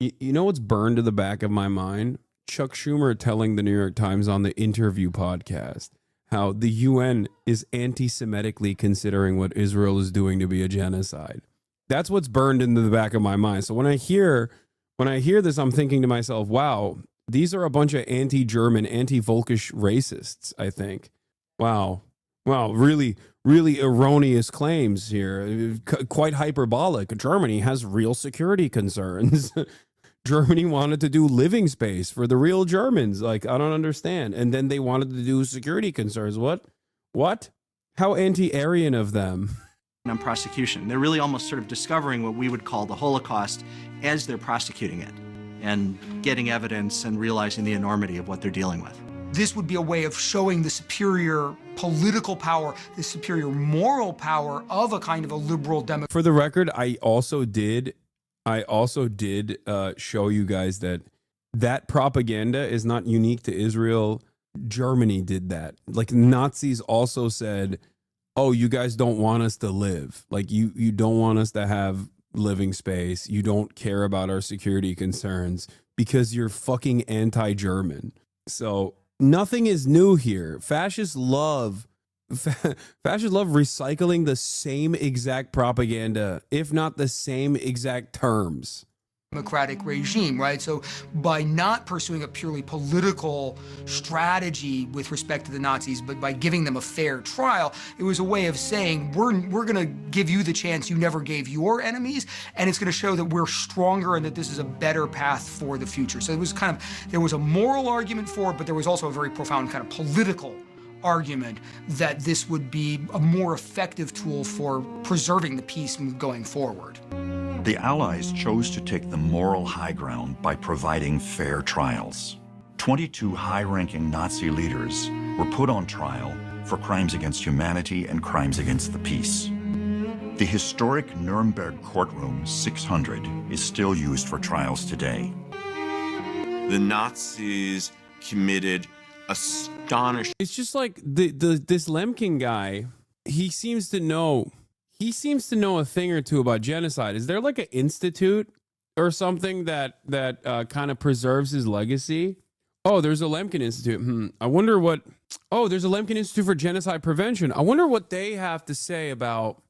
you know what's burned to the back of my mind? Chuck Schumer telling the New York Times on the Interview podcast how the UN is anti-Semitically considering what Israel is doing to be a genocide. That's what's burned into the back of my mind. So when I hear this, I'm thinking to myself, wow, these are a bunch of anti-German, anti-Volkish racists, I think. Wow, really, really erroneous claims here. Quite hyperbolic. Germany has real security concerns. Germany wanted to do living space for the real Germans. Like, I don't understand. And then they wanted to do security concerns. What? How anti-Aryan of them. On prosecution. They're really almost sort of discovering what we would call the Holocaust as they're prosecuting it and getting evidence and realizing the enormity of what they're dealing with. This would be a way of showing the superior political power, the superior moral power of a kind of a liberal democracy. For the record, I also did show you guys that propaganda is not unique to Israel. Germany did that. Like, Nazis also said, oh, you guys don't want us to live. Like, you don't want us to have living space. You don't care about our security concerns because you're fucking anti-German. So nothing is new here. Fascists love recycling the same exact propaganda, if not the same exact terms. Democratic regime, right? So by not pursuing a purely political strategy with respect to the Nazis, but by giving them a fair trial, it was a way of saying, we're going to give you the chance you never gave your enemies, and it's going to show that we're stronger and that this is a better path for the future. So it was there was a moral argument for it, but there was also a very profound kind of political argument that this would be a more effective tool for preserving the peace going forward. The Allies chose to take the moral high ground by providing fair trials. 22 high-ranking Nazi leaders were put on trial for crimes against humanity and crimes against the peace. The historic Nuremberg courtroom 600 is still used for trials today. The Nazis committed astonishing. It's just like this Lemkin guy, he seems to know a thing or two about genocide. Is there like an institute or something that kind of preserves his legacy? Oh, there's a Lemkin Institute. I wonder what. Oh, there's a Lemkin Institute for Genocide Prevention. I wonder what they have to say about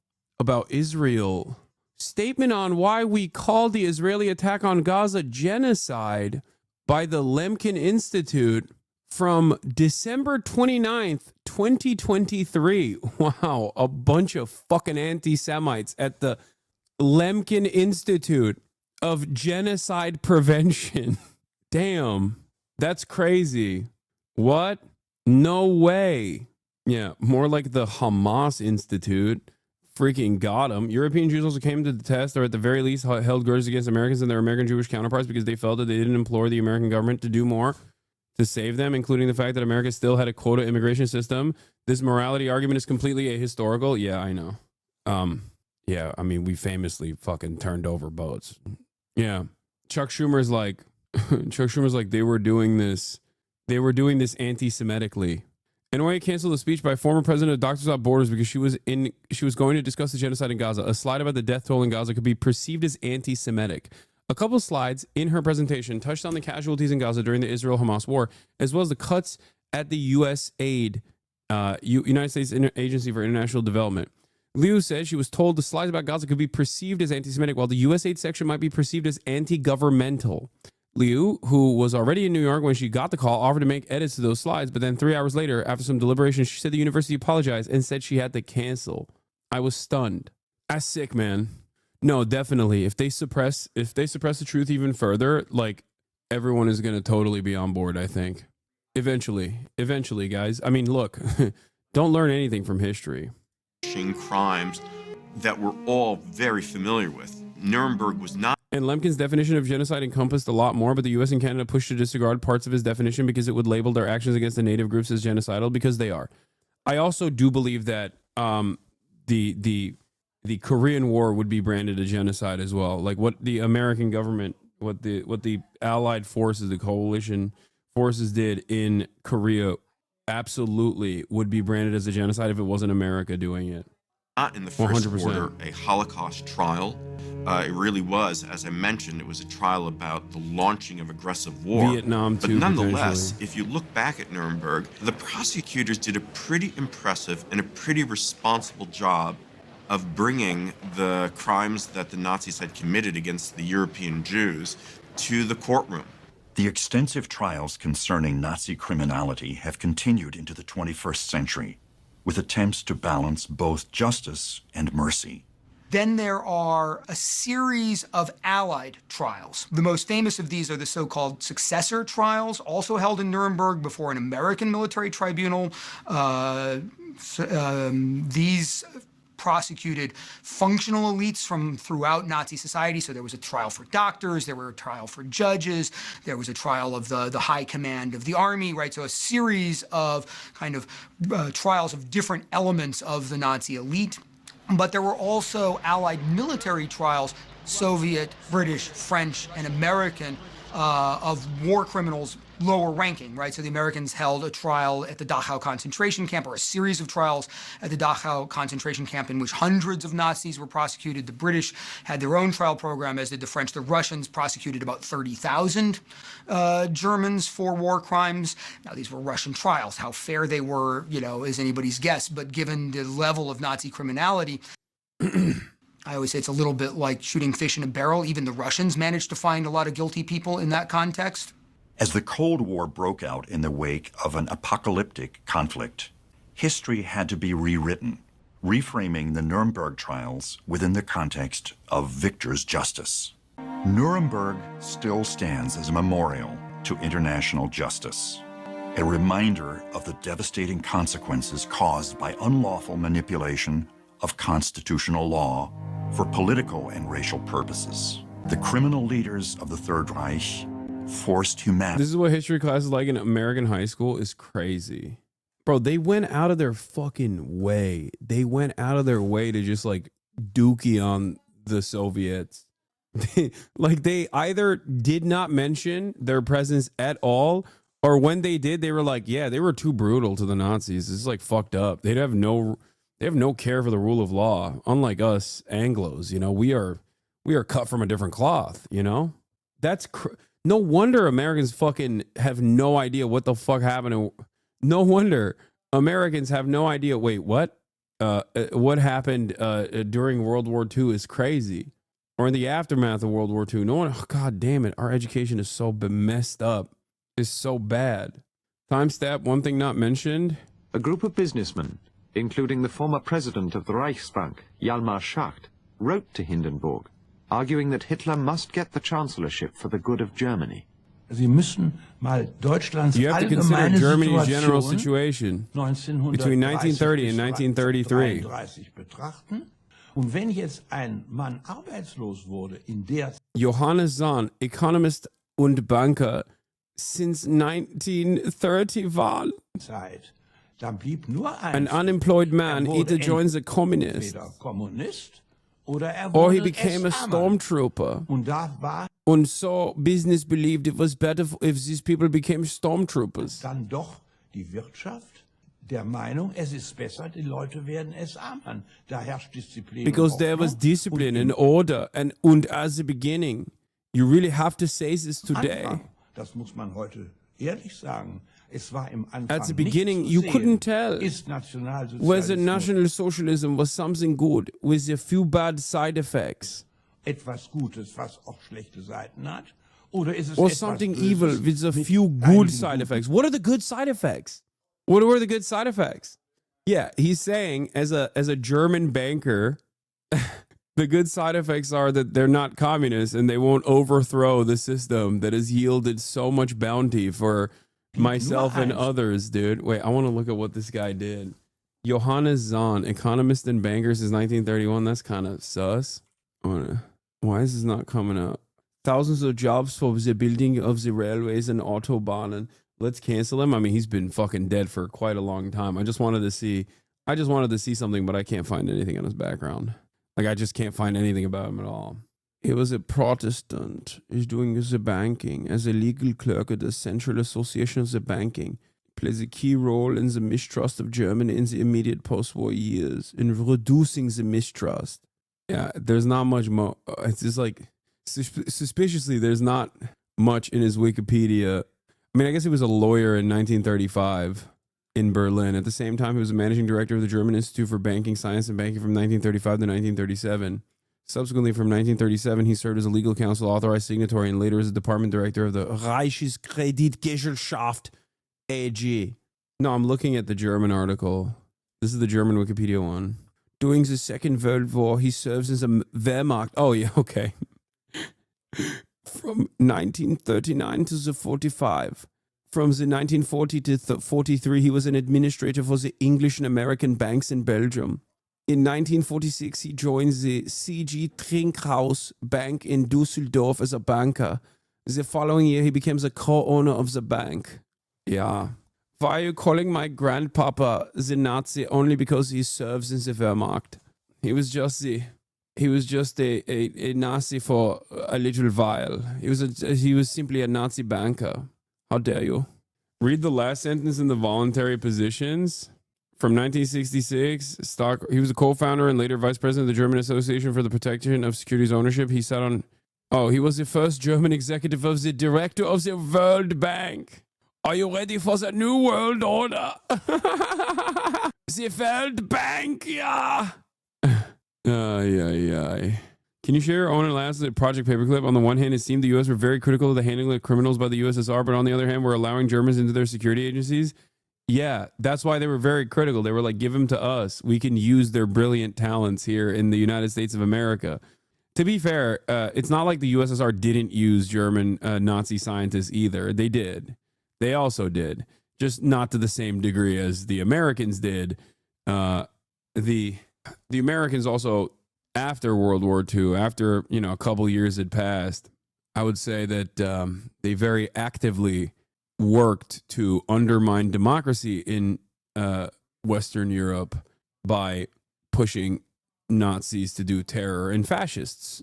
Israel. Statement on why we called the Israeli attack on Gaza genocide by the Lemkin Institute from December 29th, 2023. Wow, a bunch of fucking anti-Semites at the Lemkin Institute of Genocide Prevention. Damn, that's crazy. What? No way. Yeah, more like the Hamas Institute. Freaking got them. European Jews also came to the test, or at the very least held grudges against Americans and their American Jewish counterparts because they felt that they didn't implore the American government to do more to save them, including the fact that America still had a quota immigration system. This morality argument is completely ahistorical. Yeah, I know. Yeah, I mean, we famously fucking turned over boats. Yeah. Chuck Schumer's like, they were doing this anti-Semitically. NYA canceled a speech by former president of Doctors Without Borders because she was going to discuss the genocide in Gaza. A slide about the death toll in Gaza could be perceived as anti-Semitic. A couple of slides in her presentation touched on the casualties in Gaza during the Israel-Hamas war, as well as the cuts at the USAID, United States Agency for International Development. Liu said she was told the slides about Gaza could be perceived as anti-Semitic, while the USAID section might be perceived as anti-governmental. Liu, who was already in New York when she got the call, offered to make edits to those slides, but then 3 hours later, after some deliberation, she said the university apologized and said she had to cancel. I was stunned. That's sick, man. No, definitely. If they suppress the truth even further, like, everyone is going to totally be on board, I think. Eventually, guys. I mean, look, don't learn anything from history. Crimes that we're all very familiar with. Nuremberg was not. And Lemkin's definition of genocide encompassed a lot more, but the U.S. and Canada pushed to disregard parts of his definition because it would label their actions against the native groups as genocidal, because they are. I also do believe that the Korean War would be branded a genocide as well. Like what the American government, what the Allied forces, the coalition forces did in Korea, absolutely would be branded as a genocide if it wasn't America doing it. Not in the first 100%. order a Holocaust trial. It really was, as I mentioned, it was a trial about the launching of aggressive war. Vietnam, but too, nonetheless, if you look back at Nuremberg, the prosecutors did a pretty impressive and a pretty responsible job of bringing the crimes that the Nazis had committed against the European Jews to the courtroom. The extensive trials concerning Nazi criminality have continued into the 21st century, with attempts to balance both justice and mercy. Then there are a series of Allied trials. The most famous of these are the so-called successor trials, also held in Nuremberg before an American military tribunal. These prosecuted functional elites from throughout Nazi society. So there was a trial for doctors, there were a trial for judges, there was a trial of the high command of the army, right? So a series of kind of trials of different elements of the Nazi elite. But there were also Allied military trials, Soviet, British, French, and American, of war criminals lower ranking, right? So the Americans held a trial at the Dachau concentration camp, or a series of trials at the Dachau concentration camp in which hundreds of Nazis were prosecuted. The British had their own trial program, as did the French. The Russians prosecuted about 30,000 Germans for war crimes. Now, these were Russian trials. How fair they were, you know, is anybody's guess. But given the level of Nazi criminality, I always say it's a little bit like shooting fish in a barrel. Even the Russians managed to find a lot of guilty people in that context. As the Cold War broke out in the wake of an apocalyptic conflict, history had to be rewritten, reframing the Nuremberg trials within the context of victor's justice. Nuremberg still stands as a memorial to international justice, a reminder of the devastating consequences caused by unlawful manipulation of constitutional law for political and racial purposes. The criminal leaders of the Third Reich forced humanity. This is what history class is like in American high school. Is crazy. Bro, they went out of their fucking way. They went out of their way to just like dookie on the Soviets. Like they either did not mention their presence at all, or when they did, they were like, yeah, they were too brutal to the Nazis. This is like fucked up. They have no care for the rule of law. Unlike us Anglos, you know, we are cut from a different cloth, you know? That's no wonder Americans fucking have no idea what the fuck happened. No wonder Americans have no idea. Wait, what? What happened during World War II is crazy. Or in the aftermath of World War II. No one, oh, God damn it. Our education is so messed up. It's so bad. Timestamp, one thing not mentioned. A group of businessmen, including the former president of the Reichsbank, Hjalmar Schacht, wrote to Hindenburg, arguing that Hitler must get the chancellorship for the good of Germany. Sie müssen mal Deutschlands You have to consider allgemeine Germany's general Situation situation between 1930 and 1933. betrachten. Und wenn jetzt ein Mann arbeitslos wurde in der Johannes Zahn, economist und Banker, since 1931. Zeit, dann blieb nur An unemployed man either joins the communists entweder Kommunist oder or he wurde became a SA-Mann. stormtrooper. Und da war And so business believed it was better if these people became stormtroopers. dann doch die Wirtschaft der Meinung, es ist besser, die Leute werden es ahmen. Da herrscht Disziplin. Because there was discipline and order and as the beginning. You really have to say this today. Anfang, das muss man heute ehrlich sagen. Es war im Anfang At the beginning, nicht you zu couldn't sehen, tell ist Nationalsozialismus whether National Socialism was something good with a few bad side effects, etwas Gutes, was auch schlechte Seiten hat, oder ist es or etwas something Böses evil with a mit few good einigen side guten- effects. What are the good side effects? What were the good side effects? Yeah, he's saying as a German banker, the good side effects are that they're not communists and they won't overthrow the system that has yielded so much bounty for myself and others, dude. Wait, I want to look at what this guy did. Johannes Zahn, economist and banker since 1931. That's kind of sus. Why is this not coming up? Thousands of jobs for the building of the railways and autobahnen. Let's cancel him. I mean, he's been fucking dead for quite a long time. I just wanted to see something, but I can't find anything on his background. Like, I just can't find anything about him at all. He was a Protestant. He's doing the banking as a legal clerk at the Central Association of the Banking. Plays a key role in the mistrust of Germany in the immediate post-war years, in reducing the mistrust. Yeah, there's not much more. It's just like, suspiciously, there's not much in his Wikipedia. I mean, I guess he was a lawyer in 1935 in Berlin. At the same time, he was a managing director of the German Institute for Banking Science and Banking from 1935 to 1937. Subsequently, from 1937, he served as a legal counsel, authorized signatory, and later as a department director of the Reichskreditgesellschaft AG. No, I'm looking at the German article. This is the German Wikipedia one. During the Second World War, he serves as a Wehrmacht. Oh, yeah, okay. From 1939 to the 45. From the 1940 to 43, he was an administrator for the English and American banks in Belgium. In 1946, he joined the C.G. Trinkhaus Bank in Düsseldorf as a banker. The following year, he became the co-owner of the bank. Yeah. Why are you calling my grandpapa the Nazi only because he serves in the Wehrmacht? He was just a Nazi for a little while. He was simply a Nazi banker. How dare you? Read the last sentence in the voluntary positions. From 1966, he was a co-founder and later vice president of the German Association for the Protection of Securities Ownership. He was the first German executive of the director of the World Bank. Are you ready for the new world order? The World Bank, yeah. Can you share your own and last Project Paperclip? On the one hand, it seemed the U.S. were very critical of the handling of criminals by the USSR, but on the other hand, we're allowing Germans into their security agencies. Yeah, that's why they were very critical. They were like, give them to us. We can use their brilliant talents here in the United States of America. To be fair, it's not like the USSR didn't use German Nazi scientists either. They did. They also did. Just not to the same degree as the Americans did. The Americans also, after World War II, after, a couple years had passed, I would say that they very actively worked to undermine democracy in Western Europe by pushing Nazis to do terror and fascists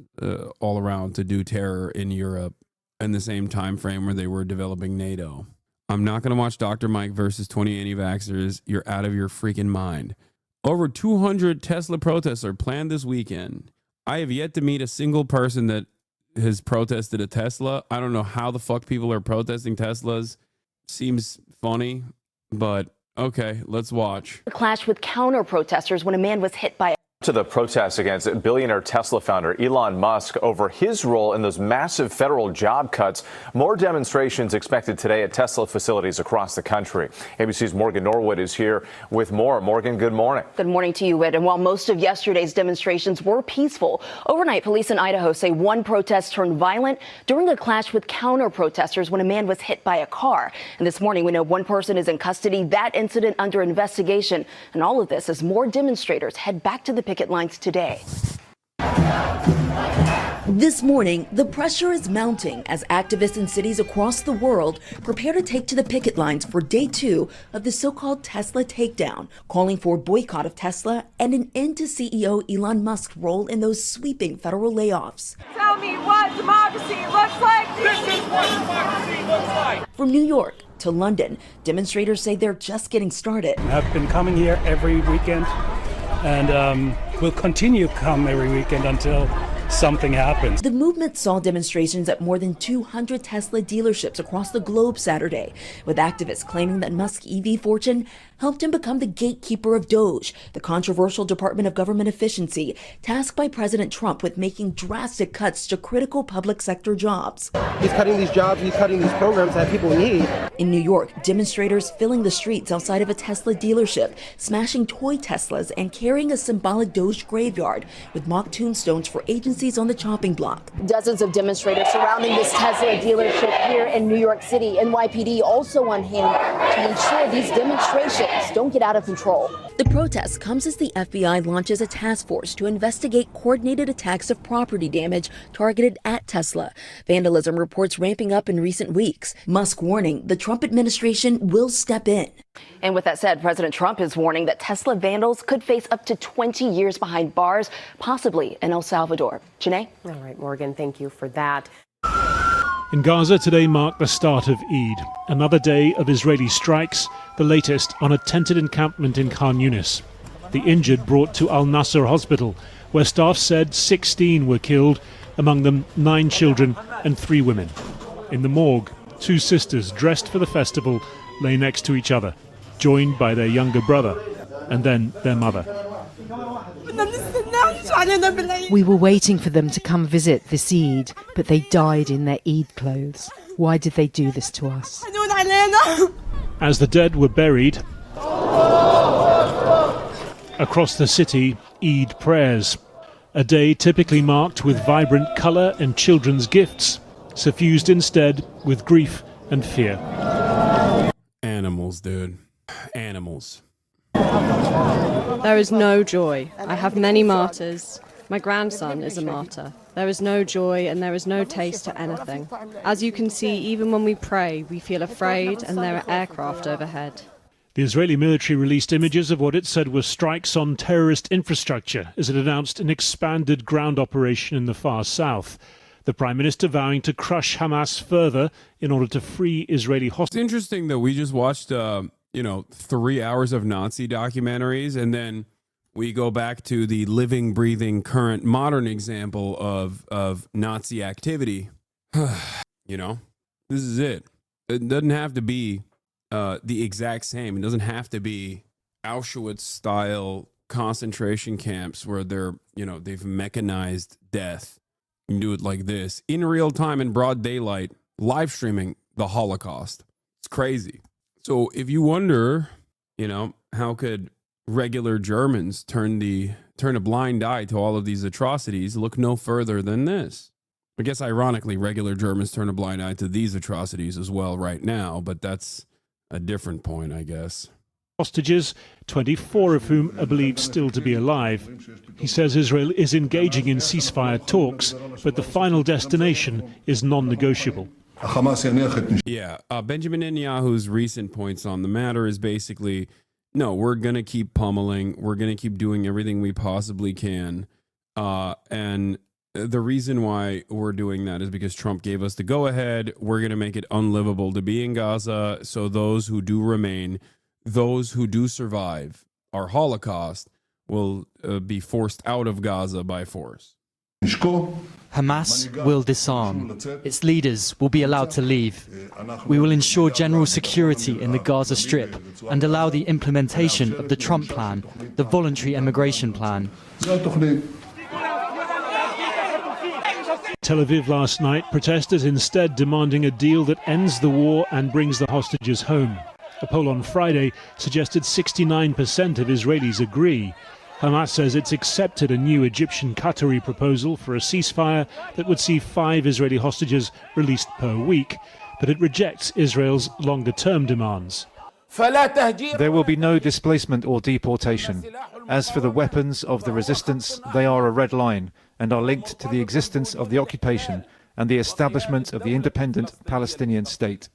all around to do terror in Europe in the same time frame where they were developing NATO. I'm not going to watch Dr. Mike versus 20 anti-vaxxers. You're out of your freaking mind. Over 200 Tesla protests are planned this weekend. I have yet to meet a single person that has protested a Tesla. I don't know how the fuck people are protesting Teslas. Seems funny, but okay, let's watch. A clash with counter-protesters when a man was hit by To the protests against billionaire Tesla founder Elon Musk over his role in those massive federal job cuts. More demonstrations expected today at Tesla facilities across the country. ABC's Morgan Norwood is here with more. Morgan, good morning. Good morning to you, Whit. And while most of yesterday's demonstrations were peaceful, overnight police in Idaho say one protest turned violent during a clash with counter-protesters when a man was hit by a car. And this morning, we know one person is in custody. That incident under investigation. And all of this as more demonstrators head back to the picket lines today. This morning, the pressure is mounting as activists in cities across the world prepare to take to the picket lines for day 2 of the so-called Tesla takedown, calling for a boycott of Tesla and an end to CEO Elon Musk's role in those sweeping federal layoffs. Tell me what democracy looks like. This is what democracy looks like. From New York to London, demonstrators say they're just getting started. I've been coming here every weekend and will continue to come every weekend until something happens. The movement saw demonstrations at more than 200 Tesla dealerships across the globe Saturday, with activists claiming that Musk's EV fortune helped him become the gatekeeper of DOGE, the controversial Department of Government Efficiency, tasked by President Trump with making drastic cuts to critical public sector jobs. He's cutting these jobs, he's cutting these programs that people need. In New York, demonstrators filling the streets outside of a Tesla dealership, smashing toy Teslas and carrying a symbolic DOGE graveyard with mock tombstones for agencies on the chopping block. Dozens of demonstrators surrounding this Tesla dealership here in New York City. NYPD also on hand to ensure these demonstrations don't get out of control. The protest comes as the FBI launches a task force to investigate coordinated attacks of property damage targeted at Tesla. Vandalism reports ramping up in recent weeks. Musk warning the Trump administration will step in. And with that said, President Trump is warning that Tesla vandals could face up to 20 years behind bars, possibly in El Salvador. Janae? All right, Morgan, thank you for that. In Gaza, today marked the start of Eid, another day of Israeli strikes, the latest on a tented encampment in Khan Yunis. The injured brought to Al Nasser Hospital, where staff said 16 were killed, among them 9 children and 3 women. In the morgue, 2 sisters dressed for the festival lay next to each other, joined by their younger brother and then their mother. We were waiting for them to come visit this Eid, but they died in their Eid clothes. Why did they do this to us? As the dead were buried, across the city, Eid prayers, a day typically marked with vibrant colour and children's gifts, suffused instead with grief and fear. Animals, dude. Animals. There is no joy. I have many martyrs. My grandson is a martyr. There is no joy and there is no taste to anything. As you can see, even when we pray, we feel afraid and there are aircraft overhead. The Israeli military released images of what it said were strikes on terrorist infrastructure as it announced an expanded ground operation in the far south. The Prime Minister vowing to crush Hamas further in order to free Israeli hostages. It's interesting that we just watched 3 hours of Nazi documentaries, and then we go back to the living, breathing, current, modern example of Nazi activity. This is it. It doesn't have to be the exact same. It doesn't have to be Auschwitz-style concentration camps where they've mechanized death. You can do it like this, in real time, in broad daylight, live streaming the Holocaust. It's crazy. So if you wonder, how could regular Germans turn a blind eye to all of these atrocities, look no further than this. I guess ironically, regular Germans turn a blind eye to these atrocities as well right now, but that's a different point, I guess. Hostages, 24 of whom are believed still to be alive. He says Israel is engaging in ceasefire talks, but the final destination is non-negotiable. Yeah, Benjamin Netanyahu's recent points on the matter is basically, no, we're going to keep pummeling. We're going to keep doing everything we possibly can. And the reason why we're doing that is because Trump gave us the go-ahead. We're going to make it unlivable to be in Gaza. So those who do remain, those who do survive our Holocaust will be forced out of Gaza by force. Hamas will disarm. Its leaders will be allowed to leave. We will ensure general security in the Gaza Strip and allow the implementation of the Trump plan, the voluntary immigration plan. Tel Aviv last night, protesters instead demanding a deal that ends the war and brings the hostages home. A poll on Friday suggested 69% of Israelis agree. Hamas says it's accepted a new Egyptian-Qatari proposal for a ceasefire that would see 5 Israeli hostages released per week, but it rejects Israel's longer-term demands. There will be no displacement or deportation. As for the weapons of the resistance, they are a red line and are linked to the existence of the occupation and the establishment of the independent Palestinian state.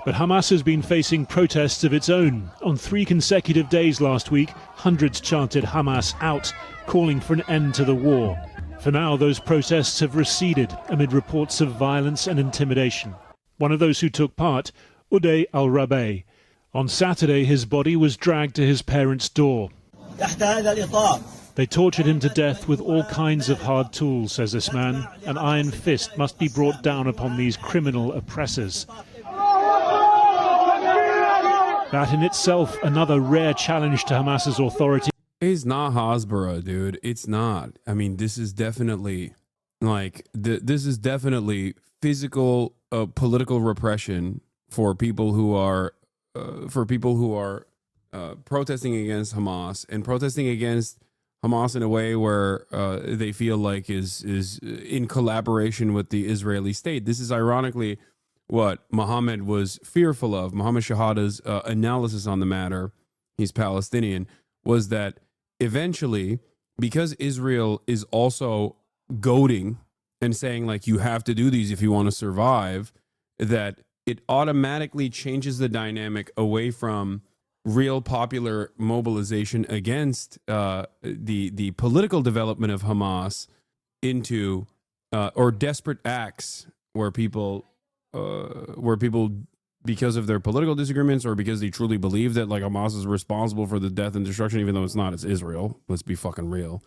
But Hamas has been facing protests of its own. On 3 consecutive days last week, hundreds chanted Hamas out, calling for an end to the war. For now, those protests have receded amid reports of violence and intimidation. One of those who took part, SPUDDAY al-Rabai. On Saturday, his body was dragged to his parents' door. They tortured him to death with all kinds of hard tools, says this man. An iron fist must be brought down upon these criminal oppressors. That in itself, another rare challenge to Hamas's authority. It's not Hasbara, dude. It's not. I mean, this is definitely, like, this is definitely physical, political repression for people who are, protesting against Hamas and protesting against Hamas in a way where they feel like is in collaboration with the Israeli state. This is ironically what Mohammed was fearful of. Mohammed Shahada's analysis on the matter, he's Palestinian, was that eventually, because Israel is also goading and saying, like, you have to do these if you want to survive, that it automatically changes the dynamic away from real popular mobilization against the political development of Hamas into or desperate acts where people because of their political disagreements or because they truly believe that, like, Hamas is responsible for the death and destruction, even though it's not, it's Israel, let's be fucking real,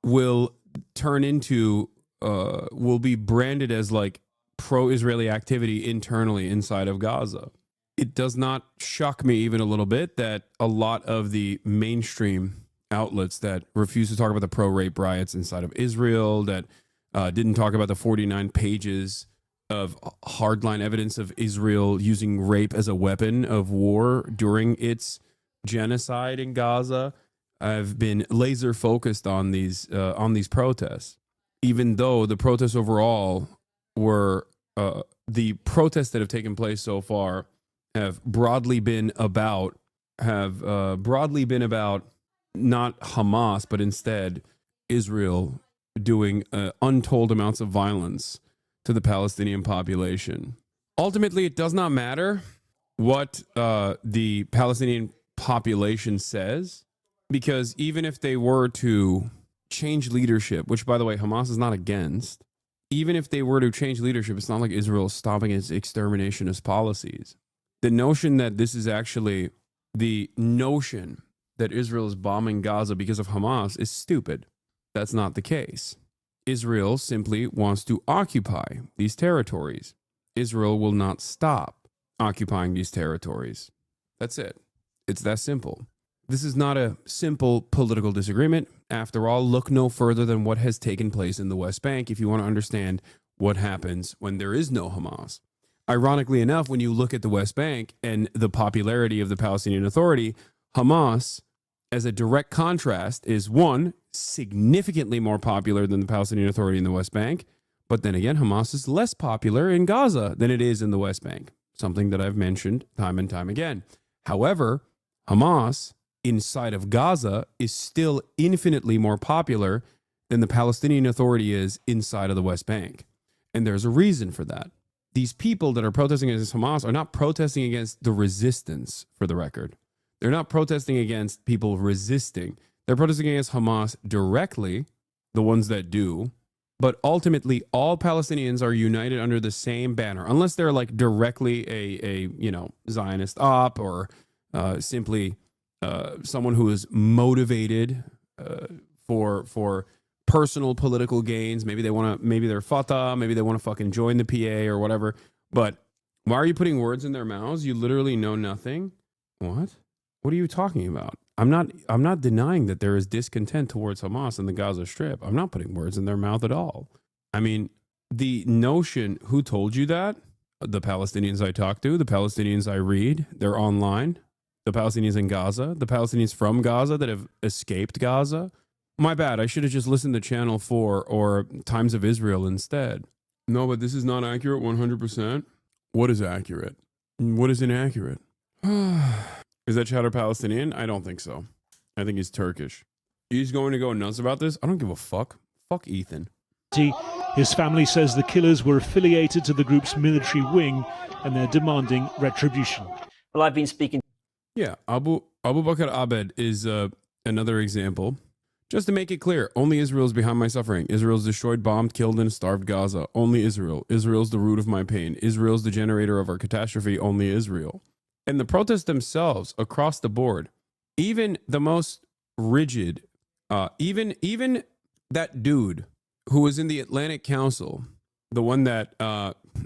will turn into will be branded as like pro-Israeli activity internally inside of Gaza. It does not shock me even a little bit that a lot of the mainstream outlets that refuse to talk about the pro-rape riots inside of Israel, that didn't talk about the 49 pages of hardline evidence of Israel using rape as a weapon of war during its genocide in Gaza, have been laser focused on these protests, even though the protests overall were the protests that have taken place so far have broadly been about not Hamas, but instead Israel doing untold amounts of violence to the Palestinian population. Ultimately, it does not matter what the Palestinian population says, because even if they were to change leadership, which, by the way, Hamas is not against, even if they were to change leadership, it's not like Israel is stopping its exterminationist policies. The notion that this is actually the notion that Israel is bombing Gaza because of Hamas is stupid. That's not the case. Israel simply wants to occupy these territories. Israel will not stop occupying these territories. That's it. It's that simple. This is not a simple political disagreement. After all, look no further than what has taken place in the West Bank if you want to understand what happens when there is no Hamas. Ironically enough, when you look at the West Bank and the popularity of the Palestinian Authority, Hamas, as a direct contrast, is one, significantly more popular than the Palestinian Authority in the West Bank. But then again, Hamas is less popular in Gaza than it is in the West Bank, something that I've mentioned time and time again. However, Hamas inside of Gaza is still infinitely more popular than the Palestinian Authority is inside of the West Bank. And there's a reason for that. These people that are protesting against Hamas are not protesting against the resistance, for the record. They're not protesting against people resisting. They're protesting against Hamas directly, the ones that do. But ultimately, all Palestinians are united under the same banner, unless they're like directly a Zionist op or simply someone who is motivated for personal political gains. Maybe they're Fatah, maybe they want to fucking join the PA or whatever. But why are you putting words in their mouths? You literally know nothing. What are you talking about? I'm not denying that there is discontent towards Hamas in the Gaza Strip. I'm not putting words in their mouth at all. I mean, the notion, who told you that? The Palestinians I talk to, the Palestinians I read, they're online. The Palestinians in Gaza, the Palestinians from Gaza that have escaped Gaza. My bad, I should have just listened to Channel 4 or Times of Israel instead. No, but this is not accurate 100%. What is accurate? What is inaccurate? Is that Chatter Palestinian? I don't think so. I think he's Turkish. He's going to go nuts about this? I don't give a fuck. Fuck Ethan. His family says the killers were affiliated to the group's military wing and they're demanding retribution. Well, I've been speaking. Yeah, Abu Bakr Abed is another example. Just to make it clear, only Israel is behind my suffering. Israel's destroyed, bombed, killed, and starved Gaza. Only Israel. Israel's the root of my pain. Israel's the generator of our catastrophe. Only Israel. And the protests themselves across the board, even the most rigid, even that dude who was in the Atlantic Council, the one that,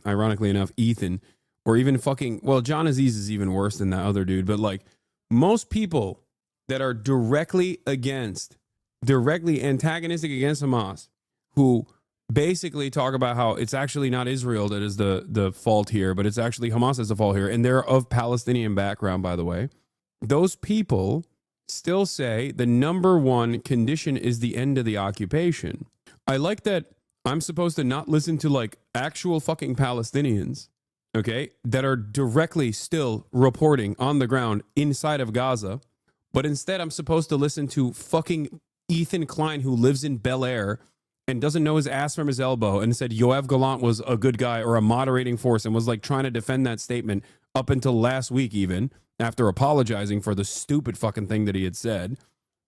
ironically enough, Ethan, or even fucking, well, John Aziz is even worse than that other dude, but like most people that are directly antagonistic against Hamas, who basically talk about how it's actually not Israel that is the fault here, but it's actually Hamas that's the fault here. And they're of Palestinian background, by the way. Those people still say the number one condition is the end of the occupation. I like that I'm supposed to not listen to like actual fucking Palestinians, okay, that are directly still reporting on the ground inside of Gaza. But instead, I'm supposed to listen to fucking Ethan Klein, who lives in Bel Air and doesn't know his ass from his elbow, and said Yoav Gallant was a good guy or a moderating force, and was like trying to defend that statement up until last week, even after apologizing for the stupid fucking thing that he had said.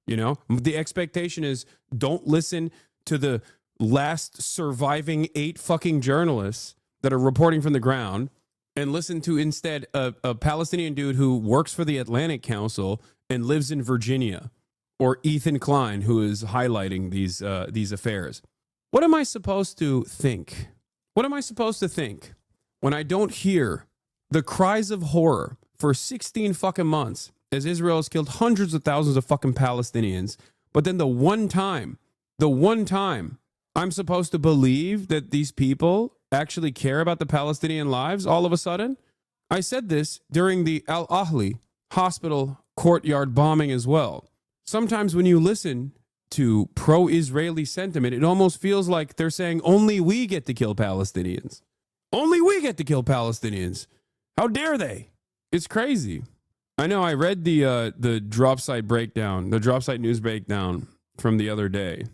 You know, the expectation is don't listen to the last surviving 8 fucking journalists that are reporting from the ground, and listen to instead a Palestinian dude who works for the Atlantic Council and lives in Virginia, or Ethan Klein, who is highlighting these affairs. What am I supposed to think? What am I supposed to think when I don't hear the cries of horror for 16 fucking months as Israel has killed hundreds of thousands of fucking Palestinians, but then the one time I'm supposed to believe that these people actually care about the Palestinian lives all of a sudden? I said this during the Al Ahli hospital courtyard bombing as well. Sometimes when you listen to pro-Israeli sentiment, it almost feels like they're saying only we get to kill Palestinians. Only we get to kill Palestinians. How dare they? It's crazy. I know I read the drop site breakdown, the drop site news breakdown from the other day.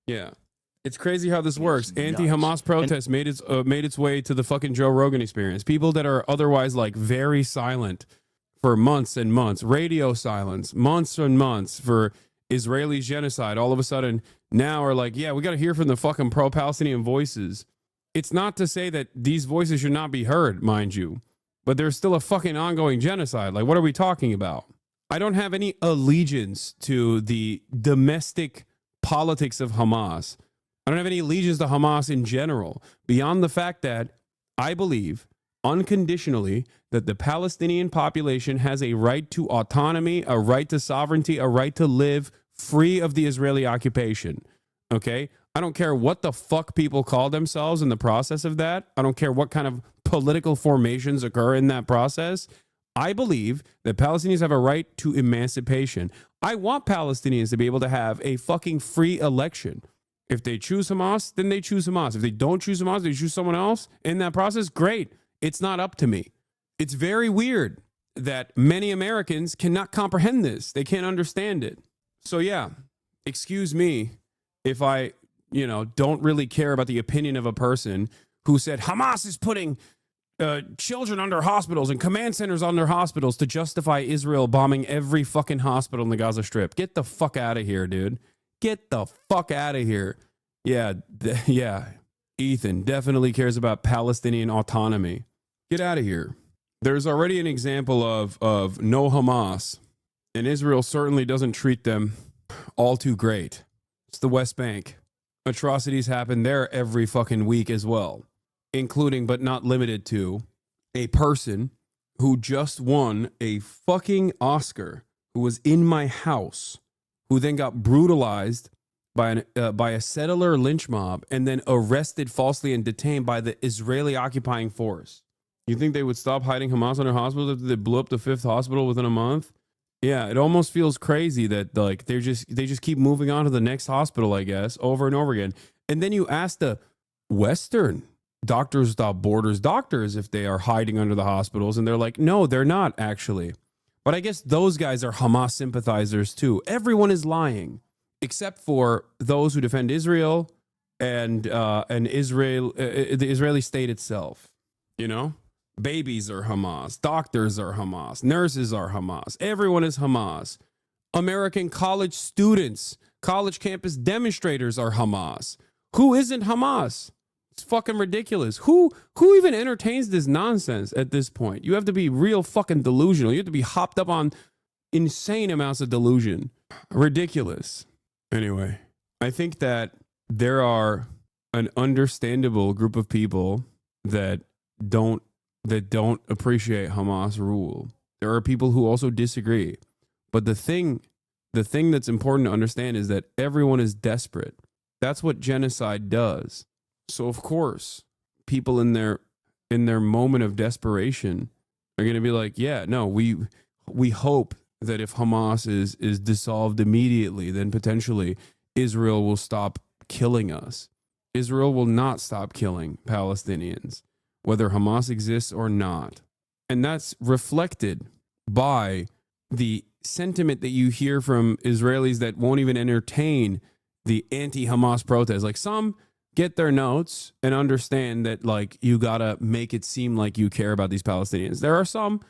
Yeah. It's crazy how this works. Anti-Hamas protest made its way to the fucking Joe Rogan Experience. People that are otherwise like very silent for months and months, radio silence, months and months for Israeli genocide, all of a sudden now are like, yeah, we got to hear from the fucking pro-Palestinian voices. It's not to say that these voices should not be heard, mind you, but there's still a fucking ongoing genocide. Like, what are we talking about? I don't have any allegiance to the domestic politics of Hamas. I don't have any allegiance to Hamas in general, beyond the fact that I believe unconditionally that the Palestinian population has a right to autonomy, a right to sovereignty, a right to live free of the Israeli occupation. Okay? I don't care what the fuck people call themselves in the process of that. I don't care what kind of political formations occur in that process. I believe that Palestinians have a right to emancipation. I want Palestinians to be able to have a fucking free election. If they choose Hamas, then they choose Hamas. If they don't choose Hamas, they choose someone else in that process, great. It's not up to me. It's very weird that many Americans cannot comprehend this. They can't understand it. So yeah, excuse me if I, don't really care about the opinion of a person who said Hamas is putting children under hospitals and command centers under hospitals to justify Israel bombing every fucking hospital in the Gaza Strip. Get the fuck out of here, dude. Get the fuck out of here. Yeah. Ethan definitely cares about Palestinian autonomy. Get out of here. There's already an example of no Hamas, and Israel certainly doesn't treat them all too great. It's the West Bank. Atrocities happen there every fucking week as well, including but not limited to a person who just won a fucking Oscar, who was in my house, who then got brutalized by a settler lynch mob and then arrested falsely and detained by the Israeli occupying force. You think they would stop hiding Hamas under hospitals after they blew up the 5th hospital within a month? Yeah, it almost feels crazy that like they just keep moving on to the next hospital, I guess, over and over again. And then you ask the Western Doctors Without Borders doctors if they are hiding under the hospitals, and they're like, no, they're not actually. But I guess those guys are Hamas sympathizers too. Everyone is lying, except for those who defend Israel and Israel, the Israeli state itself. Babies are Hamas, doctors are Hamas, nurses are Hamas. Everyone is Hamas. American college students college campus demonstrators are Hamas. Who isn't Hamas? It's fucking ridiculous. Who even entertains this nonsense at this point? You have to be real fucking delusional. You have to be hopped up on insane amounts of delusion. Ridiculous. Anyway, I think that there are an understandable group of people that don't appreciate Hamas rule. There are people who also disagree. But the thing that's important to understand is that everyone is desperate. That's what genocide does. So of course, people in their moment of desperation are going to be like, yeah, no, we hope that if Hamas is dissolved immediately, then potentially Israel will stop killing us. Israel will not stop killing Palestinians, whether Hamas exists or not. And that's reflected by the sentiment that you hear from Israelis that won't even entertain the anti-Hamas protests. Like, some get their notes and understand that, like, you gotta make it seem like you care about these Palestinians. There are some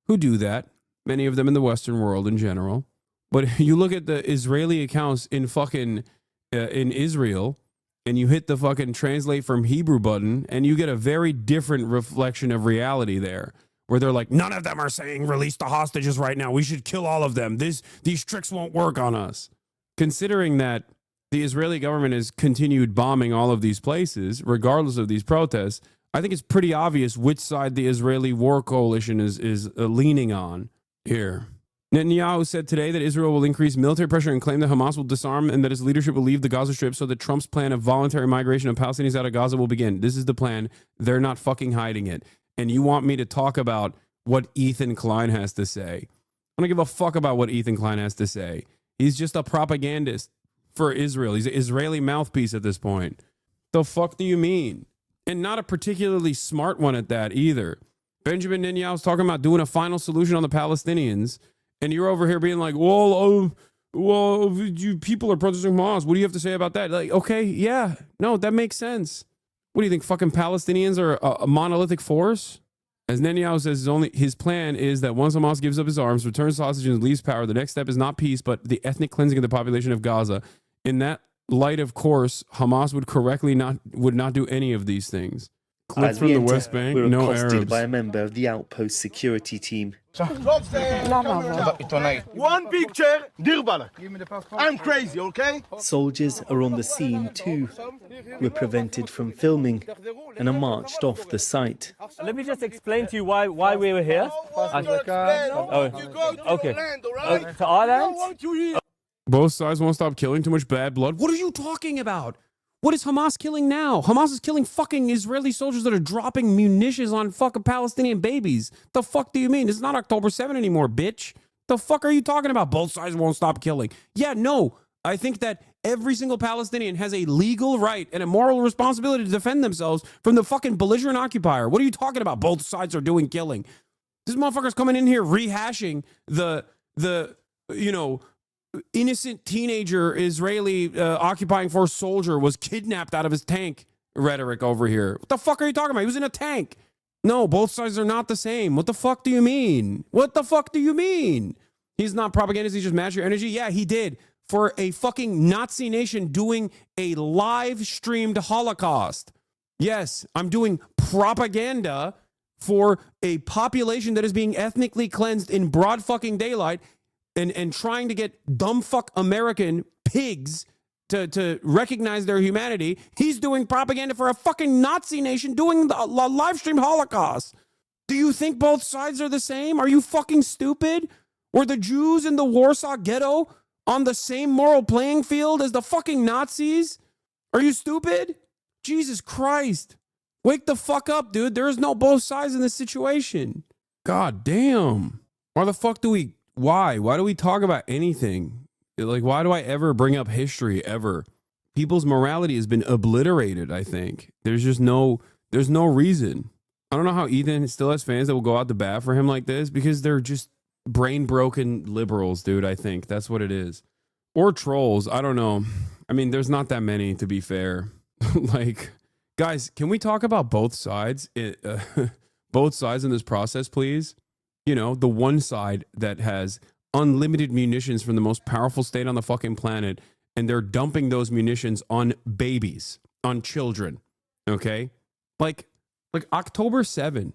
who do that, many of them in the Western world in general. But you look at the Israeli accounts in fucking in Israel, and you hit the fucking translate from Hebrew button, and you get a very different reflection of reality there, where they're like, none of them are saying release the hostages right now. We should kill all of them. These tricks won't work on us. Considering that the Israeli government has continued bombing all of these places, regardless of these protests, I think it's pretty obvious which side the Israeli war coalition is leaning on here. Netanyahu said today that Israel will increase military pressure and claim that Hamas will disarm and that his leadership will leave the Gaza Strip so that Trump's plan of voluntary migration of Palestinians out of Gaza will begin. This is the plan. They're not fucking hiding it. And you want me to talk about what Ethan Klein has to say? I don't give a fuck about what Ethan Klein has to say. He's just a propagandist for Israel. He's an Israeli mouthpiece at this point. The fuck do you mean? And not a particularly smart one at that either. Benjamin Netanyahu's talking about doing a final solution on the Palestinians, and you're over here being like, well, you people are protesting Hamas. What do you have to say about that? Like, okay, yeah, no, that makes sense. What do you think? Fucking Palestinians are a monolithic force? As Netanyahu says, his plan is that once Hamas gives up his arms, returns hostages, and leaves power, the next step is not peace, but the ethnic cleansing of the population of Gaza. In that light, of course, Hamas would not do any of these things. Clip from the West Bank, we're no accosted Arabs. by a member of the outpost security team. One picture, Dirbala. I'm crazy, okay? Soldiers are on the scene too. We're prevented from filming and are marched off the site. Let me just explain to you why we were here. Okay. To our land? Both sides won't stop killing. Too much bad blood. What are you talking about? What is Hamas killing now? Hamas is killing fucking Israeli soldiers that are dropping munitions on fucking Palestinian babies. The fuck do you mean? It's not October 7 anymore, bitch. The fuck are you talking about? Both sides won't stop killing. Yeah, no. I think that every single Palestinian has a legal right and a moral responsibility to defend themselves from the fucking belligerent occupier. What are you talking about? Both sides are doing killing. This motherfucker's coming in here rehashing the innocent teenager Israeli occupying force soldier was kidnapped out of his tank rhetoric over here. What the fuck are you talking about? He was in a tank. No, both sides are not the same. What the fuck do you mean? What the fuck do you mean? He's not propagandist. He just matched your energy. Yeah, he did. For a fucking Nazi nation doing a live streamed Holocaust. Yes, I'm doing propaganda for a population that is being ethnically cleansed in broad fucking daylight. And trying to get dumb fuck American pigs to recognize their humanity. He's doing propaganda for a fucking Nazi nation doing the live stream Holocaust. Do you think both sides are the same? Are you fucking stupid? Were the Jews in the Warsaw Ghetto on the same moral playing field as the fucking Nazis? Are you stupid? Jesus Christ. Wake the fuck up, dude. There is no both sides in this situation. God damn. Why the fuck do we... Why? Why do we talk about anything? Like, why do I ever bring up history ever? People's morality has been obliterated, I think. There's no reason. I don't know how Ethan still has fans that will go out to bat for him like this, because they're just brain broken liberals, dude. I think that's what it is. Or trolls. I don't know. I mean, there's not that many, to be fair. Like, guys, can we talk about both sides? Both sides in this process, please? You know, the one side that has unlimited munitions from the most powerful state on the fucking planet and they're dumping those munitions on babies, on children. Okay? Like October 7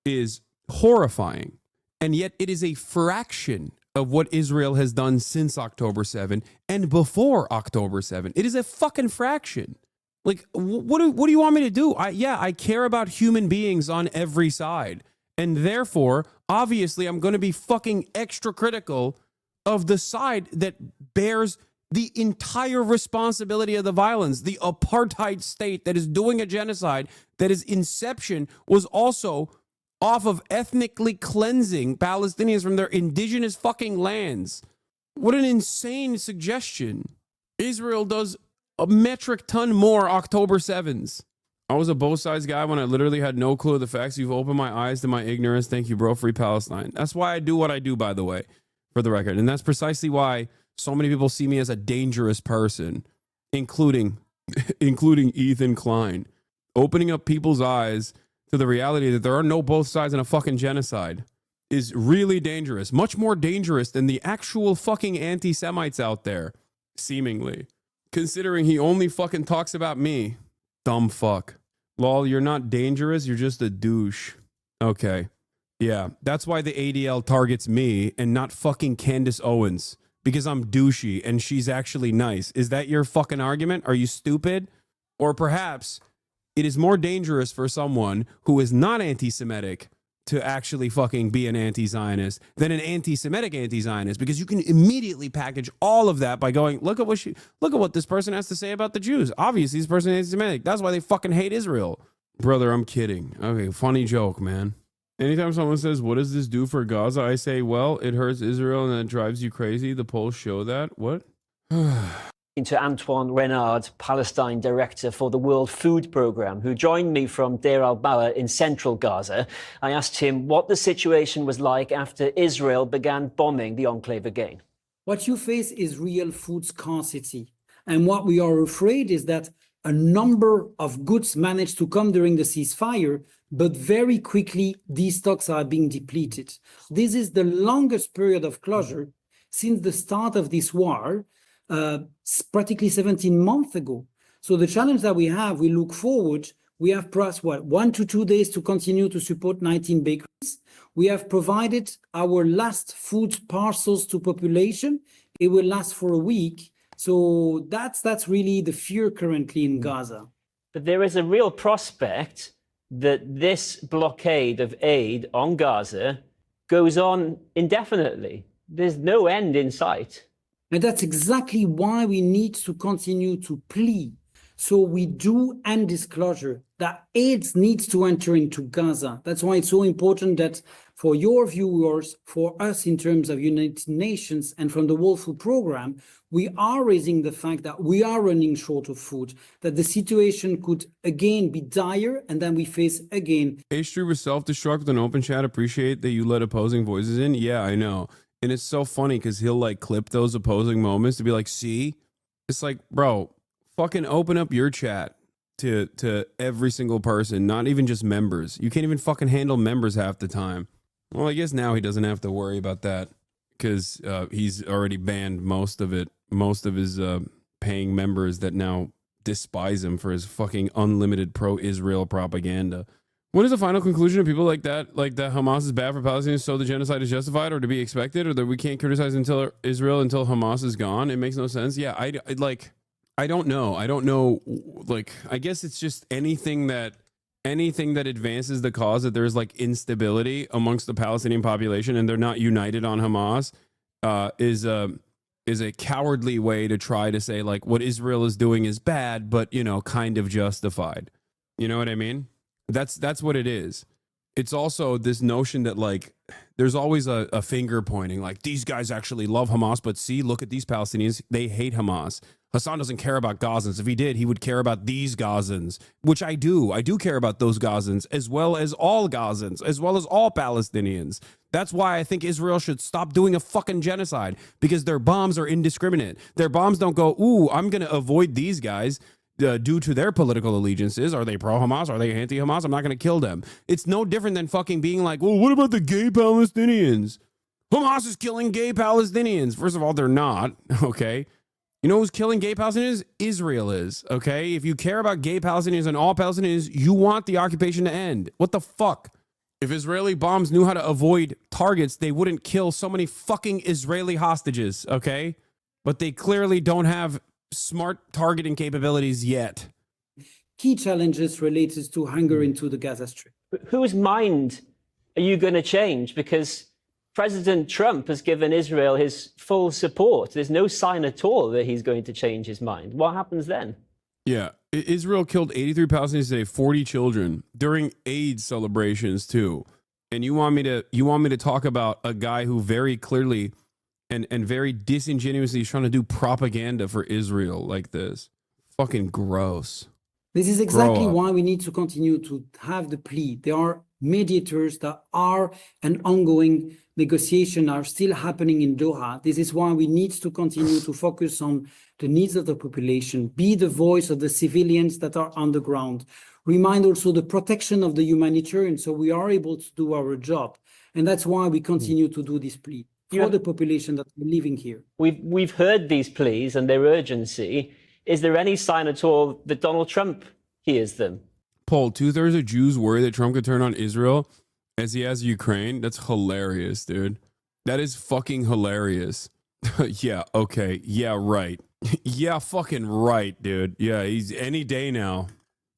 is horrifying, and yet it is a fraction of what Israel has done since October 7 and before October 7. It is a fucking fraction. Like, what do you want me to do? I care about human beings on every side. And therefore, obviously, I'm going to be fucking extra critical of the side that bears the entire responsibility of the violence. The apartheid state that is doing a genocide, that its inception was also off of ethnically cleansing Palestinians from their indigenous fucking lands. What an insane suggestion. Israel does a metric ton more October 7s. I was a both sides guy when I literally had no clue of the facts. You've opened my eyes to my ignorance. Thank you, bro. Free Palestine. That's why I do what I do, by the way, for the record. And that's precisely why so many people see me as a dangerous person, including Ethan Klein. Opening up people's eyes to the reality that there are no both sides in a fucking genocide is really dangerous. Much more dangerous than the actual fucking anti-Semites out there, seemingly. Considering he only fucking talks about me. Dumb fuck. Lol, you're not dangerous, you're just a douche. Okay. Yeah, that's why the ADL targets me and not fucking Candace Owens. Because I'm douchey and she's actually nice. Is that your fucking argument? Are you stupid? Or perhaps it is more dangerous for someone who is not anti-Semitic to actually fucking be an anti-Zionist than an anti-Semitic anti-Zionist, because you can immediately package all of that by going, look at what this person has to say about the Jews. Obviously, this person is anti-Semitic. That's why they fucking hate Israel. Brother, I'm kidding. Okay, funny joke, man. Anytime someone says, what does this do for Gaza? I say, well, it hurts Israel and it drives you crazy. The polls show that. What? To Antoine Renard, Palestine director for the World Food Programme, who joined me from Deir al-Bawa in central Gaza. I asked him what the situation was like after Israel began bombing the enclave again. What you face is real food scarcity. And what we are afraid is that a number of goods managed to come during the ceasefire, but very quickly these stocks are being depleted. This is the longest period of closure since the start of this war, practically 17 months ago. So the challenge that we look forward, we have perhaps 1 to 2 days to continue to support 19 bakeries. We have provided our last food parcels to population. It will last for a week. So that's really the fear currently in Gaza. But there is a real prospect that this blockade of aid on Gaza goes on indefinitely. There's no end in sight. And that's exactly why we need to continue to plead. So we do end this closure, that aid needs to enter into Gaza. That's why it's so important that for your viewers, for us in terms of United Nations and from the World Food Programme, we are raising the fact that we are running short of food, that the situation could again be dire, and then we face again. H3 was self-destruct with an open chat. Appreciate that you let opposing voices in. Yeah, I know. And it's so funny because he'll like clip those opposing moments to be like, see? It's like, bro, fucking open up your chat to every single person, not even just members. You can't even fucking handle members half the time. Well, I guess now he doesn't have to worry about that because he's already banned most of his paying members that now despise him for his fucking unlimited pro-Israel propaganda. What is the final conclusion of people like that Hamas is bad for Palestinians, so the genocide is justified or to be expected, or that we can't criticize Israel until Hamas is gone? It makes no sense. Yeah, I don't know. I don't know. Like, I guess it's just anything that advances the cause that there's like instability amongst the Palestinian population and they're not united on Hamas is a cowardly way to try to say like what Israel is doing is bad, but kind of justified. You know what I mean? That's what it is. It's also this notion that like there's always a finger pointing, like these guys actually love Hamas, but see, look at these Palestinians, they hate Hamas. Hassan doesn't care about Gazans. If he did, he would care about these Gazans, which I do. I do care about those Gazans as well as all Gazans, as well as all Palestinians. That's why I think Israel should stop doing a fucking genocide, because their bombs are indiscriminate. Their bombs don't go, ooh, I'm going to avoid these guys due to their political allegiances. Are they pro-Hamas? Are they anti-Hamas? I'm not going to kill them. It's no different than fucking being like, well, what about the gay Palestinians? Hamas is killing gay Palestinians. First of all, they're not, okay? You know who's killing gay Palestinians? Israel is, okay? If you care about gay Palestinians and all Palestinians, you want the occupation to end. What the fuck? If Israeli bombs knew how to avoid targets, they wouldn't kill so many fucking Israeli hostages, okay? But they clearly don't have smart targeting capabilities yet. Key challenges related to hunger into the Gaza Strip. Whose mind are you going to change? Because President Trump has given Israel his full support. There's no sign at all that he's going to change his mind. What happens then? Yeah, Israel killed 83 Palestinians today, 40 children during Eid celebrations too. And you want me to talk about a guy who very clearly and very disingenuously is trying to do propaganda for Israel like this? Fucking gross. This is exactly why we need to continue to have the plea. There are mediators that are an ongoing negotiation are still happening in Doha. This is why we need to continue to focus on the needs of the population, be the voice of the civilians that are on the ground, remind also the protection of the humanitarian so we are able to do our job. And that's why we continue to do this plea for the population that are living here. We've heard these pleas and their urgency. Is there any sign at all that Donald Trump hears them? Paul, 2/3 of Jews worry that Trump could turn on Israel as he has Ukraine. That's hilarious, dude. That is fucking hilarious. Yeah, okay. Yeah, right. Yeah, fucking right, dude. Yeah, he's any day now.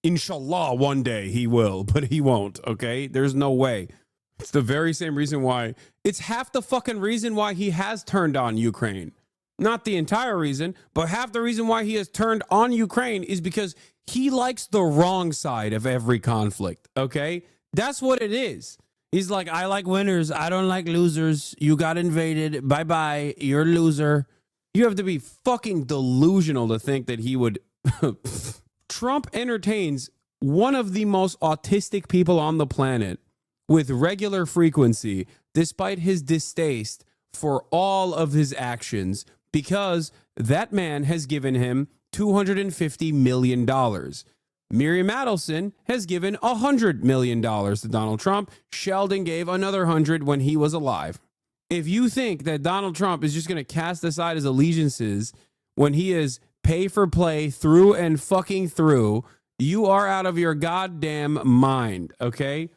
Inshallah, one day he will, but he won't, okay? There's no way. It's the very same reason why. It's half the fucking reason why he has turned on Ukraine. Not the entire reason, but half the reason why he has turned on Ukraine is because he likes the wrong side of every conflict, okay? That's what it is. He's like, I like winners. I don't like losers. You got invaded. Bye-bye. You're a loser. You have to be fucking delusional to think that he would... Trump entertains one of the most autistic people on the planet with regular frequency, despite his distaste for all of his actions, because that man has given him $250 million. Miriam Adelson has given $100 million to Donald Trump. Sheldon gave another 100 when he was alive. If you think that Donald Trump is just going to cast aside his allegiances when he is pay for play through and fucking through, you are out of your goddamn mind, okay?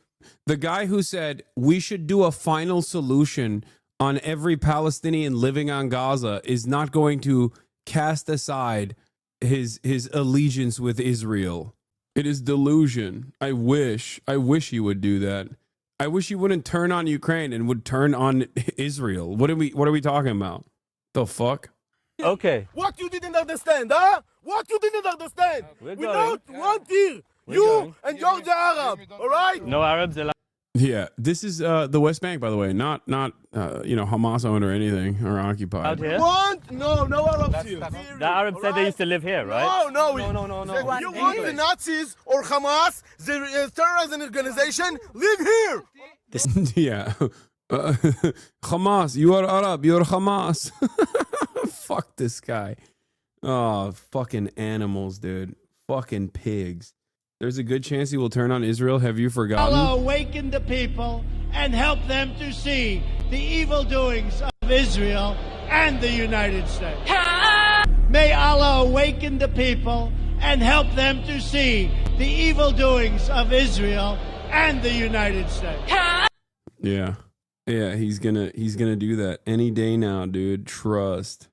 The guy who said we should do a final solution on every Palestinian living on Gaza is not going to cast aside his allegiance with Israel. It is delusion. I wish he would do that. I wish he wouldn't turn on Ukraine and would turn on Israel. What are we talking about? The fuck? Okay. What you didn't understand, huh? What you didn't understand? We don't want here. You and Georgia Arab, all right? No Arabs allowed. Yeah, this is the West Bank, by the way, not Hamas owned or anything or occupied. Out here? No Arabs here. The Arabs said they used to live here, right? No. You want the Nazis or Hamas, the terrorism organization, live here. Yeah. Hamas, you are Arab, you're Hamas. Fuck this guy. Oh, fucking animals, dude. Fucking pigs. There's a good chance he will turn on Israel. Have you forgotten? Allah awaken the people and help them to see the evil doings of Israel and the United States. May Allah awaken the people and help them to see the evil doings of Israel and the United States. Yeah, he's gonna do that any day now, dude. Trust.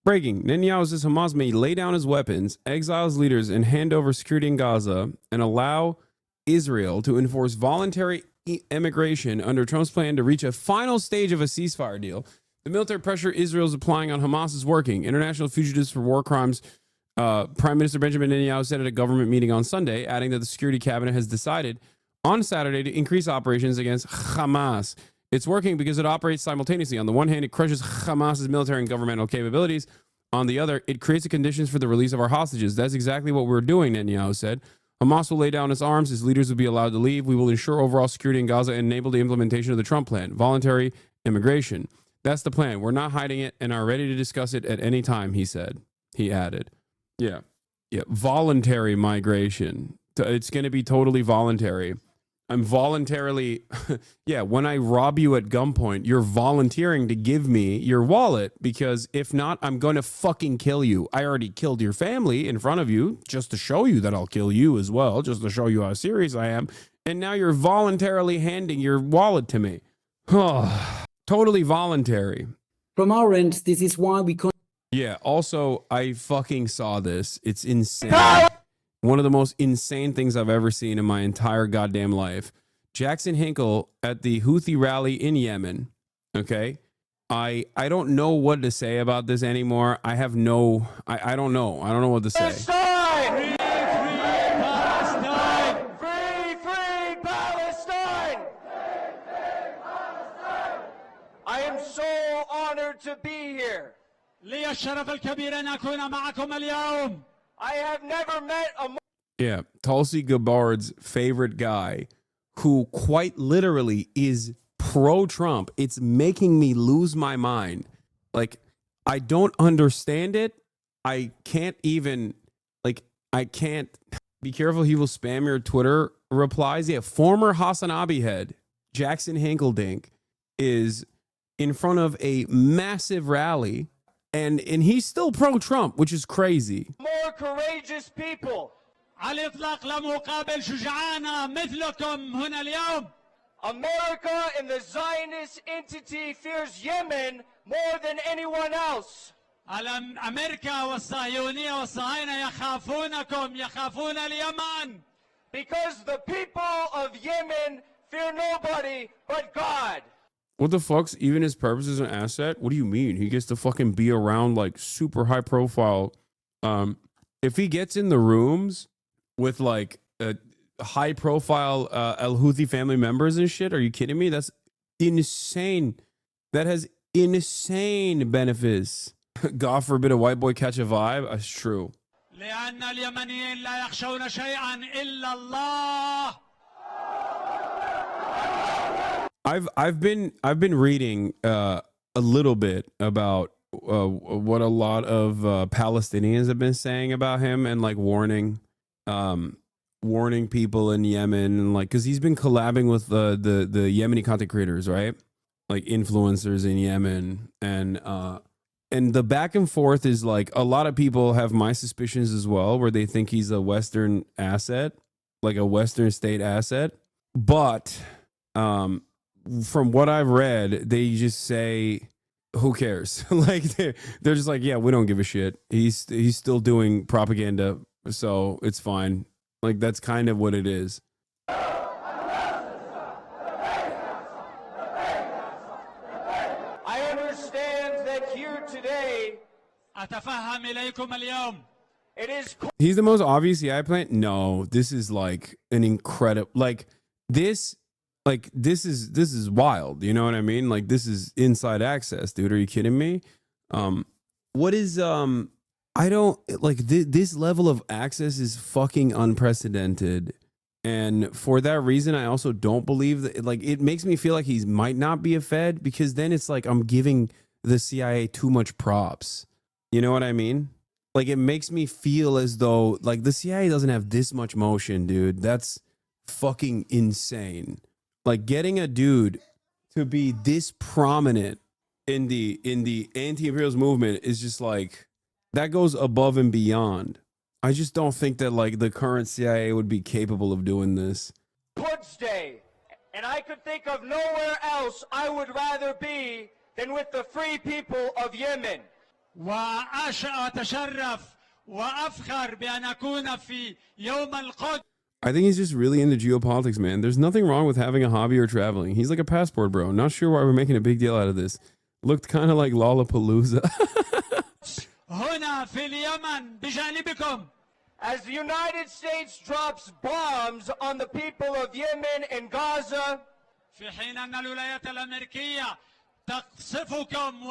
Breaking. Netanyahu says Hamas may lay down his weapons, exile his leaders, and hand over security in Gaza and allow Israel to enforce voluntary immigration under Trump's plan to reach a final stage of a ceasefire deal. The military pressure Israel is applying on Hamas is working. International fugitives for war crimes. Prime Minister Benjamin Netanyahu said at a government meeting on Sunday, adding that the security cabinet has decided on Saturday to increase operations against Hamas. It's working because it operates simultaneously. On the one hand, it crushes Hamas's military and governmental capabilities. On the other, it creates the conditions for the release of our hostages. That's exactly what we're doing, Netanyahu said. Hamas will lay down its arms. Its leaders will be allowed to leave. We will ensure overall security in Gaza and enable the implementation of the Trump plan, voluntary immigration. That's the plan. We're not hiding it and are ready to discuss it at any time, he said. He added. Yeah. Voluntary migration. It's going to be totally voluntary. I'm voluntarily, yeah, when I rob you at gunpoint, you're volunteering to give me your wallet because if not, I'm going to fucking kill you. I already killed your family in front of you just to show you that I'll kill you as well, just to show you how serious I am. And now you're voluntarily handing your wallet to me. Oh, totally voluntary. From our end, this is why we can't. Yeah, also, I fucking saw this. It's insane. One of the most insane things I've ever seen in my entire goddamn life. Jackson Hinkle at the Houthi rally in Yemen. Okay. I don't know what to say about this anymore. I have no, I don't know. I don't know what to say. Free, free Palestine! Free, free Palestine! I am so honored to be here. لي الشرف الكبير أن أكون معكم اليوم. I have never met a Yeah, Tulsi Gabbard's favorite guy, who quite literally is pro-Trump. It's making me lose my mind. Like, I don't understand it. I can't even, like, I can't. Be careful, he will spam your Twitter replies. Yeah, former HasanAbi head, Jackson Hinkledink, is in front of a massive rally, and he's still pro-Trump, which is crazy. more courageous people. على الإطلاق لا مقابل شجعانا مثلكم هنا اليوم. America and the Zionist entity fears Yemen more than anyone else. أمريكا والصهيونية والصهاينة يخافون اليمن. Because the people of Yemen fear nobody but God. What the fuck's even his purpose as an asset? What do you mean? He gets to fucking be around like super high profile. If he gets in the rooms with like high profile Al Houthi family members and shit, are you kidding me? That's insane. That has insane benefits. God forbid a white boy catch a vibe. That's true. لأن اليمنيين لا يخشون شيئا إلا الله. I've been reading a little bit about what a lot of Palestinians have been saying about him and like warning people in Yemen, and like because he's been collabing with the Yemeni content creators, right? Like influencers in Yemen, and the back and forth is like a lot of people have my suspicions as well, where they think he's a Western asset, like a Western state asset, but from what I've read, they just say, who cares? Like they're just like, yeah, we don't give a shit. He's still doing propaganda, so it's fine. Like that's kind of what it is. I understand that here today أتفهم إليكم اليوم. it is He's the most obvious CI plant. No, this is like an incredible, this is wild. You know what I mean? Like this is inside access, dude. Are you kidding me? What is I don't like this level of access is fucking unprecedented. And for that reason, I also don't believe that, like, it makes me feel like he might not be a Fed, because then it's like I'm giving the CIA too much props. You know what I mean? Like, it makes me feel as though, like, the CIA doesn't have this much motion, dude. That's fucking insane. Like, getting a dude to be this prominent in the anti-imperialist movement is just like, that goes above and beyond. I just don't think that like the current CIA would be capable of doing this. Quds Day, and I could think of nowhere else I would rather be than with the free people of Yemen. وأتشرف وأفخر بأن أكون في يوم القدس. I think he's just really into geopolitics, man. There's nothing wrong with having a hobby or traveling. He's like a passport, bro. Not sure why we're making a big deal out of this. Looked kind of like Lollapalooza. هنا في اليمن بجانبكم. As the United States drops bombs on the people of Yemen and Gaza, في حين أن الولايات الأمريكية تقصفكم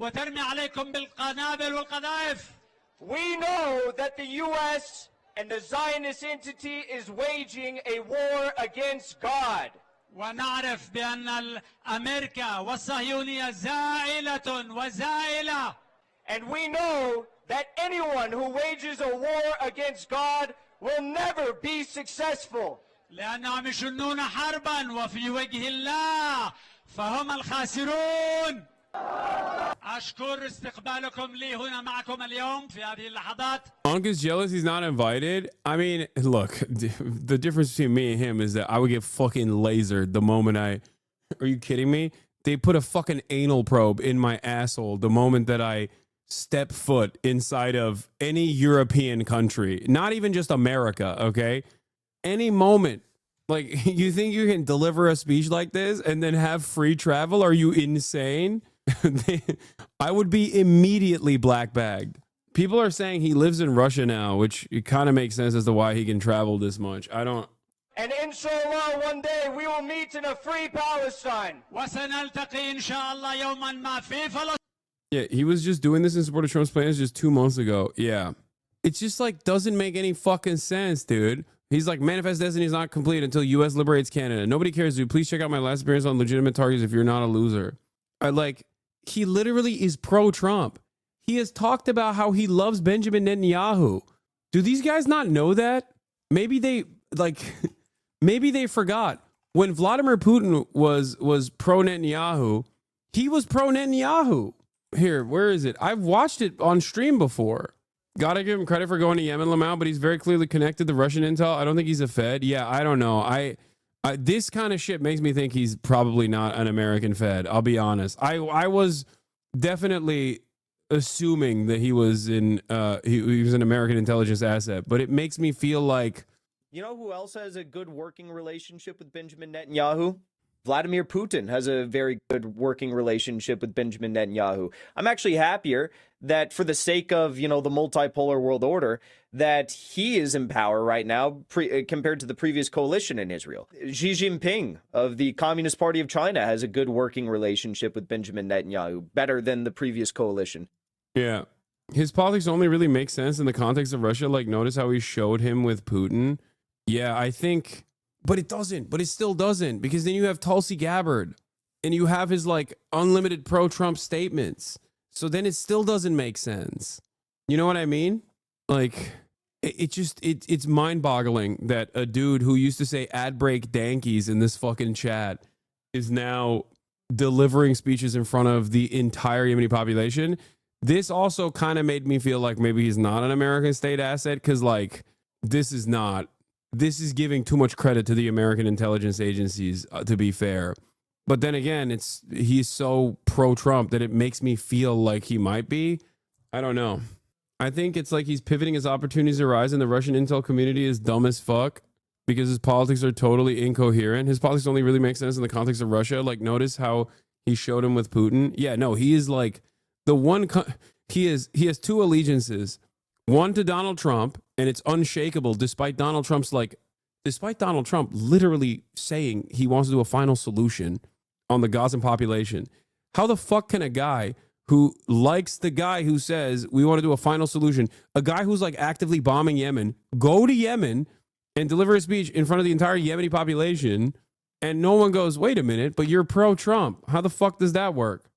وترمي عليكم بالقنابل والقذائف. We know that the U.S. and the Zionist entity is waging a war against God. ونعرف بأن أمريكا والصهيونية زائلة وزائلة. And we know that anyone who wages a war against God will never be successful. لأنهم يشنون حربا وفي وجه الله فهم الخاسرون. أشكر استقبالكم لي هنا معكم اليوم في هذه اللحظات. Unc is jealous he's not invited. I mean, look, the difference between me and him is that I would get fucking lasered the moment I... Are you kidding me? They put a fucking anal probe in my asshole the moment that I step foot inside of any European country. Not even just America, okay? Any moment. Like, you think you can deliver a speech like this and then have free travel? Are you insane? I would be immediately black bagged. People are saying he lives in Russia now, which it kind of makes sense as to why he can travel this much. I don't... And inshallah, one day we will meet in a free Palestine. Yeah, he was just doing this in support of Trump's plans just 2 months ago. Yeah. It's just like doesn't make any fucking sense, dude. He's like, manifest destiny is not complete until U.S. liberates Canada. Nobody cares, dude. Please check out my last appearance on Legitimate Targets if you're not a loser. He literally is pro-Trump. He has talked about how he loves Benjamin Netanyahu. Do these guys not know that? Maybe they, maybe they forgot. When Vladimir Putin was pro-Netanyahu, he was pro-Netanyahu. Here, where is it? I've watched it on stream before. Gotta give him credit for going to Yemen, Lamau, but he's very clearly connected to Russian intel. I don't think he's a Fed. Yeah, I don't know. This kind of shit makes me think he's probably not an American Fed. I'll be honest. I was definitely assuming that he was in he was an American intelligence asset, but it makes me feel like... You know who else has a good working relationship with Benjamin Netanyahu? Vladimir Putin has a very good working relationship with Benjamin Netanyahu. I'm actually happier that for the sake of, the multipolar world order, that he is in power right now compared to the previous coalition in Israel. Xi Jinping of the Communist Party of China has a good working relationship with Benjamin Netanyahu, better than the previous coalition. Yeah. His politics only really make sense in the context of Russia. Like, notice how he showed him with Putin. Yeah, I think... But it doesn't. But it still doesn't. Because then you have Tulsi Gabbard. And you have his, unlimited pro-Trump statements. So then it still doesn't make sense. You know what I mean? It's mind-boggling that a dude who used to say ad break dankies in this fucking chat is now delivering speeches in front of the entire Yemeni population. This also kind of made me feel like maybe he's not an American state asset, because this is giving too much credit to the American intelligence agencies, to be fair. But then again, he's so pro-Trump that it makes me feel like he might be. I don't know. I think it's like he's pivoting as opportunities arise, and the Russian intel community is dumb as fuck because his politics are totally incoherent. His politics only really make sense in the context of Russia. Notice how he showed him with Putin. Yeah, no, he is the one. He has two allegiances. One to Donald Trump, and it's unshakable despite Donald Trump literally saying he wants to do a final solution on the Gazan population. How the fuck can a guy who likes the guy who says we want to do a final solution, a guy who's actively bombing Yemen, go to Yemen and deliver a speech in front of the entire Yemeni population, and no one goes, wait a minute, but you're pro-Trump. How the fuck does that work?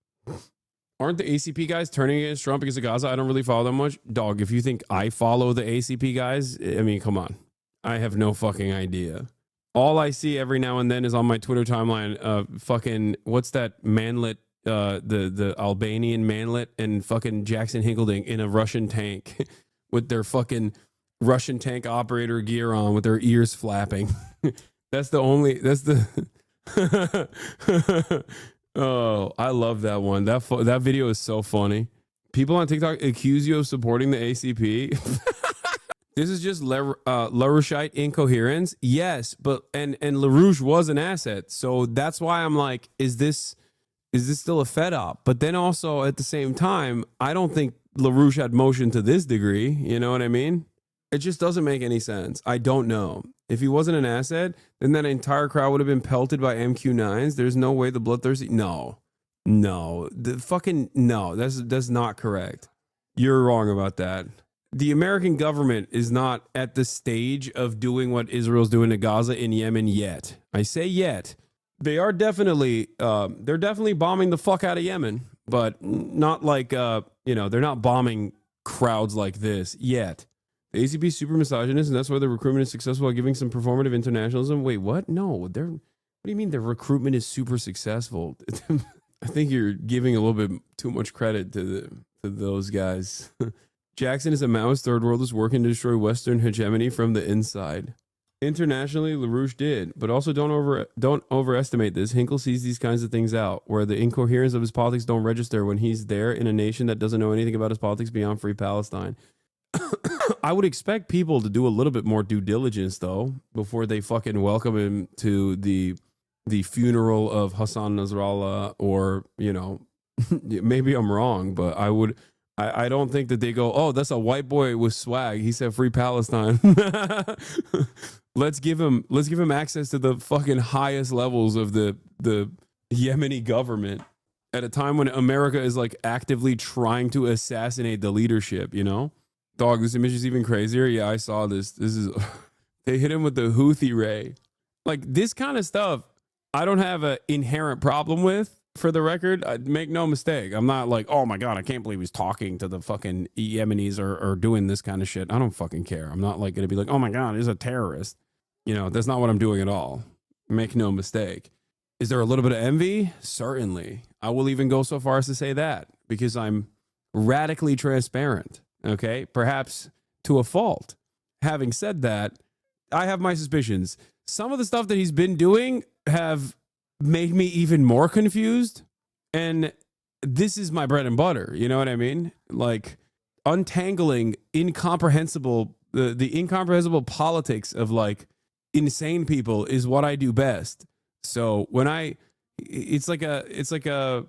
Aren't the ACP guys turning against Trump because of Gaza? I don't really follow them much. Dog, if you think I follow the ACP guys, I mean, come on. I have no fucking idea. All I see every now and then is on my Twitter timeline, fucking, what's that manlet, the Albanian manlet, and fucking Jackson Hinkleding in a Russian tank with their fucking Russian tank operator gear on with their ears flapping. Oh, I love that one. That video is so funny. People on TikTok accuse you of supporting the ACP. This is just LaRoucheite incoherence. Yes, but and LaRouche was an asset. So that's why I'm like, is this still a Fed op? But then also at the same time, I don't think LaRouche had motion to this degree. You know what I mean? It just doesn't make any sense. I don't know. If he wasn't an asset, then that entire crowd would have been pelted by MQ-9s. There's no way the bloodthirsty... No. That's not correct. You're wrong about that. The American government is not at the stage of doing what Israel's doing to Gaza in Yemen yet. I say yet. They are definitely, they're definitely bombing the fuck out of Yemen, but not they're not bombing crowds like this yet. The ACP is super misogynist, and that's why the recruitment is successful while giving some performative internationalism. Wait, what? No, what do you mean the recruitment is super successful? I think you're giving a little bit too much credit to those guys. Jackson is a Maoist third world is working to destroy Western hegemony from the inside. Internationally, LaRouche did, but also don't overestimate this. Hinkle sees these kinds of things out, where the incoherence of his politics don't register when he's there in a nation that doesn't know anything about his politics beyond free Palestine. I would expect people to do a little bit more due diligence, though, before they fucking welcome him to the funeral of Hassan Nasrallah, or, you know, maybe I'm wrong, but I don't think that they go, oh, that's a white boy with swag. He said free Palestine. Let's give him access to the fucking highest levels of the Yemeni government at a time when America is like actively trying to assassinate the leadership, you know? Dog, this image is even crazier. Yeah, I saw this. This is they hit him with the Houthi ray. Like, this kind of stuff I don't have an inherent problem with. For the record, make no mistake. I'm not like, oh my God, I can't believe he's talking to the fucking Yemenis or doing this kind of shit. I don't fucking care. I'm not like going to be like, oh my God, he's a terrorist. You know, that's not what I'm doing at all. Make no mistake. Is there a little bit of envy? Certainly. I will even go so far as to say that, because I'm radically transparent. Okay. Perhaps to a fault. Having said that, I have my suspicions. Some of the stuff that he's been doing have made me even more confused, and this is my bread and butter, you know what I mean? Like, untangling incomprehensible the incomprehensible politics of like insane people is what I do best. So when it's like a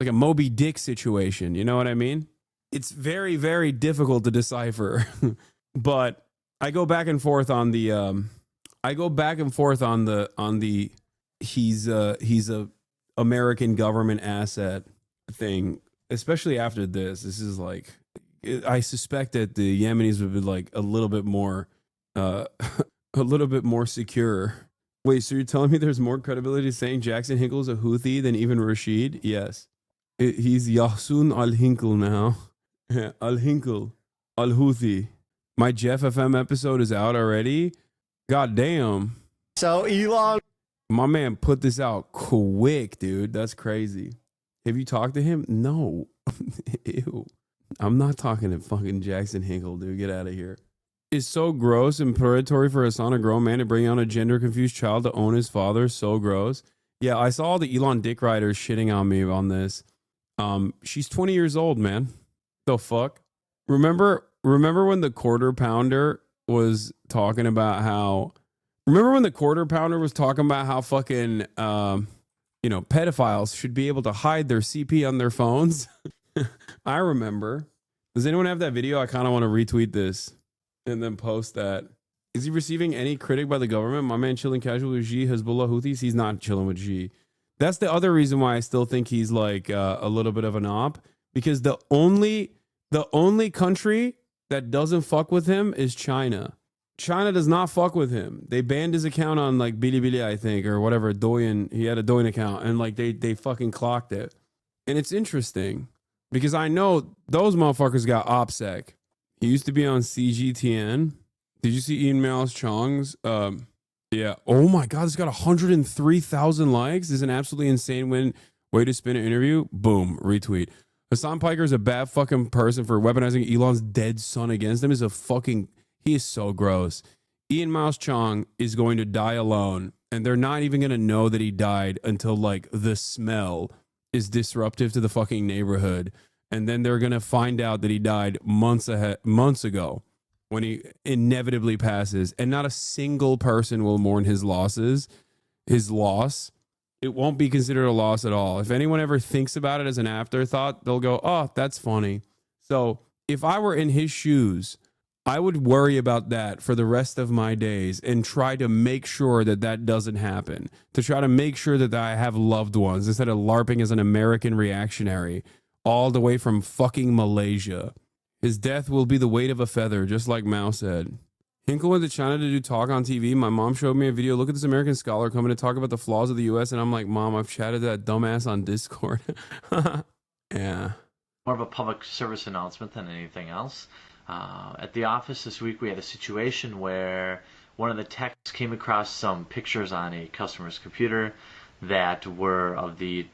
Moby Dick situation, you know what I mean? It's very, very difficult to decipher. But I go back and forth on the he's a American government asset thing, especially after this. This is like, I suspect that the Yemenis would be like a little bit more secure. Wait, so you're telling me there's more credibility saying Jackson Hinkle is a Houthi than even Rashid? Yes. He's Yahsun al-Hinkle now. Al-Hinkle. Al-Houthi. My Jeff FM episode is out already. God damn. So Elon, my man put this out quick, dude. That's crazy. Have you talked to him? No. Ew. I'm not talking to fucking Jackson Hinkle, dude. Get out of here. It's so gross and predatory for Hassan, a grown man, to bring on a gender confused child to own his father. So gross. Yeah, I saw all the Elon dick riders shitting on me on this. She's 20 years old, man. The fuck? Remember when the quarter pounder was talking about how fucking pedophiles should be able to hide their CP on their phones? I remember. Does anyone have that video? I kind of want to retweet this and then post that. Is he receiving any critic by the government? My man chilling casual with Xi, Hezbollah, Houthis. He's not chilling with Xi. That's the other reason why I still think he's like a little bit of an op, because the only country that doesn't fuck with him is China. China does not fuck with him. They banned his account on like Bilibili, I think, or whatever. Douyin. He had a Douyin account, and like they fucking clocked it. And it's interesting because I know those motherfuckers got OPSEC. He used to be on CGTN. Did you see Ian Miles Chong's? Yeah. Oh my God, it's got 103,000 likes. This is an absolutely insane way to spin an interview. Boom, retweet. Hassan Piker is a bad fucking person for weaponizing Elon's dead son against him. He is so gross. Ian Miles Chong is going to die alone, and they're not even going to know that he died until like the smell is disruptive to the fucking neighborhood. And then they're going to find out that he died months ago when he inevitably passes, and not a single person will mourn his loss. It won't be considered a loss at all. If anyone ever thinks about it as an afterthought, they'll go, oh, that's funny. So if I were in his shoes, I would worry about that for the rest of my days and try to make sure that that doesn't happen, to try to make sure that I have loved ones instead of LARPing as an American reactionary all the way from fucking Malaysia. His death will be the weight of a feather, just like Mao said. Hinkle went to China to do talk on TV. My mom showed me a video. Look at this American scholar coming to talk about the flaws of the U.S. And I'm like, Mom, I've chatted to that dumbass on Discord. Yeah. More of a public service announcement than anything else. At the office this week, we had a situation where one of the techs came across some pictures on a customer's computer that were of the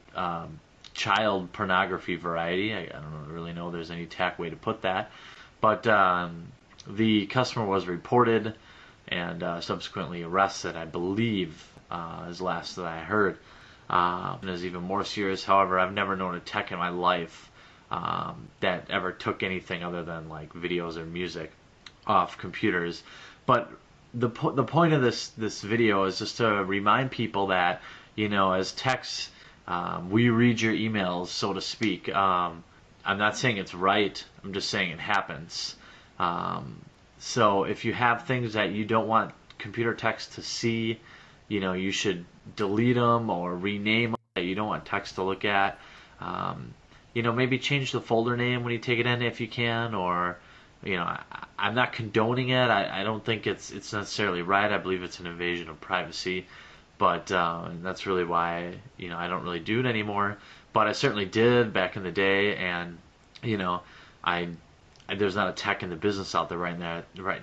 child pornography variety. I don't really know if there's any tack way to put that, but the customer was reported and subsequently arrested, I believe, is the last that I heard. And is even more serious. However, I've never known a tech in my life that ever took anything other than like videos or music off computers. But the point of this video is just to remind people that, you know, as techs, we read your emails, so to speak. I'm not saying it's right. I'm just saying it happens. So if you have things that you don't want computer techs to see, you know, you should delete them or rename them that you don't want techs to look at. You know, maybe change the folder name when you take it in if you can, or, you know, I'm not condoning it. I don't think it's necessarily right. I believe it's an invasion of privacy, but and that's really why, you know, I don't really do it anymore. But I certainly did back in the day, and, you know, there's not a tech in the business out there right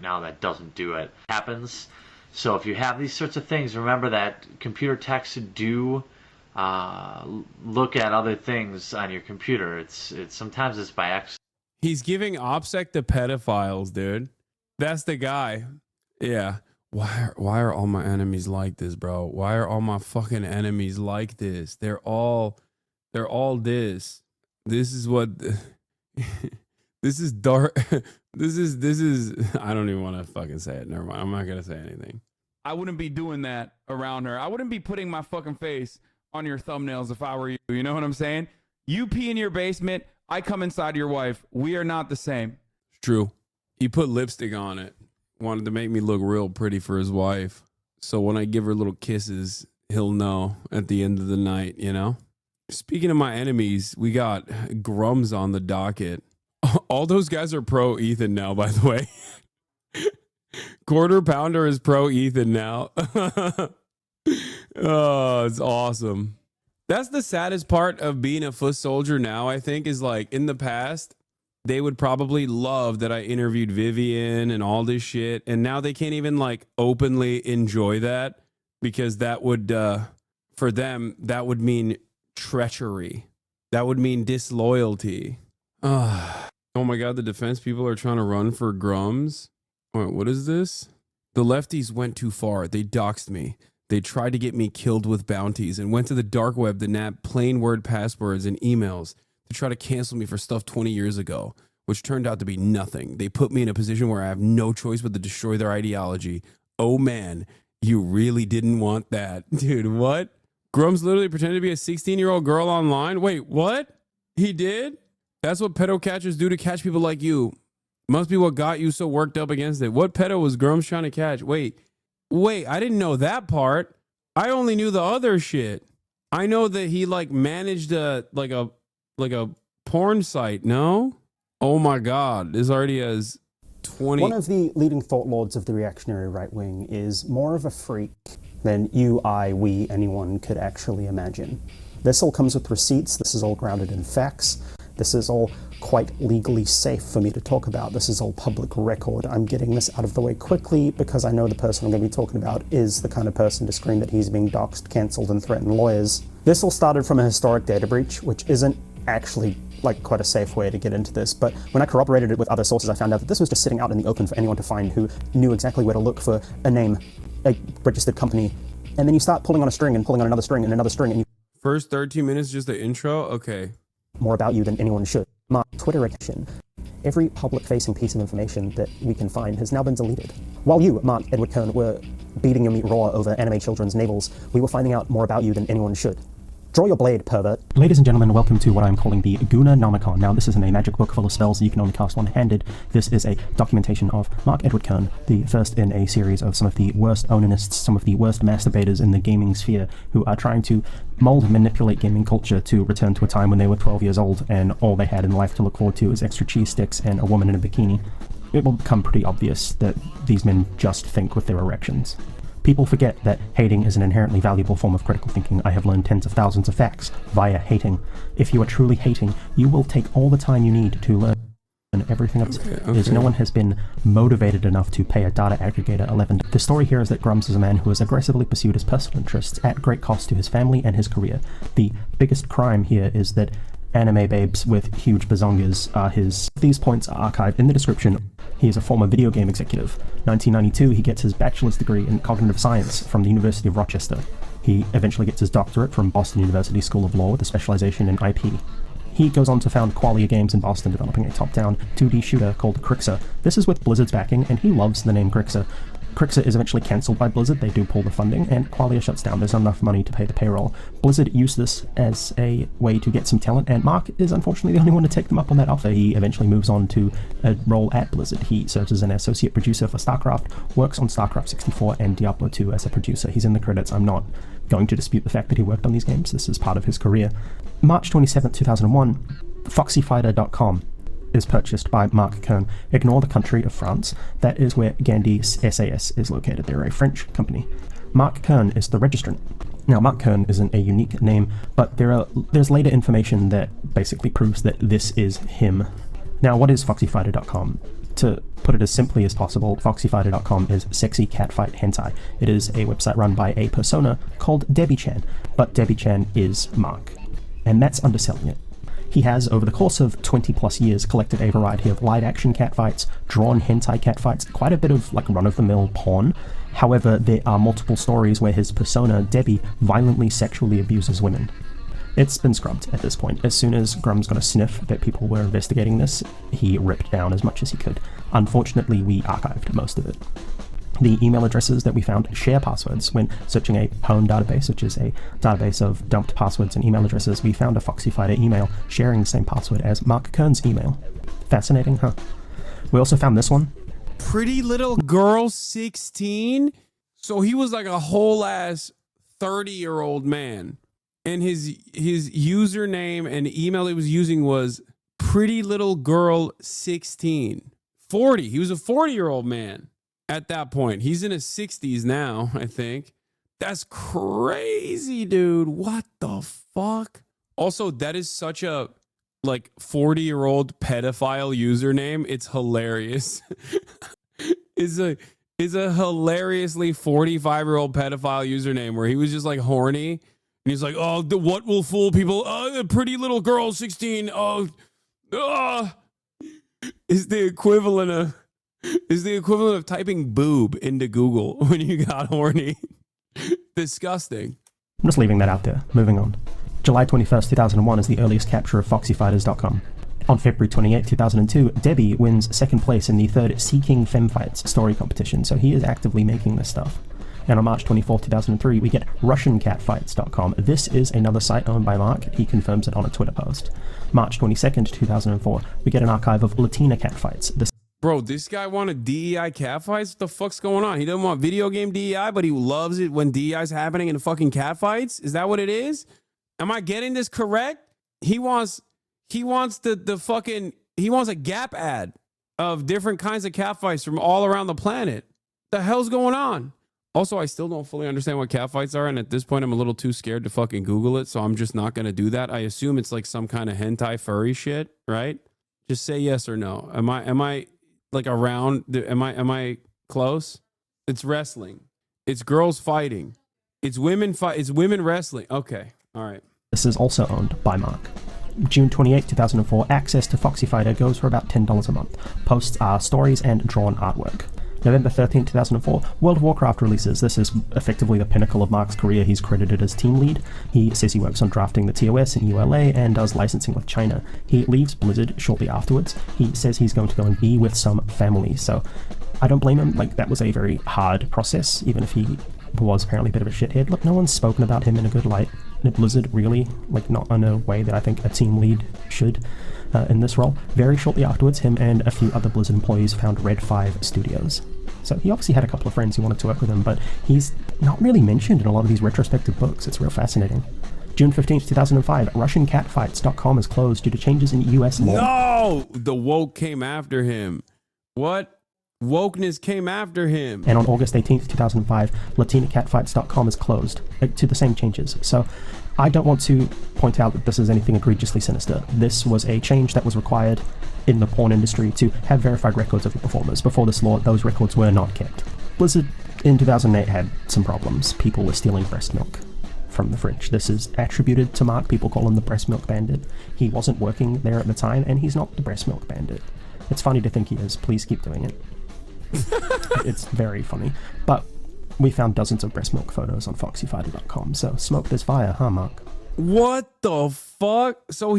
now that doesn't do it. It happens. So if you have these sorts of things, remember that computer techs do look at other things on your computer. It's sometimes it's by accident. He's giving OPSEC to pedophiles, dude. That's the guy. Yeah. Why are all my enemies like this, bro? Why are all my fucking enemies like this? They're all this. This is what this is dark. This is I don't even want to fucking say it. Never mind. I'm not gonna say anything. I wouldn't be doing that around her. I wouldn't be putting my fucking face on your thumbnails if I were you. You know what I'm saying? You pee in your basement, I come inside your wife. We are not the same. It's true. He put lipstick on it. Wanted to make me look real pretty for his wife. So when I give her little kisses, he'll know at the end of the night, you know? Speaking of my enemies, we got Grums on the docket. All those guys are pro Ethan now, by the way. Quarter Pounder is pro Ethan now. Oh, it's awesome. That's the saddest part of being a foot soldier now, I think, is like in the past, they would probably love that I interviewed Vivian and all this shit. And now they can't even like openly enjoy that because that would, for them, that would mean treachery. That would mean disloyalty. Oh my God, the defense people are trying to run for Grums. Wait, what is this? The lefties went too far. They doxed me. They tried to get me killed with bounties and went to the dark web to nab plain word passwords and emails to try to cancel me for stuff 20 years ago, which turned out to be nothing. They put me in a position where I have no choice but to destroy their ideology. Oh man, you really didn't want that. Dude, what? Grums literally pretended to be a 16-year-old girl online? Wait, what? He did? That's what pedo catchers do to catch people like you. Must be what got you so worked up against it. What pedo was Grums trying to catch? Wait, I didn't know that part. I only knew the other shit. I know that he like managed a porn site. No? Oh my God, this already has 20. One of the leading thought lords of the reactionary right wing is more of a freak than you, I, we, anyone could actually imagine. This all comes with receipts. This is all grounded in facts. This is all quite legally safe for me to talk about. This is all public record. I'm getting this out of the way quickly because I know the person I'm going to be talking about is the kind of person to scream that he's being doxxed, cancelled, and threaten lawyers. This all started from a historic data breach, which isn't actually like quite a safe way to get into this, but when I corroborated it with other sources, I found out that this was just sitting out in the open for anyone to find who knew exactly where to look for a name, a registered company, and then you start pulling on a string and pulling on another string and another string, and you First 13 minutes just the intro? Okay. More about you than anyone should. My Twitter account. Every public-facing piece of information that we can find has now been deleted. While you, Mark Edward Cohn, were beating your meat raw over anime children's navels, we were finding out more about you than anyone should. Draw your blade, pervert. Ladies and gentlemen, welcome to what I'm calling the Guna Nomicon. Now, this isn't a magic book full of spells that you can only cast one-handed. This is a documentation of Mark Edward Cohn, the first in a series of some of the worst onanists, some of the worst masturbators in the gaming sphere, who are trying to mold and manipulate gaming culture to return to a time when they were 12 years old and all they had in life to look forward to is extra cheese sticks and a woman in a bikini. It will become pretty obvious that these men just think with their erections. People forget that hating is an inherently valuable form of critical thinking. I have learned tens of thousands of facts via hating. If you are truly hating, you will take all the time you need to learn and everything else is no one has been motivated enough to pay a data aggregator $11. The story here is that Grums is a man who has aggressively pursued his personal interests at great cost to his family and his career. The biggest crime here is that anime babes with huge bazongas are his. These points are archived in the description. He is a former video game executive. 1992, he gets his bachelor's degree in cognitive science from the University of Rochester. He eventually gets his doctorate from Boston University School of Law with a specialization in IP. He goes on to found Qualia Games in Boston, developing a top-down 2D shooter called Crixer. This is with Blizzard's backing, and he loves the name Crixer. Crixer is eventually cancelled by Blizzard, they do pull the funding, and Qualia shuts down. There's not enough money to pay the payroll. Blizzard used this as a way to get some talent, and Mark is unfortunately the only one to take them up on that offer. He eventually moves on to a role at Blizzard. He serves as an associate producer for StarCraft, works on StarCraft 64 and Diablo 2 as a producer. He's in the credits. I'm not going to dispute the fact that he worked on these games. This is part of his career. March 27, 2001, FoxyFighter.com is purchased by Mark Kern. Ignore the country of France. That is where Gandhi SAS is located. They're a French company. Mark Kern is the registrant. Now, Mark Kern isn't a unique name, but there's later information that basically proves that this is him. Now, what is FoxyFighter.com? To put it as simply as possible, FoxyFighter.com is sexy catfight hentai. It is a website run by a persona called Debbie Chan, but Debbie Chan is Mark, and that's underselling it. He has, over the course of 20 plus years, collected a variety of live-action catfights, drawn hentai catfights, quite a bit of like run-of-the-mill porn. However, there are multiple stories where his persona, Debbie, violently sexually abuses women. It's been scrubbed at this point. As soon as Grums got a sniff that people were investigating this, he ripped down as much as he could. Unfortunately, we archived most of it. The email addresses that we found share passwords. When searching a PWN database, which is a database of dumped passwords and email addresses, we found a Foxy Fighter email sharing the same password as Mark Kern's email. Fascinating, huh? We also found this one. Pretty little girl 16? So he was like a whole ass 30-year-old man. And his username and email he was using was pretty little girl 16. 40. He was a 40-year-old man at that point. He's in his 60s now, I think. That's crazy, dude. What the fuck? Also, that is such a like 40-year-old pedophile username. It's hilarious. It's a hilariously 45-year-old pedophile username where he was just like horny and he's like, oh, what will fool people? Oh, the pretty little girl 16. Is the equivalent of typing boob into Google when you got horny. Disgusting. I'm just leaving that out there. Moving on. July 21st, 2001 is the earliest capture of FoxyFighters.com. On February 28, 2002, Debbie wins second place in the third Seeking Femfights story competition, so he is actively making this stuff. And on March 24, 2003, we get RussianCatfights.com. This is another site owned by Mark. He confirms it on a Twitter post. March 22nd, 2004, we get an archive of Latina catfights. Bro, this guy wanted DEI catfights? What the fuck's going on? He doesn't want video game DEI, but he loves it when DEI's happening in fucking catfights? Is that what it is? Am I getting this correct? He wants a Gap ad of different kinds of catfights from all around the planet. The hell's going on? Also, I still don't fully understand what catfights are, and at this point, I'm a little too scared to fucking Google it, so I'm just not going to do that. I assume it's like some kind of hentai furry shit, right? Just say yes or no. Am I like around? Am I close? It's wrestling. It's girls fighting. It's women wrestling. Okay, all right. This is also owned by Mark. June 28, 2004, access to Foxy Fighter goes for about $10 a month. Posts are stories and drawn artwork. November 13, 2004, World of Warcraft releases. This is effectively the pinnacle of Mark's career. He's credited as team lead. He says he works on drafting the TOS in ULA and does licensing with China. He leaves Blizzard shortly afterwards. He says he's going to go and be with some family, so I don't blame him. Like, that was a very hard process, even if he was apparently a bit of a shithead. Look, no one's spoken about him in a good light at Blizzard, really, like not in a way that I think a team lead should in this role. Very shortly afterwards, him and a few other Blizzard employees found Red 5 Studios. So he obviously had a couple of friends who wanted to work with him, but he's not really mentioned in a lot of these retrospective books. It's real fascinating. June 15th, 2005, RussianCatfights.com is closed due to changes in US law. No! The woke came after him. What? Wokeness came after him. And on August 18th, 2005, LatinaCatfights.com is closed to the same changes. So I don't want to point out that this is anything egregiously sinister. This was a change that was required, in the porn industry to have verified records of your performers. Before this law, those records were not kept. Blizzard in 2008 had some problems. People were stealing breast milk from the fridge. This is attributed to Mark. People call him the breast milk bandit. He wasn't working there at the time, and he's not the breast milk bandit. It's funny to think he is. Please keep doing it. It's very funny. But we found dozens of breast milk photos on foxyfighter.com, so smoke this fire, huh, Mark? What the fuck? So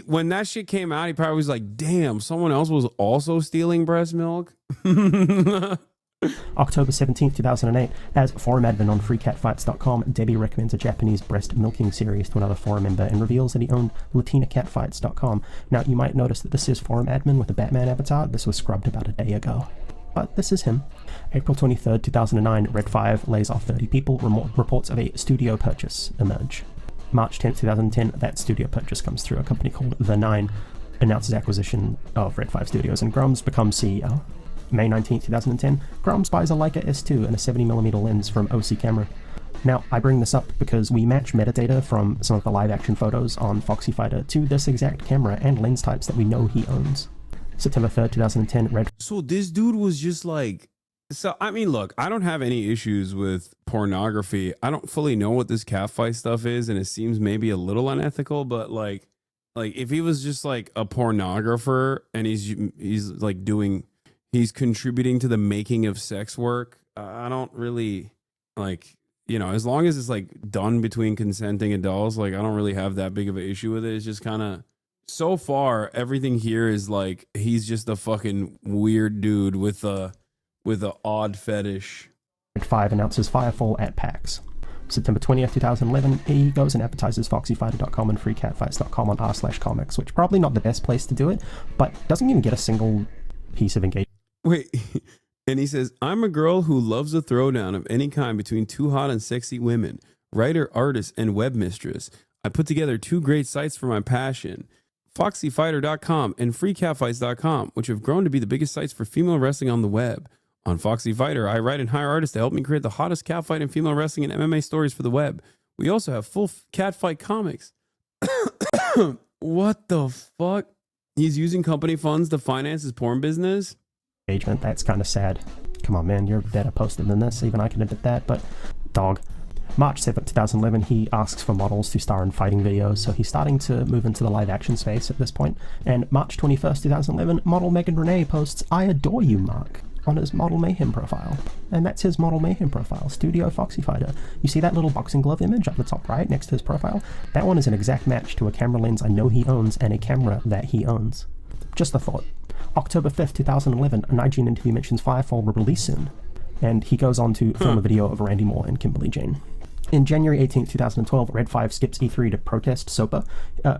when that shit came out, he probably was like, damn, someone else was also stealing breast milk? October 17th, 2008, as forum admin on freecatfights.com, Debbie recommends a Japanese breast milking series to another forum member and reveals that he owned LITENEWS.com. Now, you might notice that this is forum admin with a Batman avatar. This was scrubbed about a day ago. But this is him. April 23rd, 2009, Red 5 lays off 30 people. Reports of a studio purchase emerge. March 10th, 2010, that studio purchase comes through. A company called The Nine announces acquisition of Red 5 Studios, and Grums becomes CEO. May 19th, 2010, Grums buys a Leica S2 and a 70mm lens from OC Camera. Now, I bring this up because we match metadata from some of the live-action photos on Foxy Fighter to this exact camera and lens types that we know he owns. September 3rd, 2010, Red... So this dude was just like... So, I mean, look, I don't have any issues with pornography. I don't fully know what this catfight stuff is, and it seems maybe a little unethical, but like if he was just like a pornographer and he's like doing... He's contributing to the making of sex work. I don't really like, you know, as long as it's like done between consenting adults, like I don't really have that big of an issue with it. It's just kind of, so far, everything here is like, he's just a fucking weird dude with a odd fetish. Red 5 announces Firefall at PAX. September 20th, 2011, he goes and advertises foxyfighter.com and freecatfights.com on r/comics, which probably not the best place to do it, but doesn't even get a single piece of engagement. Wait, and he says, I'm a girl who loves a throwdown of any kind between two hot and sexy women, writer, artist, and web mistress. I put together two great sites for my passion, foxyfighter.com and freecatfights.com, which have grown to be the biggest sites for female wrestling on the web. On Foxy Fighter, I write and hire artists to help me create the hottest catfight and female wrestling and MMA stories for the web. We also have full catfight comics. What the fuck? He's using company funds to finance his porn business? Engagement, that's kind of sad. Come on, man, you're better posted than this. Even I can admit that, but dog. March 7th, 2011, he asks for models to star in fighting videos, so he's starting to move into the live action space at this point. And March 21st, 2011, model Megan Renee posts, I adore you, Mark, on his Model Mayhem profile. And that's his Model Mayhem profile, Studio Foxy Fighter. You see that little boxing glove image up the top right next to his profile? That one is an exact match to a camera lens I know he owns and a camera that he owns. Just a thought. October 5th, 2011, an IGN interview mentions Firefall will release soon, and he goes on to film a video of Randy Moore and Kimberly Jane. In January 18th, 2012, Red 5 skips E3 to protest SOPA.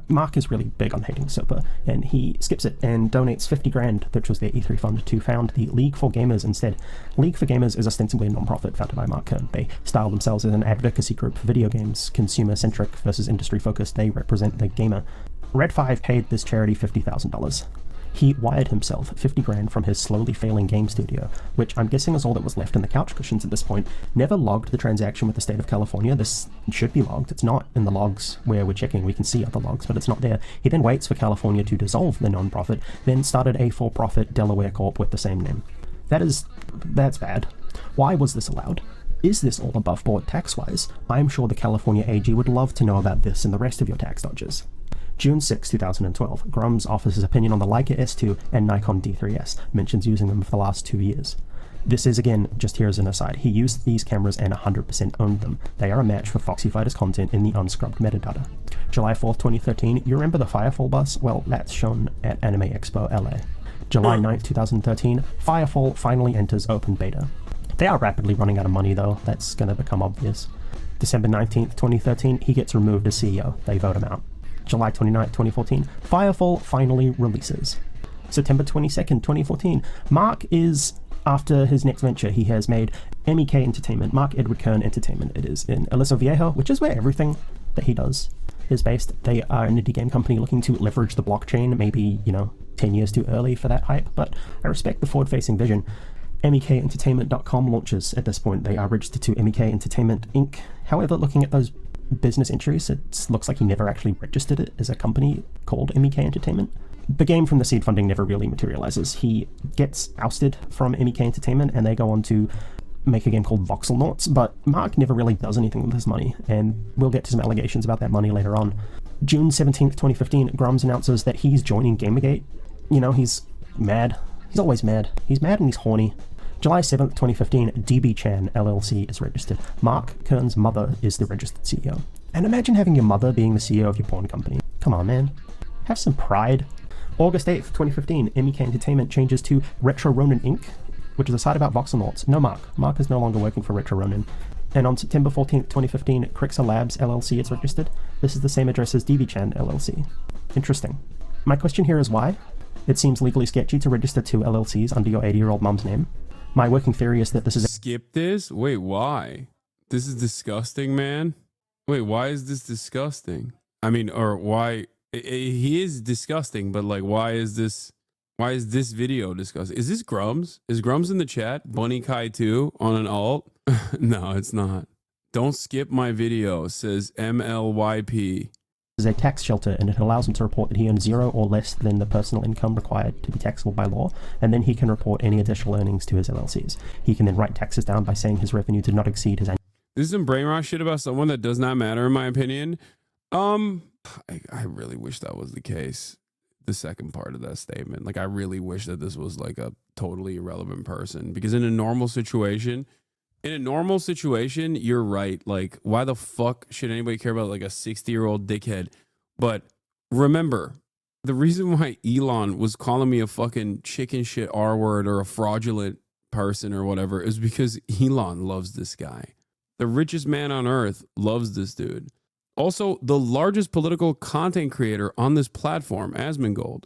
Mark is really big on hating SOPA, and he skips it and donates 50 grand, which was their E3 fund, to found the League for Gamers instead. League for Gamers is ostensibly a non-profit founded by Mark Kern. They style themselves as an advocacy group for video games, consumer-centric versus industry-focused. They represent the gamer. Red 5 paid this charity $50,000. He wired himself 50 grand from his slowly failing game studio, which I'm guessing is all that was left in the couch cushions at this point. Never logged the transaction with the state of California. This should be logged. It's not in the logs where we're checking. We can see other logs, but it's not there. He then waits for California to dissolve the non-profit, then started a for-profit Delaware Corp with the same name. That's bad. Why was this allowed? Is this all above board tax-wise? I'm sure the California AG would love to know about this and the rest of your tax dodges. June 6, 2012, Grums offers his opinion on the Leica S2 and Nikon D3S, mentions using them for the last 2 years. This is, again, just here as an aside, he used these cameras and 100% owned them. They are a match for Foxy Fighter's content in the unscrubbed metadata. July 4th, 2013, you remember the Firefall bus? Well, that's shown at Anime Expo LA. July 9th, 2013, Firefall finally enters open beta. They are rapidly running out of money though, that's going to become obvious. December 19th, 2013, he gets removed as CEO, they vote him out. July 29th, 2014, Firefall finally releases. September 22nd, 2014, Mark is, after his next venture, he has made MEK Entertainment, Mark Edward Kern Entertainment. It is in Aliso Viejo, which is where everything that he does is based. They are an indie game company looking to leverage the blockchain, maybe, 10 years too early for that hype, but I respect the forward-facing vision. MEKentertainment.com launches at this point. They are registered to MEK Entertainment Inc. However, looking at those business entries, it looks like he never actually registered it as a company called MEK Entertainment. The game from the seed funding never really materializes. He gets ousted from MEK Entertainment, and they go on to make a game called Voxelnauts, but Mark never really does anything with his money, and we'll get to some allegations about that money later on. June 17th, 2015, Grums announces that he's joining Gamergate. You know, he's mad. He's always mad. He's mad and he's horny. July 7th, 2015, DB Chan LLC is registered. Mark Kern's mother is the registered CEO. And imagine having your mother being the CEO of your porn company. Come on, man. Have some pride. August 8th, 2015, MEK Entertainment changes to Retro Ronin Inc., which is a site about Voxelnauts. No Mark. Mark is no longer working for Retro Ronin. And on September 14th, 2015, Crixa Labs LLC is registered. This is the same address as DB-chan LLC. Interesting. My question here is why? It seems legally sketchy to register two LLCs under your 80-year-old mom's name. My working theory is that this is... Skip this? Wait, why? This is disgusting, man. Wait, why is this disgusting? I mean, or why... He is disgusting, but like, why is this video disgusting? Is this Grums? Is Grums in the chat? Bunny Kai 2 on an alt? No, it's not. Don't skip my video, says MLYP. Is a tax shelter, and it allows him to report that he earns 0 or less than the personal income required to be taxable by law, and then he can report any additional earnings to his LLCs. He can then write taxes down by saying his revenue did not exceed his annual... This is some brainwash shit about someone that does not matter, in my opinion. I really wish that was the case. The second part of that statement. Like, I really wish that this was like a totally irrelevant person, because in a normal situation, you're right. Like, why the fuck should anybody care about like a 60-year-old dickhead? But remember, the reason why Elon was calling me a fucking chicken shit R word or a fraudulent person or whatever is because Elon loves this guy. The richest man on earth loves this dude. Also, the largest political content creator on this platform, Asmongold,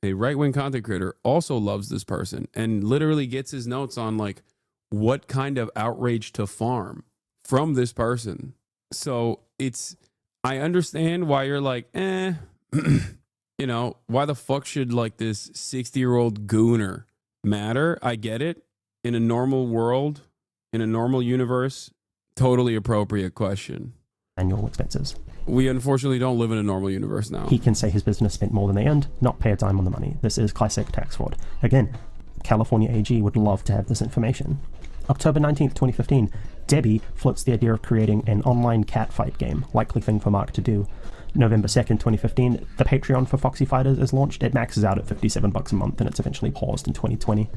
a right-wing content creator, also loves this person and literally gets his notes on like what kind of outrage to farm from this person. So I understand why you're like, you know, why the fuck should like this 60-year-old gooner matter? I get it. In a normal world, in a normal universe, totally appropriate question. Annual expenses. We unfortunately don't live in a normal universe now. He can say his business spent more than they earned, not pay a dime on the money. This is classic tax fraud. Again, California AG would love to have this information. October 19th, 2015, Debbie floats the idea of creating an online catfight game, likely thing for Mark to do. November 2nd, 2015, the Patreon for Foxy Fighters is launched. It maxes out at $57 a month, and it's eventually paused in 2020.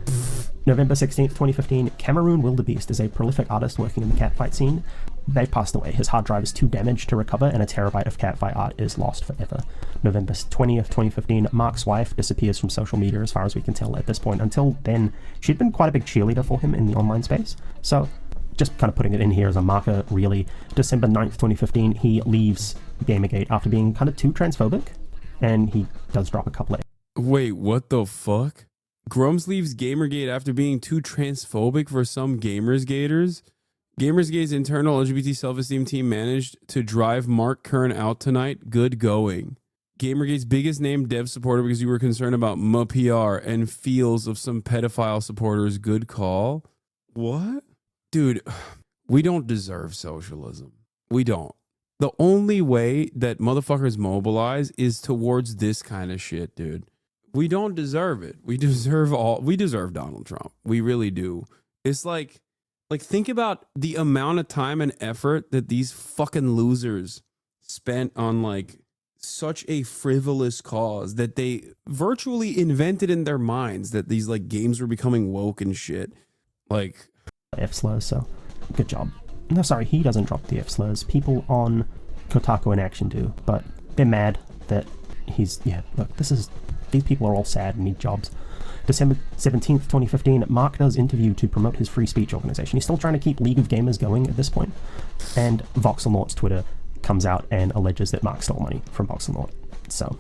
November 16th, 2015, Cameroon Wildebeest is a prolific artist working in the catfight scene. They've passed away. His hard drive is too damaged to recover, and a terabyte of catfight art is lost forever. November 20th, 2015, Mark's wife disappears from social media as far as we can tell at this point. Until then, she'd been quite a big cheerleader for him in the online space. So, just kind of putting it in here as a marker, really. December 9th, 2015, he leaves Gamergate after being kind of too transphobic, and he does drop a couple of... Wait, what the fuck? Grums leaves Gamergate after being too transphobic for some Gamersgaters? Gamersgate's internal LGBT self-esteem team managed to drive Mark Kern out tonight. Good going. Gamergate's biggest name dev supporter because you were concerned about PR and feels of some pedophile supporters. Good call. What? Dude, we don't deserve socialism. We don't. The only way that motherfuckers mobilize is towards this kind of shit, dude. We don't deserve it. We deserve Donald Trump. We really do. It's like think about the amount of time and effort that these fucking losers spent on like such a frivolous cause that they virtually invented in their minds that these like games were becoming woke and shit. Like F-slurs, so good job. No, sorry, he doesn't drop the F-slurs. People on Kotaku in Action do, but they're mad that he's... Yeah, look, these people are all sad and need jobs. December 17th, 2015, Mark does interview to promote his free speech organization. He's still trying to keep League of Gamers going at this point. And Voxelnaut's Twitter comes out and alleges that Mark stole money from Voxelnaut. So,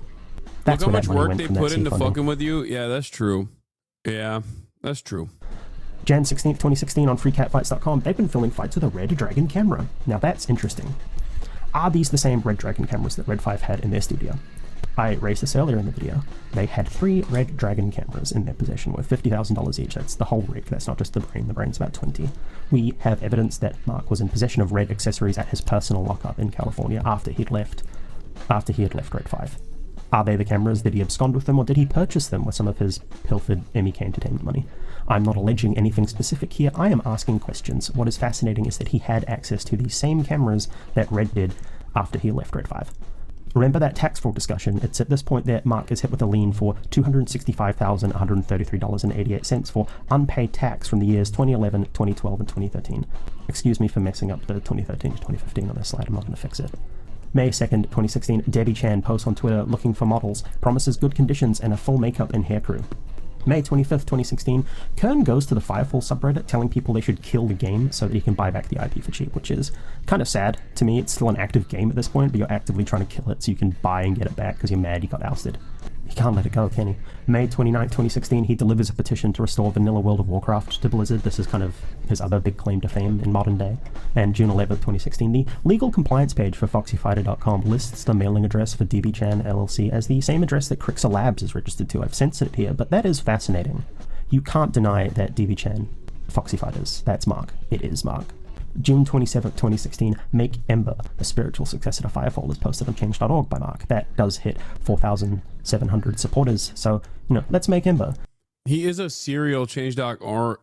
that's look where how much work they put into fucking with you. Yeah, that's true. Yeah, that's true. Jan 16th, 2016 on freecatfights.com, they've been filming fights with a Red Dragon camera. Now that's interesting. Are these the same Red Dragon cameras that Red 5 had in their studio? I raised this earlier in the video. They had 3 Red Dragon cameras in their possession worth $50,000 each. That's the whole rig. That's not just the brain. The brain's about 20. We have evidence that Mark was in possession of Red accessories at his personal lockup in California after he had left Red 5. Are they the cameras? Did he abscond with them, or did he purchase them with some of his pilfered MEK Entertainment money? I'm not alleging anything specific here, I am asking questions. What is fascinating is that he had access to these same cameras that Red did after he left Red 5. Remember that tax fraud discussion? It's at this point that Mark is hit with a lien for $265,133.88 for unpaid tax from the years 2011, 2012, and 2013. Excuse me for messing up the 2013 to 2015 on this slide, I'm not going to fix it. May 2nd, 2016, Debbie Chan posts on Twitter looking for models, promises good conditions and a full makeup and hair crew. May 25th, 2016, Kern goes to the Firefall subreddit telling people they should kill the game so that he can buy back the IP for cheap, which is kind of sad to me. It's still an active game at this point, but you're actively trying to kill it so you can buy and get it back because you're mad you got ousted. He can't let it go, can he? May 29th, 2016, he delivers a petition to restore vanilla World of Warcraft to Blizzard. This is kind of his other big claim to fame in modern day. And June 11th, 2016, the legal compliance page for FoxyFighter.com lists the mailing address for DBChan LLC as the same address that Crixer Labs is registered to. I've censored it here, but that is fascinating. You can't deny that DBChan, Foxy Fighters, that's Mark. It is Mark. June 27th, 2016, Make Ember, a spiritual successor to Firefall, is posted on change.org by Mark. That does hit 4,700 supporters, so, let's make Ember. He is a serial change.org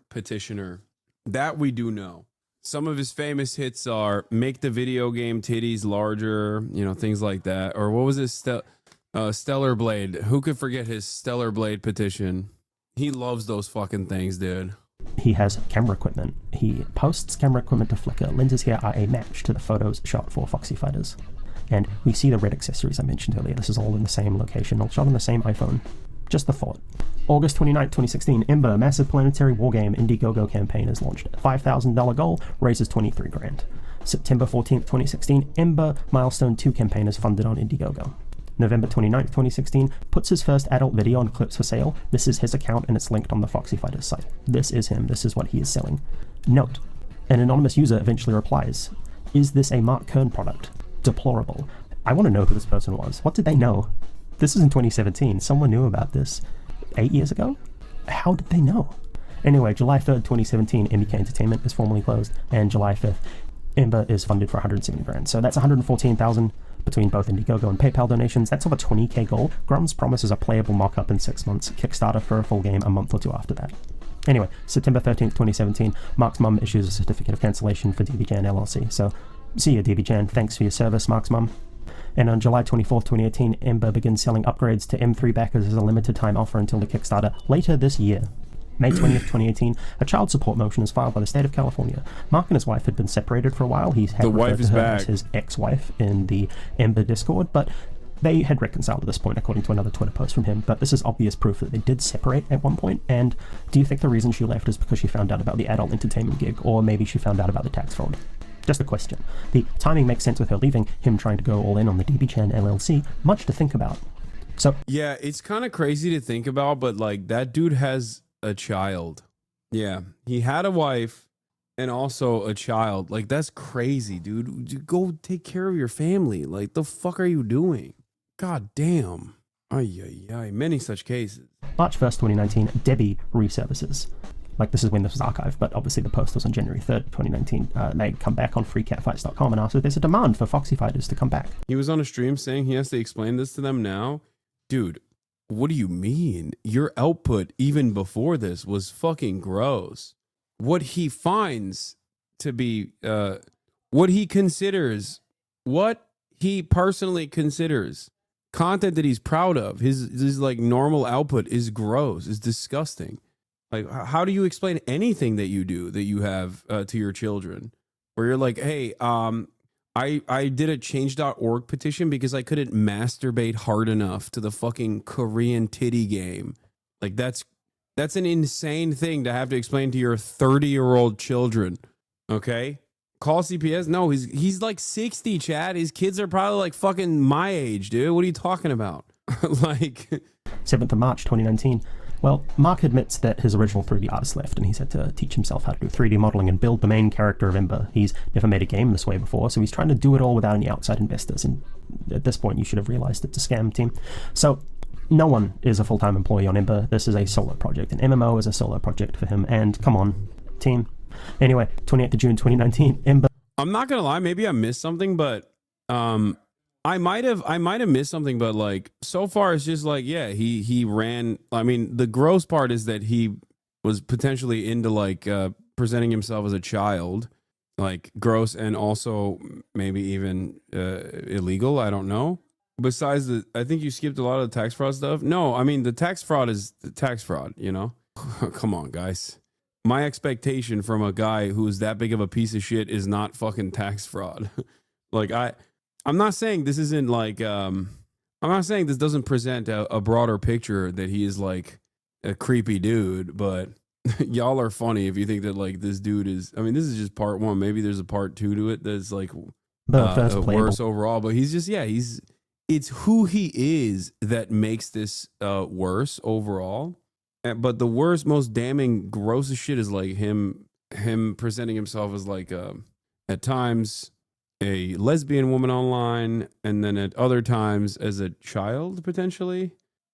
petitioner. That we do know. Some of his famous hits are make the video game titties larger, things like that. Or what was his Stellar Blade? Who could forget his Stellar Blade petition? He loves those fucking things, dude. He has camera equipment. He posts camera equipment to Flickr. Lenses here are a match to the photos shot for Foxy Fighters. And we see the red accessories I mentioned earlier. This is all in the same location, all shot on the same iPhone. Just the thought. August 29, 2016, Ember, massive planetary wargame Indiegogo campaign is launched. $5,000 goal, raises 23 grand. September 14, 2016, Ember Milestone 2 campaign is funded on Indiegogo. November 29, 2016, puts his first adult video on clips for sale. This is his account and it's linked on the Foxy Fighters site. This is him. This is what he is selling. Note, an anonymous user eventually replies, is this a Mark Kern product? Deplorable. I want to know who this person was. What did they know? This is in 2017. Someone knew about this 8 years ago? How did they know? Anyway, July 3rd, 2017, MEK Entertainment is formally closed, and July 5th, Ember is funded for 170 grand. So that's 114,000 between both Indiegogo and PayPal donations. That's over 20k goal. Grum's promises a playable mock-up in 6 months. Kickstarter for a full game a month or two after that. Anyway, September 13th, 2017, Mark's mum issues a certificate of cancellation for DBChan LLC. So, see you, DBChan. Thanks for your service, Mark's mum. And on July 24th, 2018, Ember begins selling upgrades to M3 backers as a limited time offer until the Kickstarter later this year. May 20th, 2018, a child support motion is filed by the state of California. Mark and his wife had been separated for a while. He had referred to her as his ex-wife in the Ember Discord, but they had reconciled at this point, according to another Twitter post from him. But this is obvious proof that they did separate at one point. And do you think the reason she left is because she found out about the adult entertainment gig, or maybe she found out about the tax fraud? Just a question. The timing makes sense with her leaving, him trying to go all in on the DBChan LLC. Much to think about. So yeah, it's kind of crazy to think about, but like that dude has a child. Yeah, he had a wife and also a child. Like, that's crazy, dude. Go take care of your family. Like, the fuck are you doing? God damn. Ay, ay, ay. Many such cases. March 1st, 2019, Debbie resurfaces. Like, this is when this was archived, but obviously the post was on January 3rd, 2019. They come back on freecatfights.com and ask if there's a demand for Foxy Fighters to come back. He was on a stream saying he has to explain this to them now. Dude, what do you mean? Your output, even before this, was fucking gross. What he finds to be, what he personally considers content that he's proud of, his like normal output is gross, is disgusting. Like, how do you explain anything that you do, that you have to your children? Where you're like, hey, I did a change.org petition because I couldn't masturbate hard enough to the fucking Korean titty game. Like, that's an insane thing to have to explain to your 30-year-old children. Okay? Call CPS? No, he's like 60, Chad. His kids are probably like fucking my age, dude. What are you talking about? Like 7th of March, 2019. Well, Mark admits that his original 3D artist left, and he's had to teach himself how to do 3D modeling and build the main character of Ember. He's never made a game this way before, so he's trying to do it all without any outside investors, and at this point you should have realized it's a scam, team. So, no one is a full-time employee on Ember. This is a solo project. An MMO is a solo project for him, and come on, team. Anyway, 28th of June, 2019, Ember... I'm not gonna lie, maybe I missed something, but I might have missed something, but like so far it's just like, yeah, he ran. I mean, the gross part is that he was potentially into like presenting himself as a child, like gross, and also maybe even illegal. I don't know. Besides I think you skipped a lot of the tax fraud stuff. No, I mean the tax fraud is the tax fraud. You know, come on, guys. My expectation from a guy who's that big of a piece of shit is not fucking tax fraud. Like I'm not saying this isn't like I'm not saying this doesn't present a broader picture that he is like a creepy dude, but y'all are funny if you think that like this dude is. I mean, this is just part one. Maybe there's a part two to it that's like worse overall. But he's just it's who he is that makes this worse overall. But the worst, most damning, grossest shit is like him presenting himself as like at times a lesbian woman online, and then at other times as a child potentially.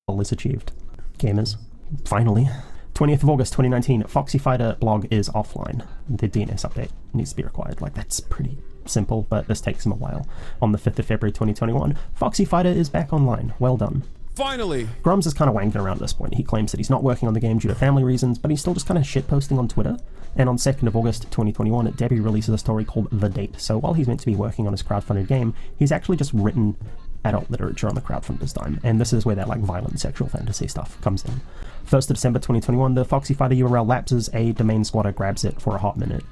All is achieved. Gamers, finally. 20th of August 2019, Foxy Fighter blog is offline. The DNS update needs to be required. Like, that's pretty simple, but this takes him a while. On the 5th of February 2021, Foxy Fighter is back online. Well done. Finally! Grums is kind of wanking around at this point. He claims that he's not working on the game due to family reasons, but he's still just kind of shitposting on Twitter. And on 2nd of August 2021, Debbie releases a story called The Date. So while he's meant to be working on his crowdfunded game, he's actually just written adult literature on the crowdfunder's dime. And this is where that like violent sexual fantasy stuff comes in. 1st of December 2021, the Foxy Fighter URL lapses, a domain squatter grabs it for a hot minute.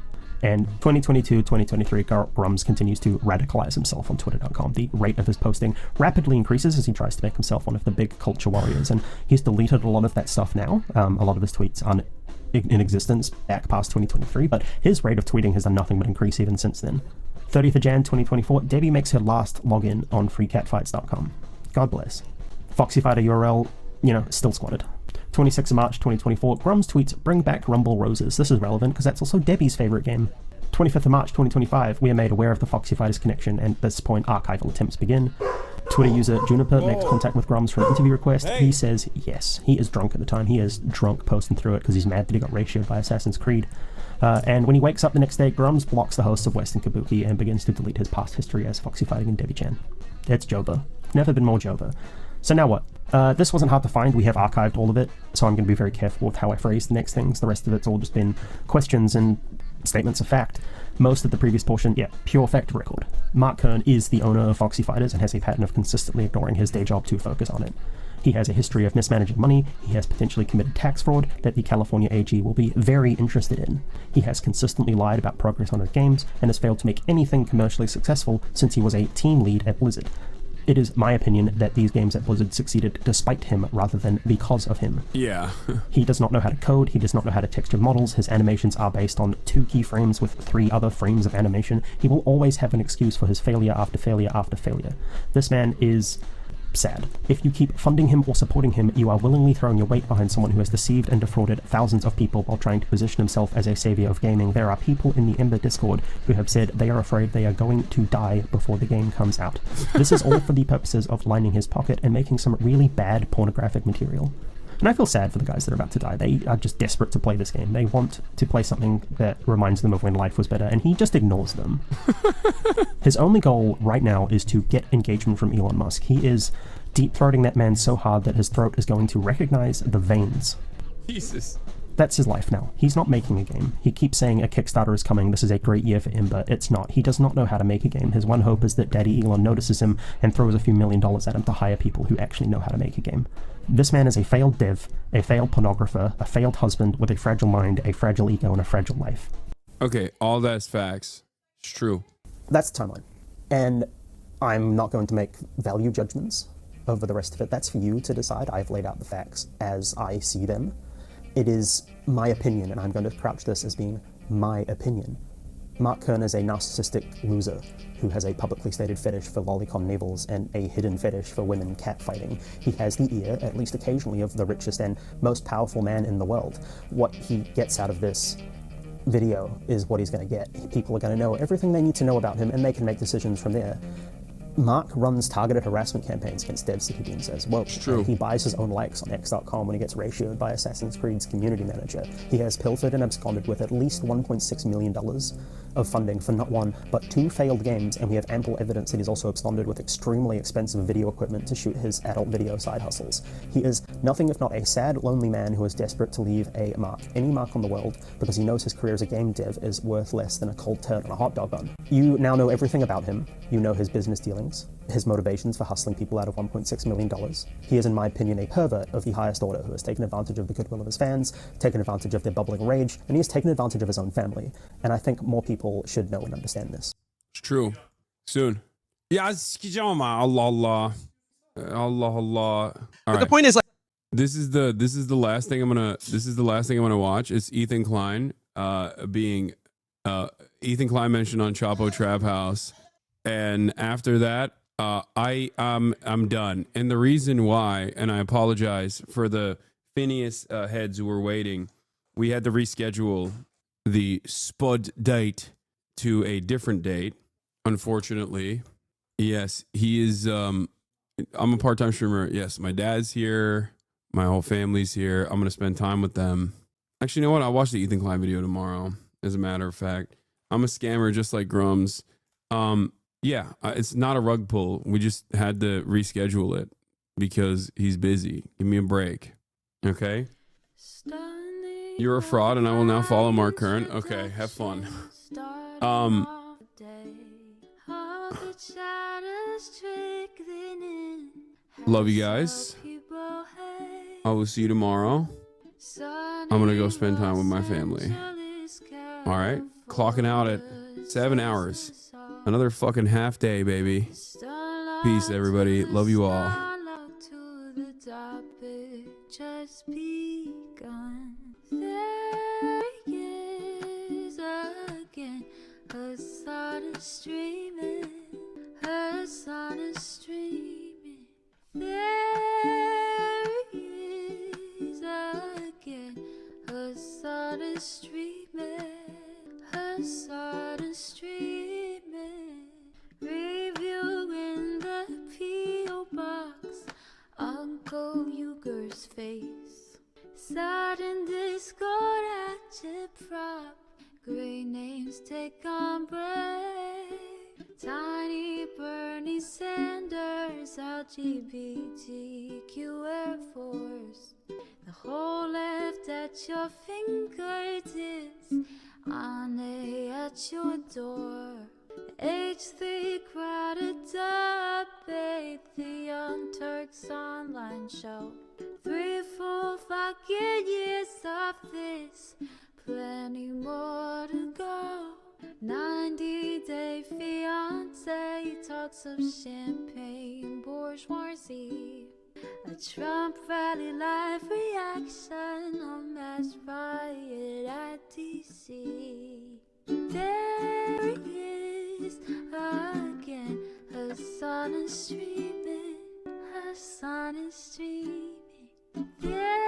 And 2022-2023, Grums continues to radicalize himself on Twitter.com. The rate of his posting rapidly increases as he tries to make himself one of the big culture warriors. And he's deleted a lot of that stuff now. A lot of his tweets aren't in existence back past 2023, but his rate of tweeting has done nothing but increase even since then. 30th of Jan 2024, Debbie makes her last login on freecatfights.com. God bless. Foxy Fighter URL, still squatted. 26th of March 2024, Grums tweets, bring back Rumble Roses. This is relevant because that's also Debbie's favorite game. 25th of March 2025, we are made aware of the Foxy Fighters connection, and at this point archival attempts begin. Twitter user Juniper makes contact with Grums for an interview request. He says yes. He is drunk at the time. He is drunk posting through it because he's mad that he got ratioed by Assassin's Creed. And when he wakes up the next day, Grums blocks the hosts of Western Kabuki and begins to delete his past history as Foxy Fighting and Debbie-chan. It's Joba. Never been more Joba. So now what? This wasn't hard to find. We have archived all of it, so I'm going to be very careful with how I phrase the next things. The rest of it's all just been questions and statements of fact. Most of the previous portion, pure fact record. Mark Kern is the owner of Foxy Fighters and has a pattern of consistently ignoring his day job to focus on it. He has a history of mismanaging money. He has potentially committed tax fraud that the California AG will be very interested in. He has consistently lied about progress on his games and has failed to make anything commercially successful since he was a team lead at Blizzard. It is my opinion that these games at Blizzard succeeded despite him rather than because of him. Yeah. He does not know how to code, he does not know how to texture models, his animations are based on 2 keyframes with 3 other frames of animation. He will always have an excuse for his failure after failure after failure. This man is sad. If you keep funding him or supporting him, you are willingly throwing your weight behind someone who has deceived and defrauded thousands of people while trying to position himself as a savior of gaming. There are people in the Ember Discord who have said they are afraid they are going to die before the game comes out. This is all for the purposes of lining his pocket and making some really bad pornographic material. And I feel sad for the guys that are about to die. They are just desperate to play this game. They want to play something that reminds them of when life was better, and he just ignores them. His only goal right now is to get engagement from Elon Musk. He is deep-throating that man so hard that his throat is going to recognize the veins. Jesus. That's his life now. He's not making a game. He keeps saying a Kickstarter is coming, this is a great year for Ember. It's not. He does not know how to make a game. His one hope is that Daddy Elon notices him and throws a few $1 million at him to hire people who actually know how to make a game. This man is a failed dev, a failed pornographer, a failed husband with a fragile mind, a fragile ego, and a fragile life. Okay, all that's facts. It's true. That's the timeline. And I'm not going to make value judgments over the rest of it. That's for you to decide. I've laid out the facts as I see them. It is my opinion, and I'm going to crouch this as being my opinion. Mark Kern is a narcissistic loser who has a publicly stated fetish for lolicon navels and a hidden fetish for women catfighting. He has the ear, at least occasionally, of the richest and most powerful man in the world. What he gets out of this video is what he's going to get. People are going to know everything they need to know about him, and they can make decisions from there. Mark runs targeted harassment campaigns against devs that he deems as woke. true. He buys his own likes on X.com when he gets ratioed by Assassin's Creed's community manager. He has pilfered and absconded with at least $1.6 million of funding for not one, but 2 failed games, and we have ample evidence that he's also absconded with extremely expensive video equipment to shoot his adult video side hustles. He is nothing if not a sad, lonely man who is desperate to leave a mark, any mark on the world, because he knows his career as a game dev is worth less than a cold turd on a hot dog bun. You now know everything about him. You know his business dealings, his motivations for hustling people out of $1.6 million. He is, in my opinion, a pervert of the highest order who has taken advantage of the goodwill of his fans, taken advantage of their bubbling rage, and he has taken advantage of his own family. And I think more people should know and understand this. It's true. Soon. Yeah, Allah. All But the point is, like, this is the last thing I'm gonna watch. It's Ethan Klein being Ethan Klein mentioned on Chapo Trap House, and after that I'm done. And the reason why, and I apologize for the FINNEAS heads who were waiting, we had to reschedule the Spud date to a different date, unfortunately. Yes, he is I'm a part-time streamer. Yes, my dad's here. My whole family's here. I'm going to spend time with them. Actually, you know what? I'll watch the Ethan Klein video tomorrow, as a matter of fact. I'm a scammer just like Grums. Yeah, it's not a rug pull. We just had to reschedule it because he's busy. Give me a break. Okay? You're a fraud, and I will now follow Mark Kern. Okay, have fun. Love you guys. I will see you tomorrow. I'm going to go spend time with my family. All right? Clocking out at 7 hours. Another fucking half day, baby. Peace, everybody. Love you all. Just begun. There is again. Her sun is streaming. Her sun is streaming. There is again. Her sun is streaming. Her sun is streaming. Review in the P.O. box. Uncle Uger's face. Sudden discord at your prop. Great names take on break. Tiny Bernie Sanders, LGBTQ Air Force. The whole left at your fingertips. Ane at your door. H3 crowded debate, the Young Turks online show. 3 full fucking years of this, plenty more to go. 90-day fiance talks of champagne bourgeoisie. A Trump rally live reaction, a mass riot at DC. There he is again. Her sun is streaming. Her sun is streaming. Yeah.